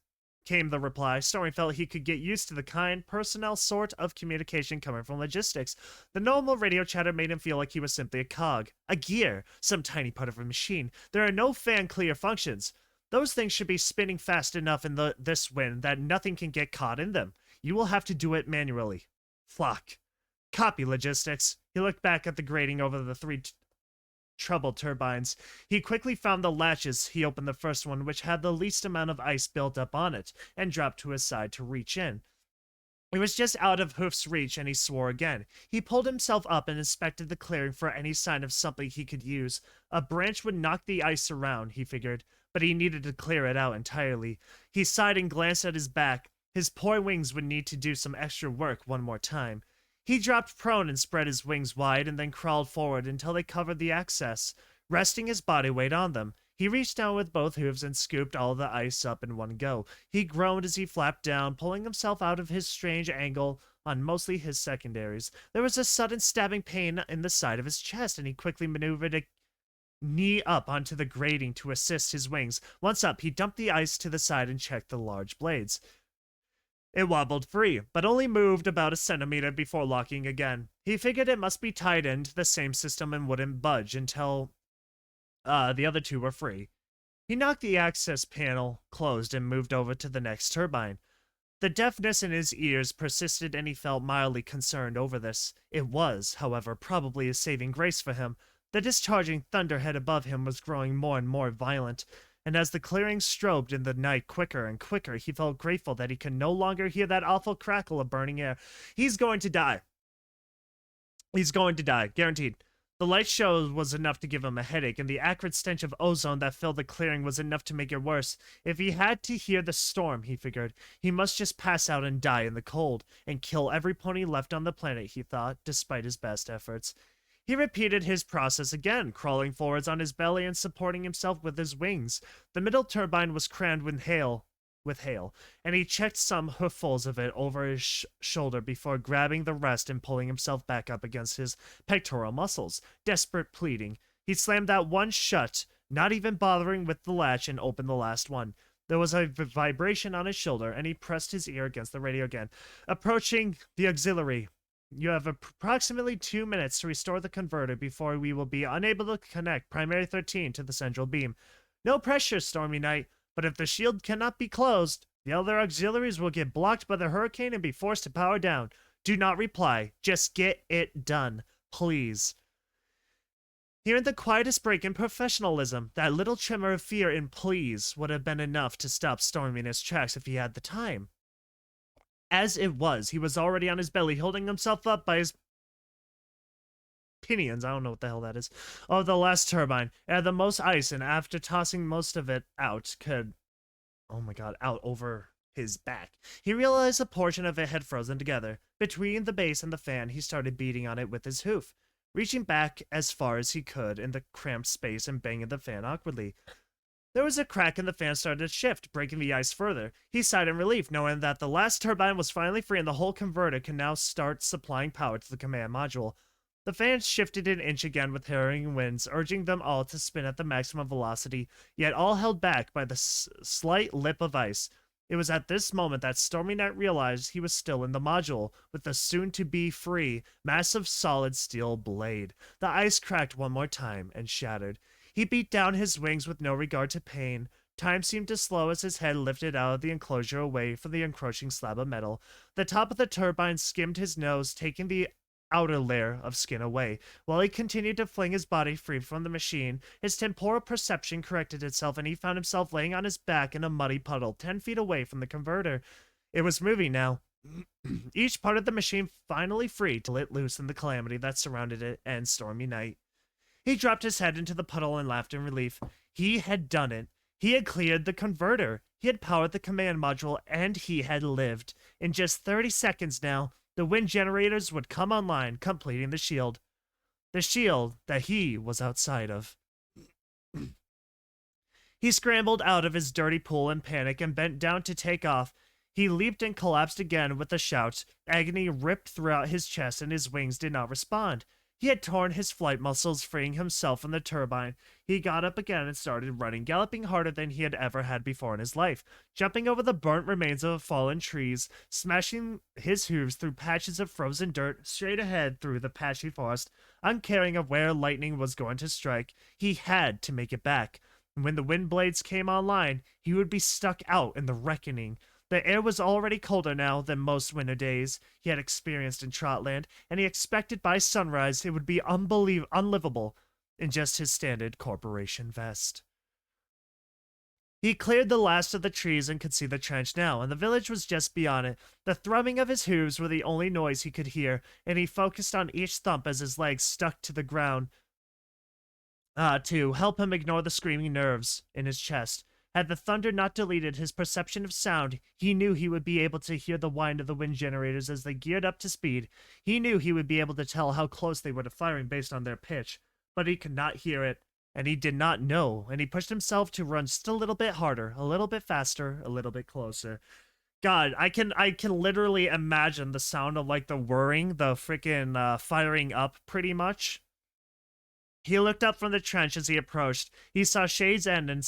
came the reply. Stormy felt he could get used to the kind, personnel sort of communication coming from logistics. The normal radio chatter made him feel like he was simply a cog, a gear, some tiny part of a machine. There are no fan clear functions. Those things should be spinning fast enough in this wind that nothing can get caught in them. You will have to do it manually. Fuck. Copy, logistics. He looked back at the grating over the three troubled turbines. He quickly found the latches. He opened the first one, which had the least amount of ice built up on it, and dropped to his side to reach in. It was just out of Hoof's reach, and he swore again. He pulled himself up and inspected the clearing for any sign of something he could use. A branch would knock the ice around, he figured, but he needed to clear it out entirely. He sighed and glanced at his back. His poor wings would need to do some extra work one more time. He dropped prone and spread his wings wide and then crawled forward until they covered the access, resting his body weight on them. He reached down with both hooves and scooped all the ice up in one go. He groaned as he flapped down, pulling himself out of his strange angle on mostly his secondaries. There was a sudden stabbing pain in the side of his chest, and he quickly maneuvered a knee up onto the grating to assist his wings. Once up, he dumped the ice to the side and checked the large blades. It wobbled free, but only moved about a centimeter before locking again. He figured it must be tied into the same system and wouldn't budge until the other two were free. He knocked the access panel closed and moved over to the next turbine. The deafness in his ears persisted, and he felt mildly concerned over this. It was, however, probably a saving grace for him. The discharging thunderhead above him was growing more and more violent, and as the clearing strobed in the night quicker and quicker, he felt grateful that he could no longer hear that awful crackle of burning air. He's going to die. He's going to die, guaranteed. The light show was enough to give him a headache, and the acrid stench of ozone that filled the clearing was enough to make it worse. If he had to hear the storm, he figured, he must just pass out and die in the cold, and kill every pony left on the planet, he thought, despite his best efforts. He repeated his process again, crawling forwards on his belly and supporting himself with his wings. The middle turbine was crammed with hail, and he checked some hooffuls of it over his shoulder before grabbing the rest and pulling himself back up against his pectoral muscles, desperate pleading. He slammed that one shut, not even bothering with the latch, and opened the last one. There was a vibration on his shoulder, and he pressed his ear against the radio again. Approaching the auxiliary. You have approximately 2 minutes to restore the converter before we will be unable to connect Primary 13 to the central beam. No pressure, Stormy Knight, but if the shield cannot be closed, the other auxiliaries will get blocked by the hurricane and be forced to power down. Do not reply. Just get it done, please. Hearing the quietest break in professionalism, that little tremor of fear in please would have been enough to stop Stormy in his tracks if he had the time. As it was, he was already on his belly, holding himself up by his pinions, I don't know what the hell that is, of the last turbine. It had the most ice, and after tossing most of it out, out over his back. He realized a portion of it had frozen together. Between the base and the fan, he started beating on it with his hoof, reaching back as far as he could in the cramped space and banging the fan awkwardly. There was a crack and the fan started to shift, breaking the ice further. He sighed in relief, knowing that the last turbine was finally free and the whole converter can now start supplying power to the command module. The fan shifted an inch again with harrowing winds, urging them all to spin at the maximum velocity, yet all held back by the slight lip of ice. It was at this moment that Stormy Knight realized he was still in the module, with the soon-to-be free, massive solid steel blade. The ice cracked one more time and shattered. He beat down his wings with no regard to pain. Time seemed to slow as his head lifted out of the enclosure away from the encroaching slab of metal. The top of the turbine skimmed his nose, taking the outer layer of skin away. While he continued to fling his body free from the machine, his temporal perception corrected itself, and he found himself laying on his back in a muddy puddle 10 feet away from the converter. It was moving now. Each part of the machine finally free to let loose in the calamity that surrounded it and Stormy Knight. He dropped his head into the puddle and laughed in relief. He had done it. He had cleared the converter. He had powered the command module, and he had lived. In just 30 seconds now, the wind generators would come online, completing the shield. The shield that he was outside of. He scrambled out of his dirty pool in panic and bent down to take off. He leaped and collapsed again with a shout. Agony ripped throughout his chest, and his wings did not respond. He had torn his flight muscles, freeing himself from the turbine. He got up again and started running, galloping harder than he had ever had before in his life, jumping over the burnt remains of fallen trees, smashing his hooves through patches of frozen dirt, straight ahead through the patchy forest, uncaring of where lightning was going to strike. He had to make it back. When the wind blades came online, he would be stuck out in the reckoning. The air was already colder now than most winter days he had experienced in Trotland, and he expected by sunrise it would be unlivable in just his standard corporation vest. He cleared the last of the trees and could see the trench now, and the village was just beyond it. The thrumming of his hooves were the only noise he could hear, and he focused on each thump as his legs stuck to the ground to help him ignore the screaming nerves in his chest. Had the thunder not deleted his perception of sound, he knew he would be able to hear the whine of the wind generators as they geared up to speed. He knew he would be able to tell how close they were to firing based on their pitch, but he could not hear it, and he did not know, and he pushed himself to run just a little bit harder, a little bit faster, a little bit closer. God, I can literally imagine the sound of like the whirring, the freaking firing up pretty much. He looked up from the trench as he approached. He saw Shade's End and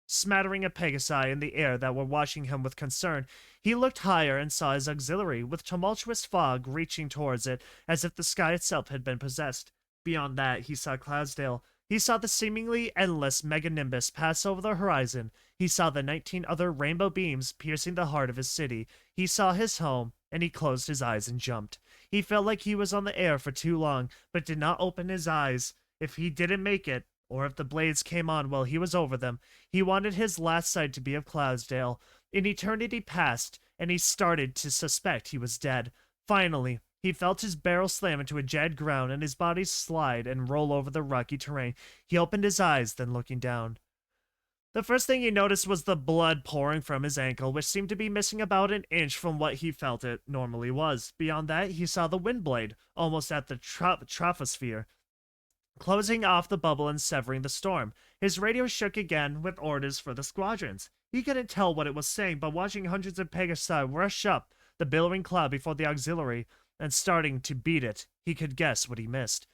smattering of Pegasi in the air that were watching him with concern. He looked higher and saw his auxiliary, with tumultuous fog reaching towards it, as if the sky itself had been possessed. Beyond that, he saw Cloudsdale. He saw the seemingly endless meganimbus pass over the horizon. He saw the 19 other rainbow beams piercing the heart of his city. He saw his home, and he closed his eyes and jumped. He felt like he was on the air for too long, but did not open his eyes. If he didn't make it, or if the blades came on while he was over them, he wanted his last sight to be of Cloudsdale. An eternity passed, and he started to suspect he was dead. Finally, he felt his barrel slam into a jagged ground and his body slide and roll over the rocky terrain. He opened his eyes, then looking down. The first thing he noticed was the blood pouring from his ankle, which seemed to be missing about an inch from what he felt it normally was. Beyond that, he saw the wind blade, almost at the troposphere, closing off the bubble and severing the storm. His radio shook again with orders for the squadrons. He couldn't tell what it was saying, but watching hundreds of Pegasi rush up the billowing cloud before the auxiliary and starting to beat it, he could guess what he missed.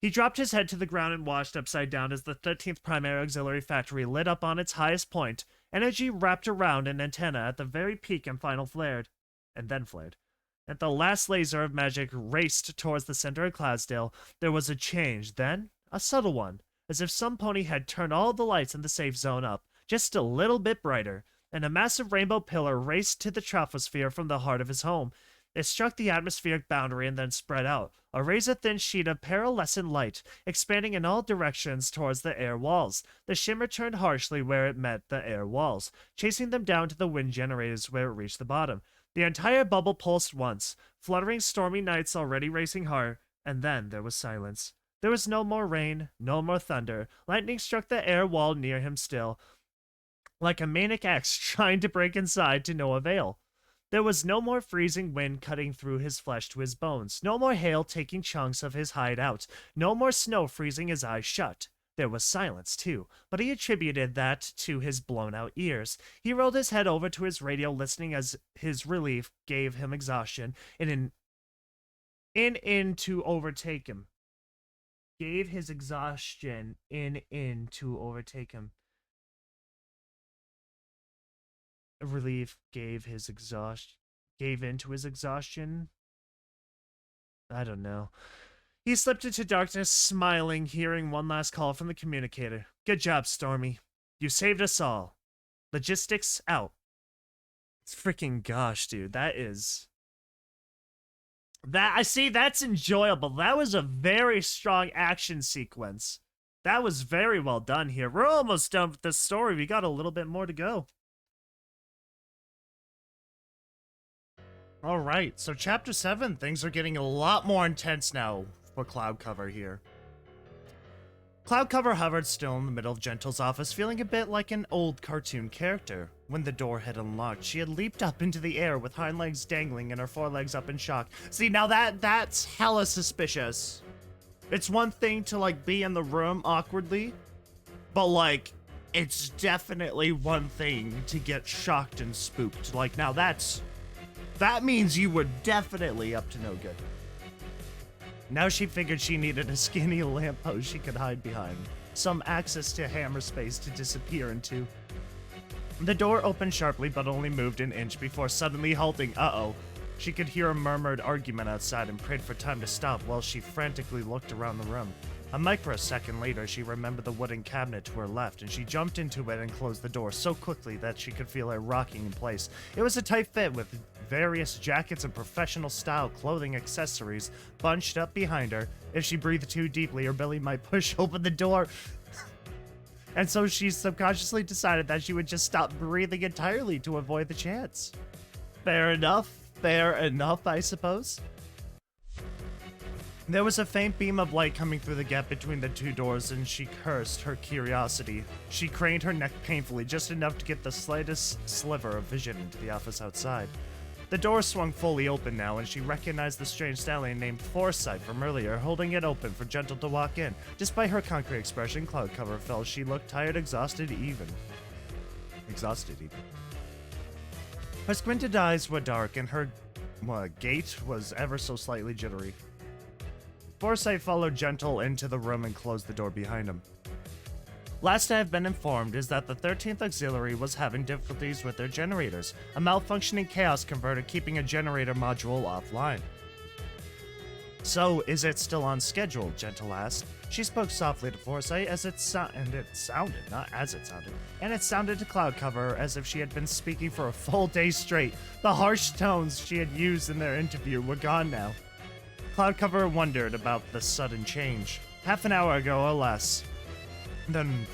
He dropped his head to the ground and watched upside down as the 13th Primary Auxiliary Factory lit up on its highest point. Energy wrapped around an antenna at the very peak and then flared. And the last laser of magic raced towards the center of Cloudsdale. There was a change, then a subtle one, as if some pony had turned all the lights in the safe zone up, just a little bit brighter, and a massive rainbow pillar raced to the troposphere from the heart of his home. It struck the atmospheric boundary and then spread out, a razor-thin sheet of pearlescent light, expanding in all directions towards the air walls. The shimmer turned harshly where it met the air walls, chasing them down to the wind generators where it reached the bottom. The entire bubble pulsed once, fluttering Stormy Knight's already racing heart, and then there was silence. There was no more rain, no more thunder. Lightning struck the air wall near him still, like a maniac axe trying to break inside to no avail. There was no more freezing wind cutting through his flesh to his bones, no more hail taking chunks of his hide out, no more snow freezing his eyes shut. There was silence, too, but he attributed that to his blown-out ears. He rolled his head over to his radio, listening as his relief gave him exhaustion in to overtake him. Gave his exhaustion in to overtake him. Relief gave in to his exhaustion. I don't know. He slipped into darkness, smiling, hearing one last call from the communicator. Good job, Stormy. You saved us all. Logistics out. It's freaking gosh, dude. That's enjoyable. That was a very strong action sequence. That was very well done here. We're almost done with this story. We got a little bit more to go. Alright, so Chapter 7, things are getting a lot more intense now for Cloudcover here. Cloudcover hovered still in the middle of Gentle's office, feeling a bit like an old cartoon character. When the door had unlocked, she had leaped up into the air with hind legs dangling and her forelegs up in shock. See, now that's hella suspicious. It's one thing to, like, be in the room awkwardly, but, like, it's definitely one thing to get shocked and spooked. Like, now that means you were definitely up to no good. Now she figured she needed a skinny lamppost she could hide behind, some access to hammer space to disappear into. The door opened sharply but only moved an inch before suddenly halting. Uh-oh. She could hear a murmured argument outside and prayed for time to stop while she frantically looked around the room. A microsecond later, she remembered the wooden cabinet to her left, and she jumped into it and closed the door so quickly that she could feel it rocking in place. It was a tight fit with various jackets and professional-style clothing accessories bunched up behind her. If she breathed too deeply, her belly might push open the door. And so she subconsciously decided that she would just stop breathing entirely to avoid the chance. Fair enough, I suppose. There was a faint beam of light coming through the gap between the two doors, and she cursed her curiosity. She craned her neck painfully, just enough to get the slightest sliver of vision into the office outside. The door swung fully open now, and she recognized the strange stallion named Foresight from earlier, holding it open for Gentle to walk in. Despite her concrete expression, cloud cover fell. She looked tired, exhausted even. Her squinted eyes were dark, and her gait was ever so slightly jittery. Foresight followed Gentle into the room and closed the door behind him. Last I have been informed is that the 13th Auxiliary was having difficulties with their generators, a malfunctioning chaos converter keeping a generator module offline. So, is it still on schedule? Gentle asked. She spoke softly to Foresight and it sounded to Cloud Cover as if she had been speaking for a full day straight. The harsh tones she had used in their interview were gone now. Cloud Cover wondered about the sudden change. Half an hour ago or less. Then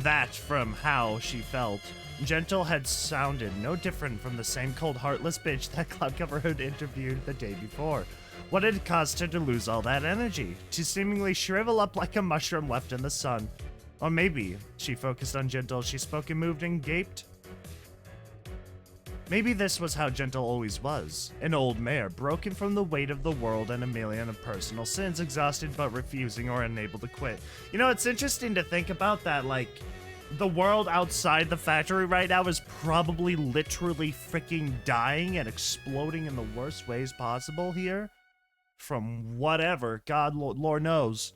that from how she felt. Gentle had sounded no different from the same cold, heartless bitch that Cloud Cover had interviewed the day before. What had caused her to lose all that energy? To seemingly shrivel up like a mushroom left in the sun? Or maybe, she focused on Gentle, she spoke and moved and gaped. Maybe this was how Gentle always was. An old mare, broken from the weight of the world and a million of personal sins, exhausted but refusing or unable to quit. You know, it's interesting to think about that, like, the world outside the factory right now is probably literally freaking dying and exploding in the worst ways possible here. From whatever, God, Lord knows.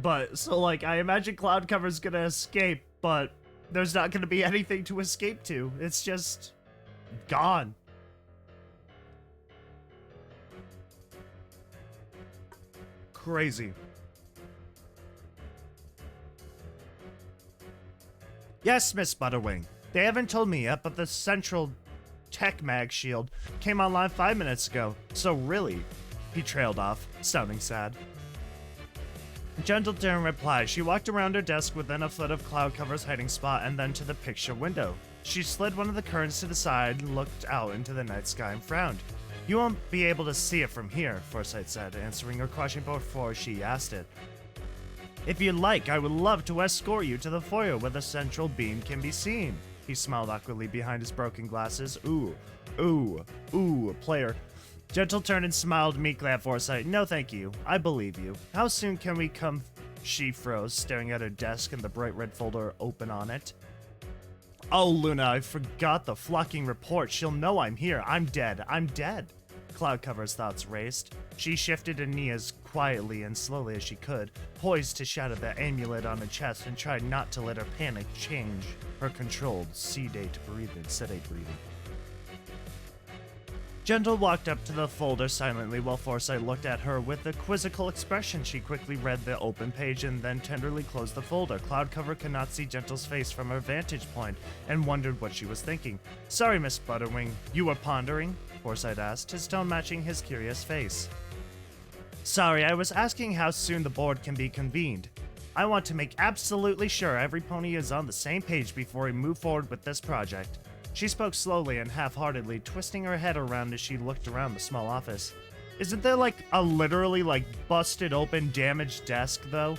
But, so like, I imagine Cloud Cover's gonna escape, but there's not gonna be anything to escape to. It's just gone. Crazy. Yes, Miss Butterwing. They haven't told me yet, but the central tech mag shield came online 5 minutes ago. So really, he trailed off, sounding sad. Gentle didn't reply. She walked around her desk within a foot of Cloud Cover's hiding spot and then to the picture window. She slid one of the curtains to the side, looked out into the night sky and frowned. You won't be able to see it from here, Foresight said, answering her question before she asked it. If you'd like, I would love to escort you to the foyer where the central beam can be seen. He smiled awkwardly behind his broken glasses. Ooh, player. Gentle turned and smiled meekly at Foresight. No, thank you. I believe you. How soon can we come? She froze, staring at her desk and the bright red folder open on it. Oh, Luna, I forgot the flocking report. She'll know I'm here. I'm dead. Cloud Cover's thoughts raced. She shifted her knee as quietly and slowly as she could, poised to shatter the amulet on her chest and tried not to let her panic change her controlled, sedate breathing. Gentle walked up to the folder silently while Foresight looked at her with a quizzical expression. She quickly read the open page and then tenderly closed the folder. Cloud Cover could not see Gentle's face from her vantage point and wondered what she was thinking. Sorry, Miss Butterwing, you were pondering? Foresight asked, his tone matching his curious face. Sorry, I was asking how soon the board can be convened. I want to make absolutely sure every pony is on the same page before we move forward with this project. She spoke slowly and half-heartedly, twisting her head around as she looked around the small office. Isn't there like a literally like busted open damaged desk though?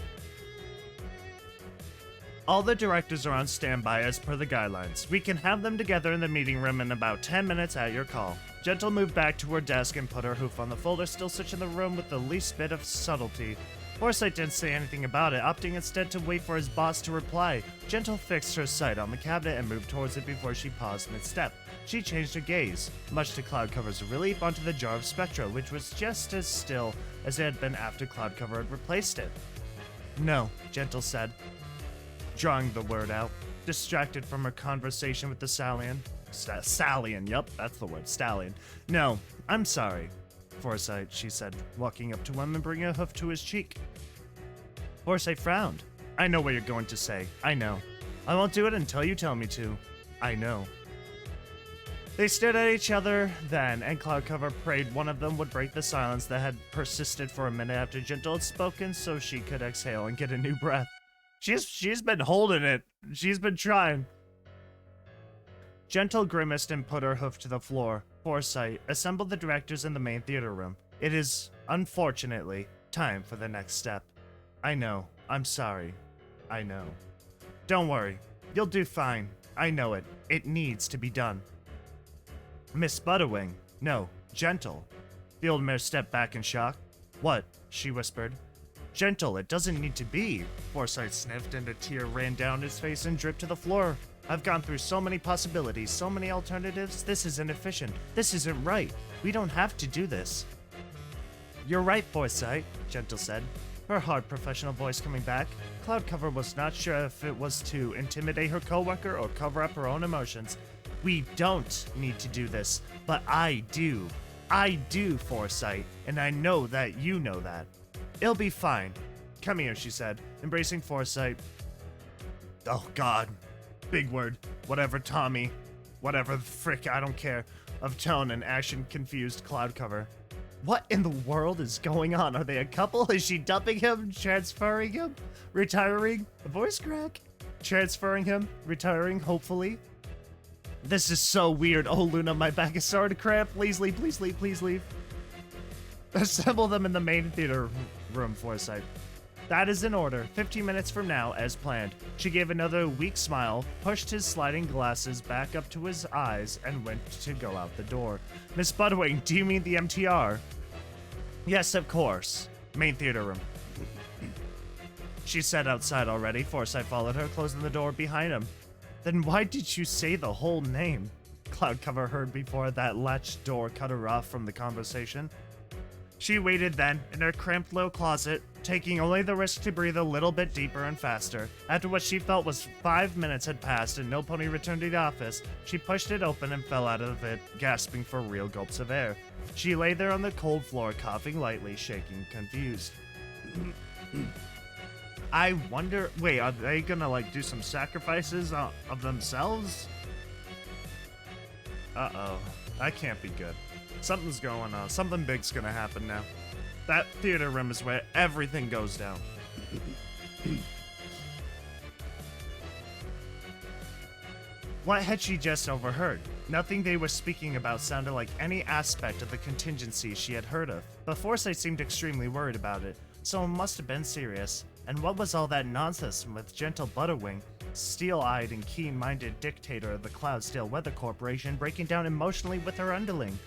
All the directors are on standby as per the guidelines. We can have them together in the meeting room in about 10 minutes at your call. Gentle moved back to her desk and put her hoof on the folder, still such in the room with the least bit of subtlety. Forsyth didn't say anything about it, opting instead to wait for his boss to reply. Gentle fixed her sight on the cabinet and moved towards it before she paused mid-step. She changed her gaze, much to Cloudcover's relief, onto the jar of Spectra, which was just as still as it had been after Cloudcover had replaced it. No, Gentle said, drawing the word out, distracted from her conversation with the Stallion. Stallion, yup, that's the word, Stallion. No, I'm sorry, Forsyth, she said, walking up to him and bringing a hoof to his cheek. Forsyth frowned. I know what you're going to say. I know. I won't do it until you tell me to. I know. They stared at each other then, and Cloudcover prayed one of them would break the silence that had persisted for a minute after Gentle had spoken so she could exhale and get a new breath. She's been holding it. She's been trying. Gentle grimaced and put her hoof to the floor. Forsyth assembled the directors in the main theater room. It is, unfortunately, time for the next step. I know. I'm sorry. I know. Don't worry. You'll do fine. I know it. It needs to be done. Miss Butterwing. No, Gentle. The old mare stepped back in shock. What? She whispered. Gentle, it doesn't need to be. Forsyth sniffed and a tear ran down his face and dripped to the floor. I've gone through so many possibilities, so many alternatives. This isn't efficient. This isn't right. We don't have to do this. You're right, Forsyth, Gentle said, her hard professional voice coming back. Cloudcover was not sure if it was to intimidate her coworker or cover up her own emotions. We don't need to do this, but I do. I do, Forsyth, and I know that you know that. It'll be fine. Come here, she said, embracing Forsyth. Oh, God. Big word. Whatever, Tommy. Whatever the frick, I don't care. Of tone and action confused Cloudcover. What in the world is going on? Are they a couple? Is she dumping him? Transferring him? Retiring? A voice crack? Transferring him? Retiring, hopefully? This is so weird. Oh, Luna, my back is starting to cramp. Please leave, please leave, please leave. Assemble them in the main theater room, Forsyth. That is in order. 15 minutes from now, as planned. She gave another weak smile, pushed his sliding glasses back up to his eyes, and went to go out the door. Miss Butterwing, do you mean the MTR? Yes, of course. Main theater room. She said outside already. Forsyth followed her, closing the door behind him. Then why did you say the whole name? Cloudcover heard before that latched door cut her off from the conversation. She waited then, in her cramped little closet, taking only the risk to breathe a little bit deeper and faster. After what she felt was 5 minutes had passed and no pony returned to the office, she pushed it open and fell out of it, gasping for real gulps of air. She lay there on the cold floor, coughing lightly, shaking, confused. I wonder... Wait, are they gonna, like, do some sacrifices of themselves? Uh-oh. That can't be good. Something's going on. Something big's gonna happen now. That theater room is where everything goes down. What had she just overheard? Nothing they were speaking about sounded like any aspect of the contingency she had heard of. But Forsyth seemed extremely worried about it, so it must have been serious. And what was all that nonsense with Gentle Butterwing, steel-eyed and keen-minded dictator of the Cloudsdale Weather Corporation, breaking down emotionally with her underling?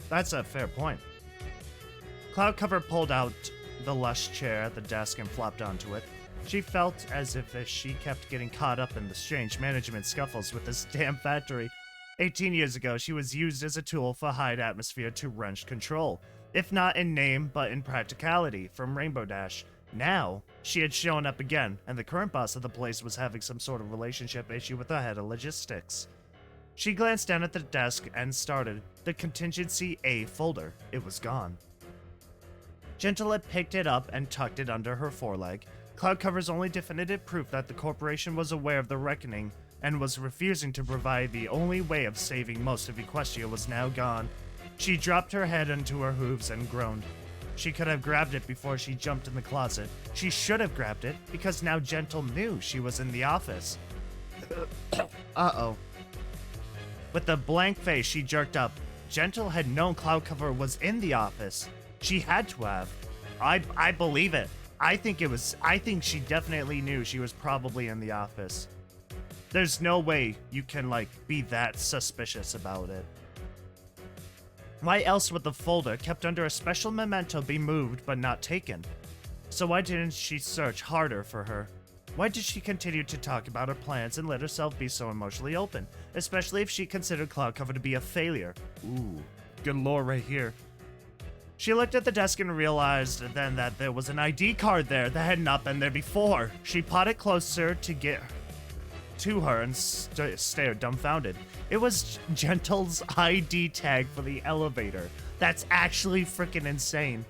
That's a fair point. Cloudcover pulled out the lush chair at the desk and flopped onto it. She felt as if she kept getting caught up in the strange management scuffles with this damn factory. 18 years ago, she was used as a tool for Hyde Atmosphere to wrench control, if not in name, but in practicality, from Rainbow Dash. Now, she had shown up again, and the current boss of the place was having some sort of relationship issue with the head of logistics. She glanced down at the desk and started the Contingency A folder. It was gone. Gentle had picked it up and tucked it under her foreleg. Cloudcover's only definitive proof that the corporation was aware of the reckoning and was refusing to provide the only way of saving most of Equestria was now gone. She dropped her head into her hooves and groaned. She could have grabbed it before she jumped in the closet. She should have grabbed it, because now Gentle knew she was in the office. Uh-oh. With a blank face, she jerked up. Gentle had known Cloudcover was in the office. She had to have. I believe it. I think she definitely knew she was probably in the office. There's no way you can, like, be that suspicious about it. Why else would the folder kept under a special memento be moved but not taken? So why didn't she search harder for her? Why did she continue to talk about her plans and let herself be so emotionally open, especially if she considered Cloudcover to be a failure? Ooh, good lore right here. She looked at the desk and realized then that there was an ID card there that had not been there before. She put it closer to get to her and stared dumbfounded. It was Gentle's ID tag for the elevator. That's actually freaking insane.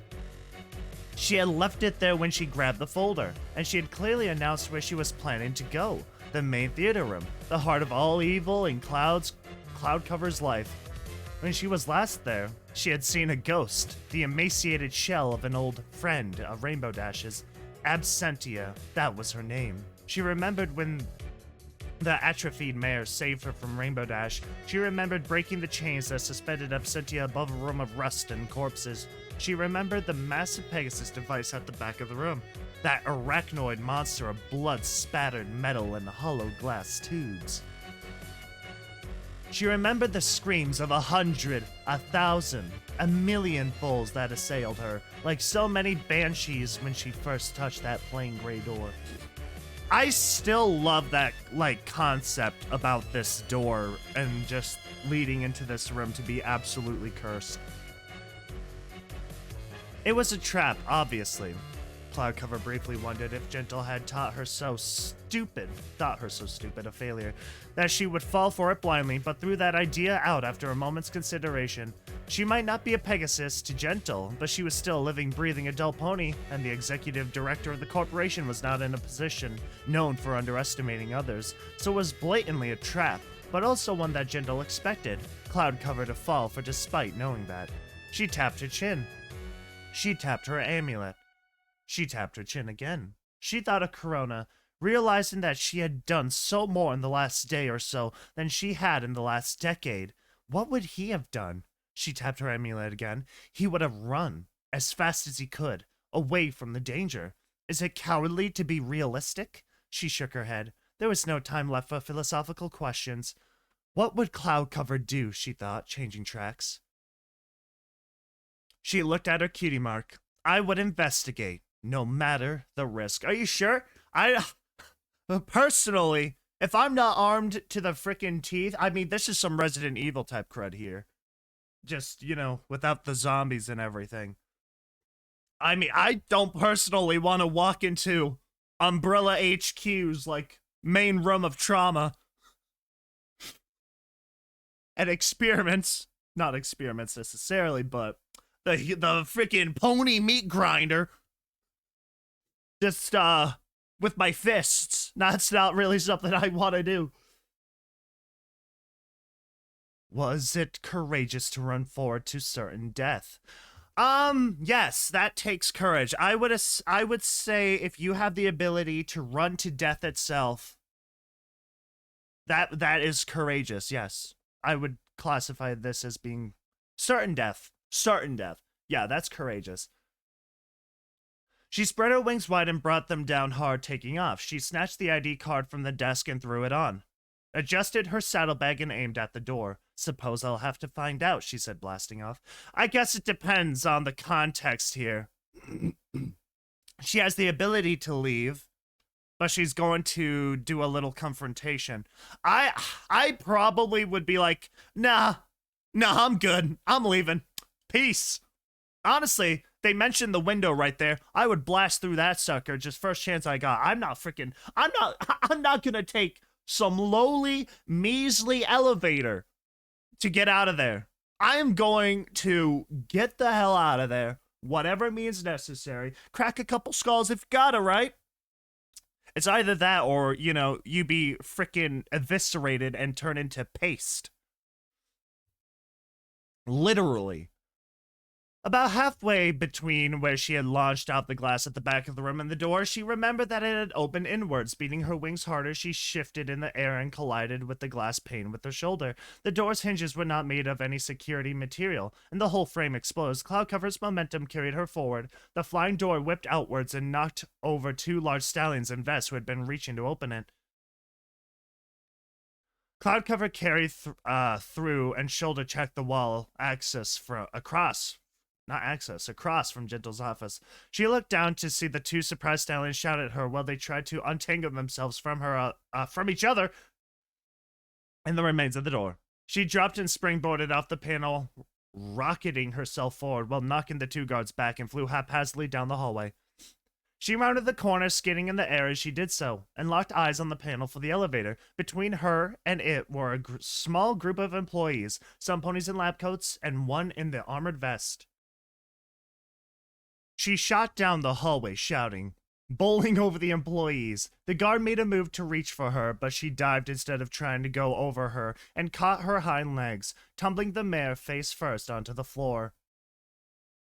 She had left it there when she grabbed the folder, and she had clearly announced where she was planning to go. The main theater room, the heart of all evil in Cloudcover's life. When she was last there, she had seen a ghost, the emaciated shell of an old friend of Rainbow Dash's. Absentia, that was her name. She remembered when the atrophied mare saved her from Rainbow Dash. She remembered breaking the chains that suspended Absentia above a room of rust and corpses. She remembered the massive Pegasus device at the back of the room. That arachnoid monster of blood-spattered metal and hollow glass tubes. She remembered the screams of 100, 1,000, 1,000,000 foes that assailed her, like so many banshees when she first touched that plain gray door. I still love that, like, concept about this door and just leading into this room to be absolutely cursed. It was a trap, obviously. Cloudcover briefly wondered if Gentle had thought her so stupid a failure, that she would fall for it blindly, but threw that idea out after a moment's consideration. She might not be a Pegasus to Gentle, but she was still a living, breathing adult pony, and the executive director of the corporation was not in a position known for underestimating others, so it was blatantly a trap, but also one that Gentle expected Cloudcover to fall for despite knowing that. She tapped her chin. She tapped her amulet. She tapped her chin again. She thought of Corona, realizing that she had done so more in the last day or so than she had in the last decade. What would he have done? She tapped her amulet again. He would have run, as fast as he could, away from the danger. Is it cowardly to be realistic? She shook her head. There was no time left for philosophical questions. What would Cloudcover do, she thought, changing tracks. She looked at her cutie mark. I would investigate, no matter the risk. Are you sure? Personally, if I'm not armed to the frickin' teeth, I mean, this is some Resident Evil type crud here. Just, you know, without the zombies and everything. I mean, I don't personally want to walk into Umbrella HQ's, like, main room of trauma. And experiments. Not experiments necessarily, but the freaking pony meat grinder. Just, with my fists. That's not really something I want to do. Was it courageous to run forward to certain death? Yes, that takes courage. I would say if you have the ability to run to death itself, that is courageous, yes. I would classify this as being certain death. Certain death. Yeah, that's courageous. She spread her wings wide and brought them down hard, taking off. She snatched the ID card from the desk and threw it on. Adjusted her saddlebag and aimed at the door. Suppose I'll have to find out, she said, blasting off. I guess it depends on the context here. She has the ability to leave, but she's going to do a little confrontation. I probably would be like, nah, I'm good. I'm leaving. Peace. Honestly, they mentioned the window right there. I would blast through that sucker just first chance I got. I'm not gonna take some lowly, measly elevator to get out of there. I am going to get the hell out of there, whatever means necessary. Crack a couple skulls if gotta, right? It's either that or, you know, you be freaking eviscerated and turn into paste. Literally. About halfway between where she had launched out the glass at the back of the room and the door, she remembered that it had opened inwards. Beating her wings harder, she shifted in the air and collided with the glass pane with her shoulder. The door's hinges were not made of any security material, and the whole frame exposed. Cloudcover's momentum carried her forward. The flying door whipped outwards and knocked over two large stallions in vests who had been reaching to open it. Cloudcover carried through and shoulder checked the wall across from Gentle's office. She looked down to see the two surprised stallions shout at her while they tried to untangle themselves from each other and the remains of the door. She dropped and springboarded off the panel, rocketing herself forward while knocking the two guards back, and flew haphazardly down the hallway. She rounded the corner, skidding in the air as she did so, and locked eyes on the panel for the elevator. Between her and it were a small group of employees, some ponies in lab coats, and one in the armored vest. She shot down the hallway, shouting, bowling over the employees. The guard made a move to reach for her, but she dived instead of trying to go over her, and caught her hind legs, tumbling the mare face first onto the floor.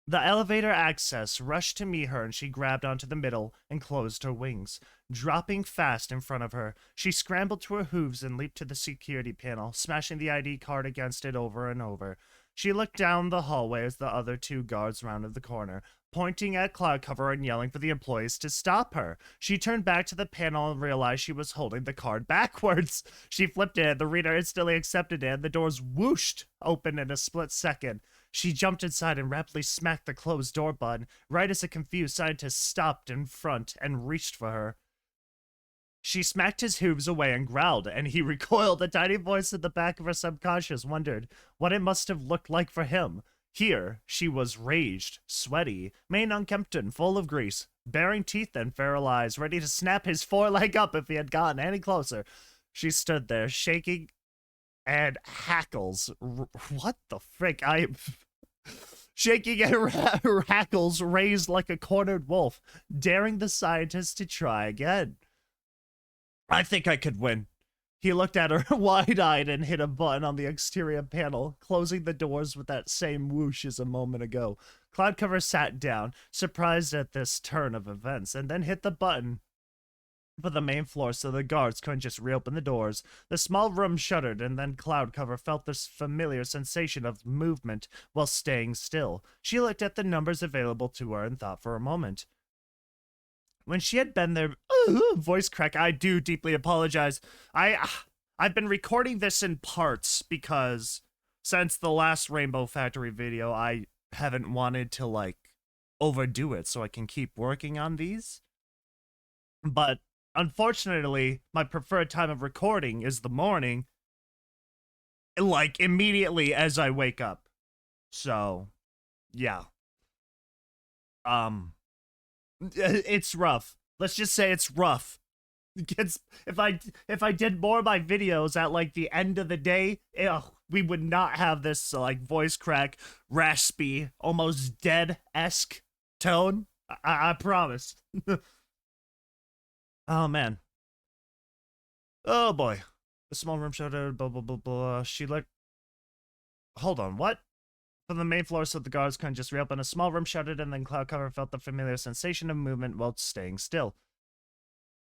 The elevator access rushed to meet her, and she grabbed onto the middle and closed her wings. Dropping fast in front of her, she scrambled to her hooves and leaped to the security panel, smashing the ID card against it over and over. She looked down the hallway as the other two guards rounded the corner, pointing at Cloudcover and yelling for the employees to stop her. She turned back to the panel and realized she was holding the card backwards. She flipped it, the reader instantly accepted it, and the doors whooshed open in a split second. She jumped inside and rapidly smacked the closed door button, right as a confused scientist stopped in front and reached for her. She smacked his hooves away and growled, and he recoiled. A tiny voice at the back of her subconscious wondered what it must have looked like for him. Here, she was raged, sweaty, mane unkempt and full of grease, baring teeth and feral eyes, ready to snap his foreleg up if he had gotten any closer. She stood there, shaking and hackles. What the frick? Shaking and hackles raised like a cornered wolf, daring the scientist to try again. I think I could win. He looked at her wide-eyed and hit a button on the exterior panel, closing the doors with that same whoosh as a moment ago. Cloudcover sat down, surprised at this turn of events, and then hit the button for the main floor so the guards couldn't just reopen the doors. The small room shuddered, and then Cloudcover felt this familiar sensation of movement while staying still. She looked at the numbers available to her and thought for a moment. When she had been there, voice crack, I do deeply apologize. I've been recording this in parts because since the last Rainbow Factory video, I haven't wanted to, like, overdo it so I can keep working on these. But unfortunately, my preferred time of recording is the morning, like, immediately as I wake up. So, yeah. It's rough. Let's just say it's rough. If I did more of my videos at, like, the end of the day, we would not have this, like, voice crack, raspy, almost dead-esque tone. I promise. Oh, man. Oh, boy. The small room showed blah, blah, blah, blah. She looked... Hold on, what? From the main floor so the guards couldn't just reopen, a small room shuddered, and then Cloudcover felt the familiar sensation of movement while staying still.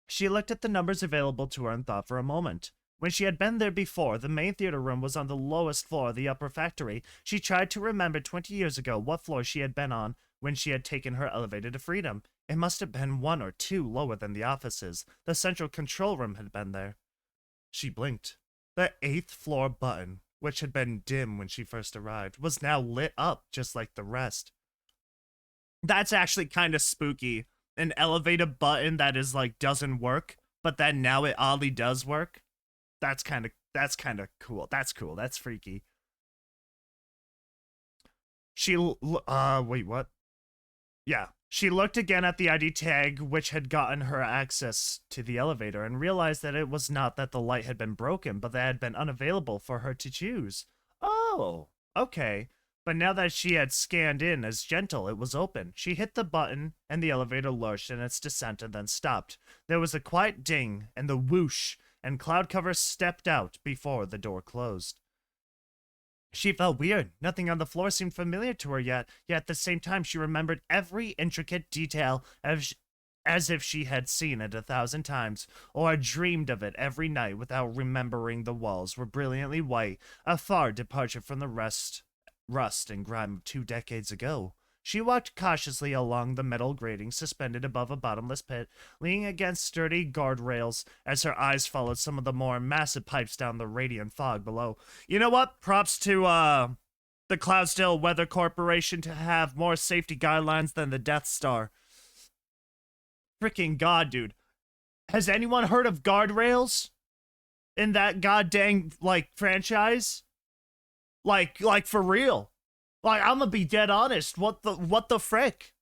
She looked at the numbers available to her and thought for a moment. When she had been there before, the main theater room was on the lowest floor of the upper factory. She tried to remember 20 years ago what floor she had been on when she had taken her elevator to Freedom. It must have been 1 or 2 lower than the offices. The central control room had been there. She blinked. The 8th floor button, which had been dim when she first arrived, was now lit up just like the rest. That's actually kind of spooky. An elevator button that is, like, doesn't work, but then now it oddly does work. That's kind of cool. That's cool. That's freaky. She, wait, what? Yeah. She looked again at the ID tag, which had gotten her access to the elevator, and realized that it was not that the light had been broken, but that it had been unavailable for her to choose. Oh, okay. But now that she had scanned in as Gentle, it was open. She hit the button, and the elevator lurched in its descent and then stopped. There was a quiet ding, and the whoosh, and Cloudcover stepped out before the door closed. She felt weird. Nothing on the floor seemed familiar to her yet at the same time she remembered every intricate detail as if she had seen it 1,000 times, or dreamed of it every night without remembering the walls were brilliantly white, a far departure from the rust and grime of 2 decades ago. She walked cautiously along the metal grating suspended above a bottomless pit, leaning against sturdy guardrails as her eyes followed some of the more massive pipes down the radiant fog below. You know what? Props to the Cloudsdale Weather Corporation to have more safety guidelines than the Death Star. Freaking God, dude. Has anyone heard of guardrails in that goddamn franchise? Like for real. Like, I'm gonna be dead honest. What the frick?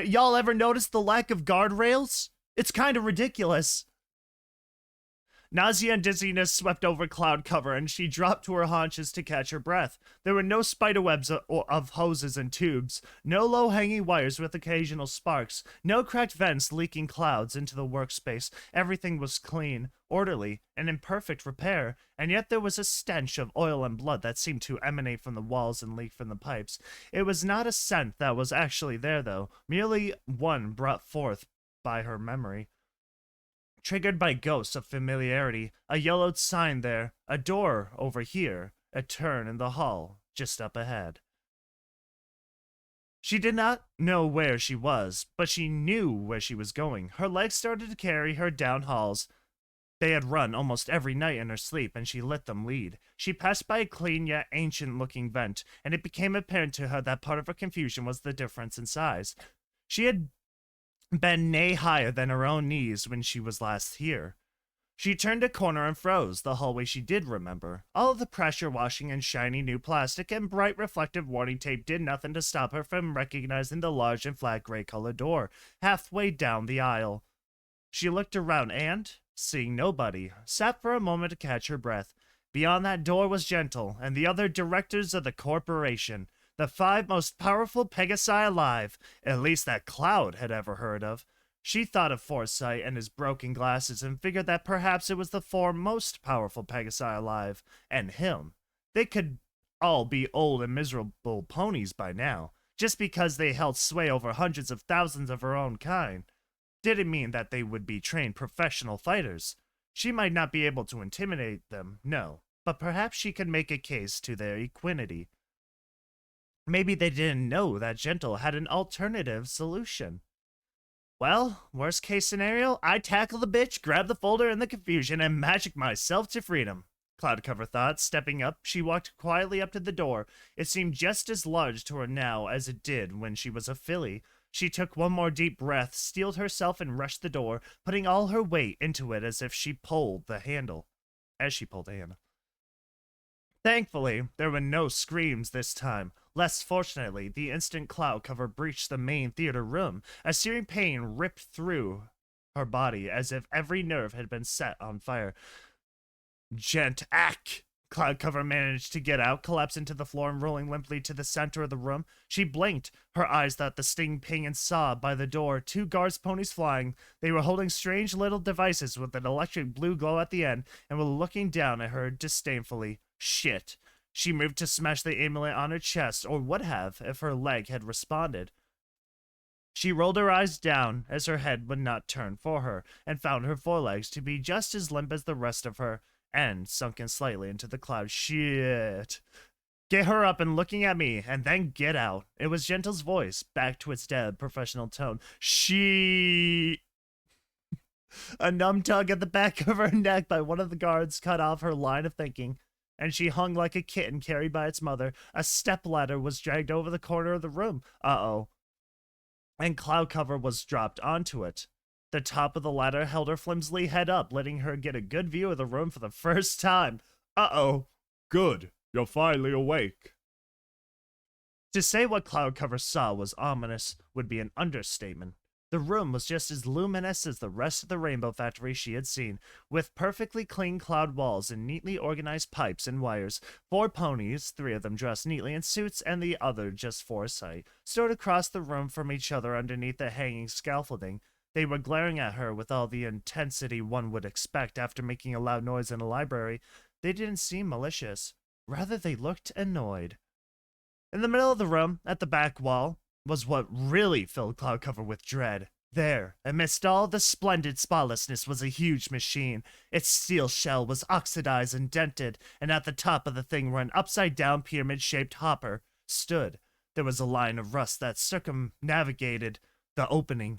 Y'all ever notice the lack of guardrails? It's kind of ridiculous. Nausea and dizziness swept over Cloud Cover, and she dropped to her haunches to catch her breath. There were no spiderwebs of hoses and tubes, no low-hanging wires with occasional sparks, no cracked vents leaking clouds into the workspace. Everything was clean, orderly, and in perfect repair, and yet there was a stench of oil and blood that seemed to emanate from the walls and leak from the pipes. It was not a scent that was actually there, though, merely one brought forth by her memory. Triggered by ghosts of familiarity, a yellowed sign there, a door over here, a turn in the hall, just up ahead. She did not know where she was, but she knew where she was going. Her legs started to carry her down halls they had run almost every night in her sleep, and she let them lead. She passed by a clean yet ancient-looking vent, and it became apparent to her that part of her confusion was the difference in size. She had been nay higher than her own knees when she was last here. She turned a corner and froze, the hallway she did remember. All of the pressure washing and shiny new plastic and bright reflective warning tape did nothing to stop her from recognizing the large and flat gray-colored door, halfway down the aisle. She looked around and, seeing nobody, sat for a moment to catch her breath. Beyond that door was Gentle, and the other directors of the corporation. The 5 most powerful Pegasi alive, at least that Cloud had ever heard of. She thought of Foresight and his broken glasses and figured that perhaps it was the 4 most powerful Pegasi alive, and him. They could all be old and miserable ponies by now, just because they held sway over hundreds of thousands of her own kind. Didn't mean that they would be trained professional fighters. She might not be able to intimidate them, no, but perhaps she could make a case to their equinity. Maybe they didn't know that Gentle had an alternative solution. Well, worst case scenario, I tackle the bitch, grab the folder in the confusion, and magic myself to freedom. Cloudcover thought. Stepping up, she walked quietly up to the door. It seemed just as large to her now as it did when she was a filly. She took one more deep breath, steeled herself, and rushed the door, putting all her weight into it as she pulled the handle. Thankfully, there were no screams this time. Less fortunately, the instant cloud cover breached the main theater room. A searing pain ripped through her body as if every nerve had been set on fire. Ack! Cloud cover managed to get out, collapse into the floor, and rolling limply to the center of the room. She blinked. Her eyes thought the sting, ping, and saw by the door. 2 guards ponies flying. They were holding strange little devices with an electric blue glow at the end and were looking down at her disdainfully. Shit. She moved to smash the amulet on her chest, or would have if her leg had responded. She rolled her eyes down as her head would not turn for her, and found her forelegs to be just as limp as the rest of her, and sunken slightly into the cloud. Shit. Get her up and looking at me, and then get out. It was Gentle's voice, back to its dead professional tone. A numb tug at the back of her neck by one of the guards cut off her line of thinking, and she hung like a kitten carried by its mother. A stepladder was dragged over the corner of the room. Uh-oh. And cloud cover was dropped onto it. The top of the ladder held her flimsily head up, letting her get a good view of the room for the first time. Uh-oh. Good. You're finally awake. To say what cloud cover saw was ominous would be an understatement. The room was just as luminous as the rest of the Rainbow Factory she had seen, with perfectly clean cloud walls and neatly organized pipes and wires. 4 ponies, 3 of them dressed neatly in suits and the other just Foresight, stood across the room from each other underneath the hanging scaffolding. They were glaring at her with all the intensity one would expect after making a loud noise in a library. they didn't seem malicious. Rather, they looked annoyed. In the middle of the room, at the back wall, was what really filled Cloudcover with dread. There, amidst all the splendid spotlessness, was a huge machine. Its steel shell was oxidized and dented, and at the top of the thing where an upside-down pyramid-shaped hopper stood, there was a line of rust that circumnavigated the opening.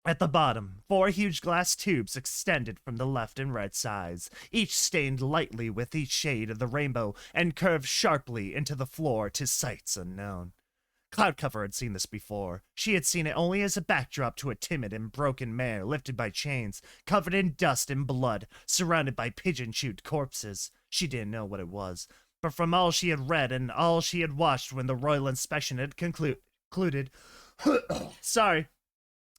At the bottom, 4 huge glass tubes extended from the left and right sides, each stained lightly with each shade of the rainbow and curved sharply into the floor to sights unknown. Cloudcover had seen this before. She had seen it only as a backdrop to a timid and broken mare lifted by chains, covered in dust and blood, surrounded by pigeon-chewed corpses. She didn't know what it was, but from all she had read and all she had watched when the royal inspection had concluded, sorry,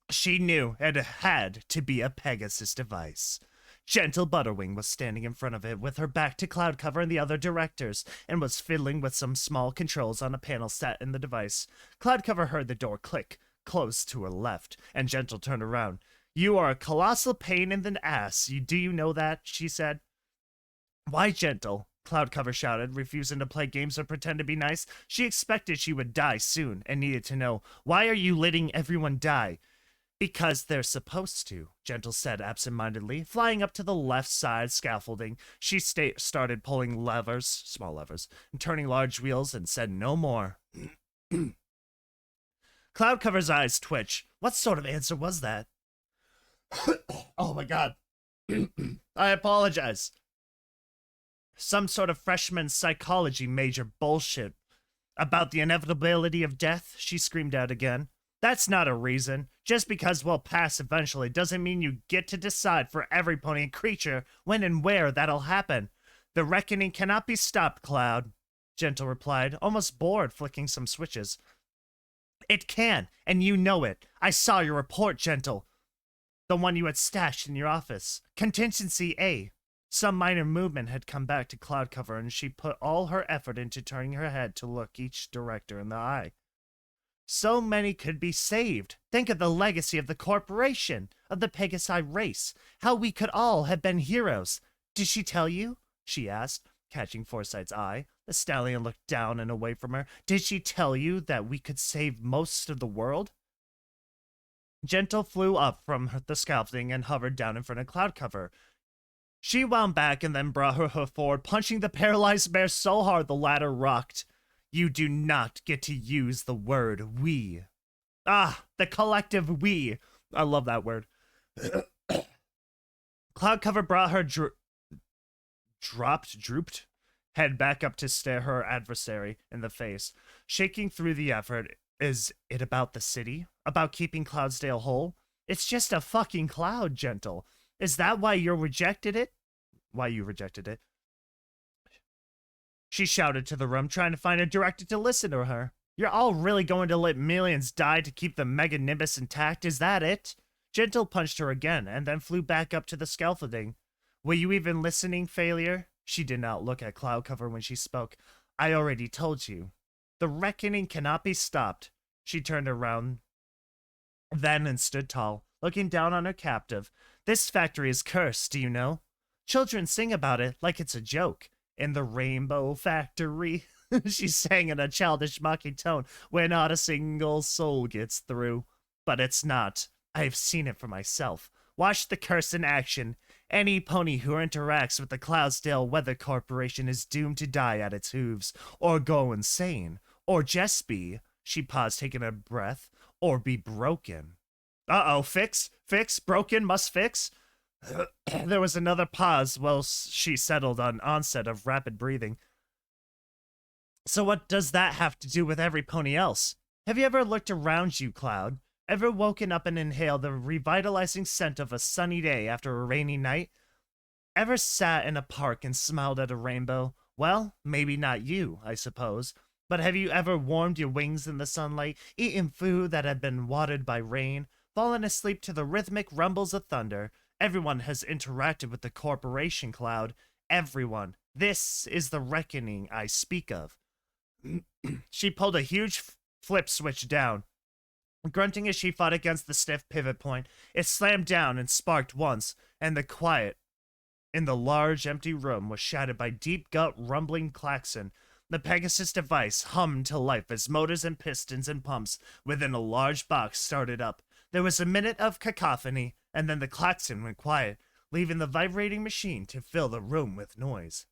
she knew it had to be a Pegasus device. Gentle Butterwing was standing in front of it with her back to Cloudcover and the other directors, and was fiddling with some small controls on a panel set in the device. Cloudcover heard the door click, close to her left, and Gentle turned around. "You are a colossal pain in the ass, do you know that?" she said. "Why, Gentle?" Cloudcover shouted, refusing to play games or pretend to be nice. She expected she would die soon, and needed to know, "Why are you letting everyone die?" "Because they're supposed to," Gentle said absentmindedly. Flying up to the left side scaffolding, she started pulling levers, small levers, and turning large wheels, and said no more. Cloudcover's eyes twitched. What sort of answer was that? Oh my god. I apologize. Some sort of freshman psychology major bullshit about the inevitability of death, she screamed out again. That's not a reason. Just because we'll pass eventually doesn't mean you get to decide for every pony and creature when and where that'll happen. The reckoning cannot be stopped, Cloud, Gentle replied, almost bored, flicking some switches. It can, and you know it. I saw your report, Gentle. The one you had stashed in your office. Contingency A. Some minor movement had come back to Cloudcover, and she put all her effort into turning her head to look each director in the eye. So many could be saved. Think of the legacy of the corporation, of the Pegasi race, how we could all have been heroes. Did she tell you? She asked, catching Foresight's eye. The stallion looked down and away from her. Did she tell you that we could save most of the world? Gentle flew up from the scaffolding and hovered down in front of Cloudcover. She wound back and then brought her hoof forward, punching the paralyzed bear so hard the latter rocked. You do not get to use the word we. Ah, the collective we. I love that word. Cloudcover brought her drooped head back up to stare her adversary in the face. Shaking through the effort, is it about the city? About keeping Cloudsdale whole? It's just a fucking cloud, Gentle. Is that why you rejected it? Why you rejected it? She shouted to the room, trying to find a director to listen to her. You're all really going to let millions die to keep the Mega Nimbus intact, is that it? Gentle punched her again, and then flew back up to the scaffolding. Were you even listening, failure? She did not look at Cloudcover when she spoke. I already told you. The reckoning cannot be stopped. She turned around then and stood tall, looking down on her captive. This factory is cursed, do you know? Children sing about it like it's a joke. In the Rainbow Factory, she sang in a childish mocking tone, where not a single soul gets through. But it's not. I've seen it for myself. Watch the curse in action. Any pony who interacts with the Cloudsdale Weather Corporation is doomed to die at its hooves, or go insane, or just be, she paused, taking a breath, or be broken. Uh-oh, fix, broken, must fix. There was another pause while she settled on onset of rapid breathing. So what does that have to do with every pony else? Have you ever looked around you, Cloud? Ever woken up and inhaled the revitalizing scent of a sunny day after a rainy night? Ever sat in a park and smiled at a rainbow? Well, maybe not you, I suppose. But have you ever warmed your wings in the sunlight, eaten food that had been watered by rain, fallen asleep to the rhythmic rumbles of thunder? Everyone has interacted with the corporation, Cloud. Everyone. This is the reckoning I speak of. She pulled a huge flip switch down. Grunting as she fought against the stiff pivot point, it slammed down and sparked once, and the quiet in the large, empty room was shattered by deep gut rumbling klaxon. The Pegasus device hummed to life as motors and pistons and pumps within a large box started up. There was a minute of cacophony, and then the klaxon went quiet, leaving the vibrating machine to fill the room with noise.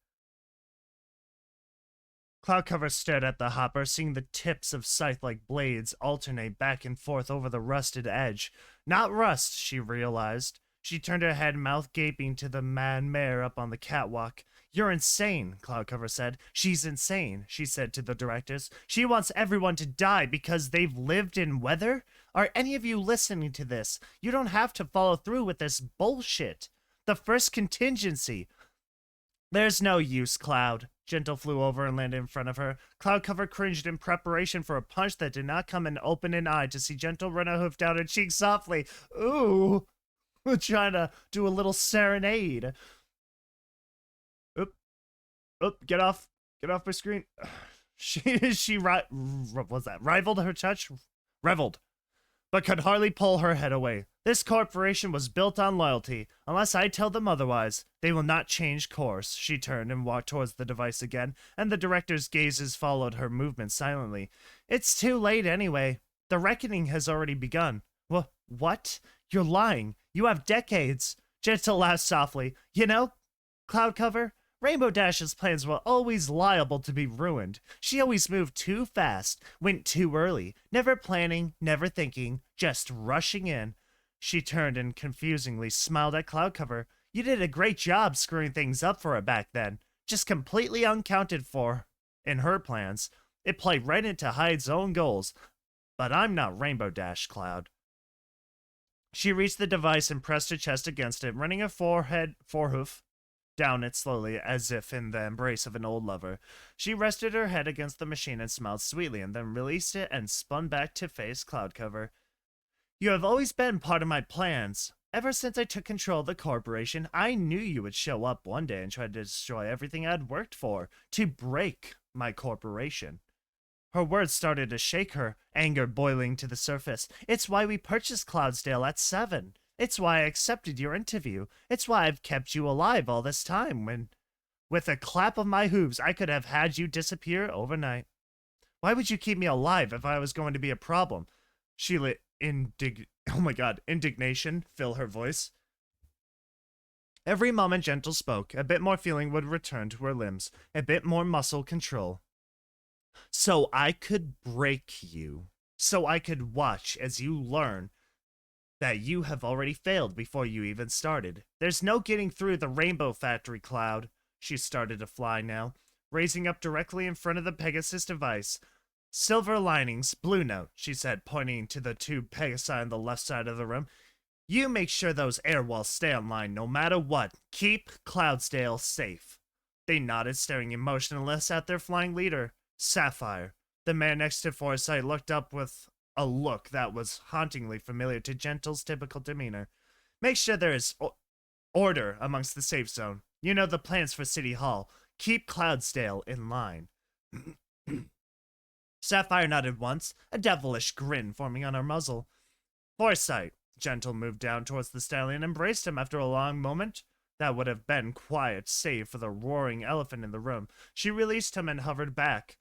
Cloudcover stared at the hopper, seeing the tips of scythe-like blades alternate back and forth over the rusted edge. Not rust, she realized. She turned her head, mouth gaping, to the mad mare up on the catwalk. "You're insane," Cloudcover said. "She's insane," she said to the directors. "She wants everyone to die because they've lived in weather? Are any of you listening to this? You don't have to follow through with this bullshit. The first contingency." "There's no use, Cloud." Gentle flew over and landed in front of her. Cloudcover cringed in preparation for a punch that did not come and open an eye to see Gentle run a hoof down her cheek softly. "Ooh." Trying to do a little serenade. Oop, get off my screen. She was that rivaled her touch? Reveled, but could hardly pull her head away. This corporation was built on loyalty. Unless I tell them otherwise, they will not change course. She turned and walked towards the device again, and the director's gazes followed her movement silently. "It's too late anyway. The reckoning has already begun." What? You're lying. You have decades." Gentle laughed softly. "You know, Cloudcover, Rainbow Dash's plans were always liable to be ruined. She always moved too fast, went too early, never planning, never thinking, just rushing in." She turned and confusingly smiled at Cloudcover. "You did a great job screwing things up for her back then. Just completely uncounted for in her plans. It played right into Hyde's own goals. But I'm not Rainbow Dash, Cloud." She reached the device and pressed her chest against it, running a forehoof down it slowly, as if in the embrace of an old lover. She rested her head against the machine and smiled sweetly, and then released it and spun back to face Cloudcover. "You have always been part of my plans. Ever since I took control of the corporation, I knew you would show up one day and try to destroy everything I'd worked for, to break my corporation." Her words started to shake her, anger boiling to the surface. "It's why we purchased Cloudsdale at 7. It's why I accepted your interview. It's why I've kept you alive all this time, when, with a clap of my hooves, I could have had you disappear overnight. Why would you keep me alive if I was going to be a problem?" She let indignation fill her voice. Every moment Gentle spoke, a bit more feeling would return to her limbs, a bit more muscle control. "So I could break you. So I could watch as you learn that you have already failed before you even started. There's no getting through the Rainbow Factory, Cloud." She started to fly now, raising up directly in front of the Pegasus device. "Silver linings, Blue Note," she said, pointing to the two Pegasi on the left side of the room. "You make sure those air walls stay online no matter what. Keep Cloudsdale safe." They nodded, staring emotionless at their flying leader. Sapphire, the man next to Foresight, looked up with a look that was hauntingly familiar to Gentle's typical demeanor. "Make sure there is order amongst the safe zone. You know the plans for City Hall. Keep Cloudsdale in line." Sapphire nodded once, a devilish grin forming on her muzzle. "Foresight." Gentle moved down towards the stallion and embraced him after a long moment that would have been quiet save for the roaring elephant in the room. She released him and hovered back.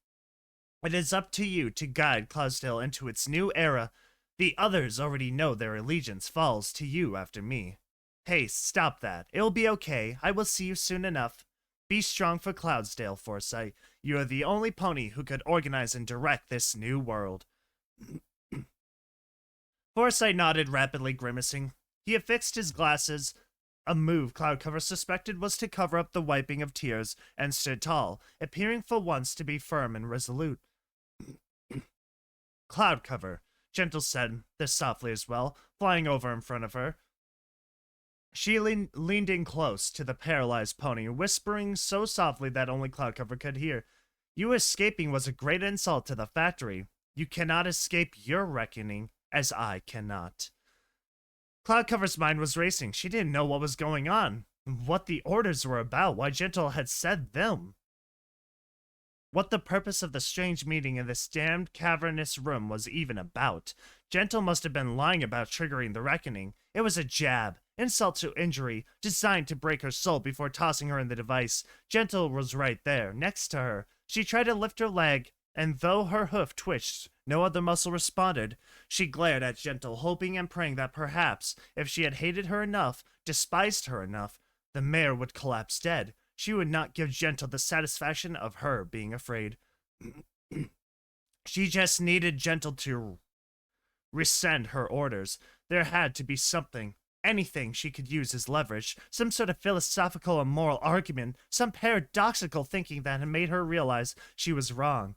"It is up to you to guide Cloudsdale into its new era. The others already know their allegiance falls to you after me. Hey, stop that. It'll be okay. I will see you soon enough. Be strong for Cloudsdale, Foresight. You are the only pony who could organize and direct this new world." Foresight nodded, rapidly grimacing. He affixed his glasses, a move Cloudcover suspected was to cover up the wiping of tears, and stood tall, appearing for once to be firm and resolute. "Cloudcover," Gentle said this softly as well, flying over in front of her. She leaned in close to the paralyzed pony, whispering so softly that only Cloudcover could hear. "You escaping was a great insult to the factory. You cannot escape your reckoning, as I cannot." Cloudcover's mind was racing. She didn't know what was going on, what the orders were about, why Gentle had said them. What the purpose of the strange meeting in this damned cavernous room was even about. Gentle must have been lying about triggering the reckoning. It was a jab, insult to injury, designed to break her soul before tossing her in the device. Gentle was right there, next to her. She tried to lift her leg, and though her hoof twitched, no other muscle responded. She glared at Gentle, hoping and praying that perhaps, if she had hated her enough, despised her enough, the mare would collapse dead. She would not give Gentle the satisfaction of her being afraid. She just needed Gentle to rescind her orders. There had to be something, anything she could use as leverage, some sort of philosophical or moral argument, some paradoxical thinking that had made her realize she was wrong.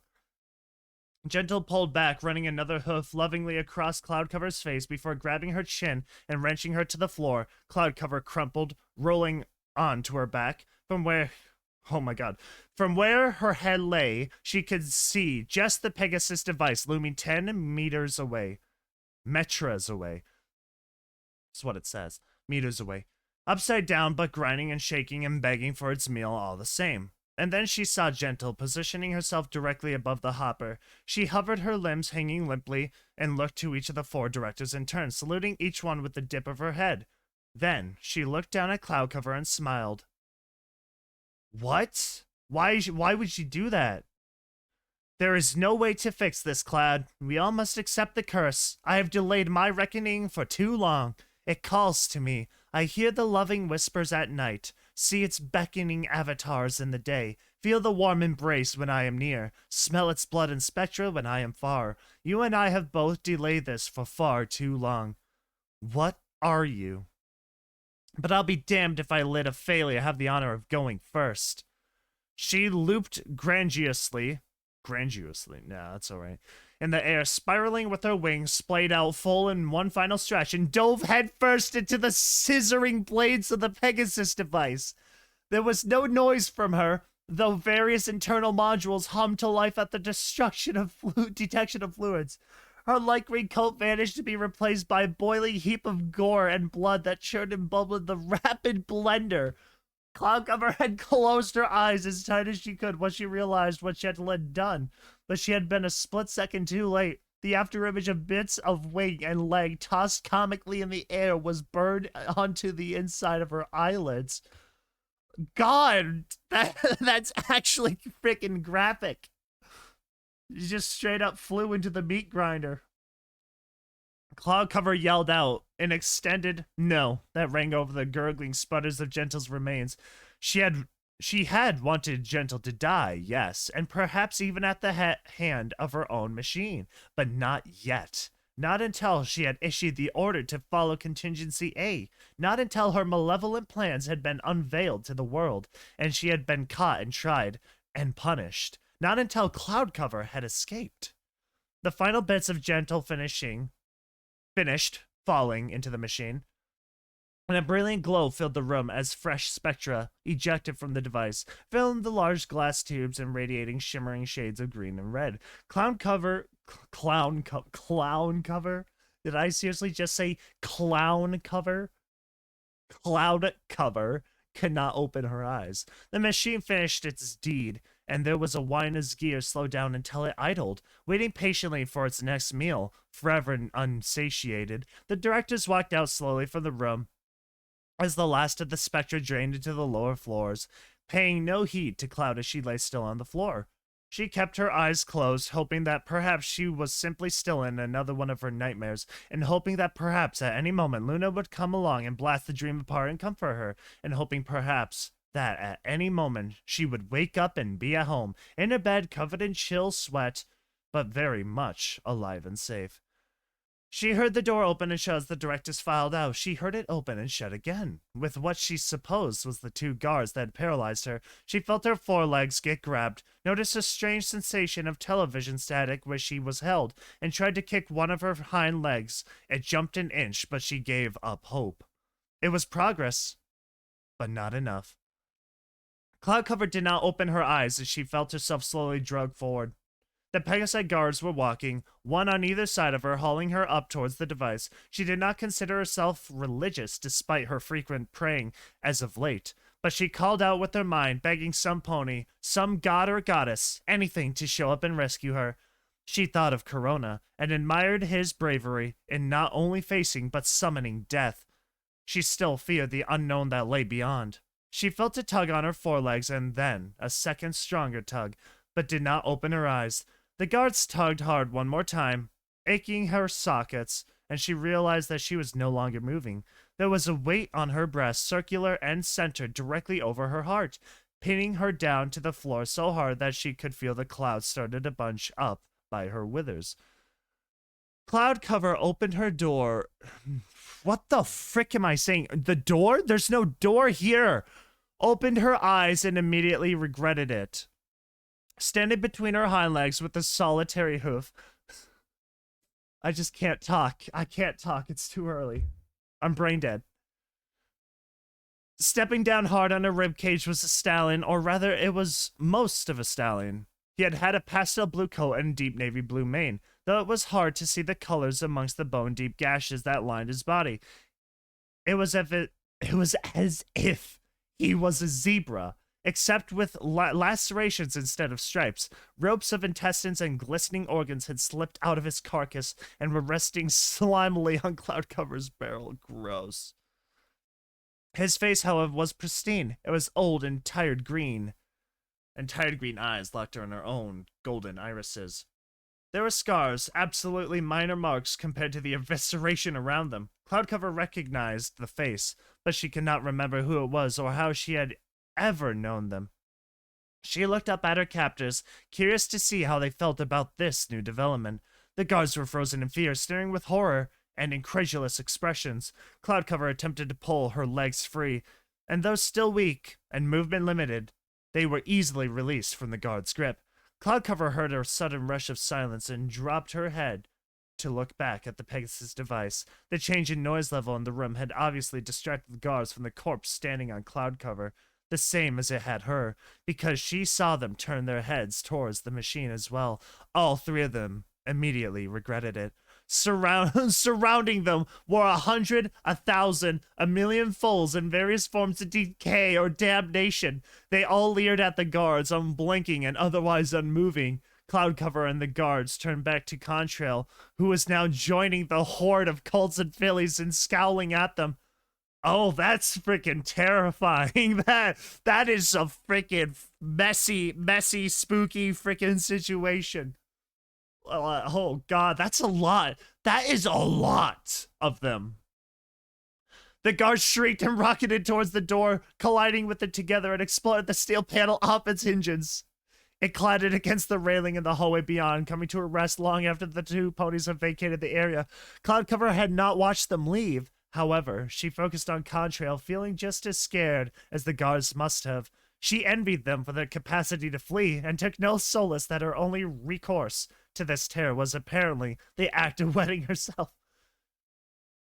Gentle pulled back, running another hoof lovingly across Cloudcover's face before grabbing her chin and wrenching her to the floor. Cloudcover crumpled, rolling onto her back, from where her head lay, she could see just the Pegasus device looming 10 meters away. Metras away. That's what it says. Meters away. Upside down, but grinding and shaking and begging for its meal all the same. And then she saw Gentle, positioning herself directly above the hopper. She hovered, her limbs hanging limply, and looked to each of the 4 directors in turn, saluting each one with the dip of her head. Then she looked down at Cloudcover and smiled. What? Why would she do that? There is no way to fix this, Cloud. We all must accept the curse. I have delayed my reckoning for too long. It calls to me. I hear the loving whispers at night, see its beckoning avatars in the day, feel the warm embrace when I am near, smell its blood and spectra when I am far. You and I have both delayed this for far too long. What are you? But I'll be damned if I let a failure have the honor of going first. She looped grandiosely, no, that's alright, in the air, spiraling with her wings splayed out full in one final stretch, and dove headfirst into the scissoring blades of the Pegasus device. There was no noise from her, though various internal modules hummed to life at the detection of fluids. Her light green coat vanished to be replaced by a boiling heap of gore and blood that churned and bubbled in the rapid blender. Cloudcover had closed her eyes as tight as she could when she realized what Gentle had done, but she had been a split second too late. The afterimage of bits of wing and leg tossed comically in the air was burned onto the inside of her eyelids. God, that's actually freaking graphic. She just straight up flew into the meat grinder. Cloudcover yelled out an extended no that rang over the gurgling sputters of Gentle's remains. She had wanted Gentle to die, yes, and perhaps even at the hand of her own machine, but not yet. Not until she had issued the order to follow Contingency A. Not until her malevolent plans had been unveiled to the world, and she had been caught and tried and punished. Not until Cloudcover had escaped. The final bits of Gentle finished falling into the machine, and a brilliant glow filled the room as fresh spectra ejected from the device, filling the large glass tubes and radiating shimmering shades of green and red. Clown cover? Did I seriously just say clown cover? Cloud cover could not open her eyes. The machine finished its deed, and there was a whine as gears slowed down until it idled, waiting patiently for its next meal. Forever unsatiated, the directors walked out slowly from the room as the last of the spectra drained into the lower floors, paying no heed to Cloud as she lay still on the floor. She kept her eyes closed, hoping that perhaps she was simply still in another one of her nightmares, and hoping that perhaps at any moment Luna would come along and blast the dream apart and comfort her, and hoping perhaps that at any moment she would wake up and be at home, in her bed covered in chill sweat, but very much alive and safe. She heard the door open and shut as the directors filed out. She heard it open and shut again. With what she supposed was the 2 guards that had paralyzed her, she felt her forelegs get grabbed, noticed a strange sensation of television static where she was held, and tried to kick one of her hind legs. It jumped an inch, but she gave up hope. It was progress, but not enough. Cloudcover did not open her eyes as she felt herself slowly dragged forward. The Pegasus guards were walking, one on either side of her, hauling her up towards the device. She did not consider herself religious, despite her frequent praying as of late, but she called out with her mind, begging some pony, some god or goddess, anything to show up and rescue her. She thought of Corona, and admired his bravery in not only facing but summoning death. She still feared the unknown that lay beyond. She felt a tug on her forelegs and then a second stronger tug, but did not open her eyes. The guards tugged hard one more time, aching her sockets, and she realized that she was no longer moving. There was a weight on her breast, circular and centered directly over her heart, pinning her down to the floor so hard that she could feel the clouds started to bunch up by her withers. Cloud cover opened her door. What the frick am I saying? The door? There's no door here. Opened her eyes and immediately regretted it. Standing between her hind legs with a solitary hoof. I just can't talk. I can't talk. It's too early. I'm brain dead. Stepping down hard on her ribcage was a stallion, or rather, it was most of a stallion. He had had a pastel blue coat and deep navy blue mane, though it was hard to see the colors amongst the bone-deep gashes that lined his body. It was as if he was a zebra, except with lacerations instead of stripes. Ropes of intestines and glistening organs had slipped out of his carcass and were resting slimily on Cloudcover's barrel. Gross. His face, however, was pristine. It was old and tired green, and tired green eyes locked her in her own golden irises. There were scars, absolutely minor marks compared to the evisceration around them. Cloudcover recognized the face, but she could not remember who it was or how she had ever known them. She looked up at her captors, curious to see how they felt about this new development. The guards were frozen in fear, staring with horror and incredulous expressions. Cloudcover attempted to pull her legs free, and though still weak and movement limited, they were easily released from the guard's grip. Cloudcover heard a sudden rush of silence and dropped her head to look back at the Pegasus device. The change in noise level in the room had obviously distracted the guards from the corpse standing on Cloudcover, the same as it had her, because she saw them turn their heads towards the machine as well. All three of them immediately regretted it. Surrounding them were 100, 1,000, 1,000,000 foals in various forms of decay or damnation. They all leered at the guards, unblinking and otherwise unmoving. Cloudcover and the guards turned back to Contrail, who was now joining the horde of cults and fillies and scowling at them. Oh, that's freaking terrifying. That is a freaking messy, spooky freaking situation. Oh god, that's a lot. That is a lot of them. The guards shrieked and rocketed towards the door, colliding with it together and exploded the steel panel off its hinges. It clattered against the railing in the hallway beyond, coming to a rest long after the two ponies had vacated the area. Cloudcover had not watched them leave. However, she focused on Contrail, feeling just as scared as the guards must have. She envied them for their capacity to flee, and took no solace that her only recourse to this terror was apparently the act of wetting herself.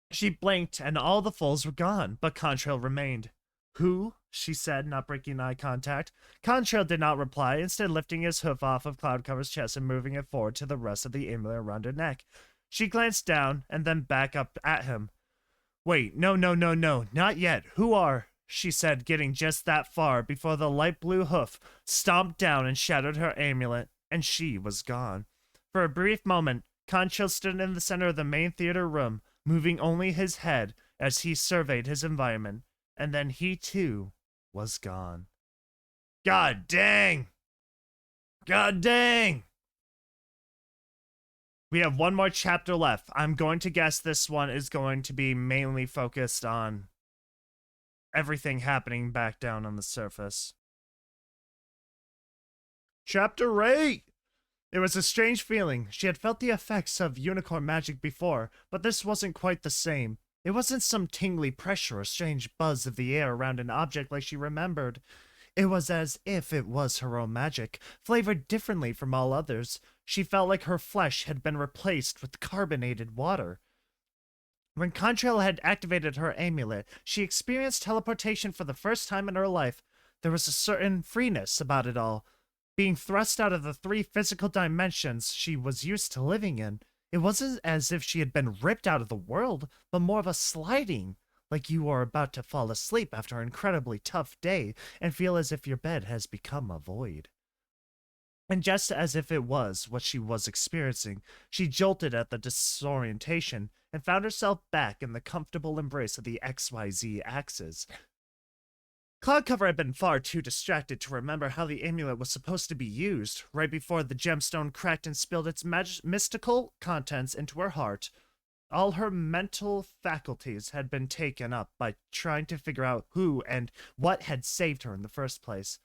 She blinked, and all the foals were gone, but Contrail remained. "Who?" she said, not breaking eye contact. Contrail did not reply, instead lifting his hoof off of Cloudcover's chest and moving it forward to the rest of the amulet around her neck. She glanced down, and then back up at him. "Wait, no, not yet. Who are—" she said, getting just that far before the light blue hoof stomped down and shattered her amulet, and she was gone. For a brief moment, Contrail stood in the center of the main theater room, moving only his head as he surveyed his environment, and then he too was gone. God dang! God dang! We have one more chapter left. I'm going to guess this one is going to be mainly focused on everything happening back down on the surface. Chapter 8! It was a strange feeling. She had felt the effects of unicorn magic before, but this wasn't quite the same. It wasn't some tingly pressure or strange buzz of the air around an object like she remembered. It was as if it was her own magic, flavored differently from all others. She felt like her flesh had been replaced with carbonated water. When Contrail had activated her amulet, she experienced teleportation for the first time in her life. There was a certain freeness about it all. Being thrust out of the 3 physical dimensions she was used to living in, it wasn't as if she had been ripped out of the world, but more of a sliding, like you are about to fall asleep after an incredibly tough day and feel as if your bed has become a void. And just as if it was what she was experiencing, she jolted at the disorientation and found herself back in the comfortable embrace of the XYZ axis. Cloudcover had been far too distracted to remember how the amulet was supposed to be used. Right before the gemstone cracked and spilled its mystical contents into her heart, all her mental faculties had been taken up by trying to figure out who and what had saved her in the first place.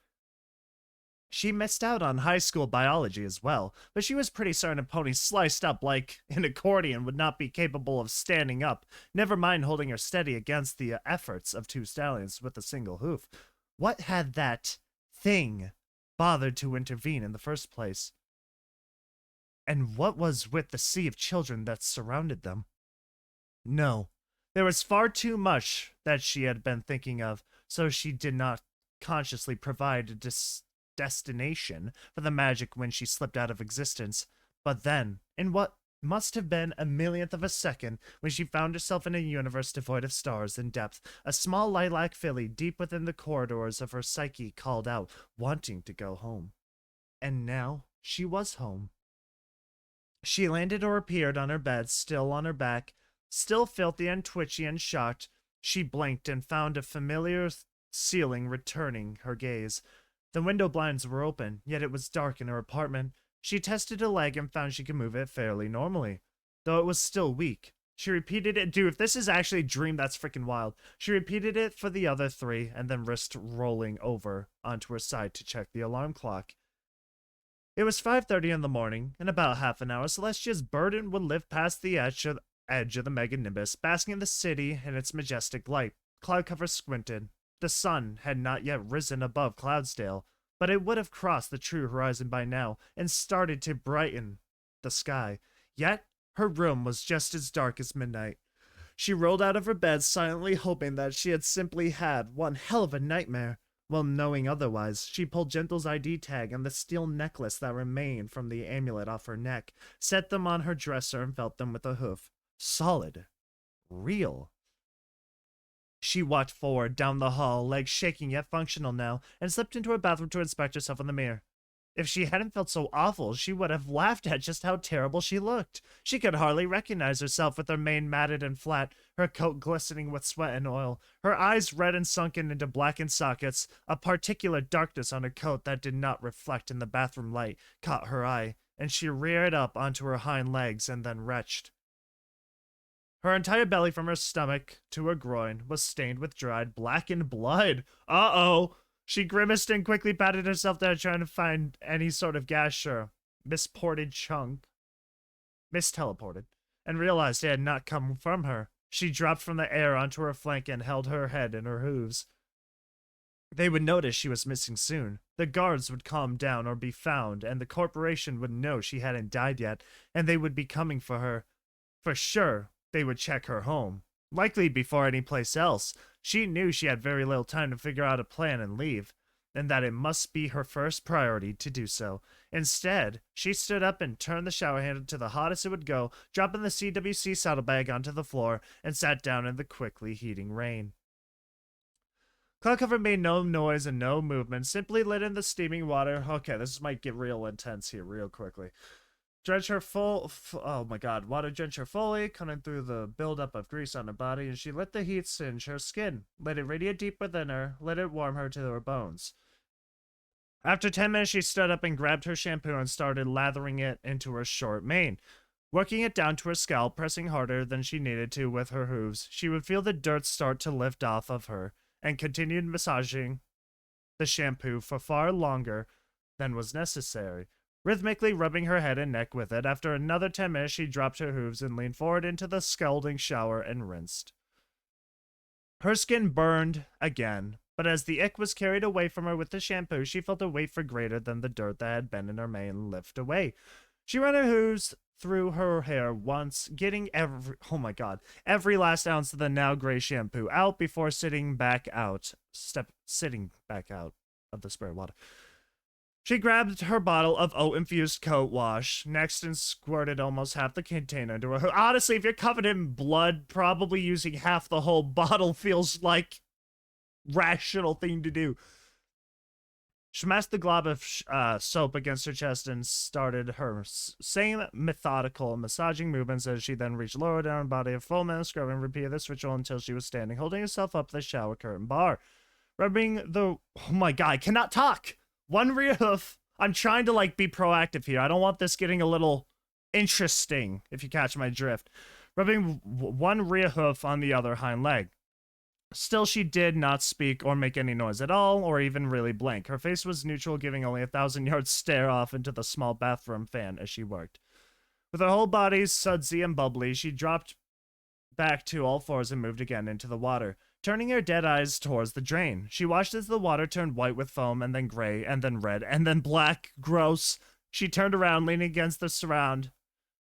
She missed out on high school biology as well, but she was pretty certain a pony sliced up like an accordion would not be capable of standing up, never mind holding her steady against the efforts of two stallions with a single hoof. What had that thing bothered to intervene in the first place? And what was with the sea of children that surrounded them? No, there was far too much that she had been thinking of, so she did not consciously provide a destination for the magic when she slipped out of existence. But then, in what must have been a millionth of a second, when she found herself in a universe devoid of stars and depth, a small lilac filly deep within the corridors of her psyche called out, wanting to go home. And now she was home. She landed or appeared on her bed, still on her back, still filthy and twitchy and shocked. She blinked and found a familiar ceiling returning her gaze. The window blinds were open, yet it was dark in her apartment. She tested a leg and found she could move it fairly normally, though it was still weak. She repeated it. Dude, if this is actually a dream, that's freaking wild. She repeated it for the other three and then risked rolling over onto her side to check the alarm clock. It was 5:30 in the morning. In about half an hour, Celestia's burden would lift past the edge of the meganimbus, basking in the city in its majestic light. Cloudcover squinted. The sun had not yet risen above Cloudsdale, but it would have crossed the true horizon by now and started to brighten the sky. Yet, her room was just as dark as midnight. She rolled out of her bed, silently hoping that she had simply had one hell of a nightmare. Well, knowing otherwise, she pulled Gentle's ID tag and the steel necklace that remained from the amulet off her neck, set them on her dresser, and felt them with a hoof. Solid. Real. She walked forward down the hall, legs shaking yet functional now, and slipped into her bathroom to inspect herself in the mirror. If she hadn't felt so awful, she would have laughed at just how terrible she looked. She could hardly recognize herself with her mane matted and flat, her coat glistening with sweat and oil, her eyes red and sunken into blackened sockets. A particular darkness on her coat that did not reflect in the bathroom light caught her eye, and she reared up onto her hind legs and then retched. Her entire belly from her stomach to her groin was stained with dried, blackened blood. Uh-oh! She grimaced and quickly patted herself down, trying to find any sort of gasher. Misported chunk. Misteleported. And realized it had not come from her. She dropped from the air onto her flank and held her head in her hooves. They would notice she was missing soon. The guards would calm down or be found, and the corporation would know she hadn't died yet, and they would be coming for her. For sure, they would check her home. Likely before any place else. She knew she had very little time to figure out a plan and leave, and that it must be her first priority to do so. Instead, she stood up and turned the shower handle to the hottest it would go, dropping the CWC saddlebag onto the floor, and sat down in the quickly heating rain. Cloudcover made no noise and no movement, simply lit in the steaming water. Okay, this might get real intense here real quickly. Drench her oh my god, water drench her fully, cutting through the buildup of grease on her body, and she let the heat singe her skin, let it radiate deep within her, let it warm her to her bones. After 10 minutes, she stood up and grabbed her shampoo and started lathering it into her short mane. Working it down to her scalp, pressing harder than she needed to with her hooves, she would feel the dirt start to lift off of her, and continued massaging the shampoo for far longer than was necessary, rhythmically rubbing her head and neck with it. After another 10 minutes, she dropped her hooves and leaned forward into the scalding shower and rinsed. Her skin burned again, but as the ick was carried away from her with the shampoo, she felt a weight far greater than the dirt that had been in her mane lift away. She ran her hooves through her hair once, getting every last ounce of the now gray shampoo out before sitting back out of the spray water. She grabbed her bottle of oat-infused coat wash next and squirted almost half the container into her. Honestly, if you're covered in blood, probably using half the whole bottle feels like rational thing to do. She smashed the glob of soap against her chest and started her same methodical massaging movements as she then reached lower down body of full minute scrubbing, repeated this ritual until she was standing, holding herself up the shower curtain bar. Rubbing the... Oh my god, I cannot talk! One rear hoof. I'm trying to, like, be proactive here. I don't want this getting a little interesting, if you catch my drift. Rubbing one rear hoof on the other hind leg. Still, she did not speak or make any noise at all, or even really blink. Her face was neutral, giving only a 1,000-yard stare off into the small bathroom fan as she worked. With her whole body sudsy and bubbly, she dropped back to all fours and moved again into the water, turning her dead eyes towards the drain. She watched as the water turned white with foam, and then gray, and then red, and then black. Gross. She turned around, leaning against the surround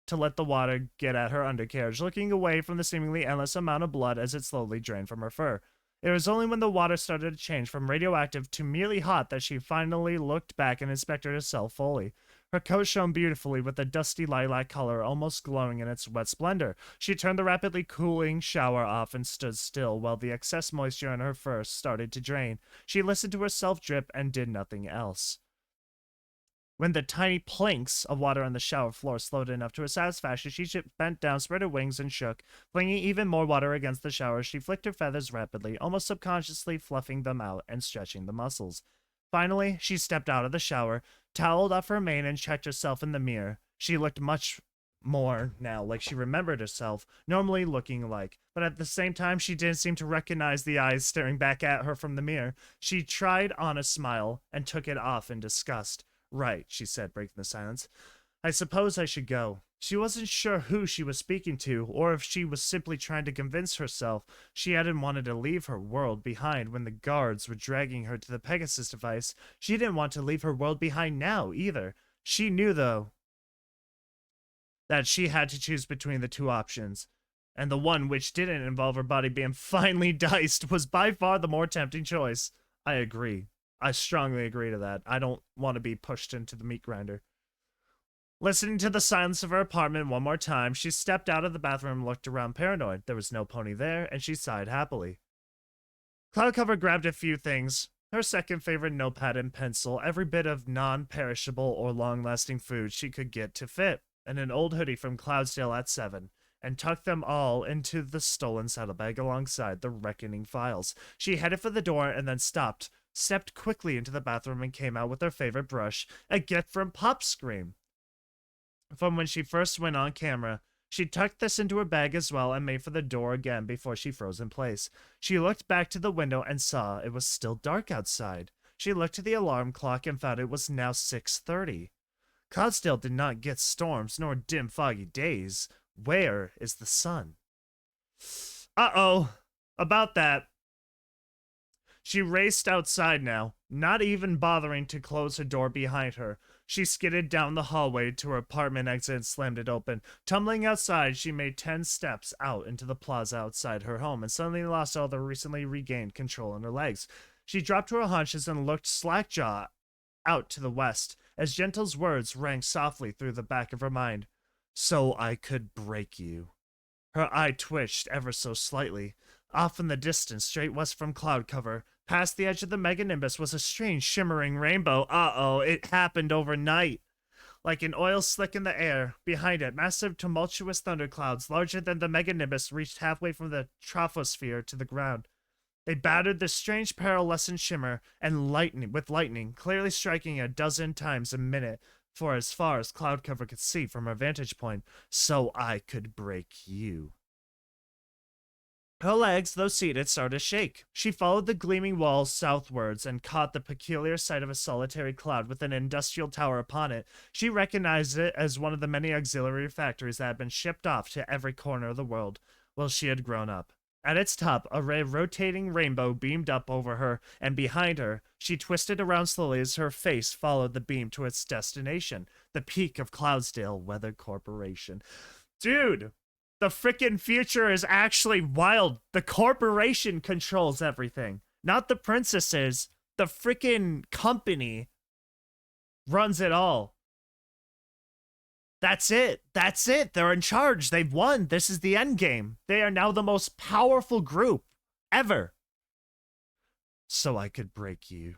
to let the water get at her undercarriage, looking away from the seemingly endless amount of blood as it slowly drained from her fur. It was only when the water started to change from radioactive to merely hot that she finally looked back and inspected herself fully. Her coat shone beautifully with a dusty lilac color almost glowing in its wet splendor. She turned the rapidly cooling shower off and stood still while the excess moisture in her fur started to drain. She listened to herself drip and did nothing else. When the tiny planks of water on the shower floor slowed enough to her satisfaction, she bent down, spread her wings, and shook. Flinging even more water against the shower, she flicked her feathers rapidly, almost subconsciously fluffing them out and stretching the muscles. Finally, she stepped out of the shower, toweled off her mane, and checked herself in the mirror. She looked much more now like she remembered herself normally looking like, but at the same time, she didn't seem to recognize the eyes staring back at her from the mirror. She tried on a smile and took it off in disgust. Right, she said, breaking the silence. I suppose I should go. She wasn't sure who she was speaking to, or if she was simply trying to convince herself she hadn't wanted to leave her world behind when the guards were dragging her to the Pegasus Device. She didn't want to leave her world behind now, either. She knew, though, that she had to choose between the two options, and the one which didn't involve her body being finely diced was by far the more tempting choice. I agree. I strongly agree to that. I don't want to be pushed into the meat grinder. Listening to the silence of her apartment one more time, she stepped out of the bathroom and looked around paranoid. There was no pony there, and she sighed happily. Cloudcover grabbed a few things. Her second favorite notepad and pencil, every bit of non-perishable or long-lasting food she could get to fit, and an old hoodie from Cloudsdale at 7, and tucked them all into the stolen saddlebag alongside the reckoning files. She headed for the door and then stepped quickly into the bathroom and came out with her favorite brush, a gift from Pop Scream. From when she first went on camera, she tucked this into her bag as well and made for the door again before she froze in place. She looked back to the window and saw it was still dark outside. She looked at the alarm clock and found it was now 6:30. Cloudsdale did not get storms nor dim foggy days. Where is the sun? Uh-oh. About that. She raced outside now, not even bothering to close her door behind her. She skidded down the hallway to her apartment exit and slammed it open. Tumbling outside, she made 10 steps out into the plaza outside her home and suddenly lost all the recently regained control in her legs. She dropped to her haunches and looked slack-jawed out to the west as Gentle's words rang softly through the back of her mind. So I could break you. Her eye twitched ever so slightly. Off in the distance, straight west from Cloudcover, past the edge of the meganimbus, was a strange shimmering rainbow. Uh-oh, it happened overnight. Like an oil slick in the air, behind it, massive tumultuous thunderclouds, larger than the meganimbus, reached halfway from the troposphere to the ground. They battered the strange pearlescent shimmer and lightning, clearly striking a dozen times a minute, for as far as Cloudcover could see from her vantage point. So I could break you. Her legs, though seated, started to shake. She followed the gleaming walls southwards and caught the peculiar sight of a solitary cloud with an industrial tower upon it. She recognized it as one of the many auxiliary factories that had been shipped off to every corner of the world while she had grown up. At its top, a rotating rainbow beamed up over her, and behind her, she twisted around slowly as her face followed the beam to its destination, the peak of Cloudsdale Weather Corporation. Dude! The frickin' future is actually wild. The corporation controls everything. Not the princesses. The frickin' company runs it all. That's it. That's it. They're in charge. They've won. This is the end game. They are now the most powerful group ever. So I could break you.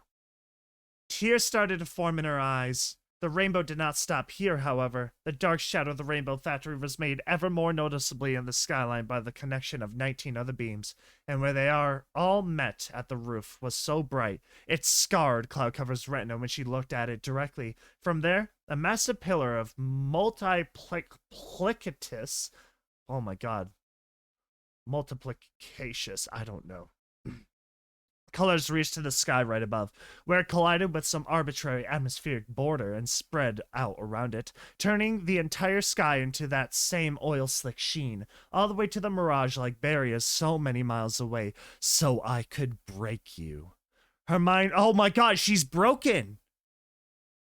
Tears started to form in her eyes. The rainbow did not stop here, however. The dark shadow of the Rainbow Factory was made ever more noticeably in the skyline by the connection of 19 other beams, and where they are all met at the roof was so bright, it scarred Cloudcover's retina when she looked at it directly. From there, a massive pillar of multiplicatus, oh my god, multiplicacious, I don't know. Colors reached to the sky right above, where it collided with some arbitrary atmospheric border and spread out around it, turning the entire sky into that same oil-slick sheen, all the way to the mirage-like barriers so many miles away, so I could break you. Her mind, oh my god, she's broken!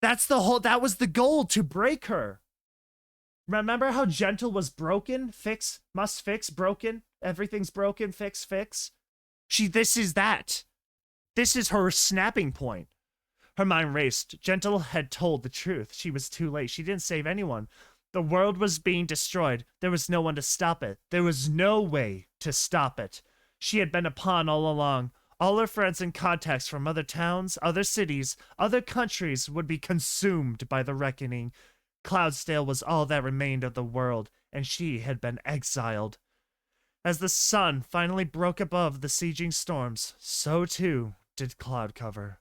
That was the goal, to break her! Remember how Gentle was broken? Fix, must fix, broken, everything's broken, fix, fix? This is that. This is her snapping point. Her mind raced. Gentle had told the truth. She was too late. She didn't save anyone. The world was being destroyed. There was no one to stop it. There was no way to stop it. She had been a pawn all along. All her friends and contacts from other towns, other cities, other countries would be consumed by the reckoning. Cloudsdale was all that remained of the world, and she had been exiled. As the sun finally broke above the sieging storms, so too did Cloudcover.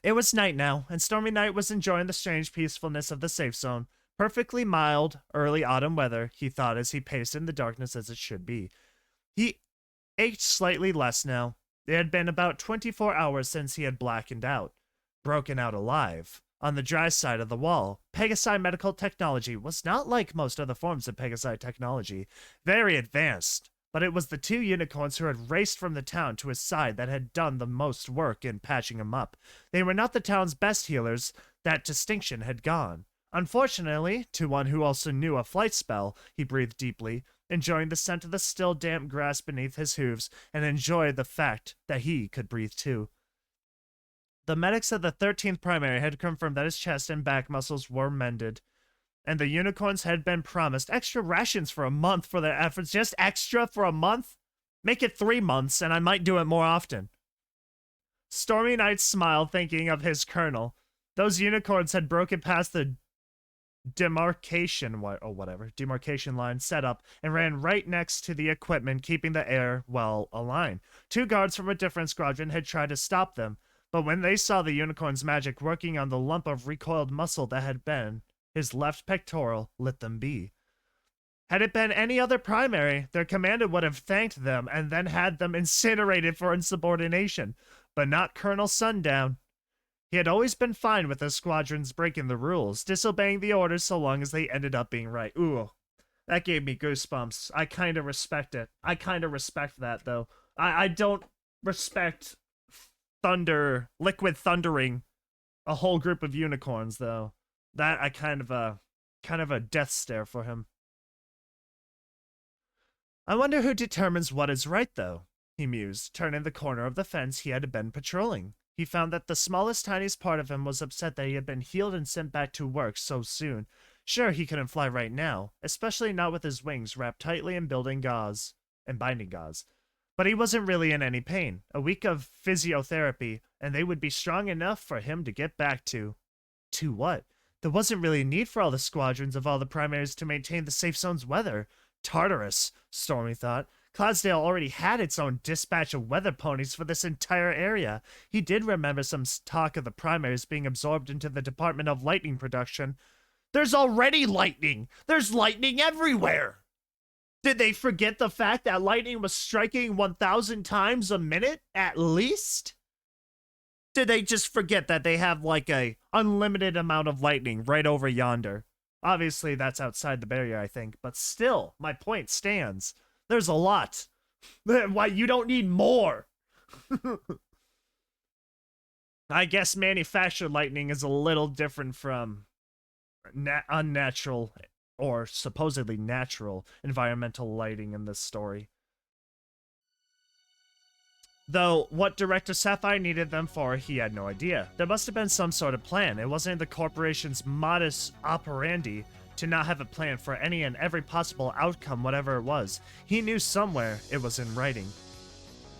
It was night now, and Stormy Knight was enjoying the strange peacefulness of the safe zone. Perfectly mild, early autumn weather, he thought as he paced in the darkness as it should be. He ached slightly less now. It had been about 24 hours since he had blackened out, broken out alive. On the dry side of the wall, Pegasus medical technology was not like most other forms of Pegasus technology, very advanced, but it was the two unicorns who had raced from the town to his side that had done the most work in patching him up. They were not the town's best healers. That distinction had gone. Unfortunately, to one who also knew a flight spell, he breathed deeply, enjoying the scent of the still damp grass beneath his hooves, and enjoyed the fact that he could breathe too. The medics of the 13th primary had confirmed that his chest and back muscles were mended, and the unicorns had been promised extra rations for a month for their efforts. Just extra for a month? Make it 3 months, and I might do it more often. Stormy Knight smiled, thinking of his colonel. Those unicorns had broken past the demarcation line set up and ran right next to the equipment, keeping the air well aligned. 2 guards from a different squadron had tried to stop them, but when they saw the unicorn's magic working on the lump of recoiled muscle that had been his left pectoral, let them be. Had it been any other primary, their commander would have thanked them and then had them incinerated for insubordination, but not Colonel Sundown. He had always been fine with the squadrons breaking the rules, disobeying the orders so long as they ended up being right. Ooh, that gave me goosebumps. I kind of respect it. I kind of respect that, though. I don't respect liquid thundering a whole group of unicorns, though. That I kind of a death stare for him. I wonder who determines what is right, though, he mused, turning the corner of the fence he had been patrolling. He found that the smallest, tiniest part of him was upset that he had been healed and sent back to work so soon. Sure, he couldn't fly right now, especially not with his wings wrapped tightly in binding gauze. But he wasn't really in any pain. A week of physiotherapy, and they would be strong enough for him to get back to. To what? There wasn't really a need for all the squadrons of all the primaries to maintain the safe zone's weather. Tartarus, Stormy thought. Cloudsdale already had its own dispatch of weather ponies for this entire area. He did remember some talk of the primaries being absorbed into the Department of Lightning production. There's already lightning! There's lightning everywhere! Did they forget the fact that lightning was striking 1,000 times a minute, at least? Did they just forget that they have, like, a unlimited amount of lightning right over yonder? Obviously, that's outside the barrier, I think, but still, my point stands. There's a lot. Why, you don't need more. I guess manufactured lightning is a little different from unnatural or supposedly natural environmental lighting in this story. Though what Director Sapphire needed them for, he had no idea. There must have been some sort of plan. It wasn't in the corporation's modus operandi to not have a plan for any and every possible outcome, whatever it was. He knew somewhere it was in writing.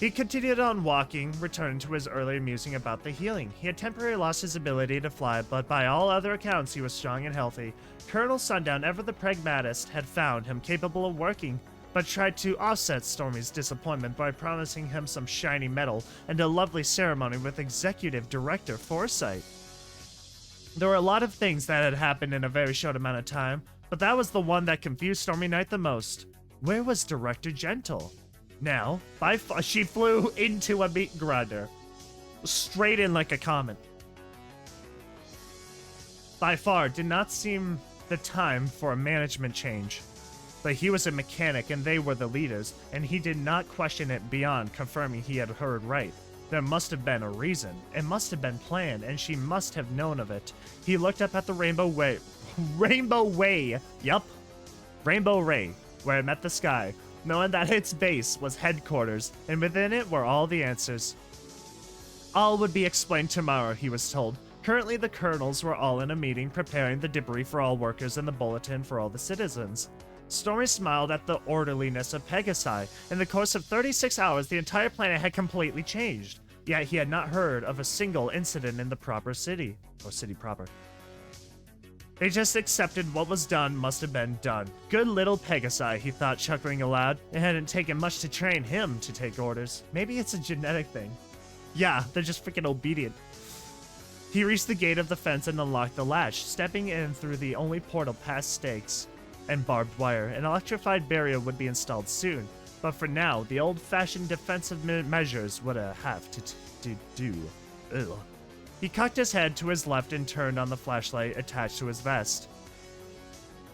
He continued on walking, returning to his earlier musing about the healing. He had temporarily lost his ability to fly, but by all other accounts, he was strong and healthy. Colonel Sundown, ever the pragmatist, had found him capable of working, but tried to offset Stormy's disappointment by promising him some shiny metal and a lovely ceremony with Executive Director Foresight. There were a lot of things that had happened in a very short amount of time, but that was the one that confused Stormy Knight the most. Where was Director Gentle? Now, by far, she flew into a meat grinder. Straight in like a comet. By far, did not seem the time for a management change. But he was a mechanic and they were the leaders, and he did not question it beyond confirming he had heard right. There must have been a reason. It must have been planned, and she must have known of it. He looked up at the Rainbow Way. Yup. Rainbow Ray, where it met the sky, knowing that its base was headquarters, and within it were all the answers. All would be explained tomorrow, he was told. Currently, the colonels were all in a meeting preparing the debris for all workers and the bulletin for all the citizens. Stormy smiled at the orderliness of Pegasi. In the course of 36 hours, the entire planet had completely changed. Yet he had not heard of a single incident in the proper city, or city proper. They just accepted what was done must have been done. Good little Pegasi, he thought, chuckling aloud. It hadn't taken much to train him to take orders. Maybe it's a genetic thing. Yeah, they're just freaking obedient. He reached the gate of the fence and unlocked the latch, stepping in through the only portal past stakes and barbed wire. An electrified barrier would be installed soon, but for now, the old-fashioned defensive measures would have to do. Ugh. He cocked his head to his left and turned on the flashlight attached to his vest.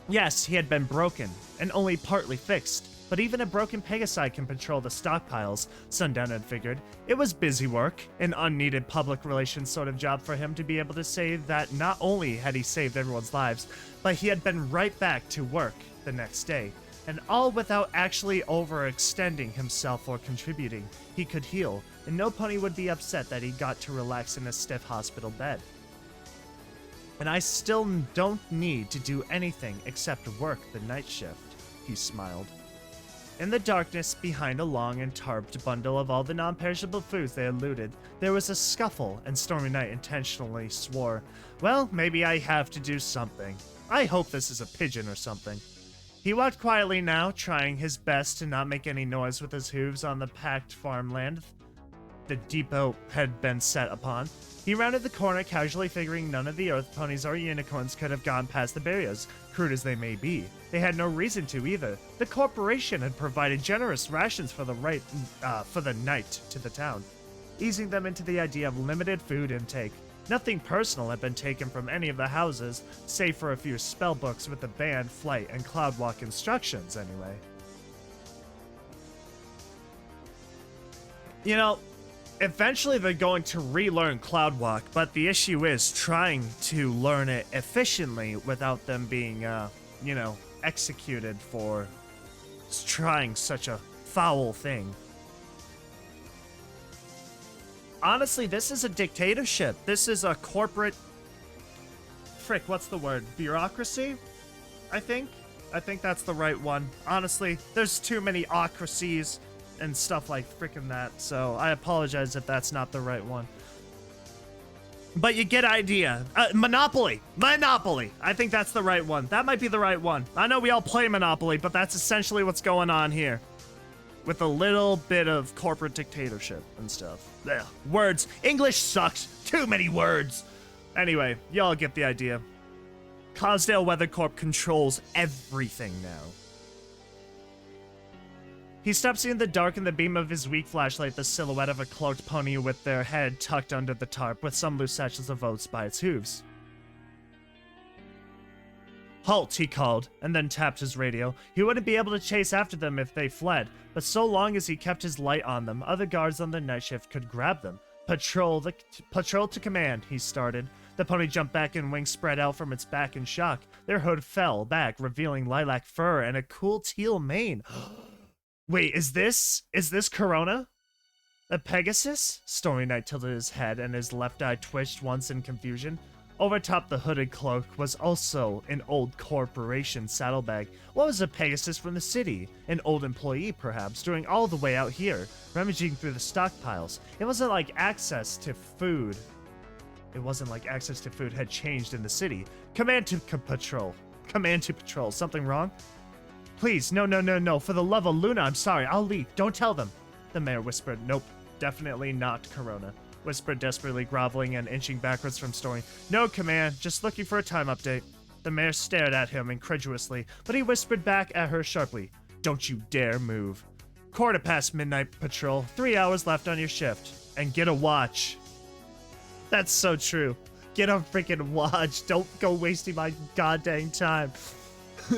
Yes, he had been broken, and only partly fixed, but even a broken Pegasi can patrol the stockpiles, Sundown had figured. It was busy work, an unneeded public relations sort of job for him to be able to say that not only had he saved everyone's lives, but he had been right back to work the next day. And all without actually overextending himself or contributing. He could heal, and no pony would be upset that he got to relax in a stiff hospital bed. And I still don't need to do anything except work the night shift, he smiled. In the darkness, behind a long and tarped bundle of all the non-perishable foods they had looted, there was a scuffle, and Stormy Knight intentionally swore, "Well, maybe I have to do something. I hope this is a pigeon or something." He walked quietly now, trying his best to not make any noise with his hooves on the packed farmland the depot had been set upon. He rounded the corner, casually figuring none of the earth ponies or unicorns could have gone past the barriers, crude as they may be. They had no reason to either. The corporation had provided generous rations for the night to the town, easing them into the idea of limited food intake. Nothing personal had been taken from any of the houses, save for a few spell books with the band, flight, and cloudwalk instructions, anyway. You know, eventually they're going to relearn cloudwalk, but the issue is trying to learn it efficiently without them being, executed for trying such a foul thing. Honestly, this is a dictatorship. This is a corporate... Frick, what's the word? Bureaucracy? I think that's the right one. Honestly, there's too many ocracies and stuff like frickin' that, so I apologize if that's not the right one. But you get idea. Monopoly. Monopoly. I think that's the right one. That might be the right one. I know we all play Monopoly, but that's essentially what's going on here. With a little bit of corporate dictatorship and stuff. Ugh, words. English sucks. Too many words. Anyway, y'all get the idea. Cosdale Weather Corp controls everything now. He stopped seeing the dark in the beam of his weak flashlight, the silhouette of a cloaked pony with their head tucked under the tarp, with some loose satchels of oats by its hooves. "Halt," he called, and then tapped his radio. He wouldn't be able to chase after them if they fled, but so long as he kept his light on them, other guards on the night shift could grab them. Patrol to command," he started. The pony jumped back and wings spread out from its back in shock. Their hood fell back, revealing lilac fur and a cool teal mane. Wait, is this Corona? A Pegasus? Stormy Knight tilted his head and his left eye twitched once in confusion. Overtop the hooded cloak was also an old corporation saddlebag. What was a Pegasus from the city? An old employee, perhaps, doing all the way out here, rummaging through the stockpiles. It wasn't like access to food had changed in the city. Command to patrol. Something wrong? Please, no. For the love of Luna, I'm sorry. I'll leave. Don't tell them. The mayor whispered. Nope, definitely not Corona. Whispered, desperately groveling and inching backwards from Stormy. No, command. Just looking for a time update. The mayor stared at him incredulously, but he whispered back at her sharply. Don't you dare move. 1/4 midnight patrol. 3 hours left on your shift. And get a watch. That's so true. Get a freaking watch. Don't go wasting my goddamn time.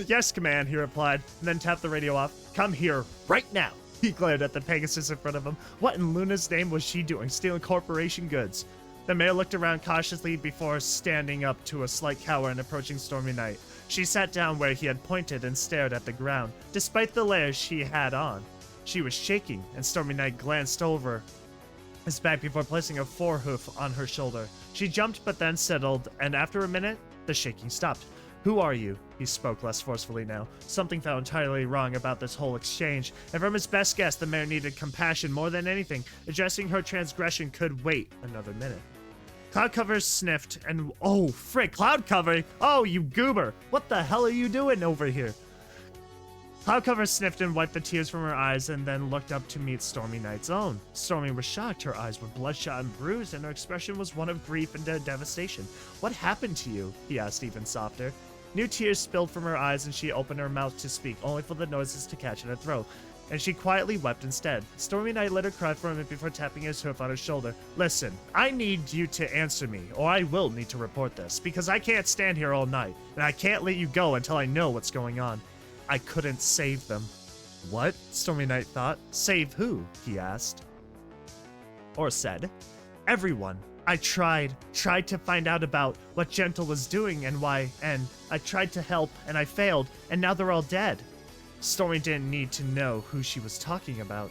Yes, command, he replied, and then tapped the radio off. Come here right now. He glared at the Pegasus in front of him. What in Luna's name was she doing, stealing corporation goods? The mayor looked around cautiously before standing up to a slight cower and approaching Stormy Knight. She sat down where he had pointed and stared at the ground, despite the layers she had on. She was shaking, and Stormy Knight glanced over his back before placing a forehoof on her shoulder. She jumped but then settled, and after a minute, the shaking stopped. Who are you? He spoke less forcefully now. Something felt entirely wrong about this whole exchange, and from his best guess, the mayor needed compassion more than anything. Addressing her transgression could wait another minute. Cloudcover sniffed and... Oh, frick, Cloudcover! Oh, you goober! What the hell are you doing over here? Cloudcover sniffed and wiped the tears from her eyes and then looked up to meet Stormy Knight's own. Stormy was shocked. Her eyes were bloodshot and bruised, and her expression was one of grief and devastation. What happened to you? He asked even softer. New tears spilled from her eyes, and she opened her mouth to speak, only for the noises to catch in her throat, and she quietly wept instead. Stormy Knight let her cry for a minute before tapping his hoof on her shoulder. Listen, I need you to answer me, or I will need to report this, because I can't stand here all night, and I can't let you go until I know what's going on. I couldn't save them. What? Stormy Knight thought. Save who? He asked. Or said. Everyone. I tried to find out about what Gentle was doing and why, and I tried to help, and I failed, and now they're all dead. Stormy didn't need to know who she was talking about.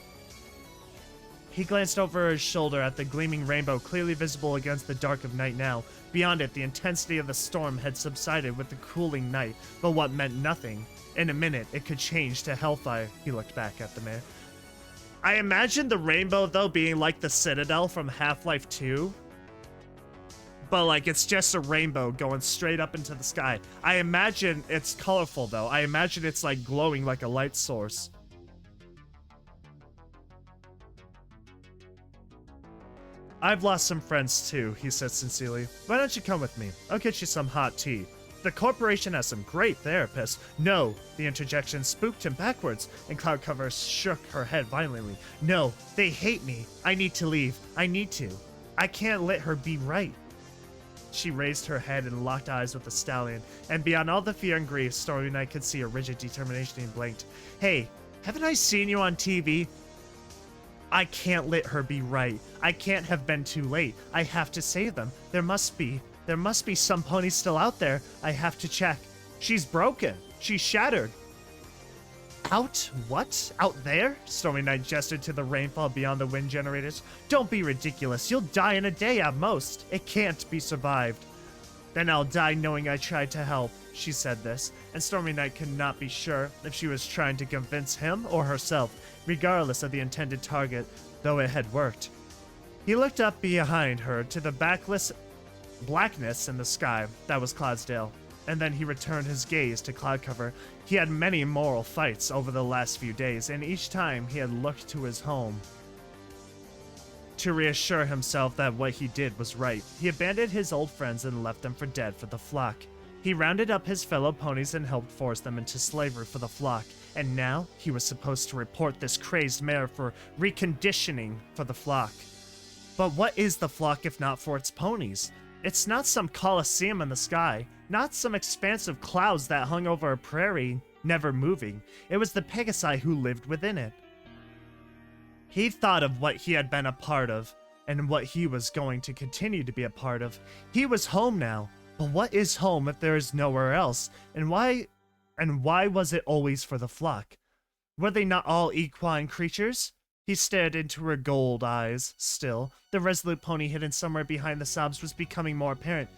He glanced over his shoulder at the gleaming rainbow clearly visible against the dark of night now. Beyond it, the intensity of the storm had subsided with the cooling night, but what meant nothing. In a minute, it could change to hellfire. He looked back at the mayor. I imagine the rainbow, though, being like the Citadel from Half-Life 2. But, like, it's just a rainbow going straight up into the sky. I imagine it's colorful, though. I imagine it's, like, glowing like a light source. I've lost some friends, too, he said sincerely. Why don't you come with me? I'll get you some hot tea. The corporation has some great therapists. No, the interjection spooked him backwards, and Cloudcover shook her head violently. No, they hate me. I need to leave. I need to. I can't let her be right. She raised her head and locked eyes with the stallion, and beyond all the fear and grief, Stormy Knight could see a rigid determination and blinked. Hey, haven't I seen you on TV? I can't let her be right. I can't have been too late. I have to save them. There must be some ponies still out there. I have to check. She's broken. She's shattered. Out? What? Out there? Stormy Knight gestured to the rainfall beyond the wind generators. Don't be ridiculous. You'll die in a day at most. It can't be survived. Then I'll die knowing I tried to help. She said this, and Stormy Knight could not be sure if she was trying to convince him or herself, regardless of the intended target, though it had worked. He looked up behind her to the blackness in the sky. That was Cloudsdale. And then he returned his gaze to Cloudcover. He had many moral fights over the last few days, and each time he had looked to his home to reassure himself that what he did was right. He abandoned his old friends and left them for dead for the flock. He rounded up his fellow ponies and helped force them into slavery for the flock. And now he was supposed to report this crazed mare for reconditioning for the flock. But what is the flock if not for its ponies? It's not some coliseum in the sky, not some expansive clouds that hung over a prairie, never moving. It was the Pegasi who lived within it. He thought of what he had been a part of, and what he was going to continue to be a part of. He was home now, but what is home if there is nowhere else? And why was it always for the flock? Were they not all equine creatures? He stared into her gold eyes. Still, the resolute pony hidden somewhere behind the sobs was becoming more apparent.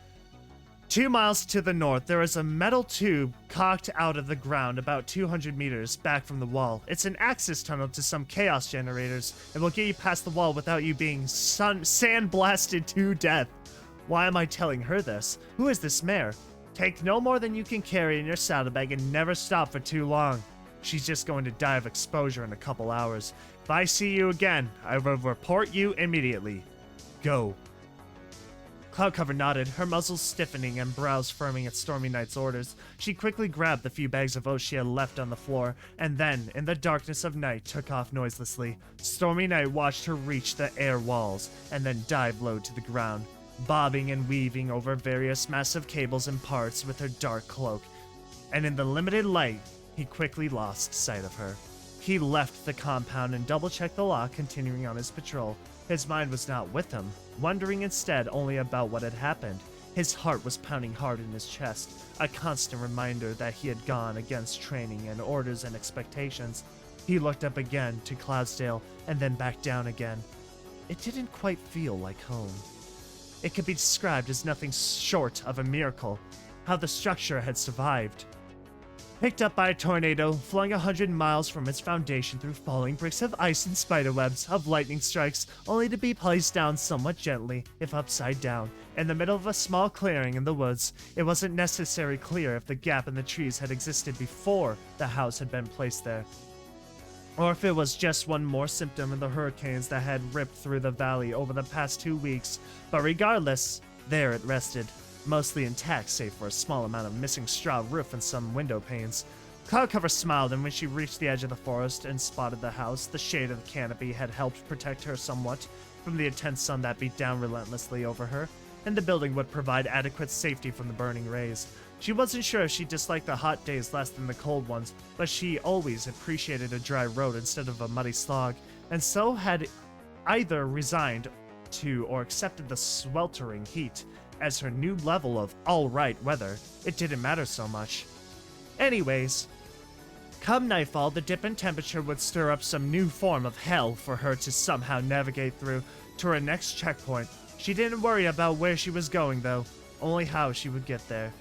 2 miles to the north, there is a metal tube cocked out of the ground about 200 meters back from the wall. It's an access tunnel to some chaos generators and will get you past the wall without you being sandblasted to death. Why am I telling her this? Who is this mare? Take no more than you can carry in your saddlebag and never stop for too long. She's just going to die of exposure in a couple hours. If I see you again, I will report you immediately. Go. Cloudcover nodded, her muzzle stiffening and brows firming at Stormy Knight's orders. She quickly grabbed the few bags of oats she had left on the floor, and then, in the darkness of night, took off noiselessly. Stormy Knight watched her reach the air walls, and then dive low to the ground, bobbing and weaving over various massive cables and parts with her dark cloak. And in the limited light, he quickly lost sight of her. He left the compound and double-checked the lock, continuing on his patrol. His mind was not with him, wondering instead only about what had happened. His heart was pounding hard in his chest, a constant reminder that he had gone against training and orders and expectations. He looked up again to Cloudsdale and then back down again. It didn't quite feel like home. It could be described as nothing short of a miracle, how the structure had survived. Picked up by a tornado, flung 100 miles from its foundation through falling bricks of ice and spiderwebs, of lightning strikes, only to be placed down somewhat gently, if upside down, in the middle of a small clearing in the woods. It wasn't necessarily clear if the gap in the trees had existed before the house had been placed there, or if it was just one more symptom of the hurricanes that had ripped through the valley over the past 2 weeks. But regardless, there it rested, mostly intact save for a small amount of missing straw roof and some window panes. Cloudcover smiled, and when she reached the edge of the forest and spotted the house, the shade of the canopy had helped protect her somewhat from the intense sun that beat down relentlessly over her, and the building would provide adequate safety from the burning rays. She wasn't sure if she disliked the hot days less than the cold ones, but she always appreciated a dry road instead of a muddy slog, and so had either resigned to or accepted the sweltering heat as her new level of alright weather. It didn't matter so much. Anyways, come nightfall, the dip in temperature would stir up some new form of hell for her to somehow navigate through to her next checkpoint. She didn't worry about where she was going though, only how she would get there.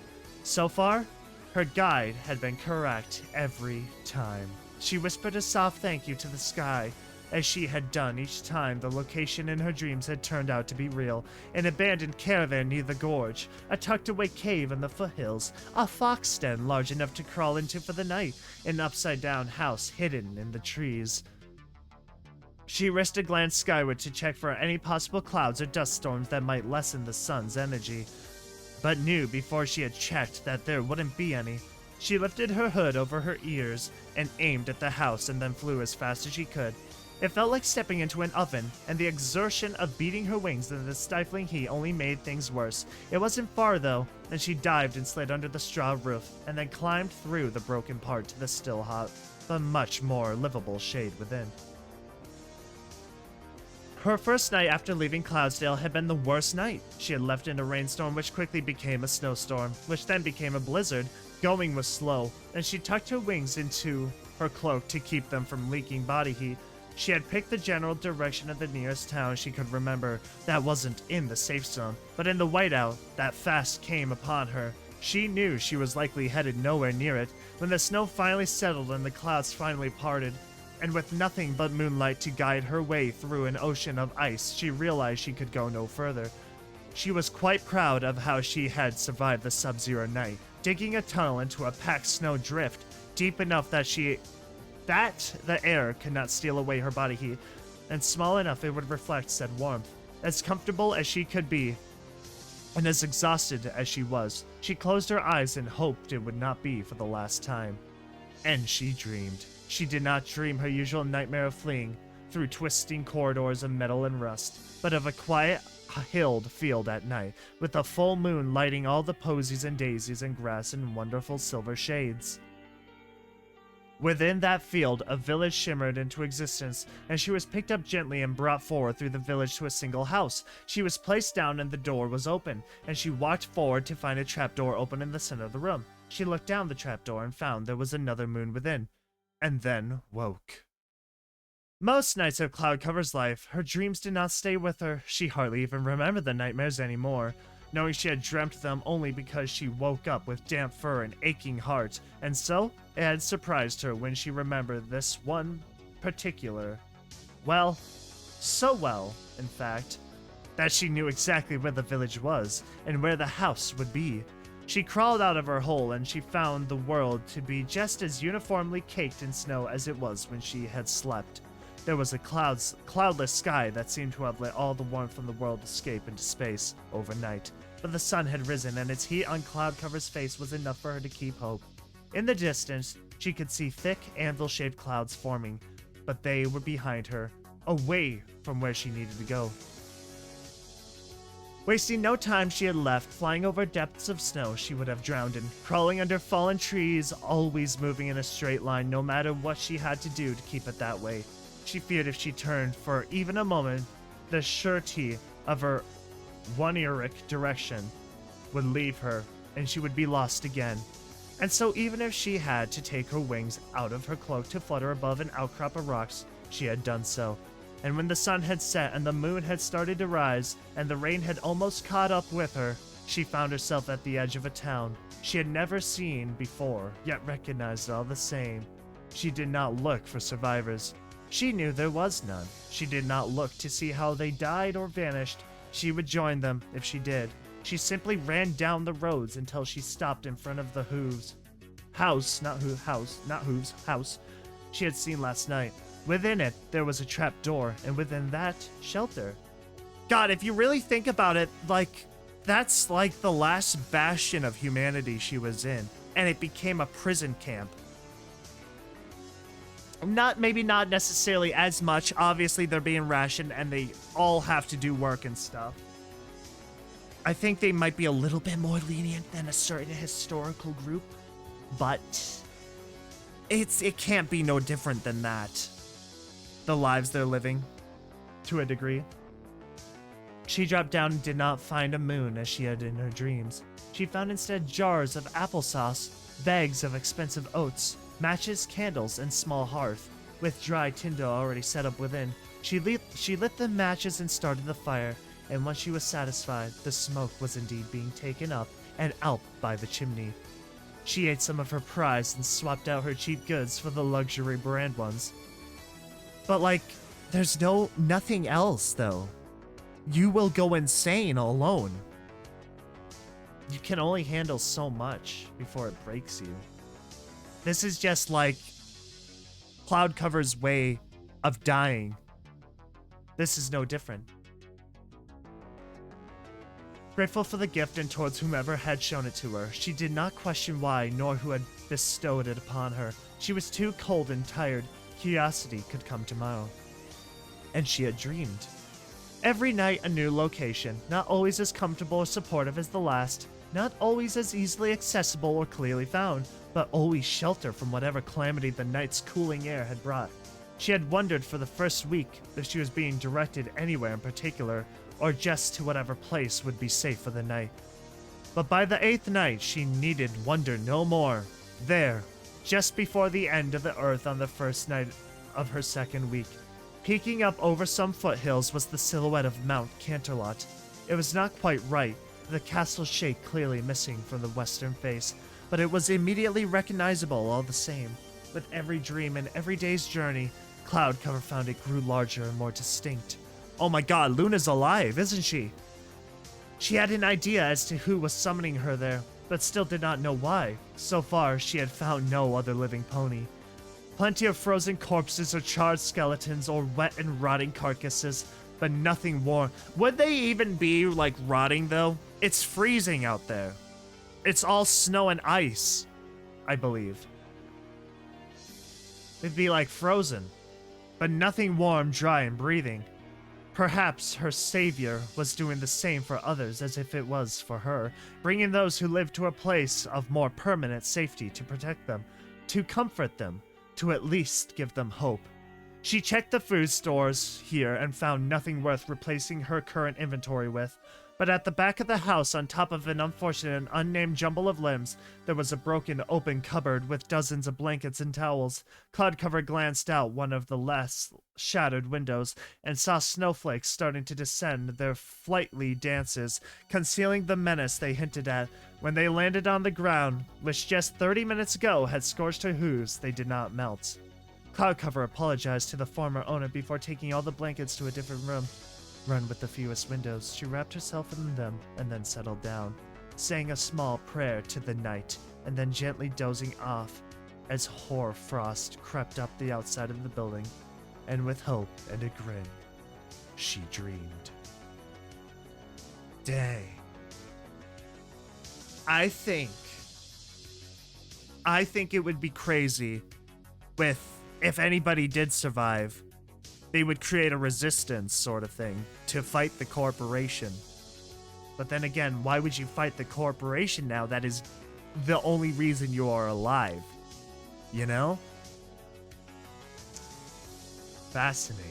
So far, her guide had been correct every time. She whispered a soft thank you to the sky, as she had done each time the location in her dreams had turned out to be real. An abandoned caravan near the gorge, a tucked-away cave in the foothills, a fox den large enough to crawl into for the night, an upside-down house hidden in the trees. She risked a glance skyward to check for any possible clouds or dust storms that might lessen the sun's energy, but knew before she had checked that there wouldn't be any. She lifted her hood over her ears and aimed at the house and then flew as fast as she could. It felt like stepping into an oven, and the exertion of beating her wings in the stifling heat only made things worse. It wasn't far though, and she dived and slid under the straw roof, and then climbed through the broken part to the still hot, but much more livable shade within. Her first night after leaving Cloudsdale had been the worst night. She had left in a rainstorm which quickly became a snowstorm, which then became a blizzard. Going was slow, and she tucked her wings into her cloak to keep them from leaking body heat. She had picked the general direction of the nearest town she could remember that wasn't in the safe zone, but in the whiteout that fast came upon her, she knew she was likely headed nowhere near it. When the snow finally settled and the clouds finally parted, and with nothing but moonlight to guide her way through an ocean of ice, she realized she could go no further. She was quite proud of how she had survived the sub-zero night, digging a tunnel into a packed snow drift, deep enough that the air could not steal away her body heat, and small enough it would reflect said warmth. As comfortable as she could be, and as exhausted as she was, she closed her eyes and hoped it would not be for the last time. And she dreamed. She did not dream her usual nightmare of fleeing through twisting corridors of metal and rust, but of a quiet, hilled field at night, with a full moon lighting all the posies and daisies and grass in wonderful silver shades. Within that field, a village shimmered into existence, and she was picked up gently and brought forward through the village to a single house. She was placed down and the door was open, and she walked forward to find a trapdoor open in the center of the room. She looked down the trapdoor and found there was another moon within, and then woke. Most nights of Cloudcover's life, her dreams did not stay with her. She hardly even remembered the nightmares anymore. knowing she had dreamt them only because she woke up with damp fur and aching heart, and so it had surprised her when she remembered this one particular. Well, so well, in fact, that she knew exactly where the village was and where the house would be. She crawled out of her hole and she found the world to be just as uniformly caked in snow as it was when she had slept. There was a cloudless sky that seemed to have let all the warmth from the world escape into space overnight, but the sun had risen and its heat on Cloudcover's face was enough for her to keep hope. In the distance, she could see thick, anvil-shaped clouds forming, but they were behind her, away from where she needed to go. Wasting no time, she had left, flying over depths of snow she would have drowned in, crawling under fallen trees, always moving in a straight line no matter what she had to do to keep it that way. She feared if she turned for even a moment, the surety of her one-earic direction would leave her, and she would be lost again. And so even if she had to take her wings out of her cloak to flutter above an outcrop of rocks, she had done so. And when the sun had set and the moon had started to rise, and the rain had almost caught up with her, she found herself at the edge of a town she had never seen before, yet recognized it all the same. She did not look for survivors. She knew there was none. She did not look to see how they died or vanished. She would join them if she did. She simply ran down the roads until she stopped in front of the house she had seen last night. Within it, there was a trap door, and within that, shelter. God, if you really think about it, that's like the last bastion of humanity she was in, and it became a prison camp. Maybe not necessarily as much. Obviously, they're being rationed, and they all have to do work and stuff. I think they might be a little bit more lenient than a certain historical group, but it can't be no different than that. The lives they're living, to a degree. She dropped down and did not find a moon as she had in her dreams. She found instead jars of applesauce, bags of expensive oats, matches, candles, and small hearth. With dry tinder already set up within, she lit the matches and started the fire, and once she was satisfied, the smoke was indeed being taken up and out by the chimney. She ate some of her prize and swapped out her cheap goods for the luxury brand ones. But there's nothing else though. You will go insane alone. You can only handle so much before it breaks you. This is just like Cloudcover's way of dying. This is no different. Grateful for the gift and towards whomever had shown it to her, she did not question why nor who had bestowed it upon her. She was too cold and tired. Curiosity could come tomorrow. And she had dreamed. Every night a new location, not always as comfortable or supportive as the last, not always as easily accessible or clearly found, but always shelter from whatever calamity the night's cooling air had brought. She had wondered for the first week if she was being directed anywhere in particular, or just to whatever place would be safe for the night. But by the 8th night, she needed wonder no more. There, just before the end of the earth on the first night of her second week, peeking up over some foothills was the silhouette of Mount Canterlot. It was not quite right, the castle shape clearly missing from the western face, but it was immediately recognizable all the same. With every dream and every day's journey, Cloudcover found it grew larger and more distinct. Oh my god, Luna's alive, isn't she? She had an idea as to who was summoning her there, but still did not know why. So far, she had found no other living pony. Plenty of frozen corpses or charred skeletons or wet and rotting carcasses, but nothing warm. Would they even be, rotting though? It's freezing out there. It's all snow and ice, I believe. It'd be frozen, but nothing warm, dry, and breathing. Perhaps her savior was doing the same for others as if it was for her, bringing those who lived to a place of more permanent safety to protect them, to comfort them, to at least give them hope. She checked the food stores here and found nothing worth replacing her current inventory with. But at the back of the house, on top of an unfortunate and unnamed jumble of limbs, there was a broken, open cupboard with dozens of blankets and towels. Cloudcover glanced out one of the less shattered windows and saw snowflakes starting to descend their flightly dances, concealing the menace they hinted at. When they landed on the ground, which just 30 minutes ago had scorched her hooves, they did not melt. Cloudcover apologized to the former owner before taking all the blankets to a different room. Run with the fewest windows, she wrapped herself in them and then settled down, saying a small prayer to the night and then gently dozing off as hoar frost crept up the outside of the building, and with hope and a grin, she dreamed. Dang. I think it would be crazy if anybody did survive, they would create a resistance sort of thing to fight the corporation. But then again, why would you fight the corporation now? That is the only reason you are alive. You know? Fascinating.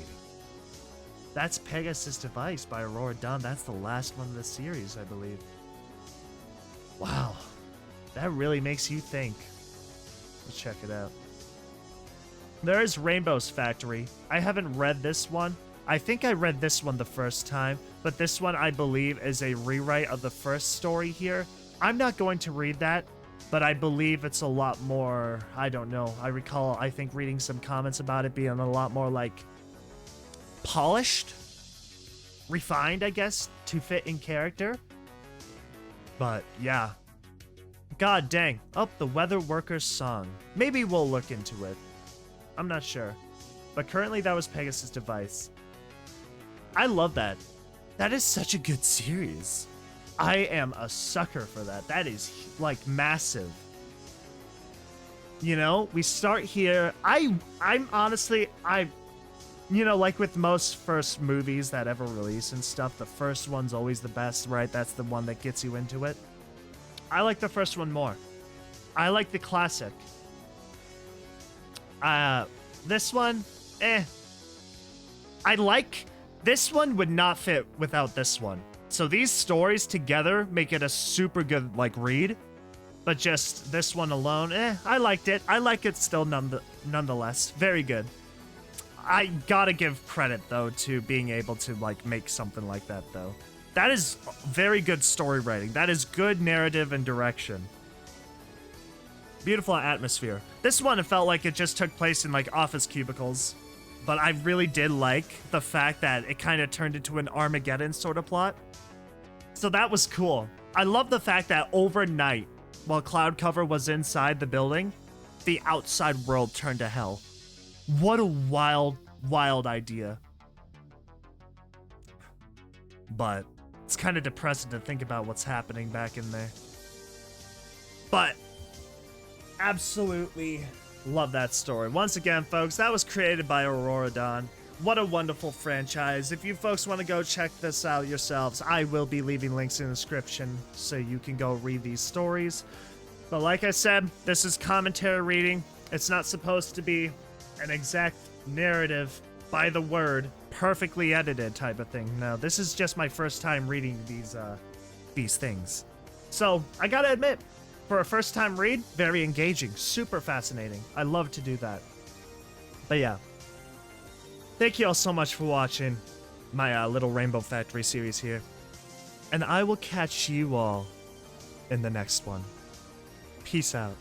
That's Pegasus Device by Aurora Dawn. That's the last one of the series, I believe. Wow. That really makes you think. Let's check it out. There is Rainbow's Factory. I haven't read this one. I think I read this one the first time, but this one I believe is a rewrite of the first story here. I'm not going to read that, but I believe it's a lot more, I don't know. I recall, I think, reading some comments about it being a lot more like polished, refined, I guess, to fit in character. But yeah. God dang. Oh, the Weather Worker's Song. Maybe we'll look into it. I'm not sure. But currently that was Pegasus Device. I love that. That is such a good series. I am a sucker for that. That is like massive. You know, we start here. I'm honestly, you know, like with most first movies that ever release and stuff, the first one's always the best, right? That's the one that gets you into it. I like the first one more. I like the classic. This one, this one would not fit without this one. So these stories together make it a super good, like, read. But just this one alone, I liked it. I like it still nonetheless. Very good. I gotta give credit, though, to being able to, like, make something like that, though. That is very good story writing. That is good narrative and direction. Beautiful atmosphere. This one, it felt like it just took place in, like, office cubicles. But I really did like the fact that it kind of turned into an Armageddon sort of plot. So that was cool. I love the fact that overnight, while Cloudcover was inside the building, the outside world turned to hell. What a wild, wild idea. But it's kind of depressing to think about what's happening back in there. But absolutely love that story. Once again, folks, that was created by Aurora Dawn. What a wonderful franchise. If you folks want to go check this out yourselves, I will be leaving links in the description so you can go read these stories. But like I said, this is commentary reading. It's not supposed to be an exact narrative by the word, perfectly edited type of thing. No, this is just my first time reading these things. So I gotta admit, for a first time read, very engaging, super fascinating. I love to do that. But yeah. Thank you all so much for watching my little Rainbow Factory series here. And I will catch you all in the next one. Peace out.